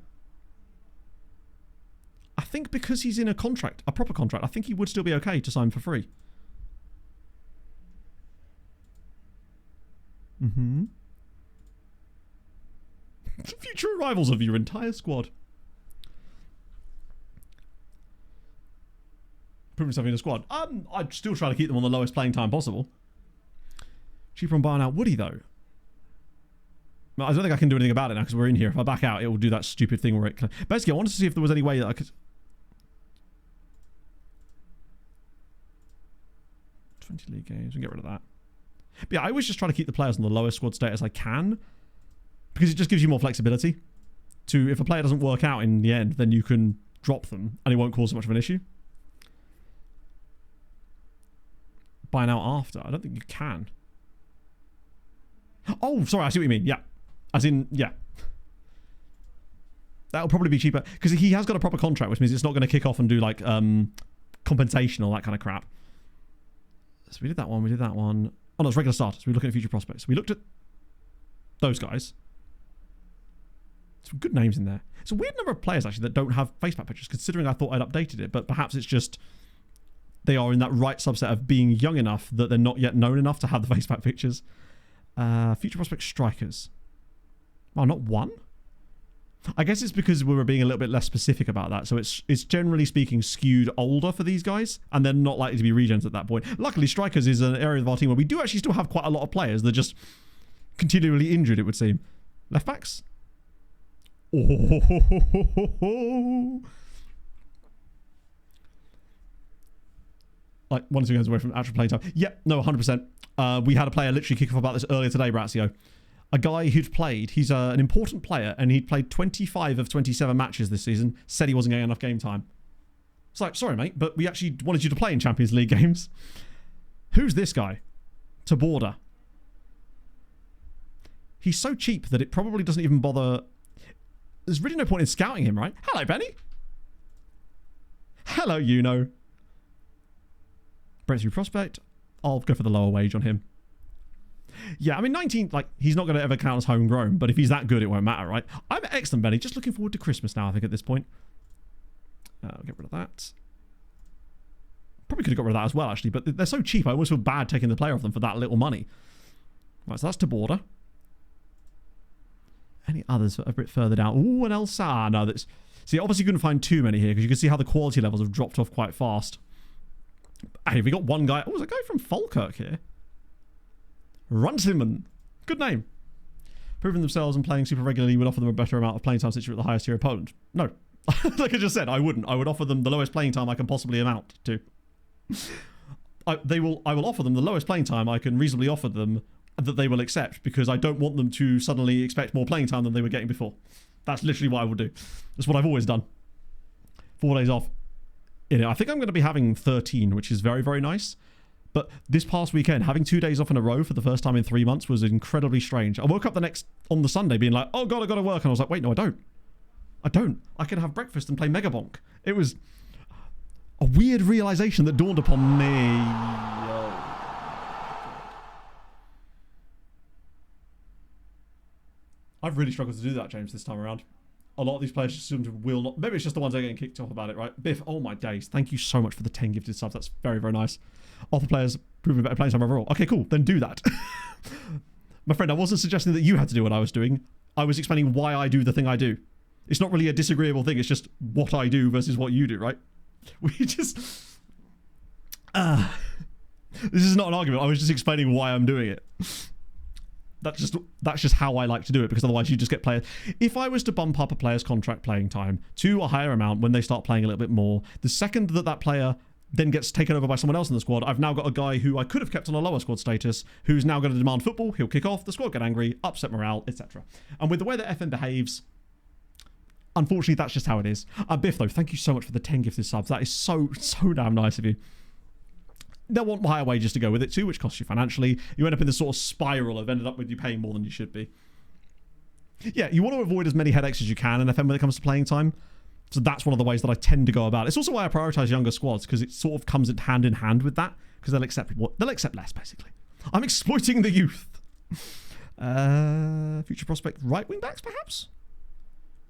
I think because he's in a contract, a proper contract, I think he would still be okay to sign for free. Future arrivals of your entire squad. improving something in the squad. I'd still try to keep them on the lowest playing time possible. Cheaper on buying out Woody, though. I don't think I can do anything about it now because we're in here. If I back out, it will do that stupid thing where it... Basically, I wanted to see if there was any way that I could... 20 league games. We can get rid of that. But yeah, I always just try to keep the players on the lowest squad status I can because it just gives you more flexibility. To if a player doesn't work out in the end, then you can drop them and it won't cause so much of an issue. Buying out after. I don't think you can. Oh, sorry. I see what you mean. Yeah. As in, yeah. That'll probably be cheaper because he has got a proper contract, which means it's not going to kick off and do like compensation or that kind of crap. So we did that one. We did that one. Oh, no, it's regular starters. We were looking at future prospects. We looked at those guys. Some good names in there. It's a weird number of players, actually, that don't have facepack pictures, considering I thought I'd updated it. But perhaps it's just they are in that right subset of being young enough that they're not yet known enough to have the facepack pictures. Future prospect strikers. Well, not one? I guess it's because we were being a little bit less specific about that. So it's generally speaking skewed older for these guys, and they're not likely to be regens at that point. Luckily, strikers is an area of our team where we do actually still have quite a lot of players. They're just continually injured, it would seem. Left backs? Oh. Like 1 or 2 games away from actual playing time. Yep, no, 100%. We had a player literally kick off about this earlier today, Brazio. A guy who'd played, he's an important player, and he'd played 25 of 27 matches this season, said he wasn't getting enough game time. It's like, sorry, mate, but we actually wanted you to play in Champions League games. Who's this guy? Taborda. He's so cheap that it probably doesn't even bother... There's really no point in scouting him, right? Hello, Benny. Hello, you know. Breakthrough prospect. I'll go for the lower wage on him. Yeah, I mean, 19, like, he's not going to ever count as homegrown, but if he's that good, it won't matter, right? I'm excellent, Benny. Just looking forward to Christmas now, I think, at this point. I'll get rid of that. Probably could have got rid of that as well, actually, but they're so cheap, I almost feel bad taking the player off them for that little money. Right, so that's Taborda. Any others a bit further down? Ooh, an Elsar. No, that's... See, obviously you couldn't find too many here, because you can see how the quality levels have dropped off quite fast. Hey, we got one guy... Oh, there's a guy from Falkirk here. Runciman. Good name. Proving themselves and playing super regularly would offer them a better amount of playing time since you're at the highest tier of Poland. No. Like I just said, I wouldn't. I would offer them the lowest playing time I can possibly amount to. I will offer them the lowest playing time I can reasonably offer them that they will accept, because I don't want them to suddenly expect more playing time than they were getting before. That's literally what I would do. That's what I've always done. 4 days off. I think I'm going to be having 13, which is very, very nice. But this past weekend, having 2 days off in a row for the first time in 3 months was incredibly strange. I woke up on the Sunday being like, oh God, I got to work. And I was like, wait, no, I don't. I can have breakfast and play Mega Bonk. It was a weird realization that dawned upon me. I've really struggled to do that, James, this time around. A lot of these players just will not. Maybe it's just the ones that are getting kicked off about it, right? Biff, oh my days. Thank you so much for the 10 gifted subs. That's very, very nice. Offer players proving better playing time overall. Okay, cool. Then do that. My friend, I wasn't suggesting that you had to do what I was doing. I was explaining why I do the thing I do. It's not really a disagreeable thing. It's just what I do versus what you do, right? We just... This is not an argument. I was just explaining why I'm doing it. That's just how I like to do it, because otherwise you just get players. If I was to bump up a player's contract playing time to a higher amount when they start playing a little bit more, the second that player then gets taken over by someone else in the squad, I've now got a guy who I could have kept on a lower squad status, who's now going to demand football. He'll kick off, the squad get angry, upset morale, etc. And with the way that FN behaves, unfortunately, that's just how it is. Biff, though, thank you so much for the 10 gifted subs. That is so damn nice of you. They'll want higher wages to go with it too, which costs you financially. You end up in this sort of spiral of ended up with you paying more than you should be. Yeah, you want to avoid as many headaches as you can in FM when it comes to playing time. So that's one of the ways that I tend to go about it. It's also why I prioritize younger squads, because it sort of comes hand in hand with that, because they'll accept less, basically. I'm exploiting the youth. Future prospect right wing backs, perhaps?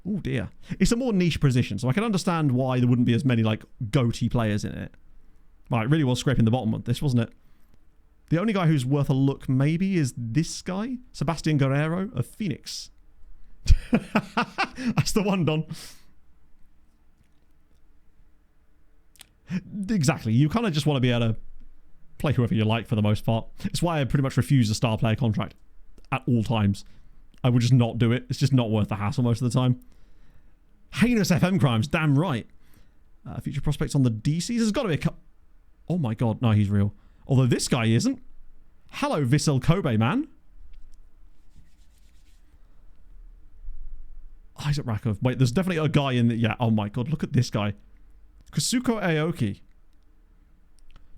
Oh dear. It's a more niche position, so I can understand why there wouldn't be as many like goatee players in it. Right, it really was scraping the bottom of this, wasn't it? The only guy who's worth a look, maybe, is this guy. Sebastian Guerrero of Phoenix. That's the one, Don. Exactly. You kind of just want to be able to play whoever you like for the most part. It's why I pretty much refuse a star player contract at all times. I would just not do it. It's just not worth the hassle most of the time. Heinous FM crimes. Damn right. Future prospects on the DCs. There's got to be a oh my god. No, he's real. Although this guy isn't. Hello, Vissel Kobe, man. Isaac Rakov. Wait, there's definitely a guy in the... Yeah, oh my god, look at this guy. Kasuko Aoki.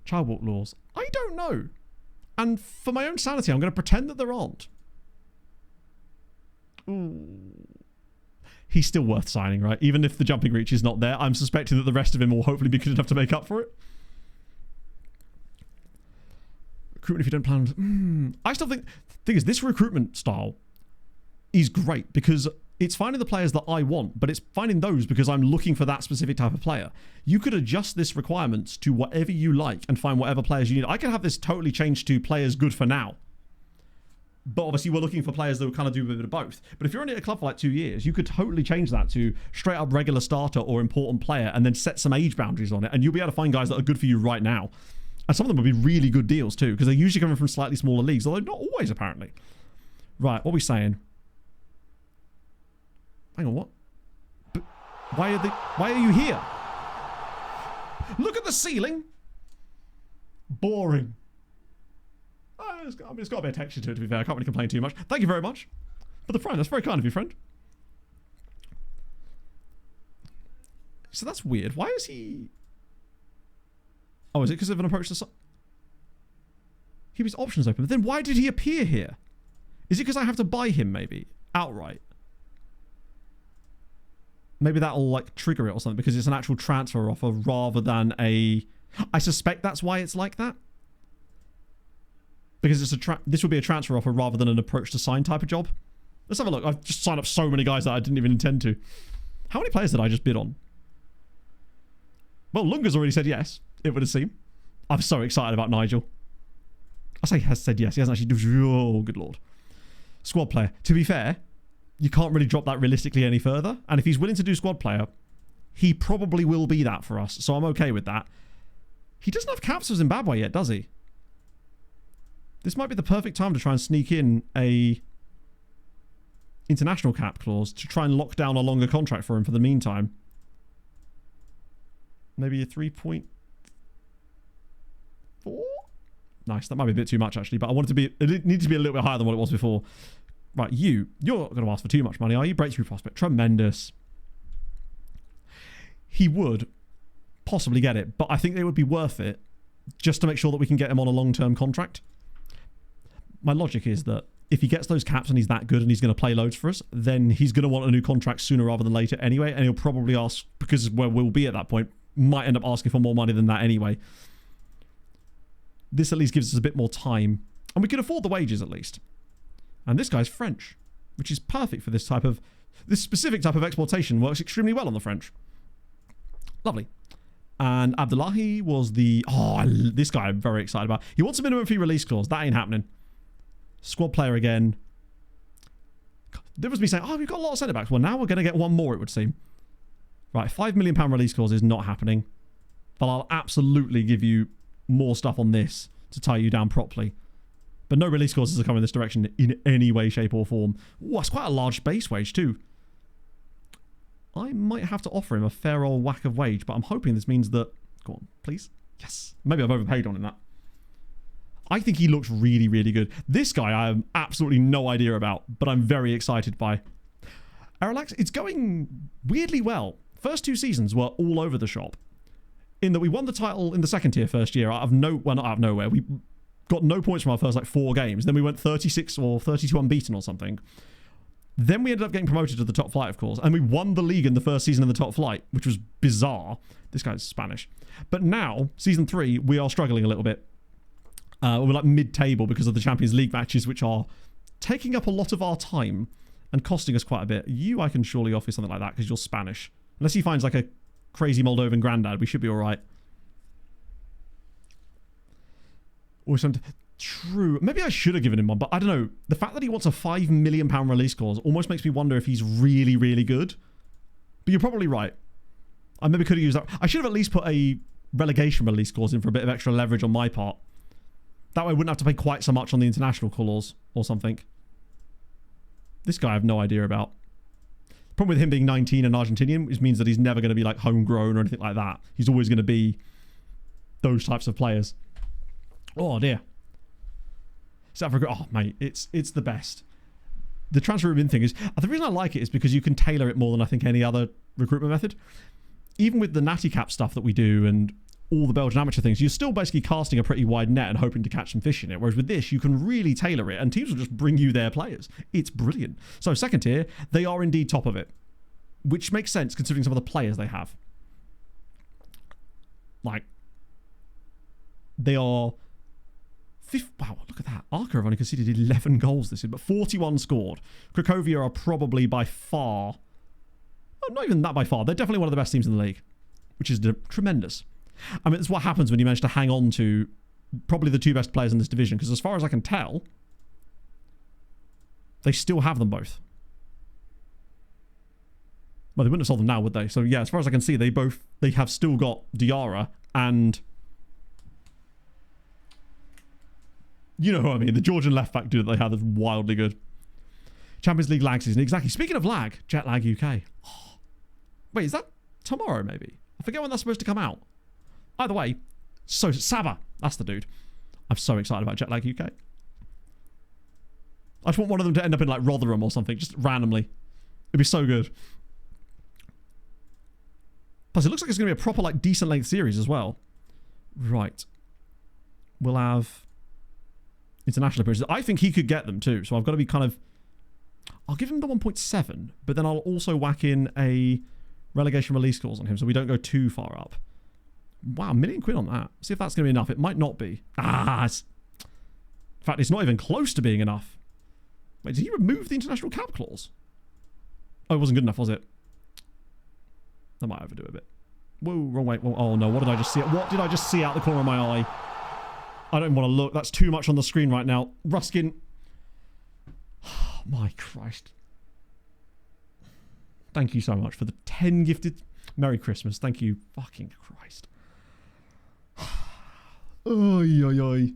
Child walk laws. I don't know. And for my own sanity, I'm going to pretend that there aren't. Ooh. He's still worth signing, right? Even if the jumping reach is not there, I'm suspecting that the rest of him will hopefully be good enough to make up for it. Recruitment if you don't plan... I still think... The thing is, this recruitment style is great because it's finding the players that I want, but it's finding those because I'm looking for that specific type of player. You could adjust this requirements to whatever you like and find whatever players you need. I can have this totally changed to players good for now. But obviously we're looking for players that will kind of do a bit of both. But if you're only at a club for like 2 years, you could totally change that to straight up regular starter or important player and then set some age boundaries on it. And you'll be able to find guys that are good for you right now. And some of them will be really good deals too, because they're usually coming from slightly smaller leagues, although not always apparently. Right, what are we saying? Hang on, what? But why are you here? Look at the ceiling. Boring. It's got a bit of texture to it, to be fair. I can't really complain too much. Thank you very much for the prime. That's very kind of you, friend. So that's weird. Why is he... Oh, is it because of an approach to... Keep his options open. But then why did he appear here? Is it because I have to buy him, maybe? Outright? Maybe that'll, like, trigger it or something, because it's an actual transfer offer rather than a... I suspect that's why it's like that. Because it's this would be a transfer offer rather than an approach to sign type of job. Let's have a look. I've just signed up so many guys that I didn't even intend to. How many players did I just bid on? Well, Lunga's already said yes, it would have seemed. I'm so excited about Nigel. I say he has said yes. He hasn't actually... Oh, good lord. Squad player. To be fair, you can't really drop that realistically any further. And if he's willing to do squad player, he probably will be that for us. So I'm okay with that. He doesn't have caps for Zimbabwe yet, does he? This might be the perfect time to try and sneak in a international cap clause to try and lock down a longer contract for him for the meantime. Maybe a 3.4? Nice. That might be a bit too much, actually. But I want it to be... It needs to be a little bit higher than what it was before. Right, you're not going to ask for too much money, are you? Breakthrough prospect. Tremendous. He would possibly get it, but I think it would be worth it just to make sure that we can get him on a long-term contract. My logic is that if he gets those caps and he's that good and he's going to play loads for us, then he's going to want a new contract sooner rather than later anyway, and he'll probably ask, because where we'll be at that point, might end up asking for more money than that anyway. This at least gives us a bit more time, and we can afford the wages at least. And this guy's French, which is perfect for this specific type of exploitation. Works extremely well on the French. Lovely. And Abdullahi was the... Oh, this guy I'm very excited about. He wants a minimum fee release clause. That ain't happening. Squad player again. There was me saying, oh, we've got a lot of centre-backs. Well, now we're going to get one more, it would seem. Right, £5 million release clause is not happening. But I'll absolutely give you more stuff on this to tie you down properly. But no release clauses are coming in this direction in any way, shape or form. Ooh, that's quite a large base wage too. I might have to offer him a fair old whack of wage, but I'm hoping this means that... Go on, please. Yes. Maybe I've overpaid on him that. I think he looks really, really good. This guy I have absolutely no idea about, but I'm very excited by. Aralax, it's going weirdly well. First 2 seasons were all over the shop. In that we won the title in the second tier first year out of not out of nowhere. We got no points from our first 4 games. Then we went 36 or 32 unbeaten or something. Then we ended up getting promoted to the top flight, of course. And we won the league in the first season of the top flight, which was bizarre. This guy's Spanish. But now, season 3, we are struggling a little bit. We're like mid-table because of the Champions League matches, which are taking up a lot of our time and costing us quite a bit. You, I can surely offer something like that because you're Spanish. Unless he finds like a crazy Moldovan granddad, we should be all right. Or some... True. Maybe I should have given him one, but I don't know. The fact that he wants a £5 million release clause almost makes me wonder if he's really, really good. But you're probably right. I maybe could have used that. I should have at least put a relegation release clause in for a bit of extra leverage on my part. That way I wouldn't have to pay quite so much on the international clause or something. This guy I have no idea about. The problem with him being 19 and Argentinian, which means that he's never going to be like homegrown or anything like that. He's always going to be those types of players. Oh dear. South Africa, oh mate, it's the best. The transfer room in thing is, the reason I like it is because you can tailor it more than I think any other recruitment method. Even with the natty cap stuff that we do and all the Belgian amateur things, you're still basically casting a pretty wide net and hoping to catch some fish in it. Whereas with this, you can really tailor it and teams will just bring you their players. It's brilliant. So second tier, they are indeed top of it, which makes sense considering some of the players they have. Like, they are... Wow, look at that. Arca have only conceded 11 goals this year, but 41 scored. Cracovia are probably by far... Oh, not even that by far. They're definitely one of the best teams in the league, which is tremendous. I mean, it's what happens when you manage to hang on to probably the two best players in this division, because as far as I can tell, they still have them both. Well, they wouldn't have sold them now, would they? So, yeah, as far as I can see, they have still got Diarra and... You know who I mean. The Georgian left-back dude that they had is wildly good. Champions League lag season. Exactly. Speaking of lag, Jet Lag UK. Oh. Wait, is that tomorrow, maybe? I forget when that's supposed to come out. Either way, so Saba. That's the dude. I'm so excited about Jet Lag UK. I just want one of them to end up in, like, Rotherham or something. Just randomly. It'd be so good. Plus, it looks like it's going to be a proper, like, decent length series as well. Right. We'll have... international appearances. I think he could get them too, so I've got to be kind of... I'll give him the 1.7, but then I'll also whack in a relegation release clause on him so we don't go too far up. Wow, £1 million on that. See if that's going to be enough. It might not be. In fact, it's not even close to being enough. Wait, did he remove the international cap clause? Oh, it wasn't good enough, was it? I might overdo it a bit. Whoa, wrong way. Whoa, oh no, what did I just see? What did I just see out the corner of my eye? I don't want to look. That's too much on the screen right now. Ruskin. Oh, my Christ. Thank you so much for the 10 gifted. Merry Christmas. Thank you. Fucking Christ. Oy, oy, oy.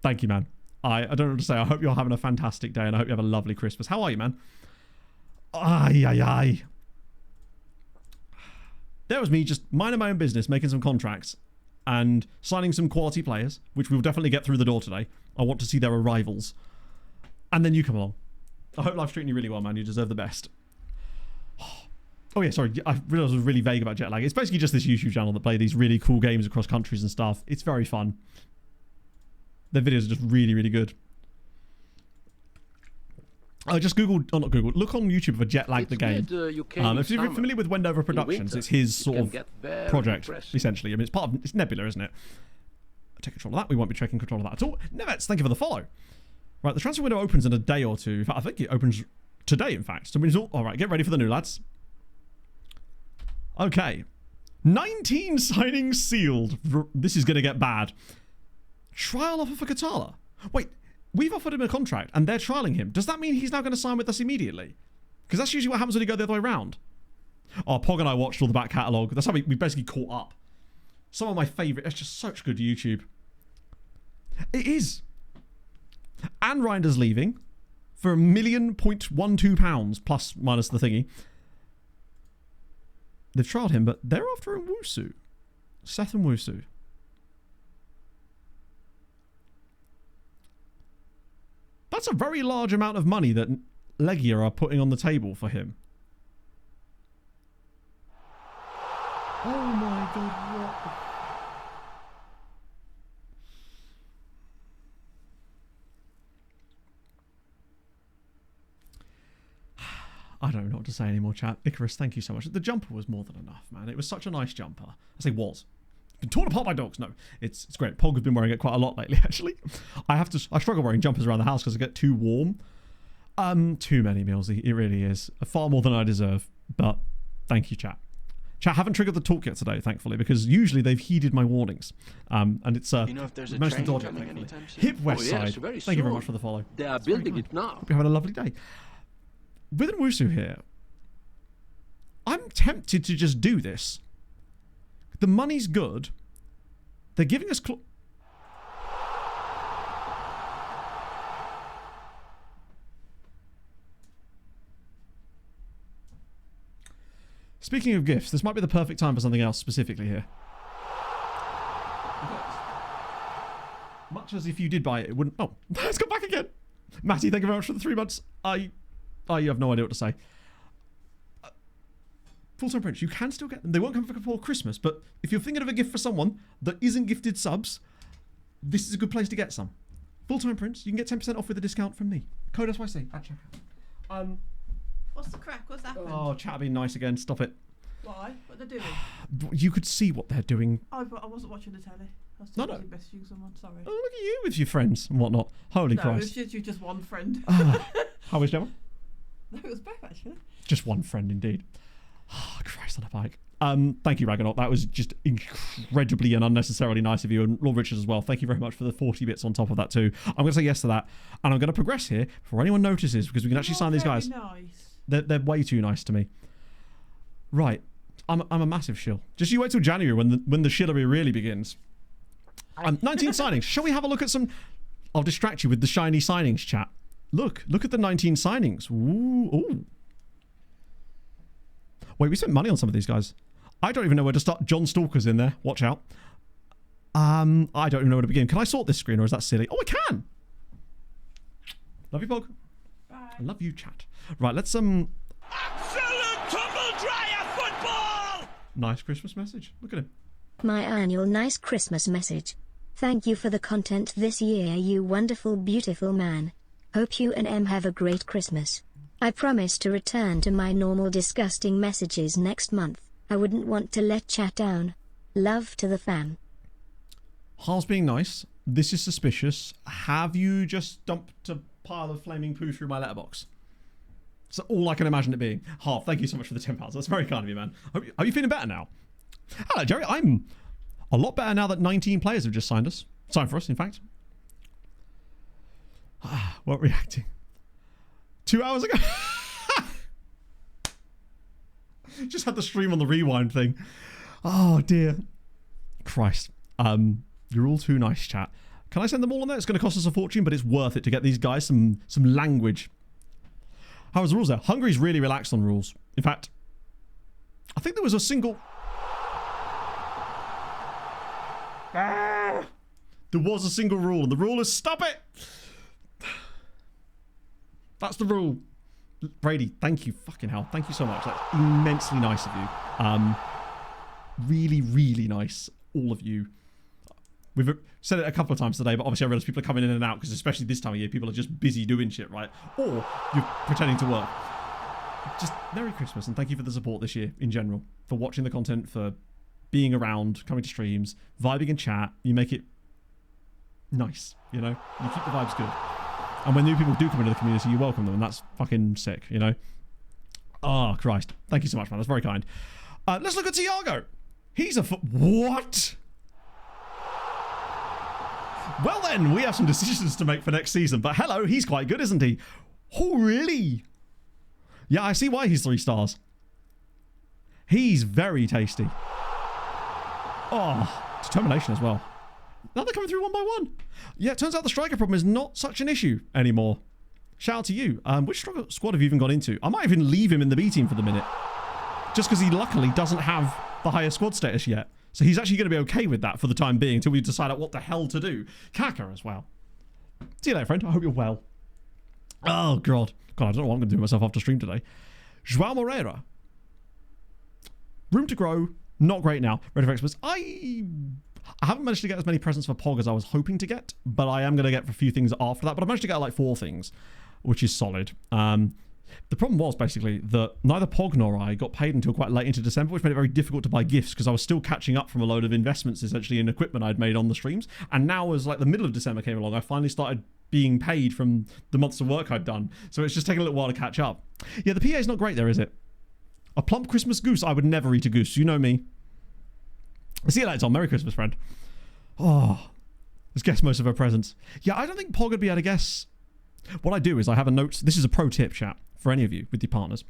Thank you, man. I don't know what to say. I hope you're having a fantastic day and I hope you have a lovely Christmas. How are you, man? Ay, ay, ay. There was me just minding my own business, making some contracts and signing some quality players, which we'll definitely get through the door today. I want to see their arrivals. And then you come along. I hope life's treating you really well, man. You deserve the best. Oh, yeah, sorry. I realised I was really vague about jet lag. It's basically just this YouTube channel that play these really cool games across countries and stuff. It's very fun. Their videos are just really, really good. I just Googled, oh, not Googled, look on YouTube for Jet Lag the game. If you're familiar with Wendover Productions, it's his sort of project, essentially. I mean, it's part of, it's Nebula, isn't it? I'll take control of that. We won't be taking control of that at all. Nevets, thank you for the follow. Right, the transfer window opens in a day or two. In fact, I think it opens today, in fact. So all right, get ready for the new lads. Okay. 19 signings sealed. This is going to get bad. Trial offer for Katala. Wait, we've offered him a contract and they're trialing him. Does that mean he's now going to sign with us immediately? Because that's usually what happens when you go the other way around. Oh, Pog and I watched all the back catalogue. That's how we basically caught up. Some of my favourite. It's just such good YouTube. It is. Anne Rinder's leaving for £1.12 plus minus the thingy. They've trialled him, but they're after Nwusu. Seth Nwusu. That's a very large amount of money that Legia are putting on the table for him. Oh my god, what? I don't know what to say anymore, chat. Icarus, thank you so much. The jumper was more than enough, man. It was such a nice jumper. I say was. It's been torn apart by dogs. No, it's great. Pog has been wearing it quite a lot lately, actually. I struggle wearing jumpers around the house because I get too warm. Too many meals. It really is. Far more than I deserve. But thank you, chat. Chat haven't triggered the talk yet today, thankfully, because usually they've heeded my warnings. And it's if there's a managed to dodge it, coming thankfully. anytime soon? Hip West Oh, yes, Side. very Thank you very soon. much for the follow. They are That's very building kind. it now. Hope you're having a lovely day. With Nwusu here, I'm tempted to just do this. the money's good. They're giving us... Speaking of gifts, this might be the perfect time for something else specifically here. Much as if you did buy it, it wouldn't... Oh, it's got back again. Matty, thank you very much for the 3 months. You have no idea what to say. Full-time Prince, you can still get them. They won't come before Christmas, but if you're thinking of a gift for someone that isn't gifted subs, this is a good place to get some. Full-time Prince, you can get 10% off with a discount from me. Code SYC at checkout. What's the crack? What's happened? Oh, chat being nice again. Stop it. Why? What are they doing? You could see what they're doing. I wasn't watching the telly. I was No. messaging someone. Sorry. Oh, look at you with your friends and whatnot. Holy No, Christ. it's just one friend. How is Gemma? No, it was Beth actually. Just one friend indeed. Oh, Christ on a bike. Thank you, Ragnarok. That was just incredibly and unnecessarily nice of you. And Lord Richards as well. Thank you very much for the 40 bits on top of that too. I'm going to say yes to that. And I'm going to progress here before anyone notices because we can actually sign these guys. Nice. They're way too nice to me. Right. I'm a massive shill. Just you wait till January when the shillery really begins. 19 signings. Shall we have a look at some... I'll distract you with the shiny signings chat. Look at the 19 signings. Ooh. Wait, we spent money on some of these guys. I don't even know where to start. John Stalker's in there. Watch out. I don't even know where to begin. Can I sort this screen or is that silly? Oh, I can. Love you, Pog. Bye. I love you, chat. Right, let's Absolute tumble dryer football! Nice Christmas message. Look at him. My annual nice Christmas message. Thank you for the content this year, you wonderful, beautiful man. Hope you and Em have a great Christmas. I promise to return to my normal disgusting messages next month. I wouldn't want to let chat down. Love to the fam. Har's being nice. This is suspicious. Have you just dumped a pile of flaming poo through my letterbox? That's all I can imagine it being. Har, thank you so much for the £10. That's very kind of you, man. Are you feeling better now? Hello, Jerry. I'm a lot better now that 19 players have just signed for us, in fact. Weren't reacting. 2 hours ago. Just had the stream on the rewind thing. Oh dear. Christ. You're all too nice, chat. Can I send them all on there? It's going to cost us a fortune, but it's worth it to get these guys some language. How was the rules there? Hungary's really relaxed on rules. In fact, I think there was a single... There was a single rule, and the rule is stop it! That's the rule. Brady, thank you. Fucking hell. Thank you so much. That's immensely nice of you. Really, really nice. All of you. We've said it a couple of times today, but obviously I realise people are coming in and out because especially this time of year, people are just busy doing shit, right? Or you're pretending to work. Just Merry Christmas and thank you for the support this year in general. For watching the content, for being around, coming to streams, vibing in chat. You make it nice, you know? You keep the vibes good. And when new people do come into the community, you welcome them, and that's fucking sick, you know? Oh, Christ. Thank you so much, man. That's very kind. Let's look at Tiago. He's a What? Well then, we have some decisions to make for next season, but hello, he's quite good, isn't he? Oh, really? Yeah, I see why he's 3 stars. He's very tasty. Oh, determination as well. Now they're coming through one by one. Yeah, it turns out the striker problem is not such an issue anymore. Shout out to you. Which squad have you even gone into? I might even leave him in the B team for the minute. Just because he luckily doesn't have the higher squad status yet. So he's actually going to be okay with that for the time being until we decide out what the hell to do. Kaka as well. See you later, friend. I hope you're well. Oh, God. God, I don't know what I'm going to do with myself after stream today. João Moreira. Room to grow. Not great now. Ready for Xmas. I haven't managed to get as many presents for Pog as I was hoping to get, but I am going to get a few things after that. But I managed to get like 4 things, which is solid. The problem was basically that neither Pog nor I got paid until quite late into December, which made it very difficult to buy gifts because I was still catching up from a load of investments essentially in equipment I'd made on the streams. And now as like the middle of December came along, I finally started being paid from the months of work I'd done. So it's just taking a little while to catch up. Yeah, the PA is not great there, is it? A plump Christmas goose. I would never eat a goose. You know me. See you later, Tom. Merry Christmas, friend. Oh, let's guess most of her presents. Yeah, I don't think Pog would be able to guess. What I do is I have a notes. This is a pro tip, chat, for any of you with your partners.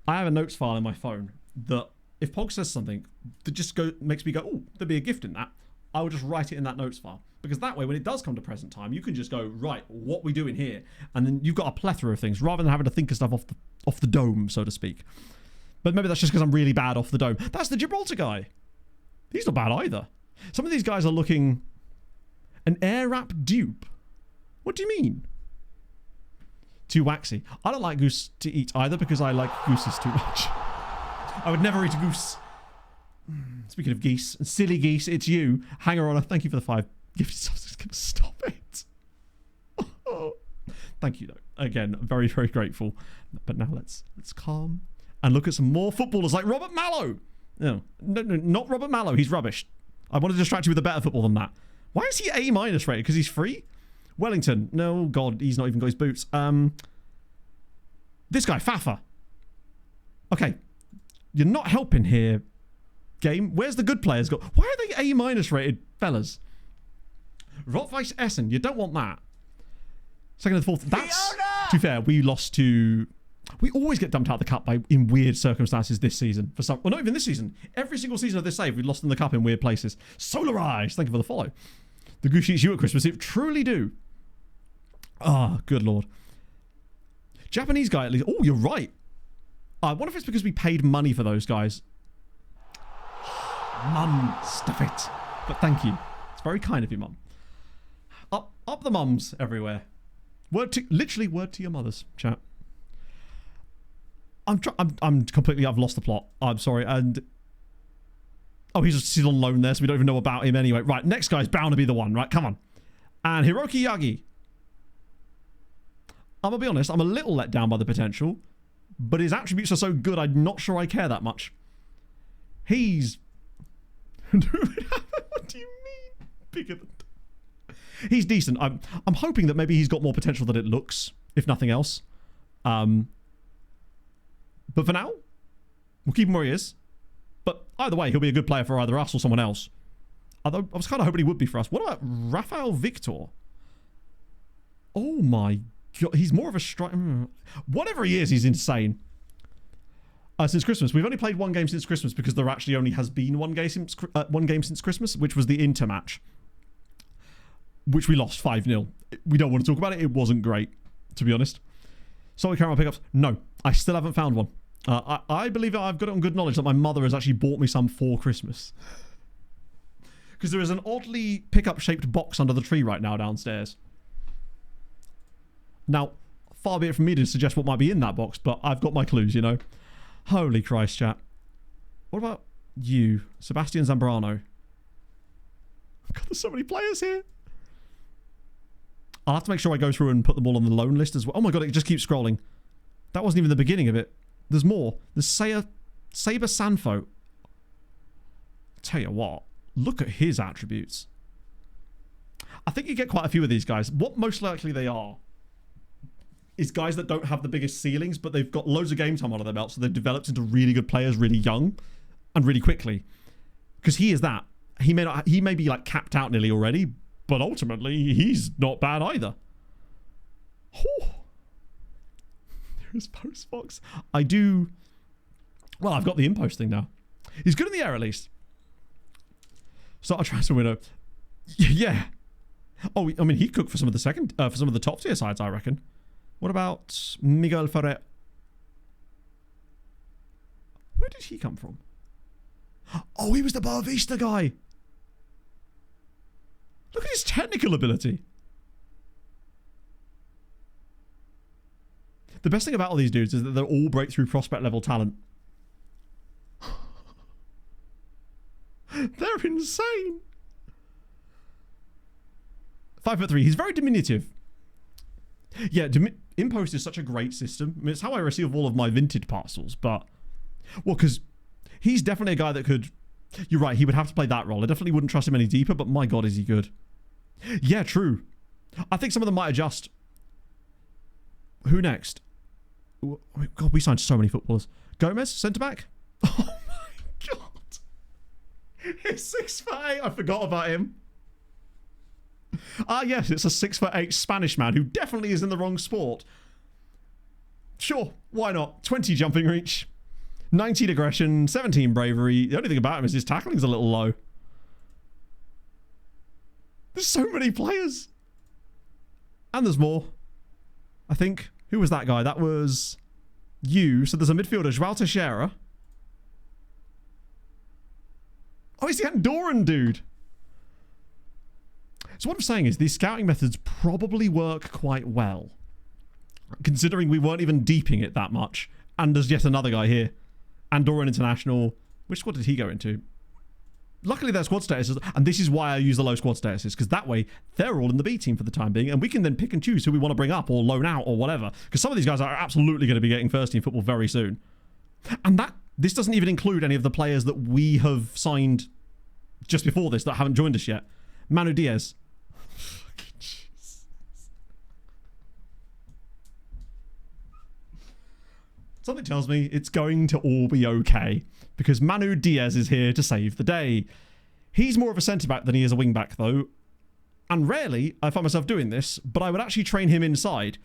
I have a notes file in my phone that if Pog says something that just makes me go, oh, there'd be a gift in that, I will just write it in that notes file. Because that way, when it does come to present time, you can just go, right, what we doing here? And then you've got a plethora of things, rather than having to think of stuff off the dome, so to speak. But maybe that's just because I'm really bad off the dome. That's the Gibraltar guy. He's not bad either. Some of these guys are looking an air wrap dupe. What do you mean? Too waxy. I don't like goose to eat either because I like gooses too much. I would never eat a goose. Speaking of geese, silly geese, it's you. Hanger on. Thank you for the 5 gifted subs. Stop it. Thank you though. Again, very, very grateful. But now let's calm and look at some more footballers like Robert Mallow. No, not Robert Mallow. He's rubbish. I want to distract you with a better football than that. Why is he A- rated? Because he's free? Wellington. No, God, he's not even got his boots. This guy, Fafa. Okay, you're not helping here, game. Where's the good players got? Why are they A- rated, fellas? Rotweiss Essen. You don't want that. Second and fourth. That's, to be fair, we lost to... We always get dumped out of the cup in weird circumstances this season. Well, not even this season. Every single season of this save, we've lost in the cup in weird places. Solarize. Thank you for the follow. The goose eats you at Christmas. It truly do. Ah, good lord. Japanese guy at least. Oh, you're right. I wonder if it's because we paid money for those guys. Mum, stuff it. But thank you. It's very kind of you, Mum. Up the mums everywhere. Literally word to your mothers, chat. I'm completely... I've lost the plot. I'm sorry. And... Oh, he's still on loan there, so we don't even know about him anyway. Right, next guy's bound to be the one, right? Come on. And Hiroki Yagi. I'm going to be honest, I'm a little let down by the potential, but his attributes are so good, I'm not sure I care that much. He's... What do you mean? Bigger than... He's decent. I'm hoping that maybe he's got more potential than it looks, if nothing else. But for now, we'll keep him where he is. But either way, he'll be a good player for either us or someone else. Although I was kind of hoping he would be for us. What about Rafael Victor? Oh my god, he's more of a striker. Whatever he is, he's insane. Since Christmas, we've only played one game since Christmas because there actually only has been one game since Christmas, which was the Inter match, which we lost 5-0. We don't want to talk about it. It wasn't great, to be honest. Solid camera pickups? No, I still haven't found one. I believe I've got it on good knowledge that my mother has actually bought me some for Christmas. Because there is an oddly pickup-shaped box under the tree right now downstairs. Now, far be it from me to suggest what might be in that box, but I've got my clues, you know. Holy Christ, chat. What about you, Sebastian Zambrano? God, there's so many players here. I'll have to make sure I go through and put them all on the loan list as well. Oh my god, it just keeps scrolling. That wasn't even the beginning of it. There's more. There's Saber Sanfo. Tell you what, look at his attributes. I think you get quite a few of these guys. What most likely they are is guys that don't have the biggest ceilings, but they've got loads of game time under their belt, so they've developed into really good players really young and really quickly. Because he is that. He may be like capped out nearly already, but ultimately he's not bad either. Whew. There is Postbox. I do... Well, I've got the impost thing now. He's good in the air at least. Start a transfer window. Yeah. Oh, I mean, he'd cook for some of the for some of the top tier sides, I reckon. What about Miguel Ferrer? Where did he come from? Oh, he was the Boa Vista guy. Look at his technical ability. The best thing about all these dudes is that they're all breakthrough prospect level talent. They're insane. 5'3". He's very diminutive. Yeah, Impost is such a great system. I mean, it's how I receive all of my vintage parcels, but... Well, because he's definitely a guy that could... You're right, he would have to play that role. I definitely wouldn't trust him any deeper, but my god, is he good. Yeah, true. I think some of them might adjust. Who next? Oh my god, we signed so many footballers. Gomez, centre-back? Oh my god. He's 6'8". I forgot about him. Ah, yes, it's a 6'8" Spanish man who definitely is in the wrong sport. Sure, why not? 20 jumping reach. 19 aggression, 17 bravery. The only thing about him is his tackling's a little low. There's so many players. And there's more. I think. Who was that guy? That was you. So there's a midfielder, Joao Teixeira. Oh, he's the Andorran dude. So what I'm saying is these scouting methods probably work quite well. Considering we weren't even deeping it that much. And there's yet another guy here. Andorran International. Which squad did he go into? Luckily, their squad statuses, and this is why I use the low squad statuses, because that way they're all in the B team for the time being, and we can then pick and choose who we want to bring up or loan out or whatever. Because some of these guys are absolutely going to be getting first team football very soon. And this doesn't even include any of the players that we have signed just before this that haven't joined us yet. Manu Diaz. Something tells me it's going to all be okay, because Manu Diaz is here to save the day. He's more of a centre-back than he is a wing-back, though. And rarely I find myself doing this, but I would actually train him inside.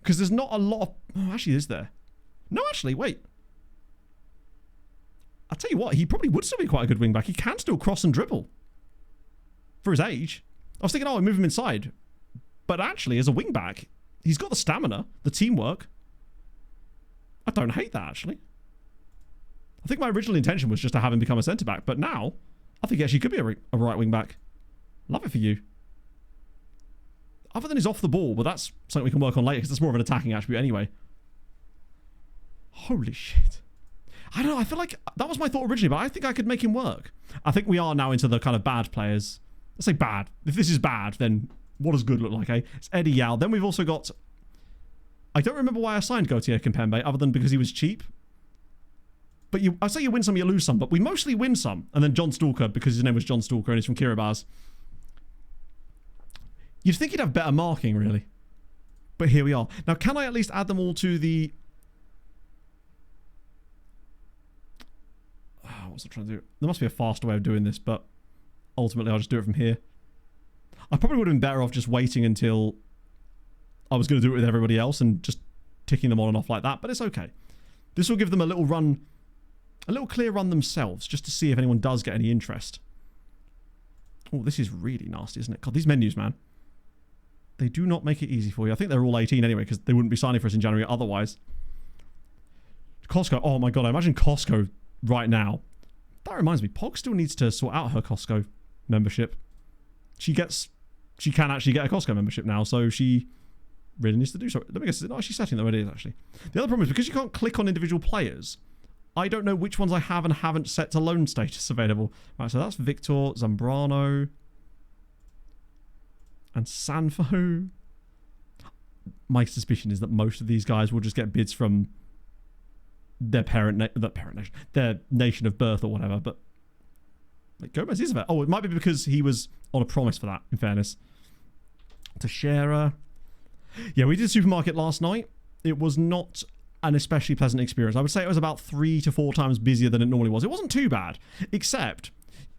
Because there's not a lot of... Oh, actually, is there? No, actually, wait. I'll tell you what, he probably would still be quite a good wing-back. He can still cross and dribble. For his age. I was thinking, oh, I'll move him inside. But actually, as a wing-back, he's got the stamina, the teamwork. I don't hate that, actually. I think my original intention was just to have him become a centre-back, but now I think he actually could be a right wing-back. Love it for you. Other than his off the ball, but that's something we can work on later because that's more of an attacking attribute anyway. Holy shit. I don't know, I feel like that was my thought originally, but I think I could make him work. I think we are now into the kind of bad players. Let's say bad. If this is bad, then what does good look like, eh? It's Eddie Yao. Then we've also got... I don't remember why I signed Gautier Kimpembe, other than because he was cheap. But I'd say you win some, you lose some, but we mostly win some. And then John Stalker, because his name was John Stalker and he's from Kiribati. You'd think he'd have better marking, really. But here we are. Now, can I at least add them all to the... Oh, what's I trying to do? There must be a faster way of doing this, but ultimately I'll just do it from here. I probably would have been better off just waiting until I was going to do it with everybody else and just ticking them on and off like that, but it's okay. This will give them a little run, a little clear run themselves, just to see if anyone does get any interest. Oh, this is really nasty, isn't it? God, these menus, man. They do not make it easy for you. I think they're all 18 anyway, because they wouldn't be signing for us in January otherwise. Costco. Oh my God, I imagine Costco right now. That reminds me, Pog still needs to sort out her Costco membership. She can actually get a Costco membership now, so she really needs to do so. Let me guess, no, she's setting that already, actually. The other problem is, because you can't click on individual players, I don't know which ones I have and haven't set to loan status available. Right, so that's Victor, Zambrano, and Sanfo. My suspicion is that most of these guys will just get bids from their their nation of birth or whatever, but like Gomez is about. Oh, it might be because he was on a promise for that, in fairness. Teixeira. Yeah, we did supermarket last night. It was not an especially pleasant experience. I would say it was about 3 to 4 times busier than it normally was. It wasn't too bad, except,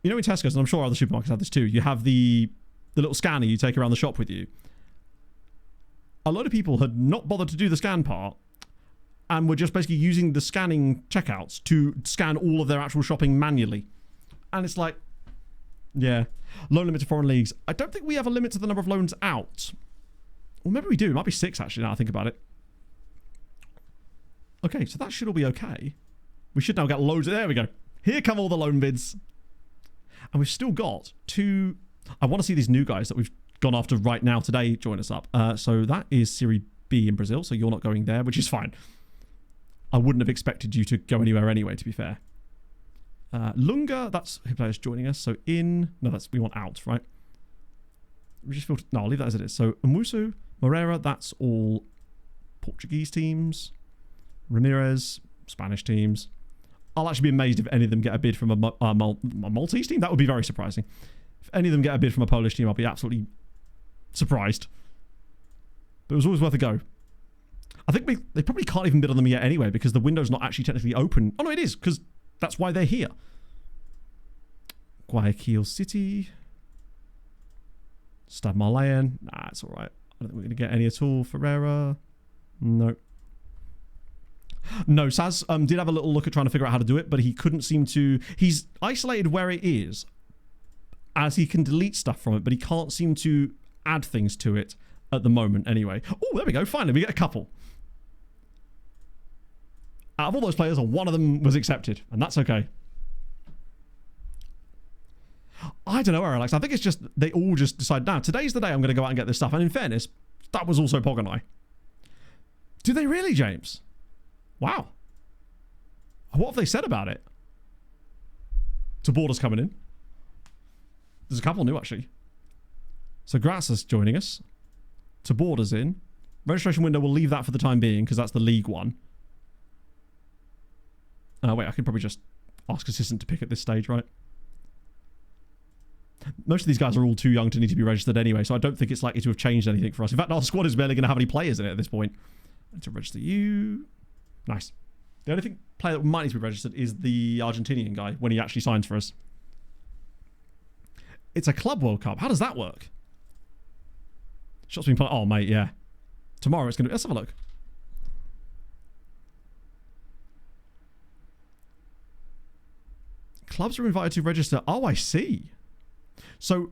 you know, in Tesco's, and I'm sure other supermarkets have this too, you have the little scanner you take around the shop with you. A lot of people had not bothered to do the scan part and were just basically using the scanning checkouts to scan all of their actual shopping manually. And it's like, yeah, loan limit to foreign leagues. I don't think we have a limit to the number of loans out. Or maybe we do. It might be 6, actually, now I think about it. Okay, so that should all be okay. We should now get loads. There we go. Here come all the loan bids. And we've still got 2... I want to see these new guys that we've gone after right now today join us up. So that is Serie B in Brazil, so you're not going there, which is fine. I wouldn't have expected you to go anywhere anyway, to be fair. Lunga, that's who players joining us. So in... No, we want out, right? We just filter... No, I'll leave that as it is. So Amusu, Moreira, that's all Portuguese teams. Ramirez, Spanish teams. I'll actually be amazed if any of them get a bid from a Maltese team. That would be very surprising. If any of them get a bid from a Polish team, I'll be absolutely surprised. But it was always worth a go. I think they probably can't even bid on them yet anyway, because the window's not actually technically open. Oh no, it is, because that's why they're here. Guayaquil City. Stade Malien. Nah, it's alright. I don't think we're going to get any at all. Ferreira. No. No, Saz did have a little look at trying to figure out how to do it, but he couldn't seem to... He's isolated where it is, as he can delete stuff from it, but he can't seem to add things to it at the moment anyway. Oh, there we go. Finally, we get a couple. Out of all those players, one of them was accepted, and that's okay. I don't know, Alex. I think it's just they all just decide, now, today's the day I'm going to go out and get this stuff. And in fairness, that was also Pog and I. Do they really, James? Wow. What have they said about it? To Borders coming in. There's a couple new, actually. So Grass's joining us. To Borders in. Registration window, we'll leave that for the time being, because that's the League one. Wait, I can probably just ask assistant to pick at this stage, right? Most of these guys are all too young to need to be registered anyway, so I don't think it's likely to have changed anything for us. In fact, our squad is barely going to have any players in it at this point. To register you. Nice. The only player that might need to be registered is the Argentinian guy when he actually signs for us. It's a Club World Cup. How does that work? Shots being played. Oh, mate, yeah. Tomorrow it's going to be... Let's have a look. Clubs are invited to register. Oh, I see. So,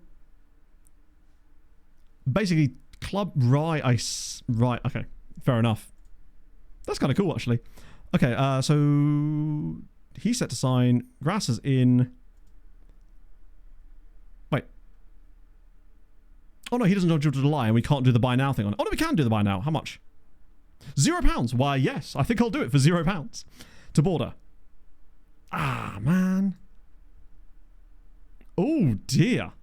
basically, club... Right, right, okay. Fair enough. That's kind of cool, actually. Okay, so... He's set to sign. Grass is in... Wait. Oh, no, he doesn't know July, and we can't do the buy now thing on it. Oh, no, we can do the buy now. How much? £0. Why, yes. I think I'll do it for £0. To Border. Ah, man. Oh, dear.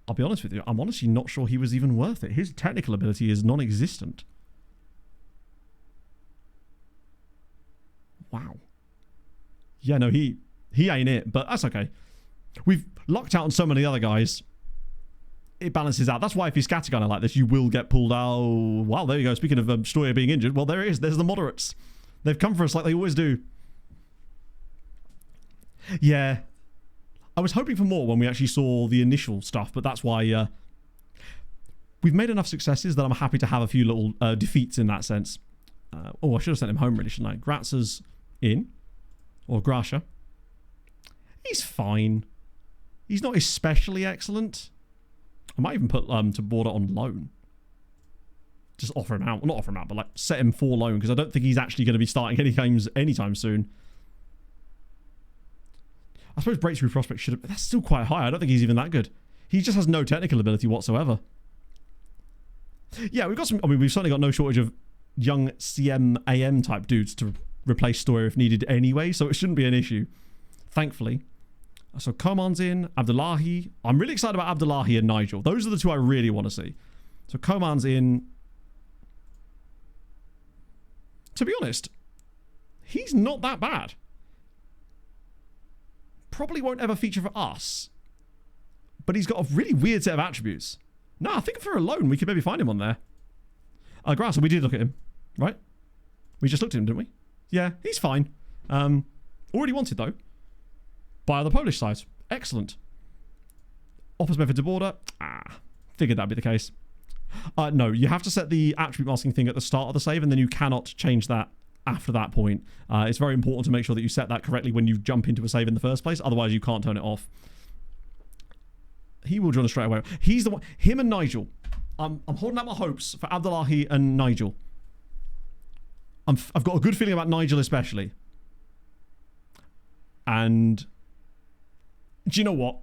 I'll be honest with you. I'm honestly not sure he was even worth it. His technical ability is non-existent. Wow. Yeah, no, he ain't it, but that's okay. We've lucked out on so many other guys. It balances out. That's why if you're scattergunner like this, you will get pulled out. Wow, there you go. Speaking of Stoyer being injured, well, there it is. There's the moderates. They've come for us like they always do. Yeah. I was hoping for more when we actually saw the initial stuff, but that's why we've made enough successes that I'm happy to have a few little defeats in that sense. Oh, I should have sent him home, really, shouldn't I? Gratzer's in. Or Grasha. He's fine. He's not especially excellent. I might even put to Border on loan. Just offer him out. Well, not offer him out, but like set him for loan, because I don't think he's actually going to be starting any games anytime soon. I suppose breakthrough prospect should have... That's still quite high. I don't think he's even that good. He just has no technical ability whatsoever. Yeah, we've got some... I mean, we've certainly got no shortage of young CM-AM type dudes to replace Stoyer if needed anyway, so it shouldn't be an issue. Thankfully. So Koman's in. Abdullahi. I'm really excited about Abdullahi and Nigel. Those are the two I really want to see. So Koman's in. To be honest, he's not that bad. Probably won't ever feature for us. But he's got a really weird set of attributes. No, I think for a loan, we could maybe find him on there. Grasser, we did look at him, right? We just looked at him, didn't we? Yeah, he's fine. Already wanted, though. By the Polish side. Excellent. Offers method to Border. Figured that'd be the case. No, you have to set the attribute masking thing at the start of the save, and then you cannot change that after that point. It's very important to make sure that you set that correctly when you jump into a save in the first place. Otherwise, you can't turn it off. He will join us straight away. He's the one. Him and Nigel. I'm holding out my hopes for Abdullahi and Nigel. I've got a good feeling about Nigel especially. And do you know what?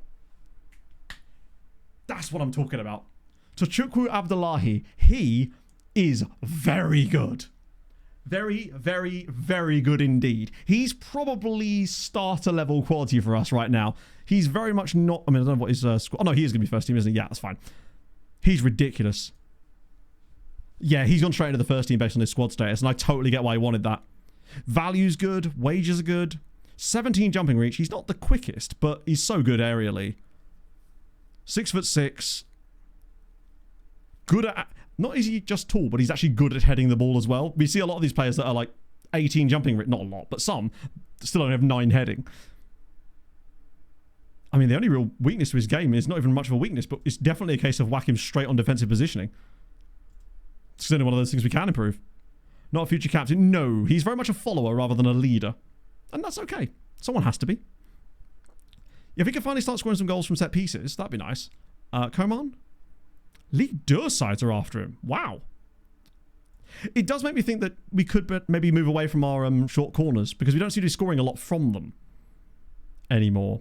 That's what I'm talking about. Tochukwu Abdullahi, he is very good. Very, very, very good indeed. He's probably starter level quality for us right now. He's very much not... I mean, I don't know what his squad... Oh, no, he is going to be first team, isn't he? Yeah, that's fine. He's ridiculous. Yeah, he's gone straight into the first team based on his squad status, and I totally get why he wanted that. Value's good. Wages are good. 17 jumping reach. He's not the quickest, but he's so good aerially. 6'6". Good at... Not is he just tall, but he's actually good at heading the ball as well. We see a lot of these players that are like 18 jumping... Not a lot, but some still only have 9 heading. I mean, the only real weakness to his game is not even much of a weakness, but it's definitely a case of whack him straight on defensive positioning. It's only one of those things we can improve. Not a future captain. No, he's very much a follower rather than a leader. And that's okay. Someone has to be. If he can finally start scoring some goals from set pieces, that'd be nice. Coman? League 2 sides are after him. Wow. It does make me think that we could maybe move away from our short corners because we don't seem to be scoring a lot from them anymore.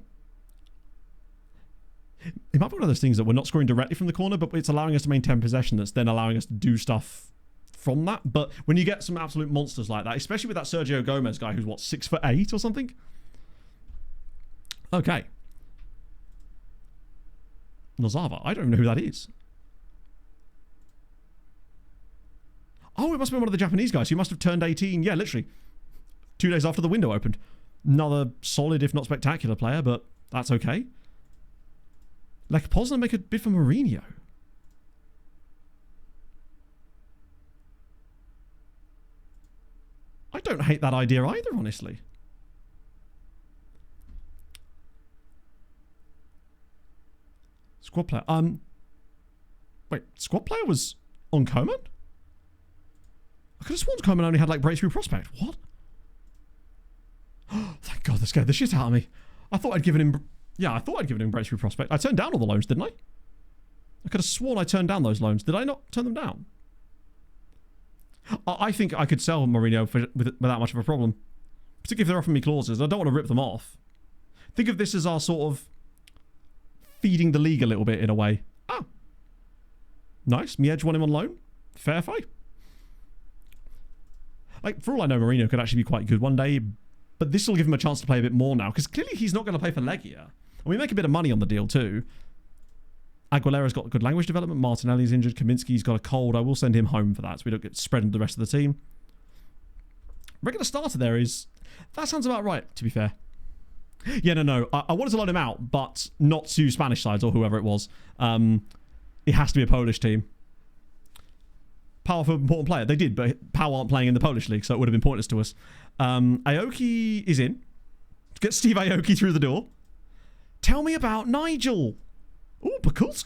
It might be one of those things that we're not scoring directly from the corner, but it's allowing us to maintain possession that's then allowing us to do stuff from that. But when you get some absolute monsters like that, especially with that Sergio Gomez guy who's, what, 6'8" or something? Okay. Nozava. I don't even know who that is. Oh, it must have been one of the Japanese guys. He must have turned 18. Yeah, literally. 2 days after the window opened. Another solid, if not spectacular player, but that's okay. Lech Poznan make a bid for Mourinho. I don't hate that idea either, honestly. Squad player. Wait, squad player was on Coman? I could have sworn Coman only had like breakthrough prospect. What? Thank God, that scared the shit out of me. I thought I'd given him... Yeah, I thought I'd given him breakthrough prospect. I turned down all the loans, didn't I? I could have sworn I turned down those loans. Did I not turn them down? I think I could sell Mourinho without much of a problem. Particularly if they're offering me clauses. I don't want to rip them off. Think of this as our sort of feeding the league a little bit in a way. Ah. Nice. Miedge won him on loan. Fair fight. Like, for all I know, Mourinho could actually be quite good one day, but this will give him a chance to play a bit more now, because clearly he's not going to play for Legia. And we make a bit of money on the deal too. Aguilera's got good language development. Martinelli's injured. Kaminsky's got a cold. I will send him home for that so we don't get spread into the rest of the team. Regular starter there is... That sounds about right, to be fair. Yeah, no. I wanted to loan him out, but not to Spanish sides or whoever it was. It has to be a Polish team. Powerful, important player. They did, but Pau aren't playing in the Polish league, so it would have been pointless to us. Aoki is in. Get Steve Aoki through the door. Tell me about Nigel. Oh, Pakulsk.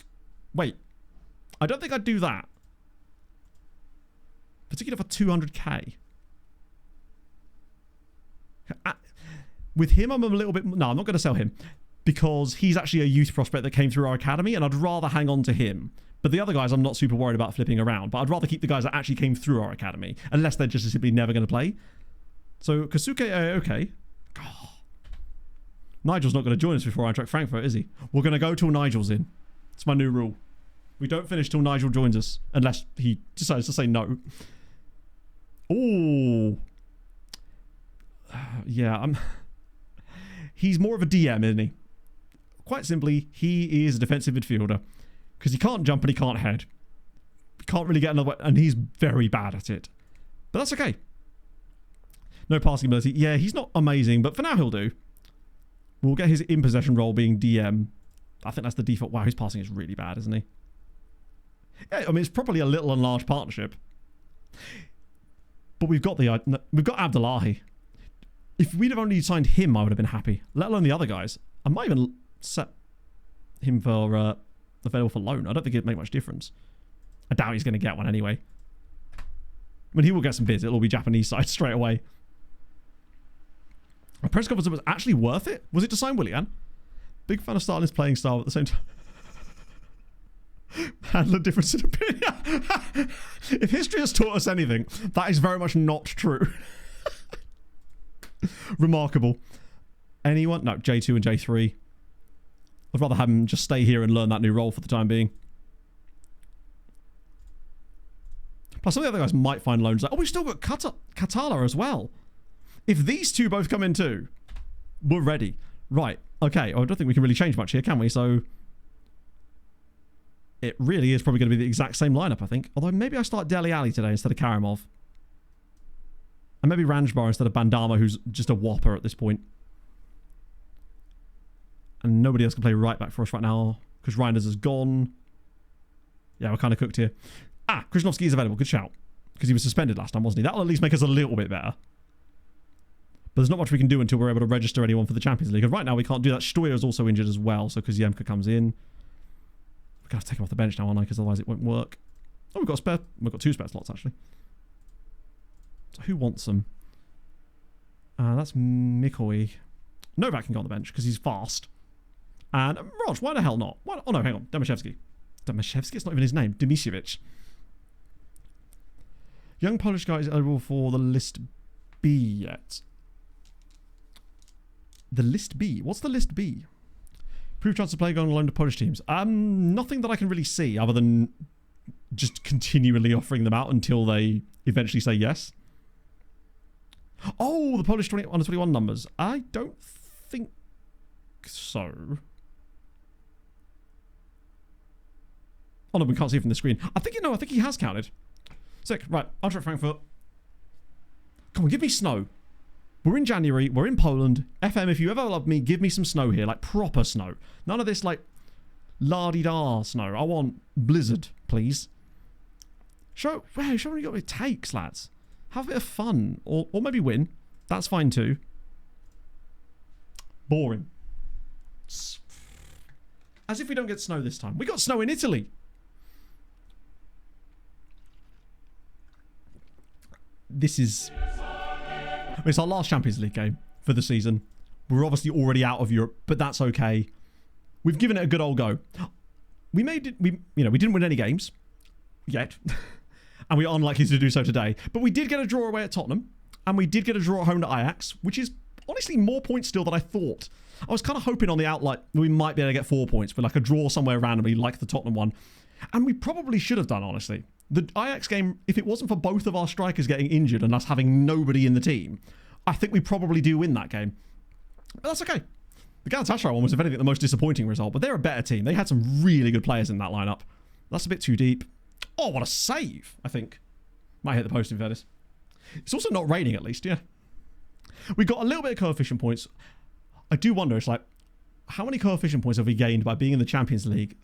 Wait. I don't think I'd do that. Particularly for 200k. With him, I'm a little bit... No, I'm not going to sell him. Because he's actually a youth prospect that came through our academy, and I'd rather hang on to him. But the other guys, I'm not super worried about flipping around. But I'd rather keep the guys that actually came through our academy. Unless they're just simply never going to play. So, Kasuke Aoke. Oh. Nigel's not going to join us before Eintracht Frankfurt, is he? We're going to go till Nigel's in. It's my new rule. We don't finish till Nigel joins us. Unless he decides to say no. Ooh. Yeah, He's more of a DM, isn't he? Quite simply, he is a defensive midfielder. Because he can't jump and he can't head. He can't really get another way, and he's very bad at it. But that's okay. No passing ability. Yeah, he's not amazing, but for now he'll do. We'll get his in-possession role being DM. I think that's the default. Wow, his passing is really bad, isn't he? Yeah, I mean, it's probably a little and large partnership. But we've got Abdullahi. If we'd have only signed him, I would have been happy. Let alone the other guys. I might even set him for... available for loan. I don't think it'd make much difference. I doubt he's going to get one anyway. I mean, he will get some bids. It'll all be Japanese side straight away. A press conference was actually worth it? Was it to sign Willian? Big fan of Stalin's playing style at the same time. Handle a difference in opinion. If history has taught us anything, that is very much not true. Remarkable. Anyone? No, J2 and J3. I'd rather have him just stay here and learn that new role for the time being. Plus, some of the other guys might find loans. Oh, we've still got Katala as well. If these two both come in too, we're ready. Right. Okay. I don't think we can really change much here, can we? So, it really is probably going to be the exact same lineup, I think. Although, maybe I start Dele Alli today instead of Karimov. And maybe Ranjbar instead of Bandama, who's just a whopper at this point. And nobody else can play right back for us right now because Reinders is gone. Yeah, we're kind of cooked here. Ah, Krzyzewski is available. Good shout. Because he was suspended last time, wasn't he? That'll at least make us a little bit better. But there's not much we can do until we're able to register anyone for the Champions League. And right now we can't do that. Stoyer is also injured as well. So Koziemka comes in. We're going to have to take him off the bench now, aren't I? Because otherwise it won't work. Oh, we've got a spare. We've got 2 spare slots, actually. So who wants them? That's Mikoy. Novak can go on the bench because he's fast. And Raj, why the hell not? Why not? Oh, no, hang on. Damaszewski. Damaszewski? It's not even his name. Dimicevic. Young Polish guy is eligible for the List B yet. The List B? What's the List B? Proof chance to play going on loan to Polish teams. Nothing that I can really see other than just continually offering them out until they eventually say yes. Oh, the Polish 21 numbers. I don't think so. Oh no, we can't see it from the screen. I think he has counted. Sick. Right, Eintracht Frankfurt. Come on, give me snow. We're in January. We're in Poland. FM, if you ever love me, give me some snow here. Like, proper snow. None of this, like, la-di-da snow. I want blizzard, please. Show me what it takes, lads. Have a bit of fun. Or maybe win. That's fine, too. Boring. As if we don't get snow this time. We got snow in Italy. This is... it's our last Champions League game for the season. We're obviously already out of Europe, but that's okay. We've given it a good old go. We didn't win any games yet, and we are unlikely to do so today. But we did get a draw away at Tottenham, and we did get a draw at home to Ajax, which is honestly more points still than I thought. I was kind of hoping on the outlet we might be able to get 4 points, but like a draw somewhere randomly, like the Tottenham one, and we probably should have done, honestly. The Ajax game, if it wasn't for both of our strikers getting injured and us having nobody in the team, I think we probably do win that game. But that's okay. The Galatasaray one was, if anything, the most disappointing result, but they're a better team. They had some really good players in that lineup. That's a bit too deep. Oh, what a save, I think. Might hit the post in fairness. It's also not raining, at least, yeah. We got a little bit of coefficient points. I do wonder, it's like, how many coefficient points have we gained by being in the Champions League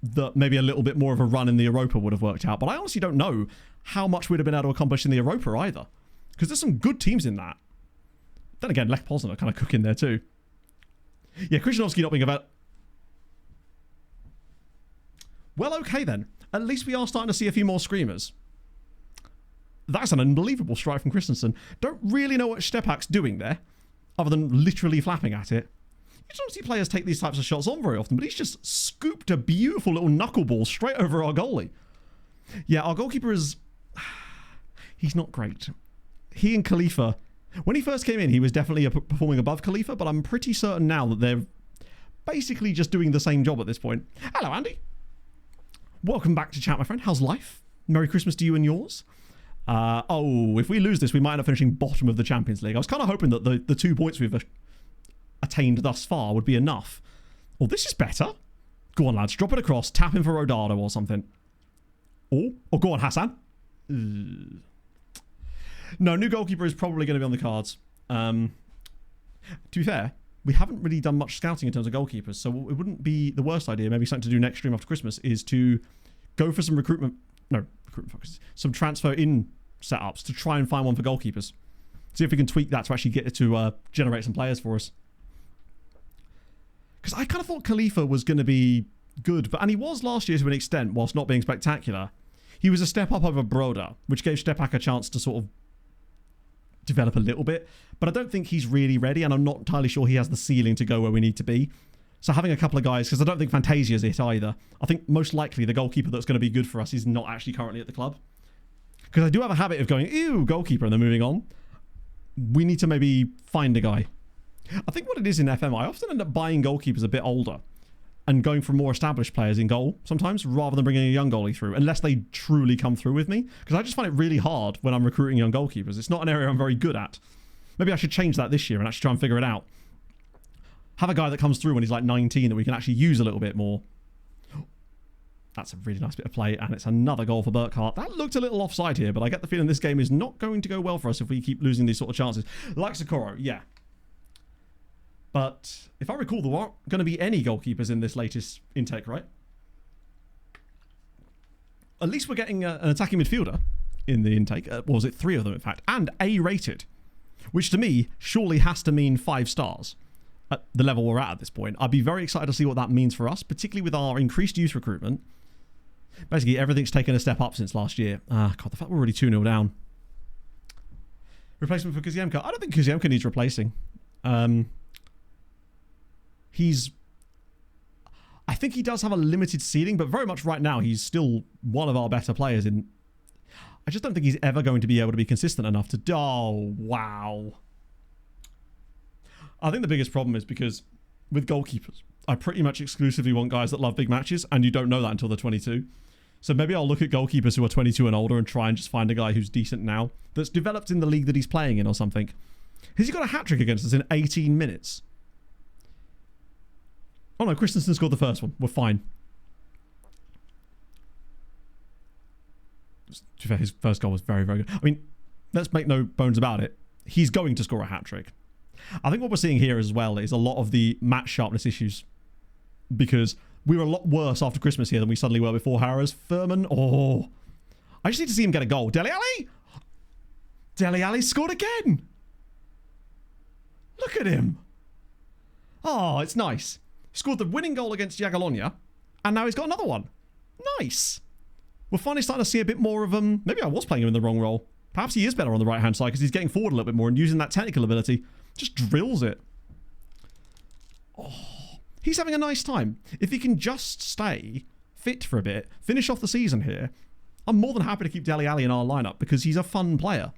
that maybe a little bit more of a run in the Europa would have worked out? But I honestly don't know how much we'd have been able to accomplish in the Europa either. Because there's some good teams in that. Then again, Lech Poznan are kind of cooking there too. Yeah, Krzyzanowski not being about... well, okay then. At least we are starting to see a few more screamers. That's an unbelievable strike from Christensen. Don't really know what Stepak's doing there, other than literally flapping at it. You don't see players take these types of shots on very often, but he's just scooped a beautiful little knuckleball straight over our goalie. Yeah, our goalkeeper is... he's not great. He and Khalifa... when he first came in, he was definitely performing above Khalifa, but I'm pretty certain now that they're basically just doing the same job at this point. Hello, Andy. Welcome back to chat, my friend. How's life? Merry Christmas to you and yours. If we lose this, we might end up finishing bottom of the Champions League. I was kind of hoping that the 2 points we've attained thus far would be enough. Well, this is better. Go on, lads. Drop it across. Tap in for Rodado or something. Or go on, Hassan. No, new goalkeeper is probably going to be on the cards. To be fair, we haven't really done much scouting in terms of goalkeepers, so it wouldn't be the worst idea, maybe something to do next stream after Christmas, is to go for some some transfer in setups to try and find one for goalkeepers. See if we can tweak that to actually get it to generate some players for us. Because I kind of thought Khalifa was going to be good, and he was last year to an extent, whilst not being spectacular. He was a step up over Broda, which gave Stepak a chance to sort of develop a little bit, but I don't think he's really ready, and I'm not entirely sure he has the ceiling to go where we need to be. So having a couple of guys, because I don't think Fantasia's it either. I think most likely the goalkeeper that's going to be good for us is not actually currently at the club. Because I do have a habit of going, ew, goalkeeper, and then moving on. We need to maybe find a guy. I think what it is in FM, I often end up buying goalkeepers a bit older and going for more established players in goal sometimes, rather than bringing a young goalie through, unless they truly come through with me. Because I just find it really hard when I'm recruiting young goalkeepers. It's not an area I'm very good at. Maybe I should change that this year and actually try and figure it out. Have a guy that comes through when he's like 19 that we can actually use a little bit more. That's a really nice bit of play, and it's another goal for Burkhart. That looked a little offside here, but I get the feeling this game is not going to go well for us if we keep losing these sort of chances. Like Socorro, yeah. But if I recall, there aren't going to be any goalkeepers in this latest intake, right? At least we're getting an attacking midfielder in the intake. Was it 3 of them, in fact? And A-rated, which to me surely has to mean 5 stars at the level we're at this point. I'd be very excited to see what that means for us, particularly with our increased youth recruitment. Basically, everything's taken a step up since last year. God, the fact we're already 2-0 down. Replacement for Kuziemka. I don't think Kuziemka needs replacing. I think he does have a limited ceiling, but very much right now, he's still one of our better players. I just don't think he's ever going to be able to be consistent enough to... Oh, wow. I think the biggest problem is because with goalkeepers, I pretty much exclusively want guys that love big matches, and you don't know that until they're 22. So maybe I'll look at goalkeepers who are 22 and older and try and just find a guy who's decent now, that's developed in the league that he's playing in or something. Has he got a hat-trick against us in 18 minutes? Oh no, Christensen scored the first one. We're fine. To be fair, his first goal was very, very good. I mean, let's make no bones about it. He's going to score a hat-trick. I think what we're seeing here as well is a lot of the match sharpness issues, because we were a lot worse after Christmas here than we suddenly were before Harris. Furman, oh. I just need to see him get a goal. Dele Alli? Dele Alli scored again. Look at him. Oh, it's nice. He scored the winning goal against Jagiellonia, and now he's got another one. Nice. We're finally starting to see a bit more of him. Maybe I was playing him in the wrong role. Perhaps he is better on the right-hand side because he's getting forward a little bit more and using that technical ability. Just drills it. Oh, he's having a nice time. If he can just stay fit for a bit, finish off the season here, I'm more than happy to keep Dele Alli in our lineup because he's a fun player.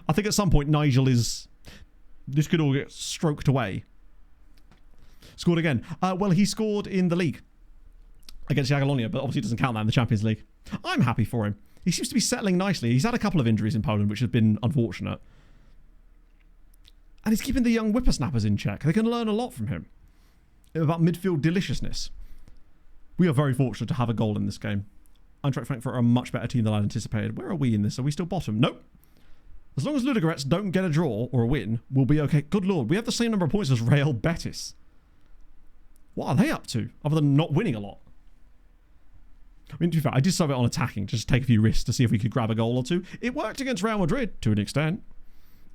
I think at some point Nigel is... This could all get stroked away. Scored again. Well, he scored in the league against Jagiellonia, but obviously doesn't count that in the Champions League. I'm happy for him. He seems to be settling nicely. He's had a couple of injuries in Poland, which has been unfortunate. And he's keeping the young whippersnappers in check. They can learn a lot from him about midfield deliciousness. We are very fortunate to have a goal in this game. Eintracht Frankfurt are a much better team than I'd anticipated. Where are we in this? Are we still bottom? Nope. As long as Ludogorets don't get a draw or a win, we'll be okay. Good lord, we have the same number of points as Real Betis. What are they up to, other than not winning a lot? I mean, to be fair, I did sub it on attacking, just take a few risks to see if we could grab a goal or two. It worked against Real Madrid, to an extent,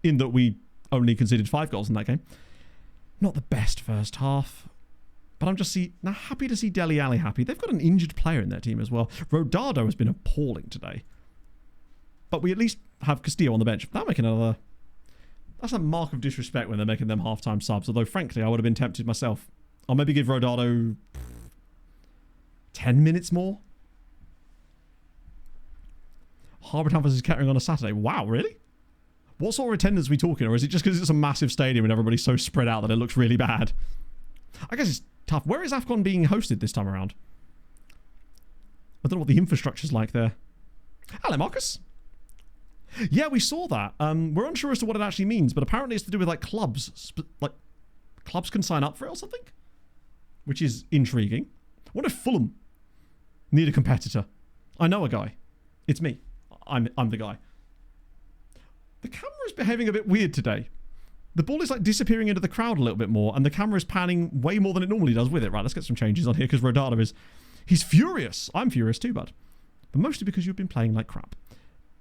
in that we only conceded 5 goals in that game. Not the best first half, but I'm just happy to see Dele Alli happy. They've got an injured player in their team as well. Rodado has been appalling today. But we at least have Castillo on the bench. That'll make another... That's a mark of disrespect when they're making them half-time subs, although frankly, I would have been tempted myself. I'll maybe give Rodado 10 minutes more. Harbour Town versus Kettering on a Saturday. Wow, really? What sort of attendance are we talking? Or is it just because it's a massive stadium and everybody's so spread out that it looks really bad? I guess it's tough. Where is AFCON being hosted this time around? I don't know what the infrastructure's like there. Hello, Marcus. Yeah, we saw that. We're unsure as to what it actually means, but apparently it's to do with like clubs. Like clubs can sign up for it or something? Which is intriguing. What if Fulham need a competitor? I know a guy. It's me. I'm the guy. The camera is behaving a bit weird today. The ball is like disappearing into the crowd a little bit more, and the camera is panning way more than it normally does with it. Right, let's get some changes on here because Rodado is... He's furious. I'm furious too, bud. But mostly because you've been playing like crap.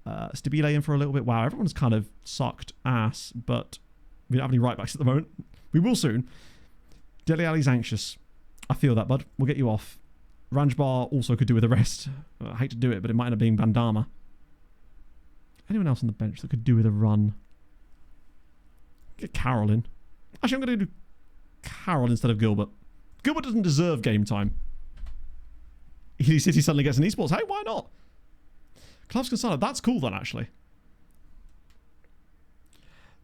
Stabile in for a little bit. Wow, everyone's kind of sucked ass, but we don't have any right backs at the moment. We will soon. Dele Alli's anxious. I feel that, bud. We'll get you off. Ranjbar also could do with a rest. I hate to do it, but it might end up being Bandama. Anyone else on the bench that could do with a run? Get Carroll in. Actually, I'm going to do Carroll instead of Gilbert. Gilbert doesn't deserve game time. Ely City suddenly gets an esports. Hey, why not? Clubs can sign up. That's cool then, actually.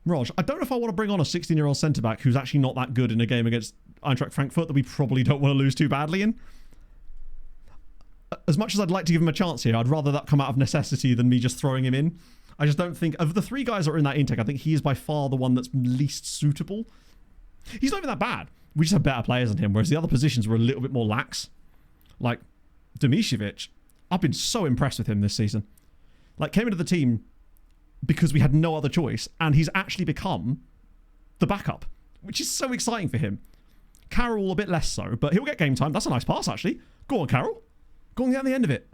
Raj, I don't know if I want to bring on a 16-year-old centre-back who's actually not that good in a game against Eintracht Frankfurt that we probably don't want to lose too badly in. As much as I'd like to give him a chance here, I'd rather that come out of necessity than me just throwing him in. I just don't think... Of the 3 guys that are in that intake, I think he is by far the one that's least suitable. He's not even that bad. We just have better players than him, whereas the other positions were a little bit more lax. Like, Demicevic. I've been so impressed with him this season. Like, came into the team because we had no other choice, and he's actually become the backup, which is so exciting for him. Carroll a bit less so, but he'll get game time. That's a nice pass, actually. Go on, Carroll. Go on, get on the end of it.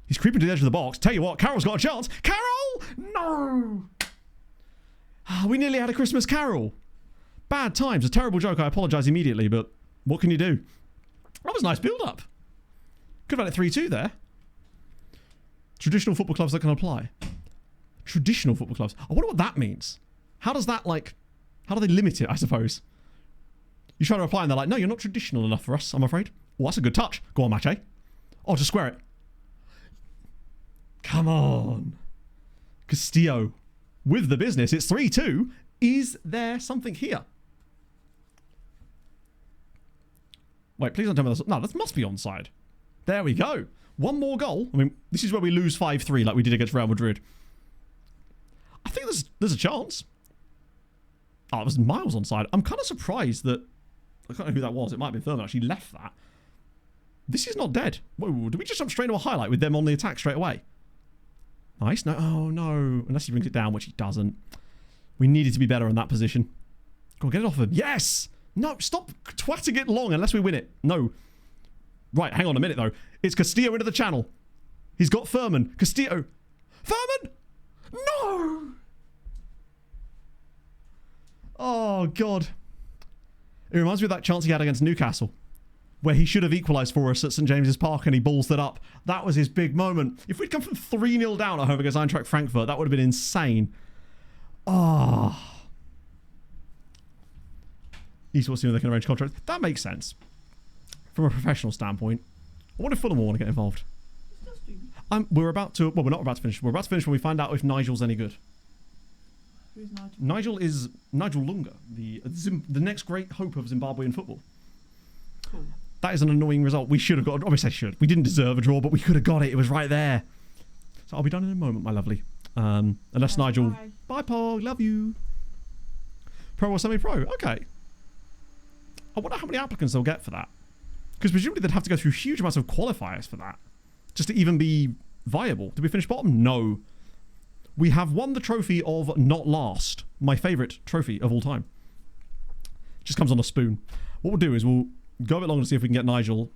He's creeping to the edge of the box. Tell you what, Carroll's got a chance. Carroll! No! We nearly had a Christmas Carol. Bad times. A terrible joke. I apologise immediately, but what can you do? That was a nice build-up. Could have had it 3-2 there. Traditional football clubs that can apply. Traditional football clubs. I wonder what that means. How does that, like... How do they limit it, I suppose? You try to apply and they're like, no, you're not traditional enough for us, I'm afraid. Oh, that's a good touch. Go on, Mache. Oh, just square it. Come on. Castillo with the business. It's 3-2. Is there something here? Wait, please don't tell me this. No, this must be onside. There we go. One more goal. I mean, this is where we lose 5-3 like we did against Real Madrid. I think there's a chance. Oh, it was miles onside. I'm kind of surprised that... I can't know who that was. It might have been Thurman actually left that. This is not dead. Whoa, did we just jump straight into a highlight with them on the attack straight away? Nice. No, oh, no. Unless he brings it down, which he doesn't. We needed to be better in that position. Go on, get it off him. Yes! No, stop twatting it long unless we win it. No. Right, hang on a minute, though. It's Castillo into the channel. He's got Furman. Castillo. Furman! No! Oh, God. It reminds me of that chance he had against Newcastle, where he should have equalised for us at St James's Park and he balls that up. That was his big moment. If we'd come from 3-0 down at home against Eintracht Frankfurt, that would have been insane. Oh. Esports team, they can arrange contracts. That makes sense. From a professional standpoint. I wonder if Fulham will want to get involved. We're about to... Well, we're not about to finish. We're about to finish when we find out if Nigel's any good. Who's Nigel? Nigel is Nigel Lunga, the next great hope of Zimbabwean football. Cool. That is an annoying result. We should have got... Obviously, I should. We didn't deserve a draw, but we could have got it. It was right there. So I'll be done in a moment, my lovely. Unless Nigel... Bye, Pog. Love you. Pro or semi-pro? Okay. I wonder how many applicants they'll get for that. Because presumably they'd have to go through huge amounts of qualifiers for that. Just to even be viable. Did we finish bottom? No. We have won the trophy of not last. My favourite trophy of all time. Just comes on a spoon. What we'll do is we'll go a bit longer to see if we can get Nigel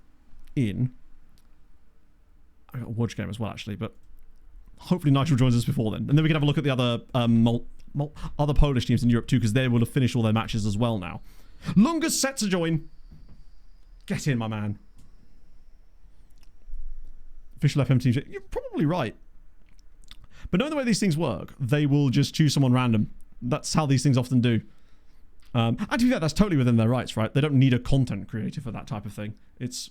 in. I got a watch game as well, actually, but hopefully Nigel joins us before then. And then we can have a look at the other other Polish teams in Europe too, because they will have finished all their matches as well now. Lunga's set to join. Get in, my man. Official FM team. You're probably right. But knowing the way these things work, they will just choose someone random. That's how these things often do. And to be fair, that's totally within their rights, right? They don't need a content creator for that type of thing. It's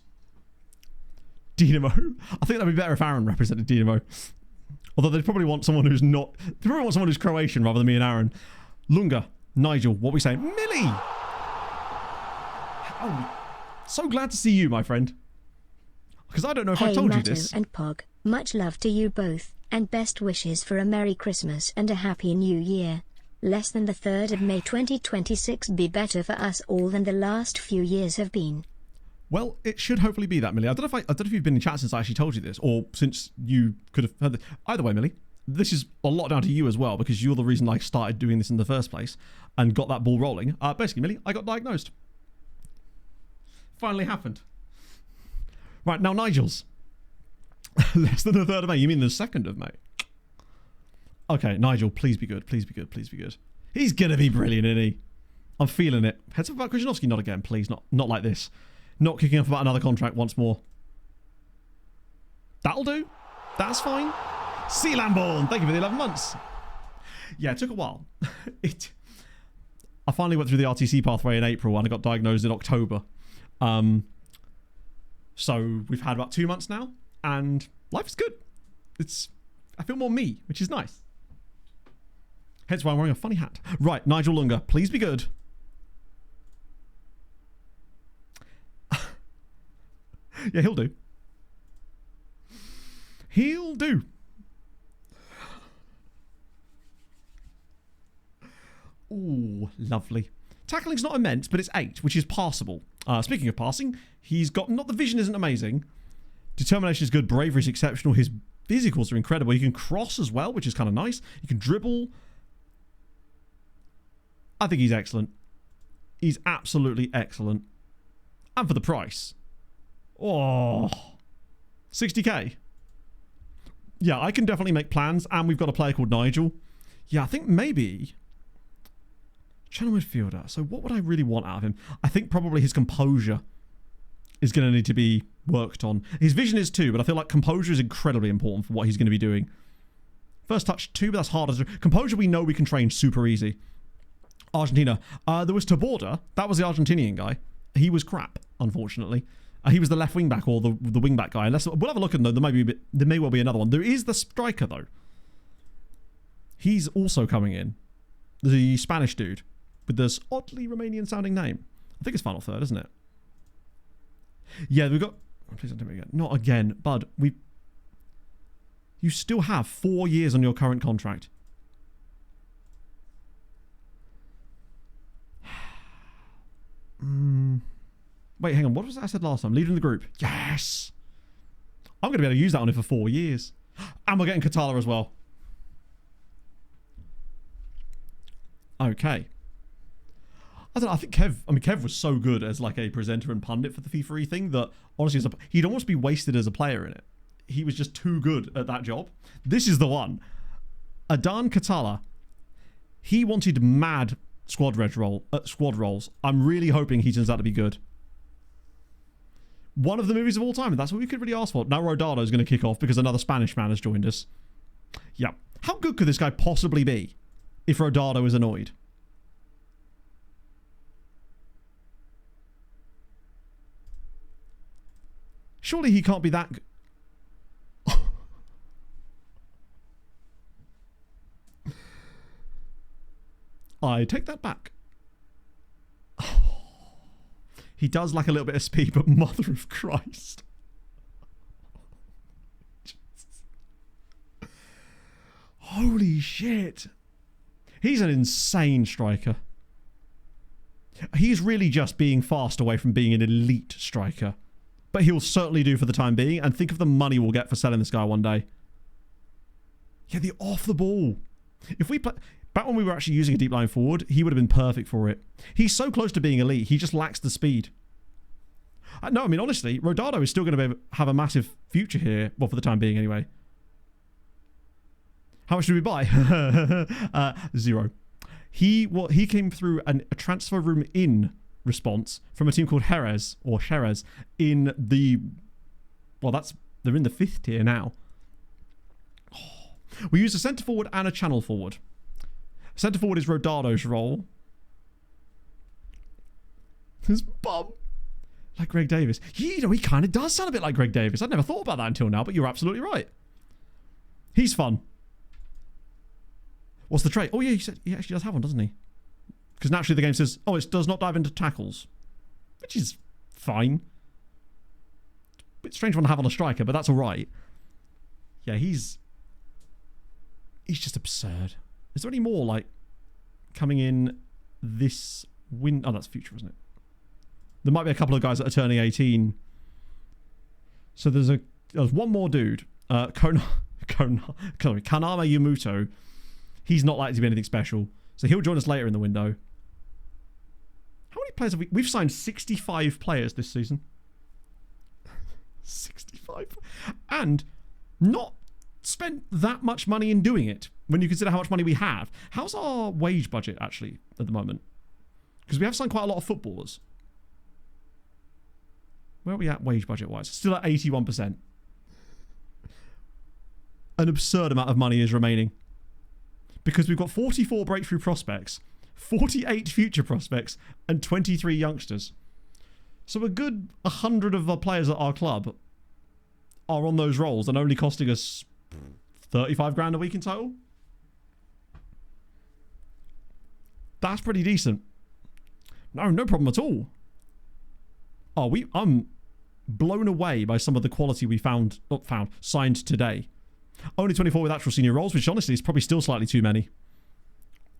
Dynamo. I think that'd be better if Aaron represented Dynamo. Although they'd probably want someone who's not... They probably want someone who's Croatian rather than me and Aaron. Lunga, Nigel, what are we saying? Millie! Oh, so glad to see you, my friend. Because I don't know if I told you this. And Pog, much love to you both, and best wishes for a Merry Christmas and a Happy New Year. Less than the 3rd of May 2026 be better for us all than the last few years have been. Well, it should hopefully be that, Millie. I don't know if you've been in chat since I actually told you this, or since you could have heard this. Either way, Millie, this is a lot down to you as well, because you're the reason I started doing this in the first place and got that ball rolling. Basically, Millie, I got diagnosed. Finally happened. Right, now Nigel's. Less than the 3rd of May. You mean the 2nd of May? Okay, Nigel, please be good. Please be good. Please be good. He's going to be brilliant, isn't he? I'm feeling it. Heads up about Krzyzewski. Not again, please. Not like this. Not kicking off about another contract once more. That'll do. That's fine. See Lamborn. Thank you for the 11 months. Yeah, it took a while. I finally went through the RTC pathway in April and I got diagnosed in October. So we've had about 2 months now and life is good. I feel more me, which is nice. Hence why I'm wearing a funny hat. Right, Nigel Lunga, please be good. Yeah, he'll do. He'll do. Ooh, lovely. Tackling's not immense, but it's 8, which is passable. Speaking of passing, he's got... Not the vision isn't amazing. Determination is good. Bravery is exceptional. His physicals are incredible. He can cross as well, which is kind of nice. He can dribble. I think he's excellent. He's absolutely excellent. And for the price. Oh. 60k. Yeah, I can definitely make plans. And we've got a player called Nigel. Yeah, I think maybe... Channel midfielder. So what would I really want out of him? I think probably his composure is going to need to be worked on. His vision is too, but I feel like composure is incredibly important for what he's going to be doing. First touch too, but that's harder. Composure we know we can train super easy. Argentina. There was Taborda. That was the Argentinian guy. He was crap, unfortunately. He was the left wing back or the wing back guy. Unless we'll have a look at them. There may well be another one. There is the striker though. He's also coming in. The Spanish dude with this oddly Romanian sounding name. I think it's final third, isn't it? Yeah, we've got. Please don't tell me again. Not again, bud. You still have 4 years on your current contract. Wait, hang on. What was that I said last time? Leading the group. Yes. I'm going to be able to use that on it for 4 years. And we're getting Katala as well. Okay. I don't know. I think Kev was so good as like a presenter and pundit for the FIFA E thing that honestly, he'd almost be wasted as a player in it. He was just too good at that job. This is the one. Adan Katala. He wanted mad squad roles. I'm really hoping he turns out to be good. One of the movies of all time, and that's what we could really ask for. Now Rodado is going to kick off because another Spanish man has joined us. Yeah. How good could this guy possibly be if Rodado is annoyed? Surely he can't be that good. I take that back. He does lack a little bit of speed, but mother of Christ. Holy shit. He's an insane striker. He's really just being fast away from being an elite striker. But he'll certainly do for the time being. And think of the money we'll get for selling this guy one day. Yeah, the off the ball. If we play... Back when we were actually using a deep line forward, he would have been perfect for it. He's so close to being elite, he just lacks the speed. No, I mean, honestly, Rodado is still going to have a massive future here. Well, for the time being, anyway. How much did we buy? 0. He came through a transfer room in response from a team called Jerez in the... Well, they're in the 5th tier now. We use a centre forward and a channel forward. Centre forward is Rodado's role. His bum. Like Greg Davis. You know, he kind of does sound a bit like Greg Davis. I'd never thought about that until now, but you're absolutely right. He's fun. What's the trait? Oh, yeah, he actually does have one, doesn't he? Because naturally the game says, oh, it does not dive into tackles. Which is fine. Bit strange one to have on a striker, but that's all right. Yeah, he's just absurd. Is there any more, like, coming in this win? Oh, that's future, isn't it? There might be a couple of guys that are turning 18. So there's one more dude. Kanama Yumuto. He's not likely to be anything special. So he'll join us later in the window. How many players have we... We've signed 65 players this season. 65? And not spent that much money in doing it. When you consider how much money we have. How's our wage budget, actually, at the moment? Because we have signed quite a lot of footballers. Where are we at wage budget-wise? Still at 81%. An absurd amount of money is remaining. Because we've got 44 breakthrough prospects, 48 future prospects, and 23 youngsters. So a good 100 of our players at our club are on those roles and only costing us 35 grand a week in total. That's pretty decent. No problem at all. I'm blown away by some of the quality we signed today. Only 24 with actual senior roles, which honestly is probably still slightly too many.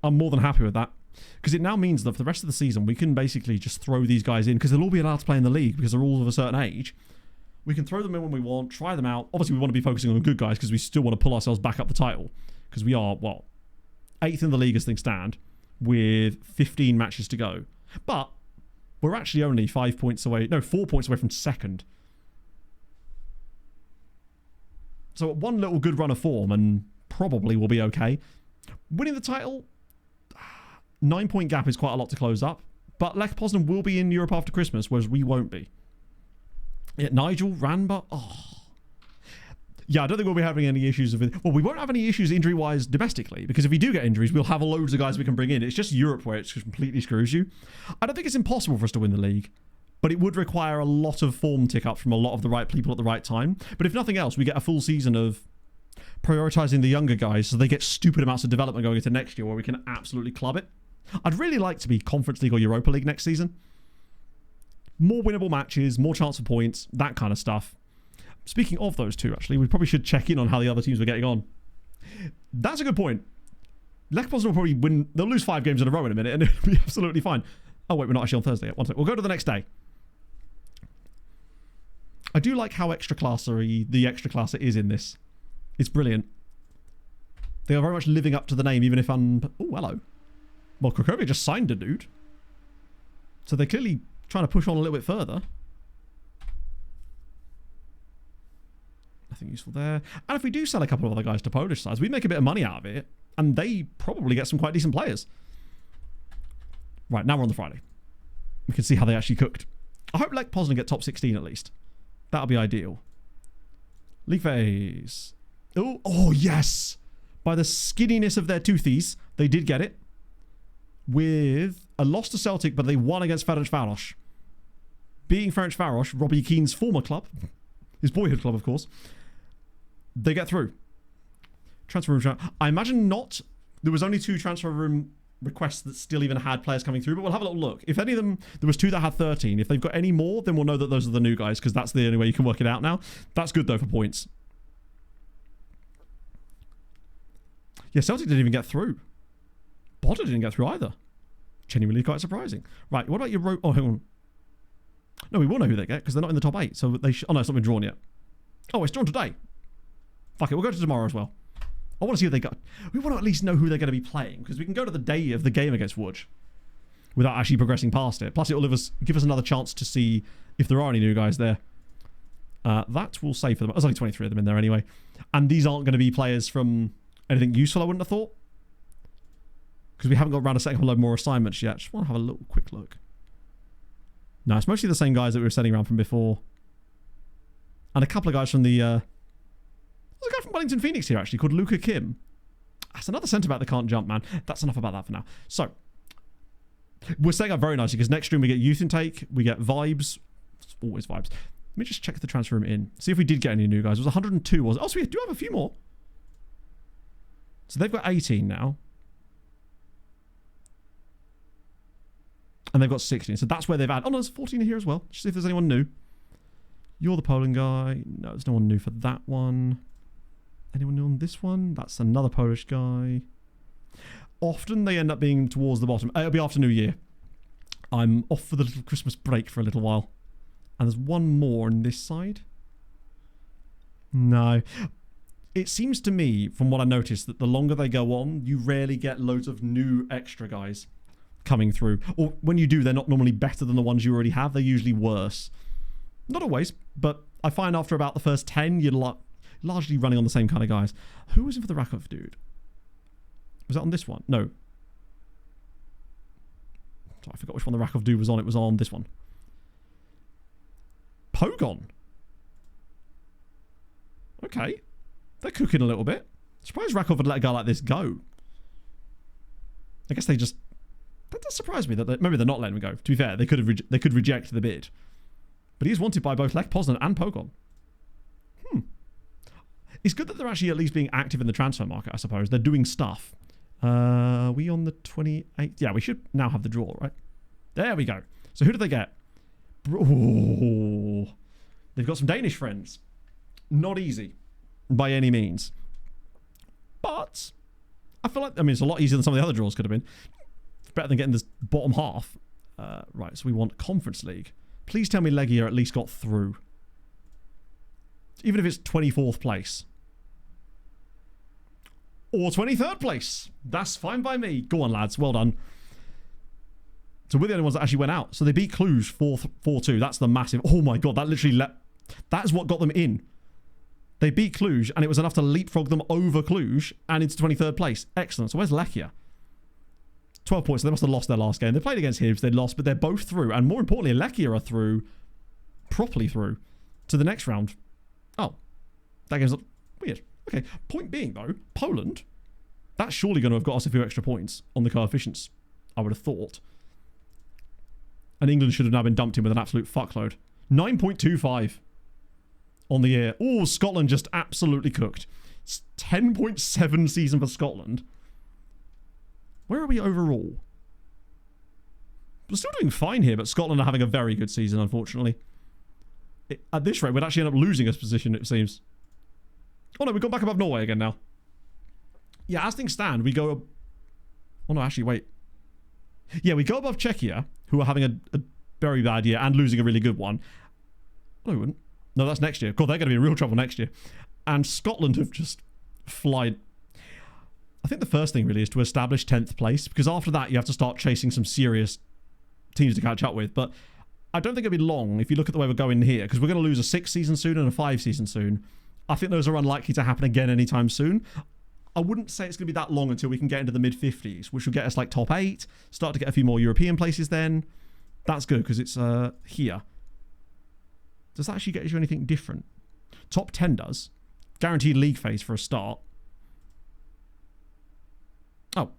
I'm more than happy with that. Because it now means that for the rest of the season, we can basically just throw these guys in, because they'll all be allowed to play in the league, because they're all of a certain age. We can throw them in when we want, try them out. Obviously, we want to be focusing on the good guys, because we still want to pull ourselves back up the title. Because we are, 8th in the league as things stand, with 15 matches to go. But we're actually only 4 points away from second. So one little good run of form and probably we'll be okay. Winning the title, 9-point gap is quite a lot to close up. But Lech Poznan will be in Europe after Christmas, whereas we won't be. Yeah, Nigel, Ranba. Oh. Yeah, I don't think we'll be having any issues with... Well, we won't have any issues injury-wise domestically, because if we do get injuries, we'll have loads of guys we can bring in. It's just Europe where it completely screws you. I don't think it's impossible for us to win the league, but it would require a lot of form tick-ups from a lot of the right people at the right time. But if nothing else, we get a full season of prioritising the younger guys so they get stupid amounts of development going into next year where we can absolutely club it. I'd really like to be Conference League or Europa League next season. More winnable matches, more chance for points, that kind of stuff. Speaking of those two, actually, we probably should check in on how the other teams were getting on. That's a good point. Lech Poznan will probably win. They'll lose 5 games in a row in a minute, and it'll be absolutely fine. Oh, wait, we're not actually on Thursday yet. One second. We'll go to the next day. I do like how extra-classery the extra-classer is in this. It's brilliant. They are very much living up to the name, even if oh, hello. Well, Cracovia just signed a dude. So they're clearly trying to push on a little bit further. Nothing useful there. And if we do sell a couple of other guys to Polish sides, we make a bit of money out of it. And they probably get some quite decent players. Right, now we're on the Friday. We can see how they actually cooked. I hope Lech Poznan get top 16 at least. That'll be ideal. League phase. Oh, yes! By the skinniness of their toothies, they did get it. With a loss to Celtic, but they won against Ferencváros. Beating Ferencváros, Robbie Keane's former club, his boyhood club, of course, they get through. Transfer room. I imagine not. There was only 2 transfer room requests that still even had players coming through, but we'll have a little look. If any of them, there was 2 that had 13. If they've got any more, then we'll know that those are the new guys, because that's the only way you can work it out now. That's good, though, for points. Yeah, Celtic didn't even get through. Bodder didn't get through either. Genuinely quite surprising. Right, what about your... Oh, hang on. No, we will know who they get, because they're not in the top 8. So they oh, no, it's not been drawn yet. Oh, it's drawn today. Fuck it, we'll go to tomorrow as well. I want to see who they got. We want to at least know who they're going to be playing, because we can go to the day of the game against Łódź without actually progressing past it. Plus, it will give us another chance to see if there are any new guys there. That will say for them. There's only 23 of them in there anyway. And these aren't going to be players from anything useful, I wouldn't have thought. Because we haven't got around a second load more assignments yet. Just want to have a little quick look. No, it's mostly the same guys that we were sending around from before. And a couple of guys from the... there's a guy from Wellington Phoenix here, actually, called Luca Kim. That's another centre-back that can't jump, man. That's enough about that for now. So, we're setting up very nicely, because next stream we get youth intake, we get vibes. It's always vibes. Let me just check the transfer room in. See if we did get any new guys. It was 102, was it? Oh, so we do have a few more. So they've got 18 now. And they've got 16. So that's where they've added. Oh, no, there's 14 here as well. Just see if there's anyone new. You're the Poland guy. No, there's no one new for that one. Anyone new on this one? That's another Polish guy. Often they end up being towards the bottom. It'll be after New Year. I'm off for the little Christmas break for a little while. And there's one more on this side. No. It seems to me, from what I noticed, that the longer they go on, you rarely get loads of new extra guys coming through. Or when you do, they're not normally better than the ones you already have. They're usually worse. Not always, but I find after about the first 10, you're largely running on the same kind of guys. Who was in for the Rakov dude? Was that on this one? No. So I forgot which one the Rakov dude was on. It was on this one. Pogon. Okay. They're cooking a little bit. Surprised Rakov would let a guy like this go. I guess they just... That does surprise me that maybe they're not letting him go. To be fair, they could reject the bid. But he is wanted by both Lech Poznan and Pogon. It's good that they're actually at least being active in the transfer market, I suppose. They're doing stuff. Are we on the 28th? Yeah, we should now have the draw, right? There we go. So who do they get? Oh, they've got some Danish friends. Not easy by any means. But I feel like, I mean, it's a lot easier than some of the other draws could have been. It's better than getting this bottom half. Right, so we want Conference League. Please tell me Legia at least got through. Even if it's 24th place. Or 23rd place. That's fine by me. Go on, lads. Well done. So we're the only ones that actually went out. So they beat Cluj 4-2. That's the massive... Oh my god, that literally... That's what got them in. They beat Cluj, and it was enough to leapfrog them over Cluj and into 23rd place. Excellent. So where's Lechia? 12 points. So they must have lost their last game. They played against Hibs. They lost, but they're both through. And more importantly, Lechia are through. Properly through. to the next round. Oh, that game's weird. Okay, point being though, Poland, that's surely going to have got us a few extra points on the coefficients, I would have thought. And England should have now been dumped in with an absolute fuckload. 9.25 on the year. Oh, Scotland just absolutely cooked. It's 10.7 season for Scotland. Where are we overall? We're still doing fine here, but Scotland are having a very good season, unfortunately. At this rate, we'd actually end up losing this position, it seems. Oh no, we've gone back above Norway again now. Yeah, as things stand, we go... Oh no, actually, wait. Yeah, we go above Czechia, who are having a very bad year and losing a really good one. No, we wouldn't. No, that's next year. God, they're going to be in real trouble next year. And Scotland have just flied. I think the first thing really is to establish 10th place, because after that you have to start chasing some serious teams to catch up with. But I don't think it'll be long if you look at the way we're going here, because we're going to lose a 6 season soon and a 5 season soon. I think those are unlikely to happen again anytime soon. I wouldn't say it's going to be that long until we can get into the mid-50s, which will get us like top 8, start to get a few more European places then. That's good, because it's here. Does that actually get you anything different? Top 10 does. Guaranteed league phase for a start. Oh.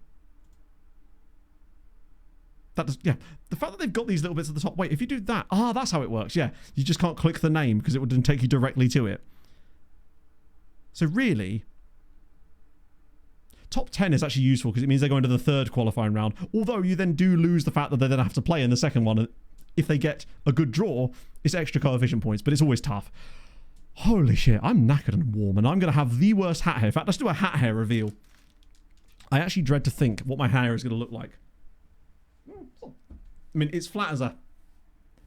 That does, yeah. The fact that they've got these little bits at the top. Wait, if you do that. Ah, that's how it works. Yeah. You just can't click the name because it wouldn't take you directly to it. So really, top 10 is actually useful because it means they go into the third qualifying round. Although you then do lose the fact that they then have to play in the second one. If they get a good draw, it's extra coefficient points, but it's always tough. Holy shit, I'm knackered and warm, and I'm going to have the worst hat hair. In fact, let's do a hat hair reveal. I actually dread to think what my hair is going to look like. I mean, it's flat as a...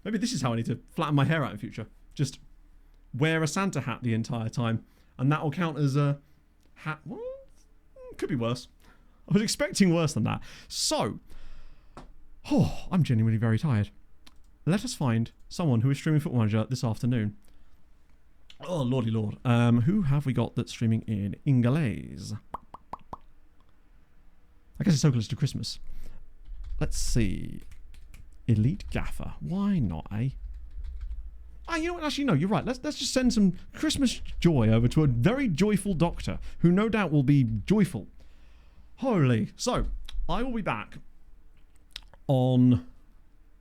Maybe this is how I need to flatten my hair out in future. Just wear a Santa hat the entire time, and that will count as a hat... Well, could be worse. I was expecting worse than that. So, I'm genuinely very tired. Let us find someone who is streaming Football Manager this afternoon. Oh, lordy lord. Who have we got that's streaming in Ingles? I guess it's so close to Christmas. Let's see. Elite Gaffer. Why not, eh? Ah, you know what? Actually, no, you're right. Let's just send some Christmas joy over to a very joyful doctor who no doubt will be joyful. Holy. So, I will be back on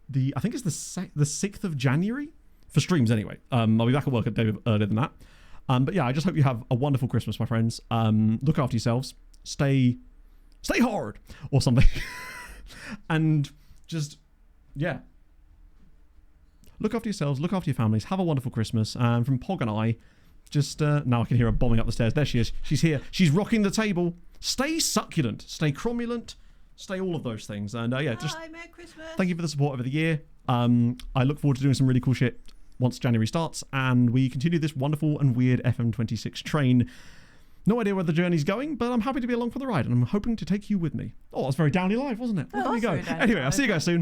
the... I think it's the 6th of January? For streams, anyway. I'll be back at work a day earlier than that. But yeah, I just hope you have a wonderful Christmas, my friends. Look after yourselves. Stay hard! Or something. And just... Yeah. Look after yourselves, look after your families, have a wonderful Christmas. And from Pog and I, just, now I can hear her bombing up the stairs. There she is. She's here. She's rocking the table. Stay succulent. Stay cromulent. Stay all of those things. And yeah, just Merry Christmas. Thank you for the support over the year. I look forward to doing some really cool shit once January starts. And we continue this wonderful and weird FM26 train. No idea where the journey's going, but I'm happy to be along for the ride. And I'm hoping to take you with me. Oh, it was very Downey Live, wasn't it? Well, there we go. Anyway, I'll see you guys soon.